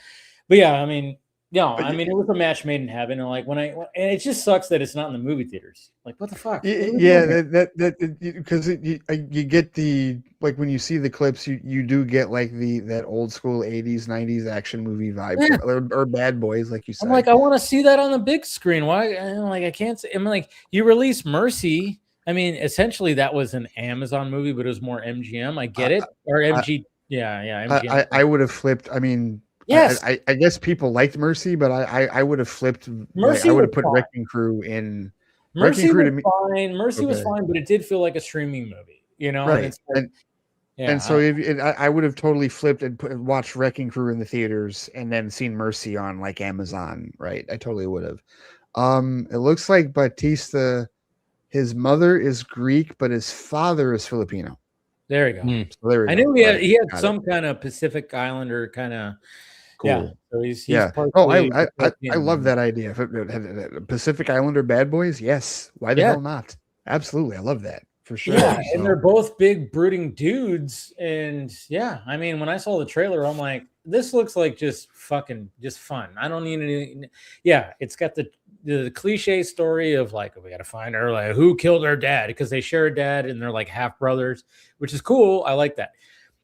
yeah, I mean. No, I mean it was a match made in heaven, and like and it just sucks that it's not in the movie theaters. Like, what the fuck? Yeah, that because you get the like when you see the clips, you do get like that old school 80s 90s action movie vibe or Bad Boys, like you said. I'm like, I want to see that on the big screen. Why? I'm like, I can't. I'm like, you release Mercy. I mean, essentially that was an Amazon movie, but it was more MGM. I get it, or MG. MGM. I would have flipped. I mean. Yes, I guess people liked Mercy, but I would have flipped. Mercy I would have put Wrecking Crew in. Mercy was fine. Mercy was fine, but it did feel like a streaming movie, Right. And so I would have totally flipped and watched Wrecking Crew in the theaters and then seen Mercy on like Amazon. Right. I totally would have. It looks like Batista, his mother is Greek, but his father is Filipino. There you go. So there we go. I knew he had some kind of Pacific Islander kind of. Cool. Yeah. So he's I love that idea. Pacific Islander Bad Boys. Yes. Why the hell not? Absolutely. I love that for sure. Yeah. And they're both big brooding dudes. And I mean, when I saw the trailer, I'm like, this looks like just fun. I don't need any. Yeah. It's got the cliche story of like, we got to find her, like who killed her dad, because they share a dad and they're like half brothers, which is cool. I like that.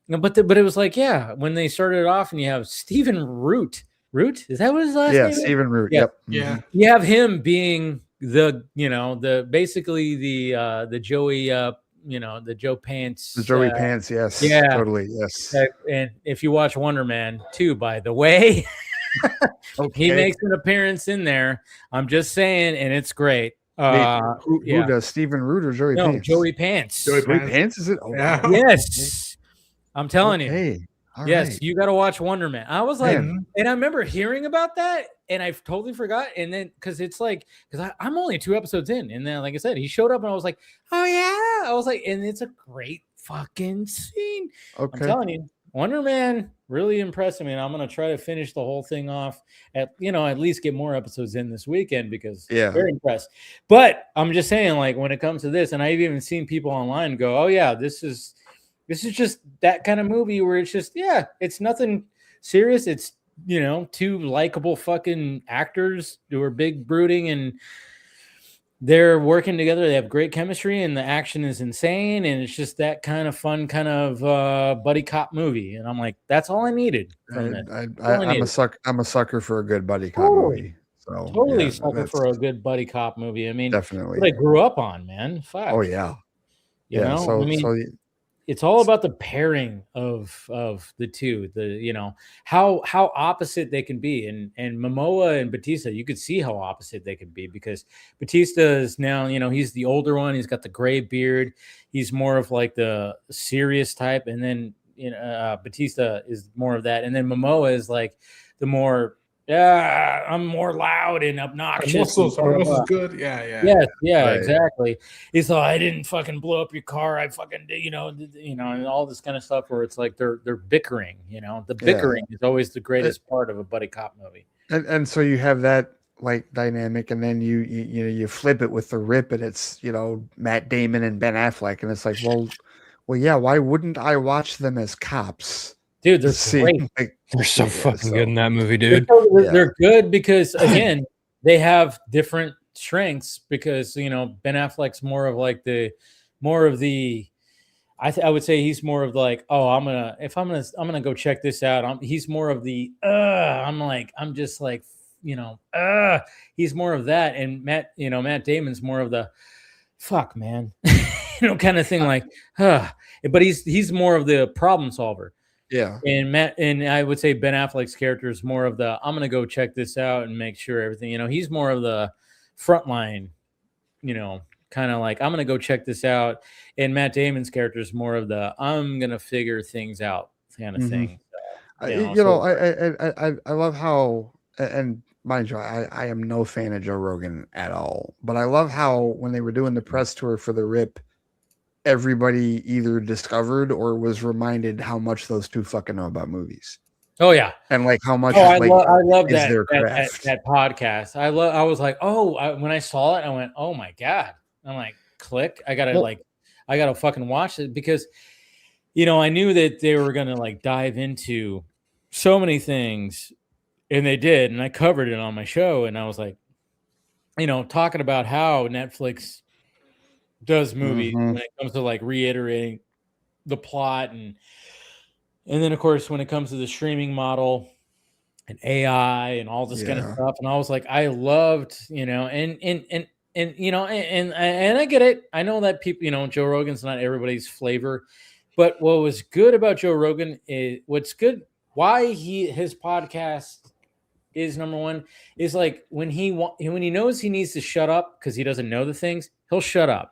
But it was like, when they started off and you have Stephen Root. Root? Is that what his last name is? Yeah, Stephen Root. Yeah. Yep. Yeah. You have him being basically the Joey, the Joe Pants. The Joey Pants, yes. Yeah. Totally, yes. And if you watch Wonder Man 2, by the way, he makes an appearance in there. I'm just saying, and it's great. Who does, Stephen Root or Joey Pants? No, Joey Pants. Joey Pants, is it? Oh, yeah. Yes. I'm telling you. Yes, right. You got to watch Wonder Man. I was like, and I remember hearing about that, and I totally forgot. And then because I'm only 2 episodes in, and then like I said, he showed up, and I was like, oh yeah. I was like, and it's a great fucking scene. Okay. I'm telling you. Wonder Man really impressed me, and I'm gonna try to finish the whole thing off at least get more episodes in this weekend because very impressed. But I'm just saying, like when it comes to this, and I've even seen people online go, "Oh yeah, this is just that kind of movie where it's just it's nothing serious. It's two likable fucking actors who are big brooding and." They're working together. They have great chemistry, and the action is insane. And it's just that kind of fun, kind of buddy cop movie. And I'm like, that's all I needed from it. I'm a sucker for a good buddy cop movie. So totally sucker for a good buddy cop movie. I mean, definitely. What I grew up on, man. Fuck. Oh yeah. You know, I mean, it's all about the pairing of the two, how opposite they can be. And Momoa and Batista, you could see how opposite they could be because Batista is now, he's the older one. He's got the gray beard. He's more of like the serious type. And then, Batista is more of that. And then Momoa is like the more, I'm more loud and obnoxious. Our muscles good. Yeah, right. Exactly. He's like, I didn't fucking blow up your car. I fucking did, and all this kind of stuff where it's like they're bickering. The bickering is always the greatest part of a buddy cop movie. And so you have that like dynamic, and then you flip it with the rip, and it's Matt Damon and Ben Affleck, and it's like, well, yeah, why wouldn't I watch them as cops? Dude, they're great. Like, they're so fucking good in that movie, dude. They're good because again, they have different strengths because Ben Affleck's more of the I would say he's more of like, oh, I'm gonna go check this out. He's more of the he's more of that, and Matt Damon's more of the fuck, man, kind of thing, like but he's more of the problem solver. Yeah. And I would say Ben Affleck's character is more of the I'm gonna go check this out and make sure everything, he's more of the frontline, kind of like I'm gonna go check this out. And Matt Damon's character is more of the I'm gonna figure things out kind of thing. I love how, and mind you, I am no fan of Joe Rogan at all, but I love how when they were doing the press tour for the RIP, everybody either discovered or was reminded how much those two fucking know about movies. Oh yeah, and like how much. I love that podcast. I was like, when I saw it, I went, oh my god. I'm like, click. I gotta fucking watch it because, I knew that they were gonna like dive into so many things, and they did, and I covered it on my show, and I was like, talking about how Netflix does movies when it comes to like reiterating the plot and then of course when it comes to the streaming model and AI and all this kind of stuff, and I was like, I loved and I get it. I know that people, Joe Rogan's not everybody's flavor, but what was good about Joe Rogan is why his podcast is number one is like when he knows he needs to shut up because he doesn't know the things, he'll shut up.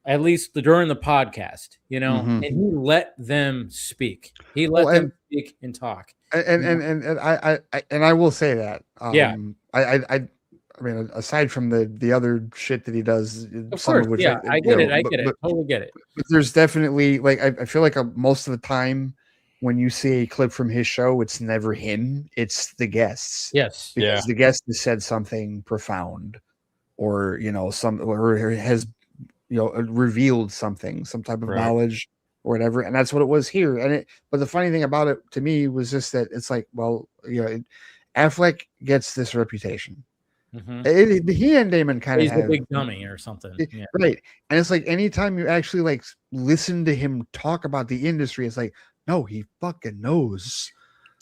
At least during the podcast, and he let them speak. He let them speak and talk. And I will say that. I mean, aside from the other shit that he does, of course, I get it. I totally get it. But there's definitely like I feel like most of the time when you see a clip from his show, it's never him; it's the guests. Yes, because the guest has said something profound, or or has revealed some type of knowledge or whatever. And that's what it was here. But the funny thing about it to me was just that it's like, well, Affleck gets this reputation. He and Damon kind of he's a big dummy or something. Right. And it's like, anytime you actually like listen to him talk about the industry, it's like, no, he fucking knows.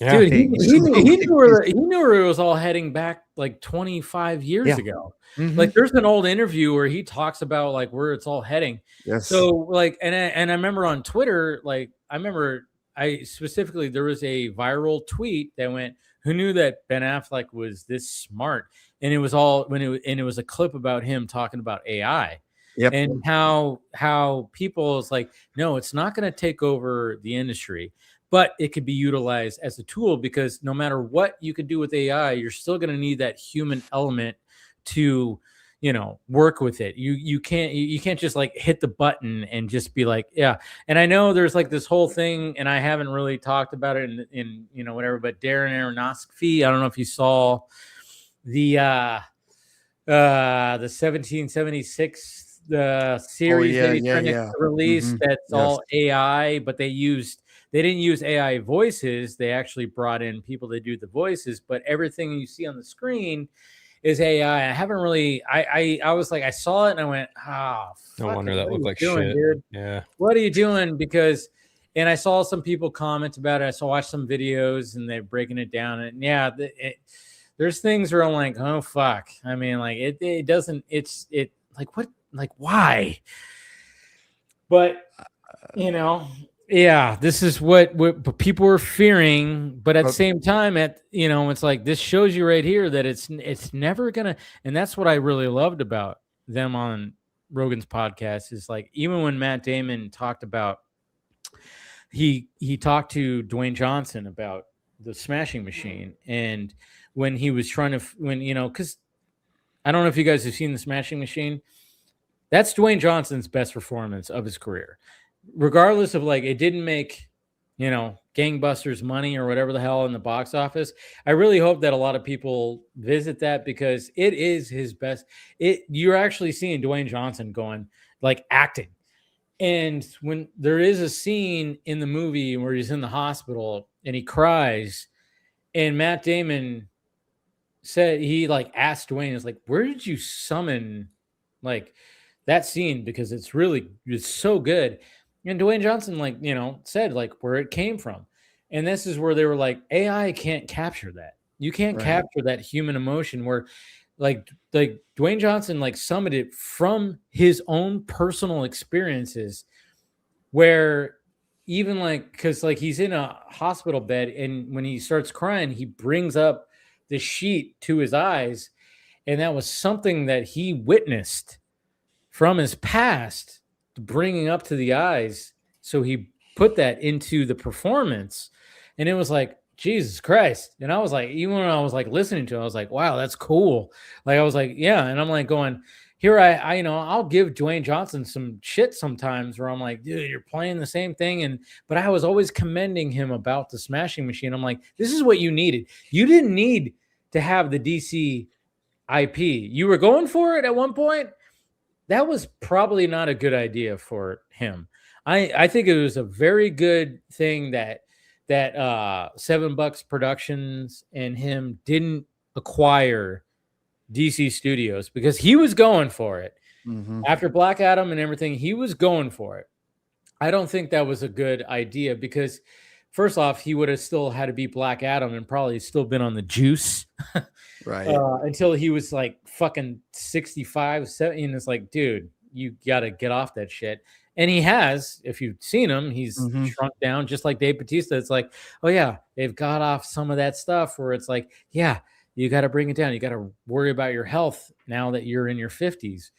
Yeah. Dude, he knew where it was all heading back like 25 years ago. Like there's an old interview where he talks about like where it's all heading. Yes. So like, and I remember on Twitter, like I specifically, there was a viral tweet that went, who knew that Ben Affleck was this smart? And it was it was a clip about him talking about AI. Yep. And how people is like, no, it's not going to take over the industry, but it could be utilized as a tool because no matter what you could do with AI, you're still going to need that human element to, work with it. You can't just like hit the button and just be like, yeah. And I know there's like this whole thing, and I haven't really talked about it in whatever, but Darren Aronofsky, I don't know if you saw the 1776 series that he's trying to release, that's all AI, but they didn't use AI voices. They actually brought in people to do the voices, but everything you see on the screen is AI. I haven't really. I was like, I saw it and I went, no wonder that looked like doing, shit. Dude? Yeah. What are you doing? And I saw some people comment about it. I watched some videos and they're breaking it down. And yeah, there's things where I'm like, oh fuck. I mean, like it doesn't. It's like what? Like why? But yeah, this is what people are fearing, but at the same time, it's like this shows you right here that it's never gonna, and that's what I really loved about them on Rogan's podcast is like even when Matt Damon talked about he talked to Dwayne Johnson about the Smashing Machine, and when he was trying to because I don't know if you guys have seen the Smashing Machine, that's Dwayne Johnson's best performance of his career. Regardless of like it didn't make gangbusters money or whatever the hell in the box office, I really hope that a lot of people visit that because it is his best. You're actually seeing Dwayne Johnson going like acting, and when there is a scene in the movie where he's in the hospital and he cries, and Matt Damon said he like asked Dwayne, "Is like where did you summon like that scene because it's so good." And Dwayne Johnson, said where it came from. And this is where they were like, AI can't capture that. You can't capture that human emotion where like Dwayne Johnson summoned it from his own personal experiences where even because he's in a hospital bed and when he starts crying, he brings up the sheet to his eyes. And that was something that he witnessed from his past bringing up to the eyes, so he put that into the performance, and it was like Jesus Christ. And I was like, even when I was listening to it, I was like, wow, that's cool. I was like, yeah. And I'm like going here, I'll give Dwayne Johnson some shit sometimes where I'm like, dude, you're playing the same thing, but I was always commending him about the Smashing Machine. I'm like, this is what you needed. You didn't need to have the DC IP. You were going for it at one point. That was probably not a good idea for him. I think it was a very good thing that $7 Productions and him didn't acquire DC Studios because he was going for it. After Black Adam and everything, he was going for it. I don't think that was a good idea because first off, he would have still had to be Black Adam and probably still been on the juice. Right. Until he was fucking 65, 70. And it's like, dude, you got to get off that shit. And he has, if you've seen him, he's shrunk down just like Dave Bautista. It's like, oh yeah, they've got off some of that stuff where it's like, yeah, you got to bring it down. You got to worry about your health now that you're in your 50s.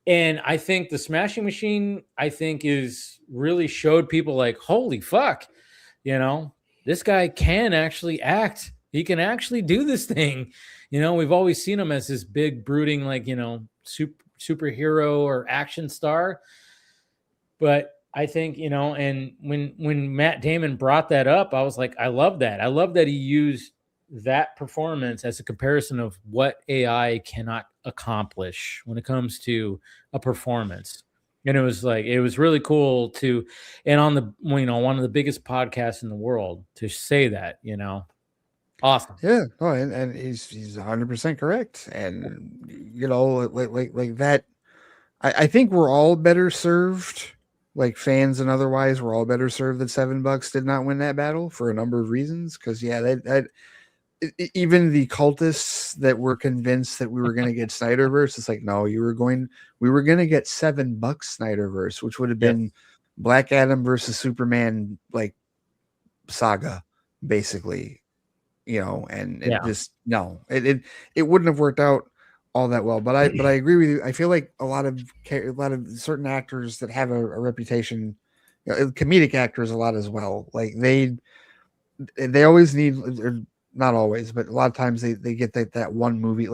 And I think the Smashing Machine, is really showed people holy fuck, this guy can actually act. He can actually do this thing. We've always seen him as this big brooding, superhero or action star. But I think, and when Matt Damon brought that up, I was like, I love that. I love that he used that performance as a comparison of what AI cannot accomplish when it comes to a performance. And it was really cool and on the, one of the biggest podcasts in the world to say that, awesome. Yeah. Oh, and he's 100% correct. And, like that, I think we're all better served, fans and otherwise, we're all better served that $7 did not win that battle for a number of reasons. Cause even the cultists that were convinced that we were going to get Snyderverse, it's like, no, we were going to get $7 Snyderverse, which would have been Black Adam versus Superman, saga, basically, and it it wouldn't have worked out all that well. But I agree with you. I feel like a lot of certain actors that have a reputation, comedic actors, a lot as well. They always need. Not always, but a lot of times they get that one movie.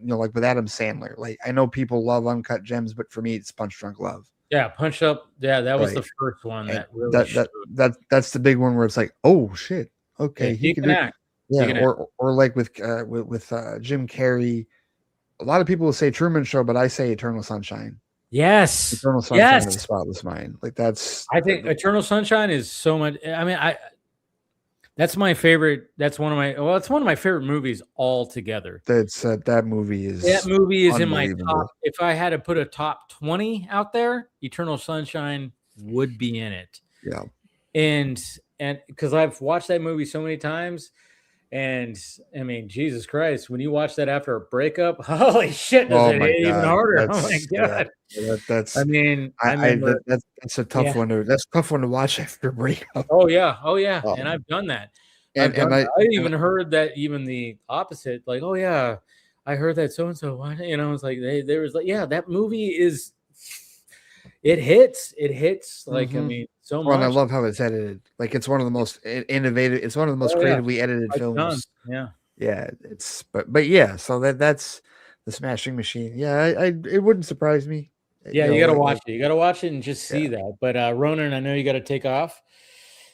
like with Adam Sandler. Like I know people love Uncut Gems, but for me, it's Punch Drunk Love. Yeah, Punch Up. Yeah, that was Right. the first one And that really. That's the big one where it's like, oh shit, okay, Yeah, he can act. Yeah, or like with Jim Carrey. A lot of people will say Truman Show, but I say Eternal Sunshine. Yes, Eternal Sunshine of the Spotless Mind. Like that's. I think Eternal Sunshine is so much. I mean, that's my favorite. That's one of my. Well, it's one of my favorite movies altogether. That's that movie is. That movie is in my top. If I had to put a top 20 out there, Eternal Sunshine would be in it. Yeah, and because I've watched that movie so many times. And I mean, Jesus Christ, when you watch that after a breakup, holy shit, does it hit even harder? Oh my God. That's, I mean, that's a tough one to, that's a tough one to watch after a breakup. Oh yeah. And I've done that. I even heard that even the opposite, like, oh yeah, I heard that so-and-so, it's like, there was like, yeah, that movie is, it hits like, I mean, so much. And I love how it's edited. Like it's one of the most innovative. It's one of the most creatively edited films. Yeah. It's but yeah. So that's the Smashing Machine. Yeah, it wouldn't surprise me. Yeah, you got to watch it. You got to watch it and just see that. But Ronan, I know you got to take off.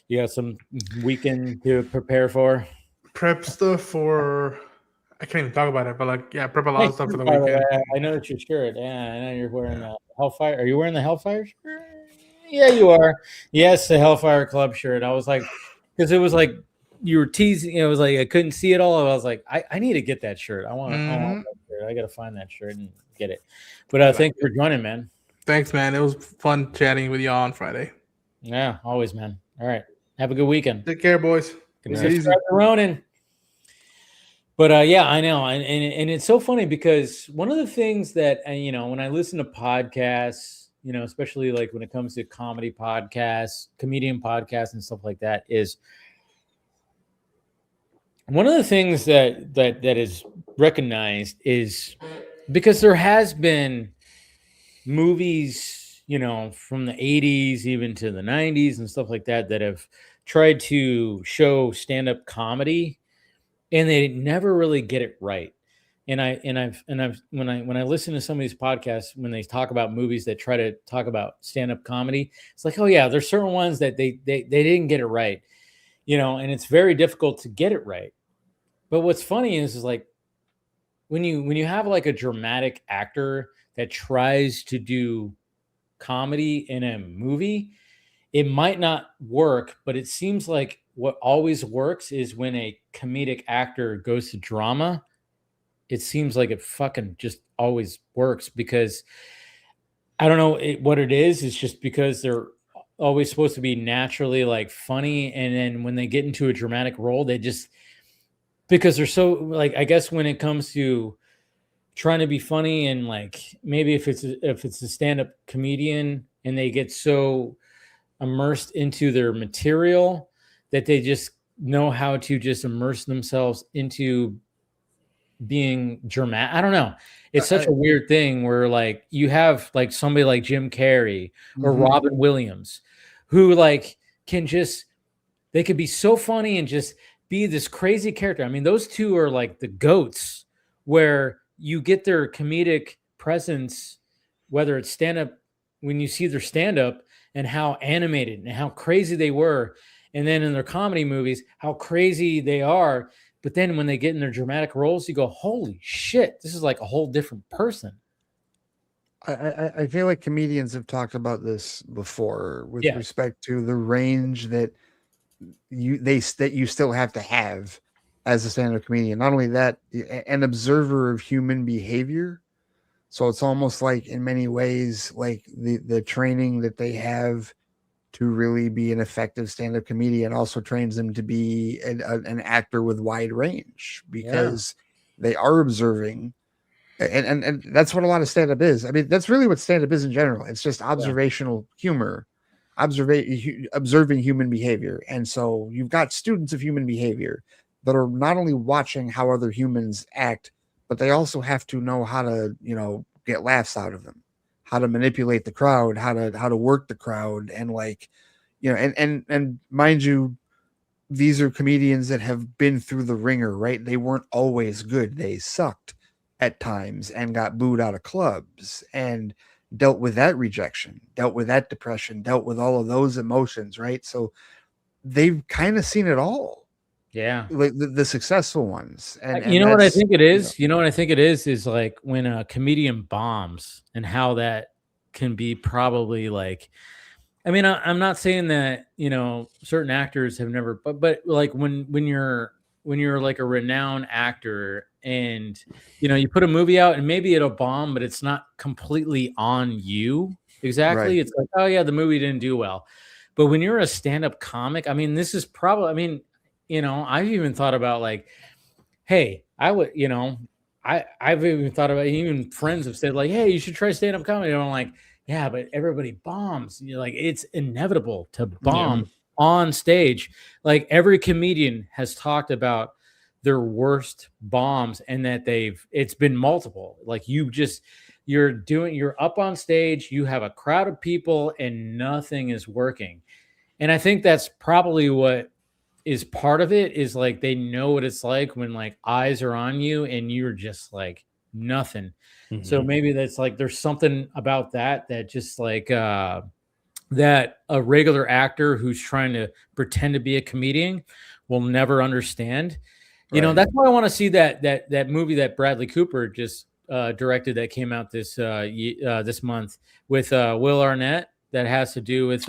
You got some weekend to prepare for. Prep stuff for. I can't even talk about it, but like, yeah, prep a lot of stuff for the weekend. I know it's your shirt. Yeah, I know you're wearing the Hellfire. Are you wearing the Hellfire shirt? Yeah, you are. Yes, the Hellfire Club shirt. I was like, because it was like you were teasing. It was like I couldn't see it all. I was like, I need to get that shirt. I want that shirt. I got to find that shirt and get it. But thanks for joining, man. Thanks, man. It was fun chatting with you on Friday. Yeah, always, man. All right. Have a good weekend. Take care, boys. Subscribe to Ronin. But yeah, I know, and it's so funny because one of the things that when I listen to podcasts, especially like when it comes to comedy podcasts, comedian podcasts, and stuff like that, is one of the things that is recognized is because there has been movies, from the 80s even to the 90s and stuff like that have tried to show stand-up comedy. And they never really get it right. And I've when I listen to some of these podcasts, when they talk about movies that try to talk about stand-up comedy, it's like, oh yeah, there's certain ones that they didn't get it right, and it's very difficult to get it right. But what's funny is like when you have like a dramatic actor that tries to do comedy in a movie, it might not work, but it seems like what always works is when a comedic actor goes to drama. It seems like it fucking just always works because I don't know what it is. It's just because they're always supposed to be naturally like funny. And then when they get into a dramatic role, they just, because they're so like, I guess when it comes to trying to be funny and like, maybe if it's a stand-up comedian and they get so immersed into their material that they just know how to just immerse themselves into being dramatic. I don't know. It's such a weird thing where like you have like somebody like Jim Carrey or Robin Williams who like they could be so funny and just be this crazy character. I mean, those two are like the goats where you get their comedic presence, whether it's stand-up, when you see their stand-up and how animated and how crazy they were. And then in their comedy movies, how crazy they are. But then when they get in their dramatic roles, you go, holy shit, this is like a whole different person. I feel like comedians have talked about this before with respect to the range that you still have to have as a stand-up comedian. Not only that, an observer of human behavior. So it's almost like in many ways, like the training that they have to really be an effective stand-up comedian also trains them to be an actor with wide range because they are observing. And that's what a lot of stand-up is. I mean, that's really what stand-up is in general. It's just observational humor, observing human behavior. And so you've got students of human behavior that are not only watching how other humans act, but they also have to know how to, get laughs out of them, how to manipulate the crowd, how to work the crowd. And like, and mind you, these are comedians that have been through the ringer, right? They weren't always good. They sucked. at times and got booed out of clubs and dealt with that rejection, dealt with that depression, dealt with all of those emotions, right? So they've kind of seen it all. Yeah. Like the successful ones. And you know what I think it is? You know what I think it is like when a comedian bombs and how that can be probably like, I mean, I'm not saying that, you know, certain actors have never, but like when you're like a renowned actor and, you know, you put a movie out and maybe it'll bomb, but it's not completely on you. Exactly. Right. It's like, oh yeah, the movie didn't do well. But when you're a stand-up comic, I mean, this is probably, I mean, you know, I've even thought about like, hey, I would, you know, I've even thought about, even friends have said like, hey, you should try stand-up comedy. And I'm like, yeah, but everybody bombs. You're like, it's inevitable to bomb on stage. Like every comedian has talked about their worst bombs and that it's been multiple. Like you're up on stage, you have a crowd of people and nothing is working. And I think that's probably what is part of it, is like they know what it's like when like eyes are on you and you're just like nothing. Mm-hmm. So maybe that's like there's something about that just like that a regular actor who's trying to pretend to be a comedian will never understand. You know, that's why I want to see that movie that Bradley Cooper just directed that came out this month with Will Arnett, that has to do with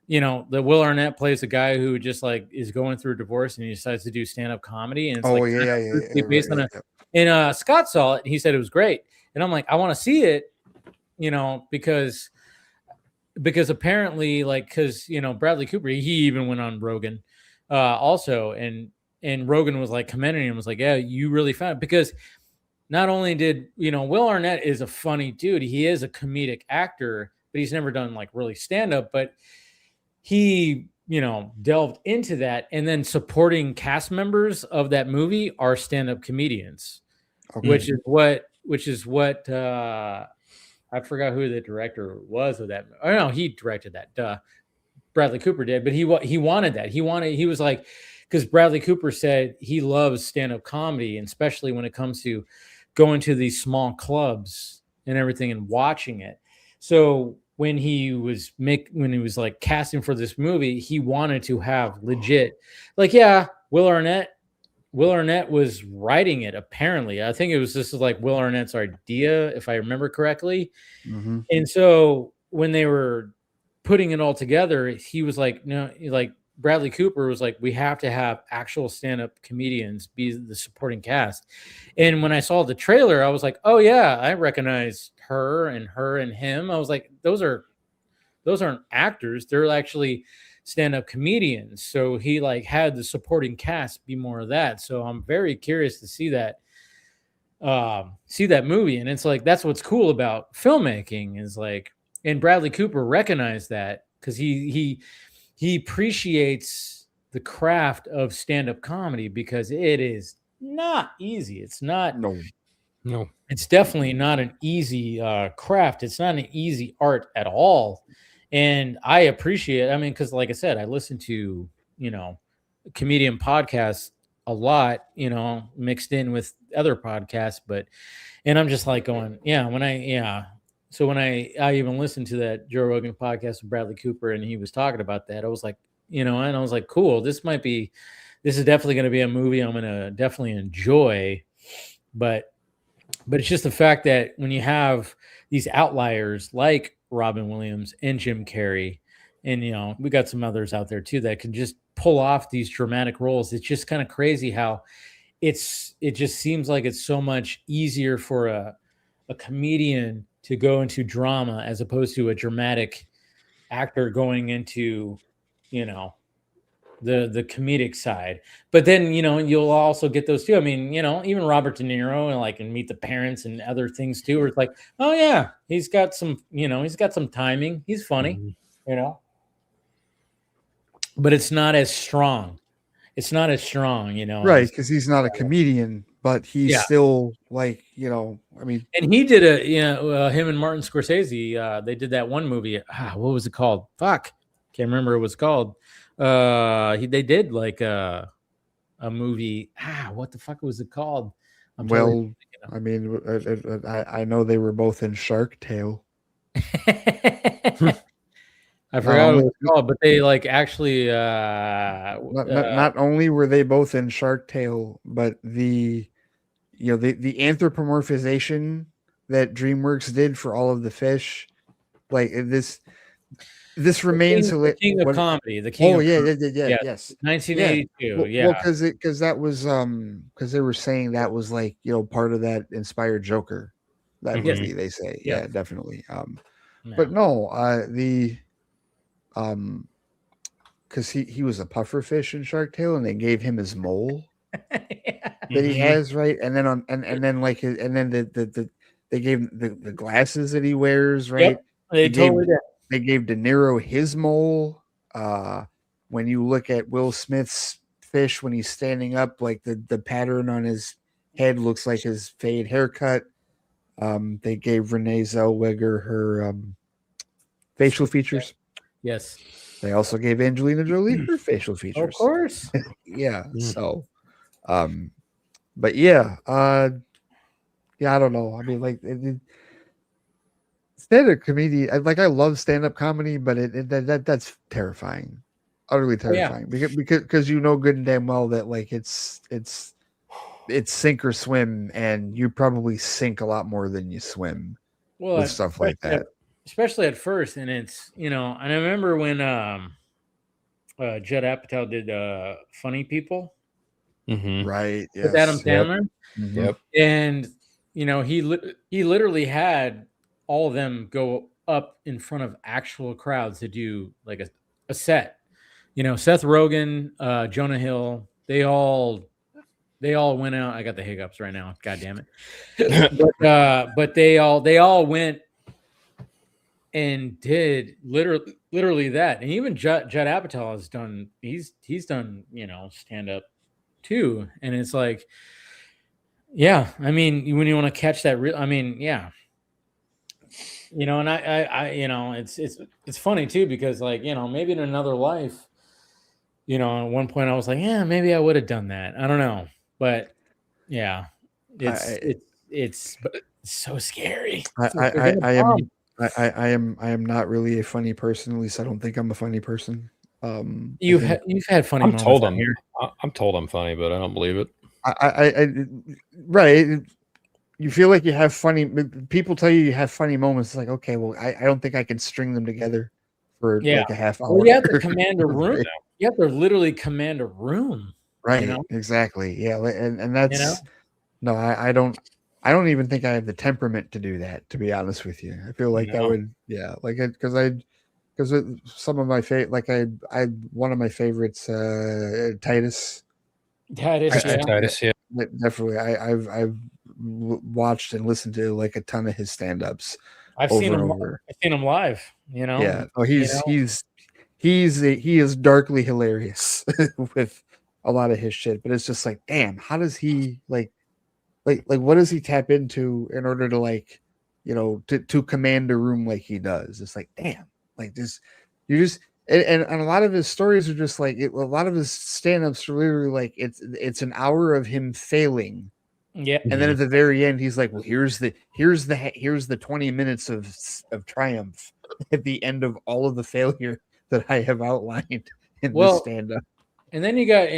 you know, the Will Arnett plays a guy who just like is going through a divorce and he decides to do stand-up comedy. And it's based on and Scott saw it and he said it was great. And I'm like, I want to see it, you know, because apparently, like, because, you know, Bradley Cooper, he even went on Rogan also, and Rogan was like commending him, was like, yeah, you really found it. Because not only did, you know, Will Arnett is a funny dude, he is a comedic actor, but he's never done like really stand-up, but he, you know, delved into that. And then supporting cast members of that movie are stand-up comedians, which is what I forgot who the director was of that. Oh no, he directed that. Bradley Cooper did, but he wanted that. He was like, because Bradley Cooper said he loves stand-up comedy, and especially when it comes to going to these small clubs and everything and watching it. So when he was like casting for this movie, he wanted to have legit, like, yeah, Will Arnett was writing it, apparently. I think it was just like Will Arnett's idea, if I remember correctly. Mm-hmm. And so when they were putting it all together, he was like, no, like Bradley Cooper was like, we have to have actual stand-up comedians be the supporting cast. And when I saw the trailer, I was like, oh yeah, I recognize her and him. I was like, those aren't actors. They're actually stand-up comedians. So he like had the supporting cast be more of that. So I'm very curious to see that movie. And it's like, that's what's cool about filmmaking, is like, and Bradley Cooper recognized that because he appreciates the craft of stand-up comedy, because it is not easy. It's not, no, it's definitely not an easy craft. It's not an easy art at all. And I appreciate it. I mean, because like I said, I listen to, you know, comedian podcasts a lot, you know, mixed in with other podcasts, and I'm just like going, So when I even listened to that Joe Rogan podcast with Bradley Cooper, and he was talking about that, I was like, you know, and I was like, cool, this is definitely going to be a movie I'm going to definitely enjoy. But it's just the fact that when you have these outliers like Robin Williams and Jim Carrey, and, you know, we got some others out there too that can just pull off these dramatic roles. It's just kind of crazy how it just seems like it's so much easier for a comedian to go into drama as opposed to a dramatic actor going into, you know, the comedic side. But then, you know, you'll also get those too. I mean, you know, even Robert De Niro and Meet the Parents and other things too, where it's like, oh yeah, he's got some timing. He's funny, you know, but it's not as strong. It's not as strong, you know. Right, because he's not a comedian, but he's still like, you know, I mean. And he did him and Martin Scorsese, they did that one movie. What was it called? Fuck. Can't remember what it was called. They did like a movie. What the fuck was it called? I mean, I know they were both in Shark Tale. I forgot what it was called, but they like actually not only were they both in Shark Tale, but the anthropomorphization that DreamWorks did for all of the fish, like this remains the king of comedy. The king. Yes. 1982. Well, because that was because they were saying that was like part of that inspired Joker, that movie. They say, yeah, definitely. But no, because he was a puffer fish in Shark Tale, and they gave him his mole that he has, right, and then they gave him the glasses that he wears, right. Yep, they gave De Niro his mole. When you look at Will Smith's fish when he's standing up, like the pattern on his head looks like his fade haircut. They gave Renee Zellweger her facial features. Yes. They also gave Angelina Jolie her facial features. Of course. Yeah. So, but yeah, I don't know. I mean, like stand-up comedy. I love stand-up comedy, but that's terrifying, utterly terrifying. Because good and damn well that like it's sink or swim, and you probably sink a lot more than you swim with stuff like that. Especially at first, and it's and I remember when Judd Apatow did Funny People, right? Yes. With Adam Sandler. Yep. And he literally had all of them go up in front of actual crowds to do like a set. Seth Rogen, Jonah Hill, they all went out. I got the hiccups right now. God damn it. But they all went and did literally that. And even Judd Apatow has done, he's done, stand up too. And it's like, yeah, I mean, when you want to catch that yeah. And I it's funny too, because like, maybe in another life, at one point I was like, yeah, maybe I would have done that. I don't know. But yeah, it's so scary. I am not really a funny person. At least I don't think I'm a funny person. You've had funny moments. I'm told I'm funny, but I don't believe it. Right. You feel like you have funny. People tell you have funny moments. It's like, okay, well, I don't think I can string them together for like a half hour. Well, you have to command a room. You have to literally command a room. Right. Exactly. Yeah. And that's no. I don't even think I have the temperament to do that, to be honest with you. I feel like that would, like it, because some of my favorite, like I one of my favorites, Titus, yeah. Definitely. I've watched and listened to like a ton of his stand-ups. I've seen him live. Yeah. Oh, he is darkly hilarious with a lot of his shit, but it's just like, damn, how does he like what does he tap into in order to like, to command a room like he does? It's like, damn, like this, and a lot of his stories are just like, a lot of his stand-ups are literally like, it's an hour of him failing. Yeah. And then at the very end, he's like, well, here's the 20 minutes of triumph at the end of all of the failure that I have outlined in this stand-up. And then you got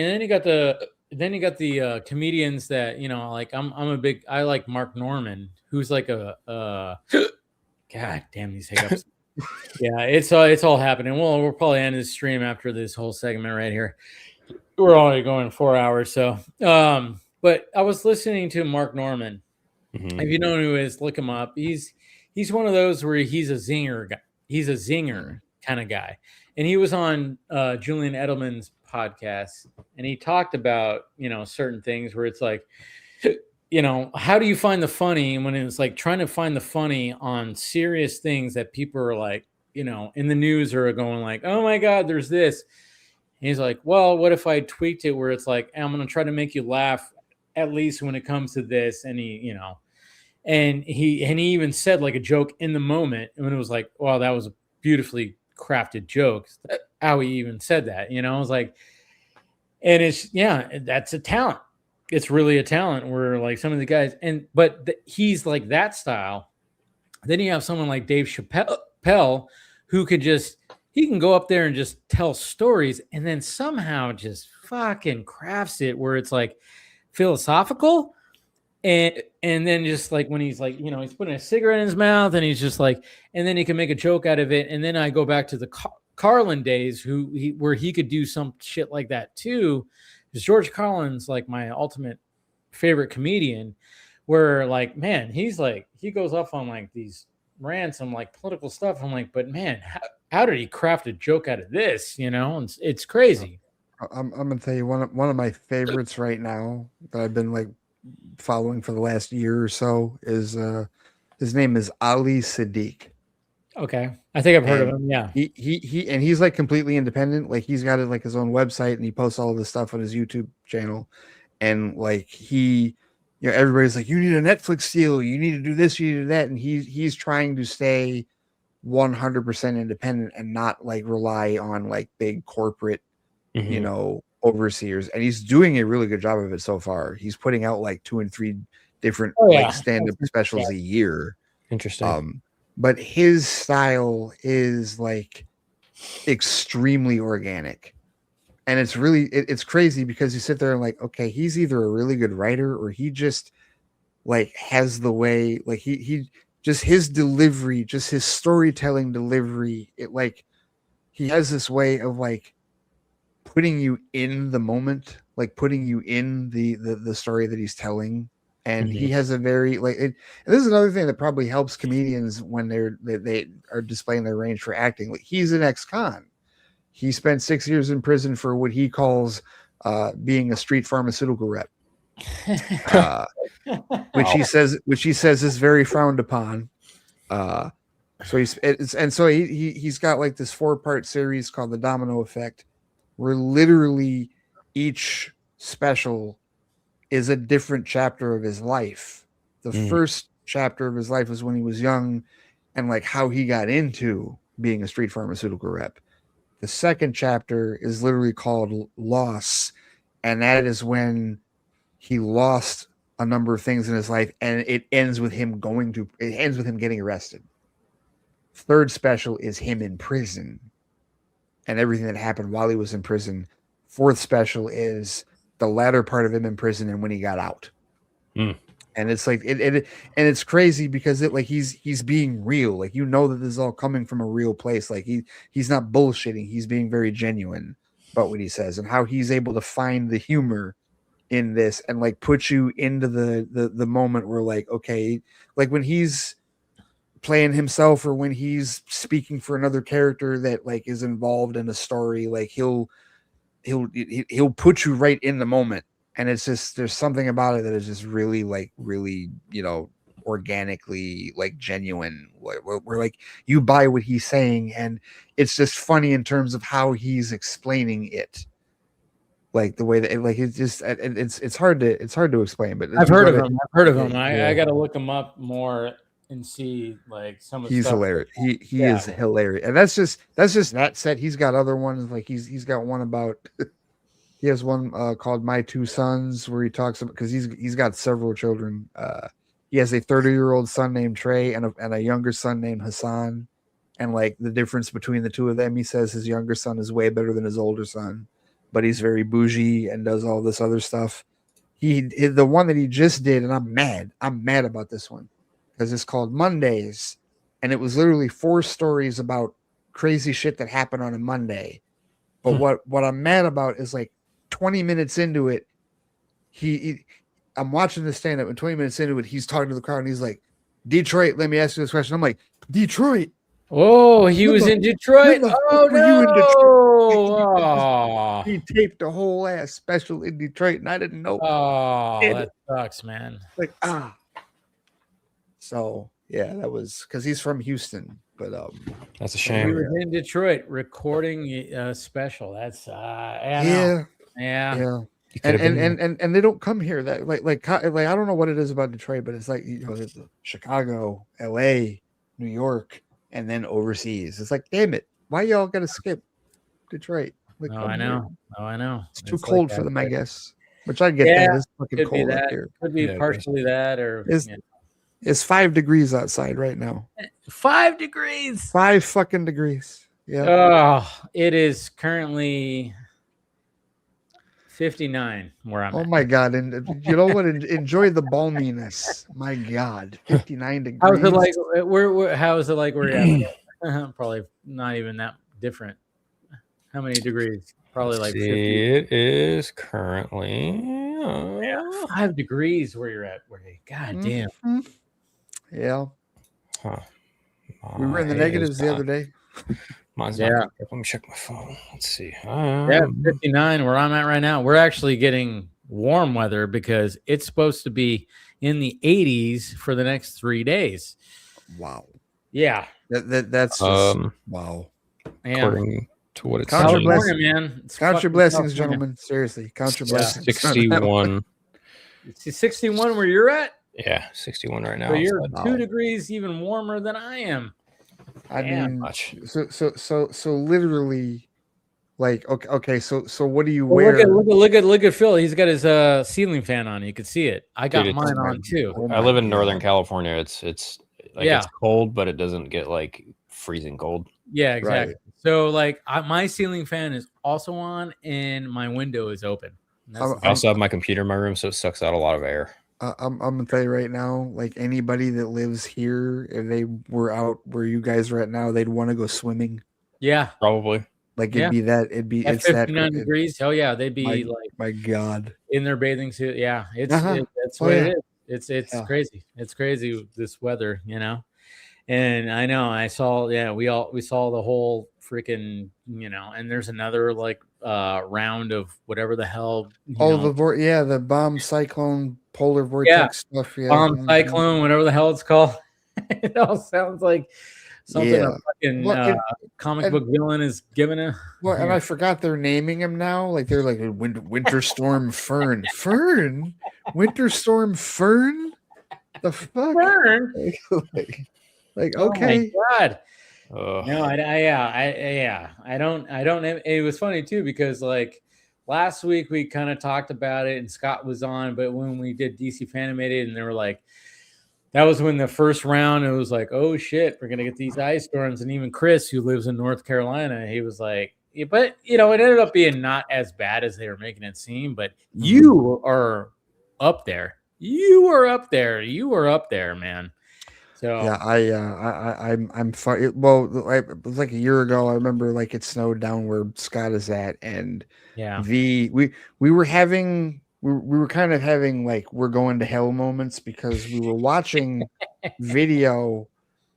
the comedians that like I like Mark Norman, who's like God damn these hiccups. Yeah, it's all happening. Well, we'll probably end this stream after this whole segment right here. We're only going 4 hours, so but I was listening to Mark Norman. Mm-hmm. If you know who he is, look him up. He's one of those where he's a zinger guy. He's a zinger kind of guy, and he was on Julian Edelman's podcast, and he talked about certain things where it's like, how do you find the funny when it's like trying to find the funny on serious things that people are like, in the news are going like, oh my god, there's this. And he's like, well, what if I tweaked it where it's like, I'm gonna try to make you laugh at least when it comes to this. And he and he even said like a joke in the moment, and when it was like, wow, that was a beautifully crafted joke. How he even said that, I was like, and it's that's a talent. it's really a talent where like some of the guys but he's like that style. Then you have someone like Dave Chappelle who could he can go up there and just tell stories and then somehow just fucking crafts it where it's like philosophical and then just like when he's like, he's putting a cigarette in his mouth and he's just like, and then he can make a joke out of it. And then I go back to the Carlin days where he could do some shit like that too. Because George Carlin's like my ultimate favorite comedian where like, man, he's like, he goes off on like these rants on like political stuff. I'm like, but man, how did he craft a joke out of this? And it's crazy. I'm gonna tell you one of my favorites right now that I've been like following for the last year or so is his name is Ali Siddiq. Okay, I think I've heard of him. Yeah, he's like completely independent. Like he's got like his own website and he posts all of this stuff on his YouTube channel. And like everybody's like, you need a Netflix deal, you need to do this, you need to do that, and he's trying to stay 100% independent and not like rely on like big corporate, overseers. And he's doing a really good job of it so far. He's putting out like 2 and 3 different like stand-up specials a year. Interesting. But his style is like extremely organic. And it's really, it's crazy because you sit there and like, okay, he's either a really good writer or he just like has the way, like he just his delivery, just his storytelling delivery. It like, he has this way of like putting you in the moment, like putting you in the story that he's telling. And he has a very like, and this is another thing that probably helps comedians when they are displaying their range for acting. Like he's an ex-con. He spent 6 years in prison for what he calls being a street pharmaceutical rep, which he says is very frowned upon. So he's got like this 4-part series called The Domino Effect, where literally each special is a different chapter of his life. The first chapter of his life was when he was young and like how he got into being a street pharmaceutical rep. The second chapter is literally called Loss, and that is when he lost a number of things in his life, and it ends with him getting arrested. Third special is him in prison and everything that happened while he was in prison. Fourth special is the latter part of him in prison and when he got out. And it's like and it's crazy because it like he's being real. Like that this is all coming from a real place. Like he's not bullshitting. He's being very genuine about what he says and how he's able to find the humor in this and like put you into the moment where like, okay, like when he's playing himself or when he's speaking for another character that like is involved in a story, like he'll put you right in the moment. And it's just, there's something about it that is just really, organically like genuine, where like you buy what he's saying, and it's just funny in terms of how he's explaining it, like the way that it's hard to explain. But I've heard of him. I got to look him up more and see like some of the he's stuff. Hilarious. He is hilarious, and that's just that set. He's got other ones like he's got one about. He has one called My Two Sons, where he talks about, because he's got several children. He has a 30-year-old son named Trey and a younger son named Hassan, and like the difference between the two of them, he says his younger son is way better than his older son, but he's very bougie and does all this other stuff. The one that he just did, and I'm mad about this one because it's called Mondays, and it was literally 4 stories about crazy shit that happened on a Monday. But what I'm mad about is like 20 minutes into it, I'm watching the stand-up, and 20 minutes into it, he's talking to the crowd, and he's like, Detroit, let me ask you this question. I'm like, Detroit? Oh, he was in Detroit? Oh, no! He taped a whole ass special in Detroit, and I didn't know. Oh, that sucks, man. Like, So, yeah, that was, because he's from Houston, but that's a shame. He was in Detroit recording a special. That's yeah. And they don't come here. That like I don't know what it is about Detroit, but it's like Chicago, LA, New York, and then overseas. It's like, damn it, why y'all gotta skip Detroit? Like, I know. It's too cold for them, I guess. Which I get that. It's fucking could be cold up that. here. Could be partially that, or It's 5 degrees outside right now. 5 degrees. 5 fucking degrees. Yeah. Oh, it is currently 59 where I'm at. Oh my god! And you know what? Enjoy the balminess. My god, 59 degrees. How's it like? How is it like where you're at? Probably not even that different. How many degrees? Probably like 50. It is currently 5 degrees where you're at. God damn. Mm-hmm. Yeah. Huh. We were in the negatives the other day. Mine's not. Let me check my phone. Let's see. 59 where I'm at right now. We're actually getting warm weather because it's supposed to be in the 80s for the next 3 days. Wow. Yeah. That's just, wow. According to what it's count your blessings, blessings, man. Count your blessings, gentlemen. Seriously, count your blessings. 61. 61 where you're at? Yeah, 61 right now. So you're 2 degrees even warmer than I am. I mean, so literally, like, okay. So what do you wear? Look at Phil. He's got his ceiling fan on. You can see it. I got mine on too. I live in Northern California. It's like it's cold, but it doesn't get like freezing cold. Yeah, exactly. Right. So like my ceiling fan is also on, and my window is open. I also have my computer in my room, so it sucks out a lot of air. I'm gonna tell you right now, like anybody that lives here, if they were out where you guys are at now, they'd want to go swimming. Yeah, probably. Like it's 59 degrees. Hell yeah, they'd be my god, in their bathing suit. Yeah, that's what it is. It's crazy. It's crazy this weather, you know. And I know I saw. Yeah, we saw the whole freaking, you know. And there's another like round of whatever the hell. The bomb cyclone polar vortex stuff. Yeah, bomb cyclone, whatever the hell it's called. It all sounds like something a fucking comic book villain is giving a. Well, and I forgot they're naming him now. Like they're like Winter Storm Fern. Winter Storm Fern. The fuck? Fern. Like okay. Oh my god. No, I don't. It was funny too because like last week we kind of talked about it and Scott was on, but when we did DC Fanimated and they were like, that was when the first round it was like, oh shit, we're gonna get these ice storms, and even Chris, who lives in North Carolina, he was like, but you know, it ended up being not as bad as they were making it seem. But you are up there. You were up there, man. So yeah, I'm fine. Well, it was like a year ago. I remember like it snowed down where Scott is at, and we were kind of having like we're going to hell moments because we were watching video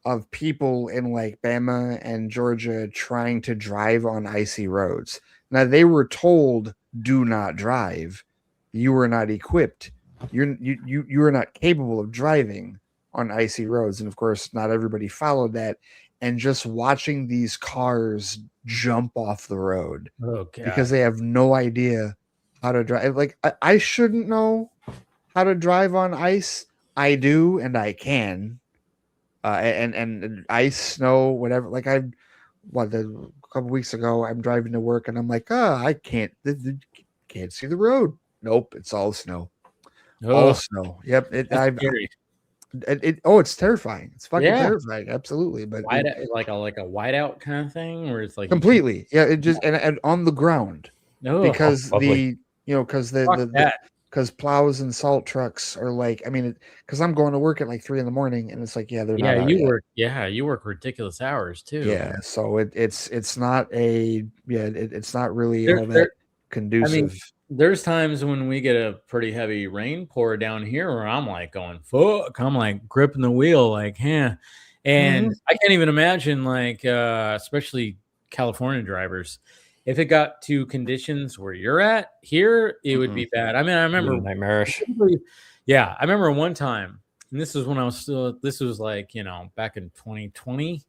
of people in like Bama and Georgia trying to drive on icy roads. Now they were told, "Do not drive. You are not equipped. You are not capable of driving on icy roads." And of course, not everybody followed that. And just watching these cars jump off the road because they have no idea how to drive. Like I shouldn't know how to drive on ice. I do, and I can. And ice, snow, whatever. Like a couple weeks ago, I'm driving to work, and I'm like, I can't see the road. Nope, it's all snow. All snow. Yep. It's terrifying. It's fucking terrifying. Absolutely. But like a whiteout kind of thing where it's like completely. It just and on the ground because because plows and salt trucks are like, I mean, because I'm going to work at like 3 a.m. and it's like, you work ridiculous hours too. Yeah. So it's not really all that conducive. I mean, there's times when we get a pretty heavy rain pour down here where I'm like going, fuck, I'm like gripping the wheel, like, and I can't even imagine like, especially California drivers, if it got to conditions where you're at here, it would be bad. I mean, I remember nightmarish. Yeah. I remember one time, and this was when this was like, you know, back in 2020,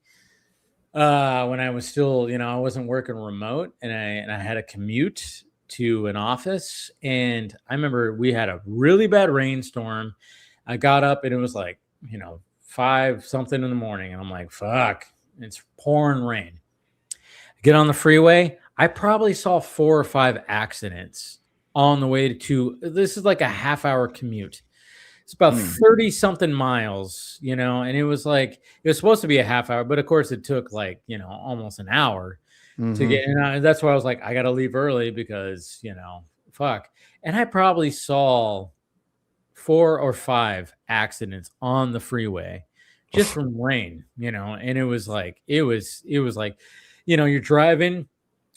when I was still, you know, I wasn't working remote and I had a commute to an office, and I remember we had a really bad rainstorm. I got up and it was like, you know, 5 something in the morning, and I'm like, fuck, it's pouring rain. I get on the freeway. I probably saw 4 or 5 accidents on the way to, this is like a half-hour commute. It's about 30 something miles, you know, and it was supposed to be a half hour, but of course it took like, you know, almost an hour to get in. And that's why I was like, I got to leave early because, you know, fuck. And I probably saw 4 or 5 accidents on the freeway just from rain, you know, and it was like, you know, you're driving,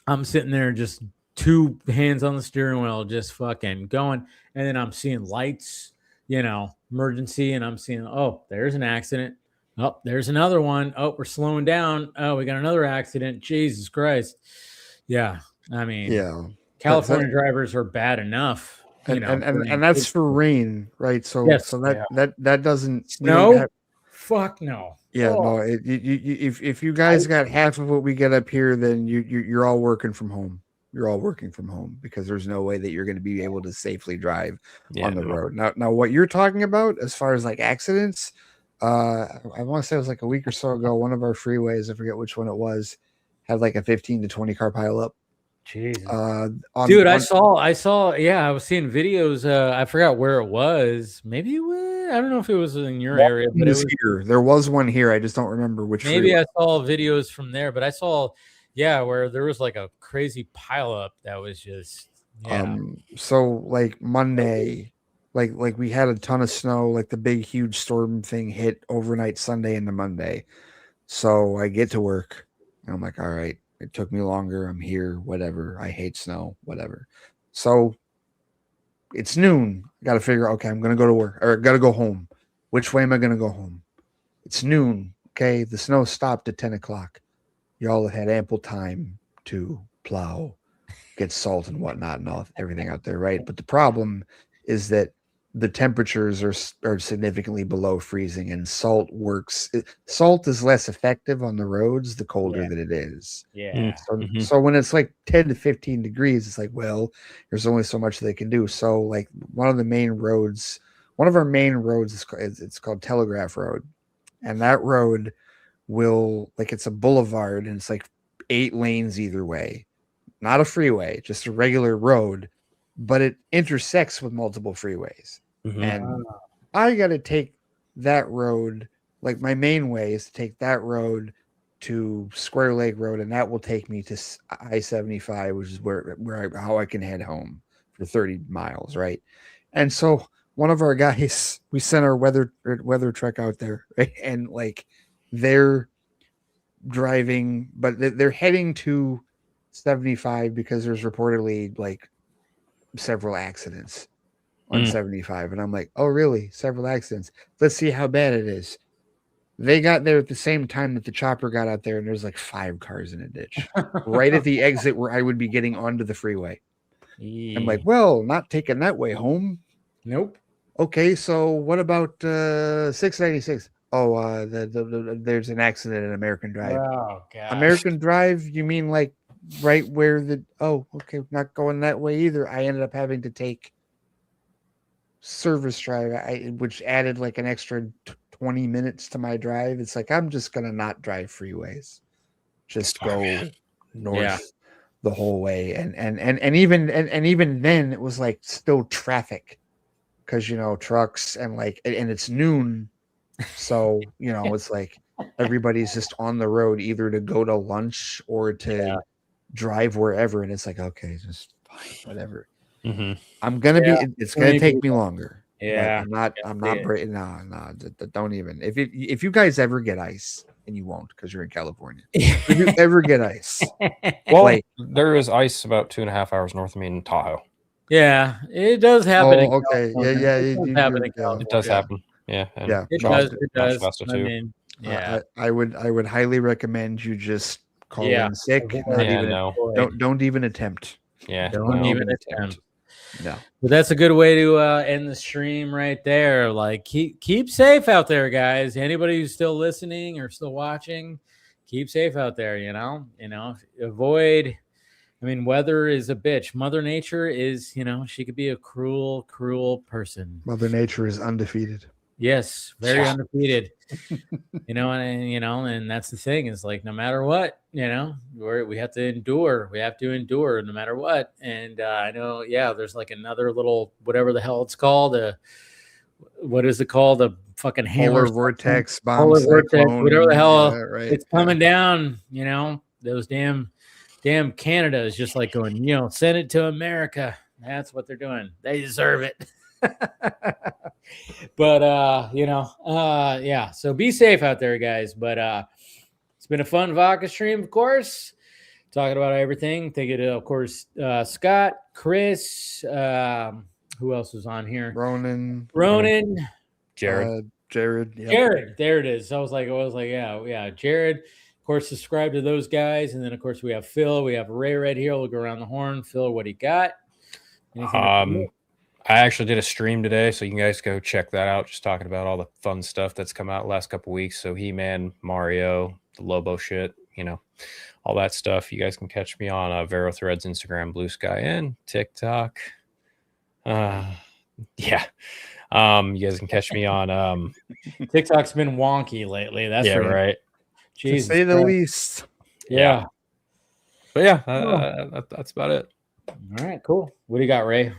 I'm sitting there just 2 hands on the steering wheel, just fucking going. And then I'm seeing lights, you know, emergency, and I'm seeing, oh, there's an accident. Oh, there's another one. Oh, we're slowing down. Oh, we got another accident. Jesus Christ. Yeah. I mean, California drivers are bad enough. You know, and that's for rain, right? So yes, so that doesn't snow. Fuck no. Yeah, no. If you guys got half of what we get up here, then you're all working from home. You're all working from home because there's no way that you're going to be able to safely drive on the road. Now, what you're talking about as far as like accidents, I want to say it was like a week or so ago, one of our freeways, I forget which one it was, had like a 15 to 20 car pile up. Jesus. Dude, I saw, yeah, I was seeing videos. I forgot where it was. Maybe it was, I don't know if it was in your area, but it was here. There was one here. I just don't remember which. Maybe freeway. I saw videos from there, but I saw, yeah, where there was like a crazy pile up that was just, yeah. So like Monday, like we had a ton of snow, like the big huge storm thing hit overnight Sunday into Monday. So I get to work and I'm like, all right, it took me longer. I'm here, whatever. I hate snow, whatever. So it's noon. I got to figure, okay, I'm going to go to work or got to go home. Which way am I going to go home? It's noon. Okay. The snow stopped at 10 o'clock. Y'all had ample time to plow, get salt and whatnot and everything out there, right? But the problem is that the temperatures are significantly below freezing, and salt works. Salt is less effective on the roads the colder that it is. Yeah. So when it's like 10 to 15 degrees, it's like, well, there's only so much they can do. So like one of our main roads it's called Telegraph Road, and that road it's a boulevard and it's like 8 lanes either way, not a freeway, just a regular road, but it intersects with multiple freeways. And I got to take that road, like my main way is to take that road to Square Lake Road, and that will take me to I-75, which is how I can head home for 30 miles, right? And so one of our guys, we sent our weather truck out there, right? And like they're driving, but they're heading to 75 because there's reportedly like several accidents on 75. And I'm like, oh, really? Several accidents. Let's see how bad it is. They got there at the same time that the chopper got out there, and there's like 5 cars in a ditch right at the exit where I would be getting onto the freeway. I'm like, well, not taking that way home. Nope. Okay, so what about 696? Oh, there's an accident in American Drive. Oh, gosh. American Drive, you mean like right where okay, not going that way either. I ended up having to take Service Drive, which added like an extra 20 minutes to my drive. It's like, I'm just going to not drive freeways. Just go north the whole way. And even then it was like still traffic because, you know, trucks and it's noon. So, you know, it's like everybody's just on the road either to go to lunch or to drive wherever. And it's like, okay, just fine, whatever. I'm going to it's going to take me longer. Yeah. I'm not breaking. No, don't even. If you guys ever get ice, and you won't because you're in California. If you ever get ice, well, there is ice about 2.5 hours north of me in Tahoe. Yeah, it does happen. Oh, okay. Yeah. It does happen. Yeah. It does. I mean, I would highly recommend you just call in sick. Don't even attempt. Yeah. Don't even attempt. No. But that's a good way to end the stream right there. Like keep safe out there, guys. Anybody who's still listening or still watching, keep safe out there, you know. Avoid, I mean, weather is a bitch. Mother Nature is, she could be a cruel, cruel person. Mother Nature is undefeated. Yes, very undefeated. And that's the thing is like no matter what, we have to endure. We have to endure no matter what. And I know, there's like another little whatever the hell it's called. What is it called? A fucking hammer polar vortex, bomb, vortex, whatever the hell. Right. It's coming down. Those damn Canada is just like going. Send it to America. That's what they're doing. They deserve it. But so be safe out there, guys. But it's been a fun Vodka stream, of course, talking about everything. Thank you to, of course, Scott, Chris, who else was on here? Ronin, Jared. Jared. Jared, there it is. I was like, yeah, Jared. Of course, subscribe to those guys, and then of course we have Phil, we have Ray right here. We'll go around the horn. Phil, what he got? I actually did a stream today, so you can guys go check that out. Just talking about all the fun stuff that's come out last couple weeks. So He-Man, Mario, the Lobo shit, all that stuff. You guys can catch me on Vero Threads, Instagram, Blue Sky, and TikTok. You guys can catch me on TikTok's been wonky lately. That's right. Jesus, to say the least. Yeah. But that's about it. All right, cool. What do you got, Ray?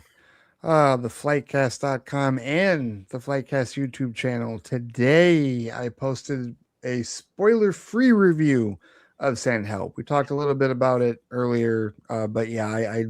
The flightcast.com and the Flightcast YouTube channel. Today I posted a spoiler-free review of Sand Help. We talked a little bit about it earlier, but I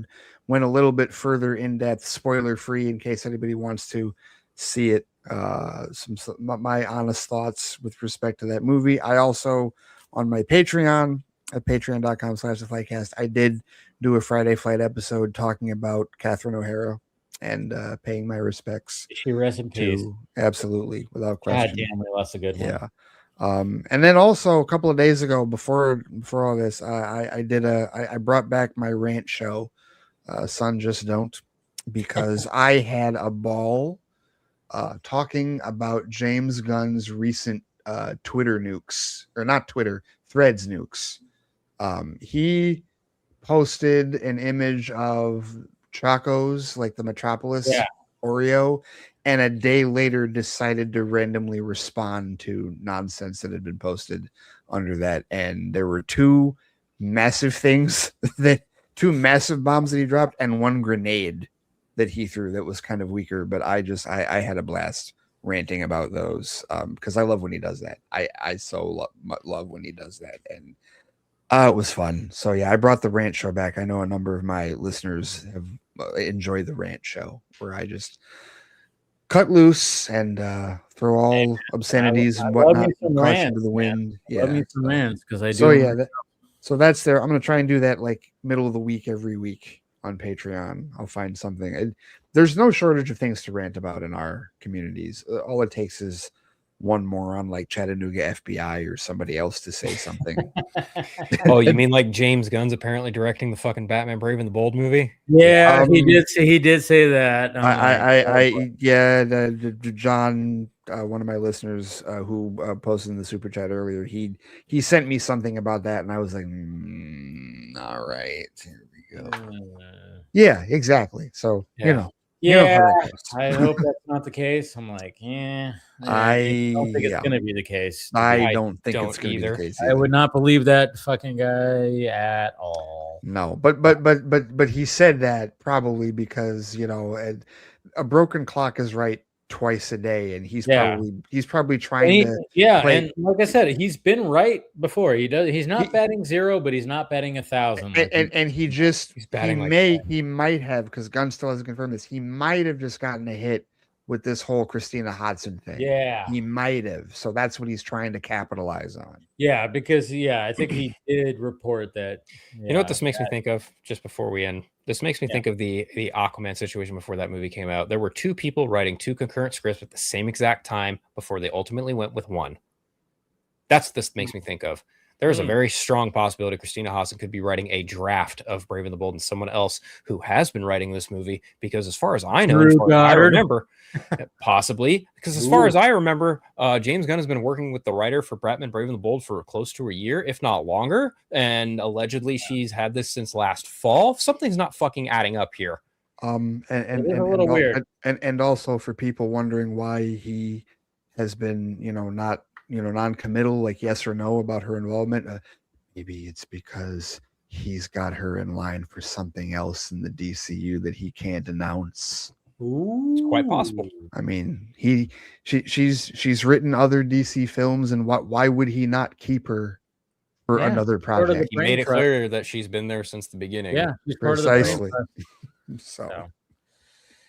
went a little bit further in depth, spoiler-free, in case anybody wants to see it. My honest thoughts with respect to that movie. I also, on my Patreon at patreon.com/theflightcast, I did do a Friday Flight episode talking about Catherine O'Hara and paying my respects. She rest in peace. Absolutely, without question. God damn, that's a good one. Yeah. And then also a couple of days ago, before all this, I brought back my rant show, Son Just Don't, because I had a ball talking about James Gunn's recent Twitter nukes, or not Twitter, Threads nukes. He posted an image of Chacos, like the Metropolis Oreo, and a day later decided to randomly respond to nonsense that had been posted under that. And there were two massive things, two massive bombs that he dropped, and one grenade that he threw that was kind of weaker. But I had a blast ranting about those because I love when he does that. I so love when he does that. And it was fun. So yeah, I brought the rant show back. I know a number of my listeners have enjoyed the rant show where I just cut loose and throw all obscenities and whatnot caution to the wind. Yeah, love me some rants because I do. So yeah, so that's there. I'm gonna try and do that like middle of the week every week on Patreon. I'll find something. There's no shortage of things to rant about in our communities. All it takes is one moron like Chattanooga FBI or somebody else to say something. Oh, you mean like James Gunn's apparently directing the fucking Batman Brave and the Bold movie? Yeah, he did say that. John, one of my listeners who posted in the super chat earlier, he sent me something about that, and I was like, all right, here we go. Yeah, exactly. So yeah, I hope that's not the case. I'm like, I don't think it's gonna be the case. I don't think it's gonna be the case either. I would not believe that fucking guy at all. No, but he said that probably because a broken clock is right twice a day, and he's probably trying to play. And like I said, he's been right before. He's not batting 0, but he's not batting 1,000. And he's batting he might have, because Gunn still hasn't confirmed this, he might have just gotten a hit with this whole Christina Hodson thing. Yeah, he might have. So that's what he's trying to capitalize on. Yeah, because I think he did report that. You know what this makes me think of? Just before we end, this makes me think of the Aquaman situation before that movie came out. There were two people writing two concurrent scripts at the same exact time before they ultimately went with one. That's this makes me think of. There is a very strong possibility Christina Hodson could be writing a draft of Brave and the Bold and someone else who has been writing this movie, because as far as I know, I remember, possibly, because as far as I remember, James Gunn has been working with the writer for Batman Brave and the Bold for close to a year, if not longer. And allegedly she's had this since last fall. Something's not fucking adding up here. And a little weird. And also for people wondering why he has been, not, non-committal, like yes or no about her involvement. Maybe it's because he's got her in line for something else in the DCU that he can't announce. Ooh. It's quite possible. I mean, she's written other DC films, and why would he not keep her for another project? He made it clear that she's been there since the beginning. Yeah, she's precisely. So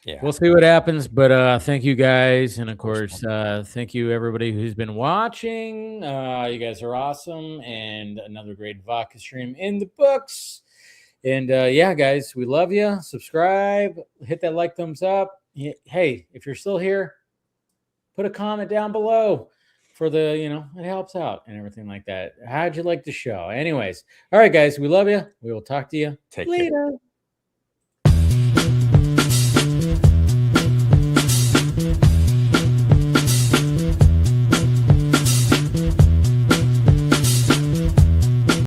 yeah, we'll see what happens. But thank you guys, and of course, thank you everybody who's been watching. You guys are awesome, and another great Vodka stream in the books. And yeah, guys, we love you. Subscribe, hit that like, thumbs up. Hey, if you're still here, put a comment down below for the, it helps out and everything like that. How'd you like the show? Anyways, all right, guys, we love you. We will talk to you Take later. care.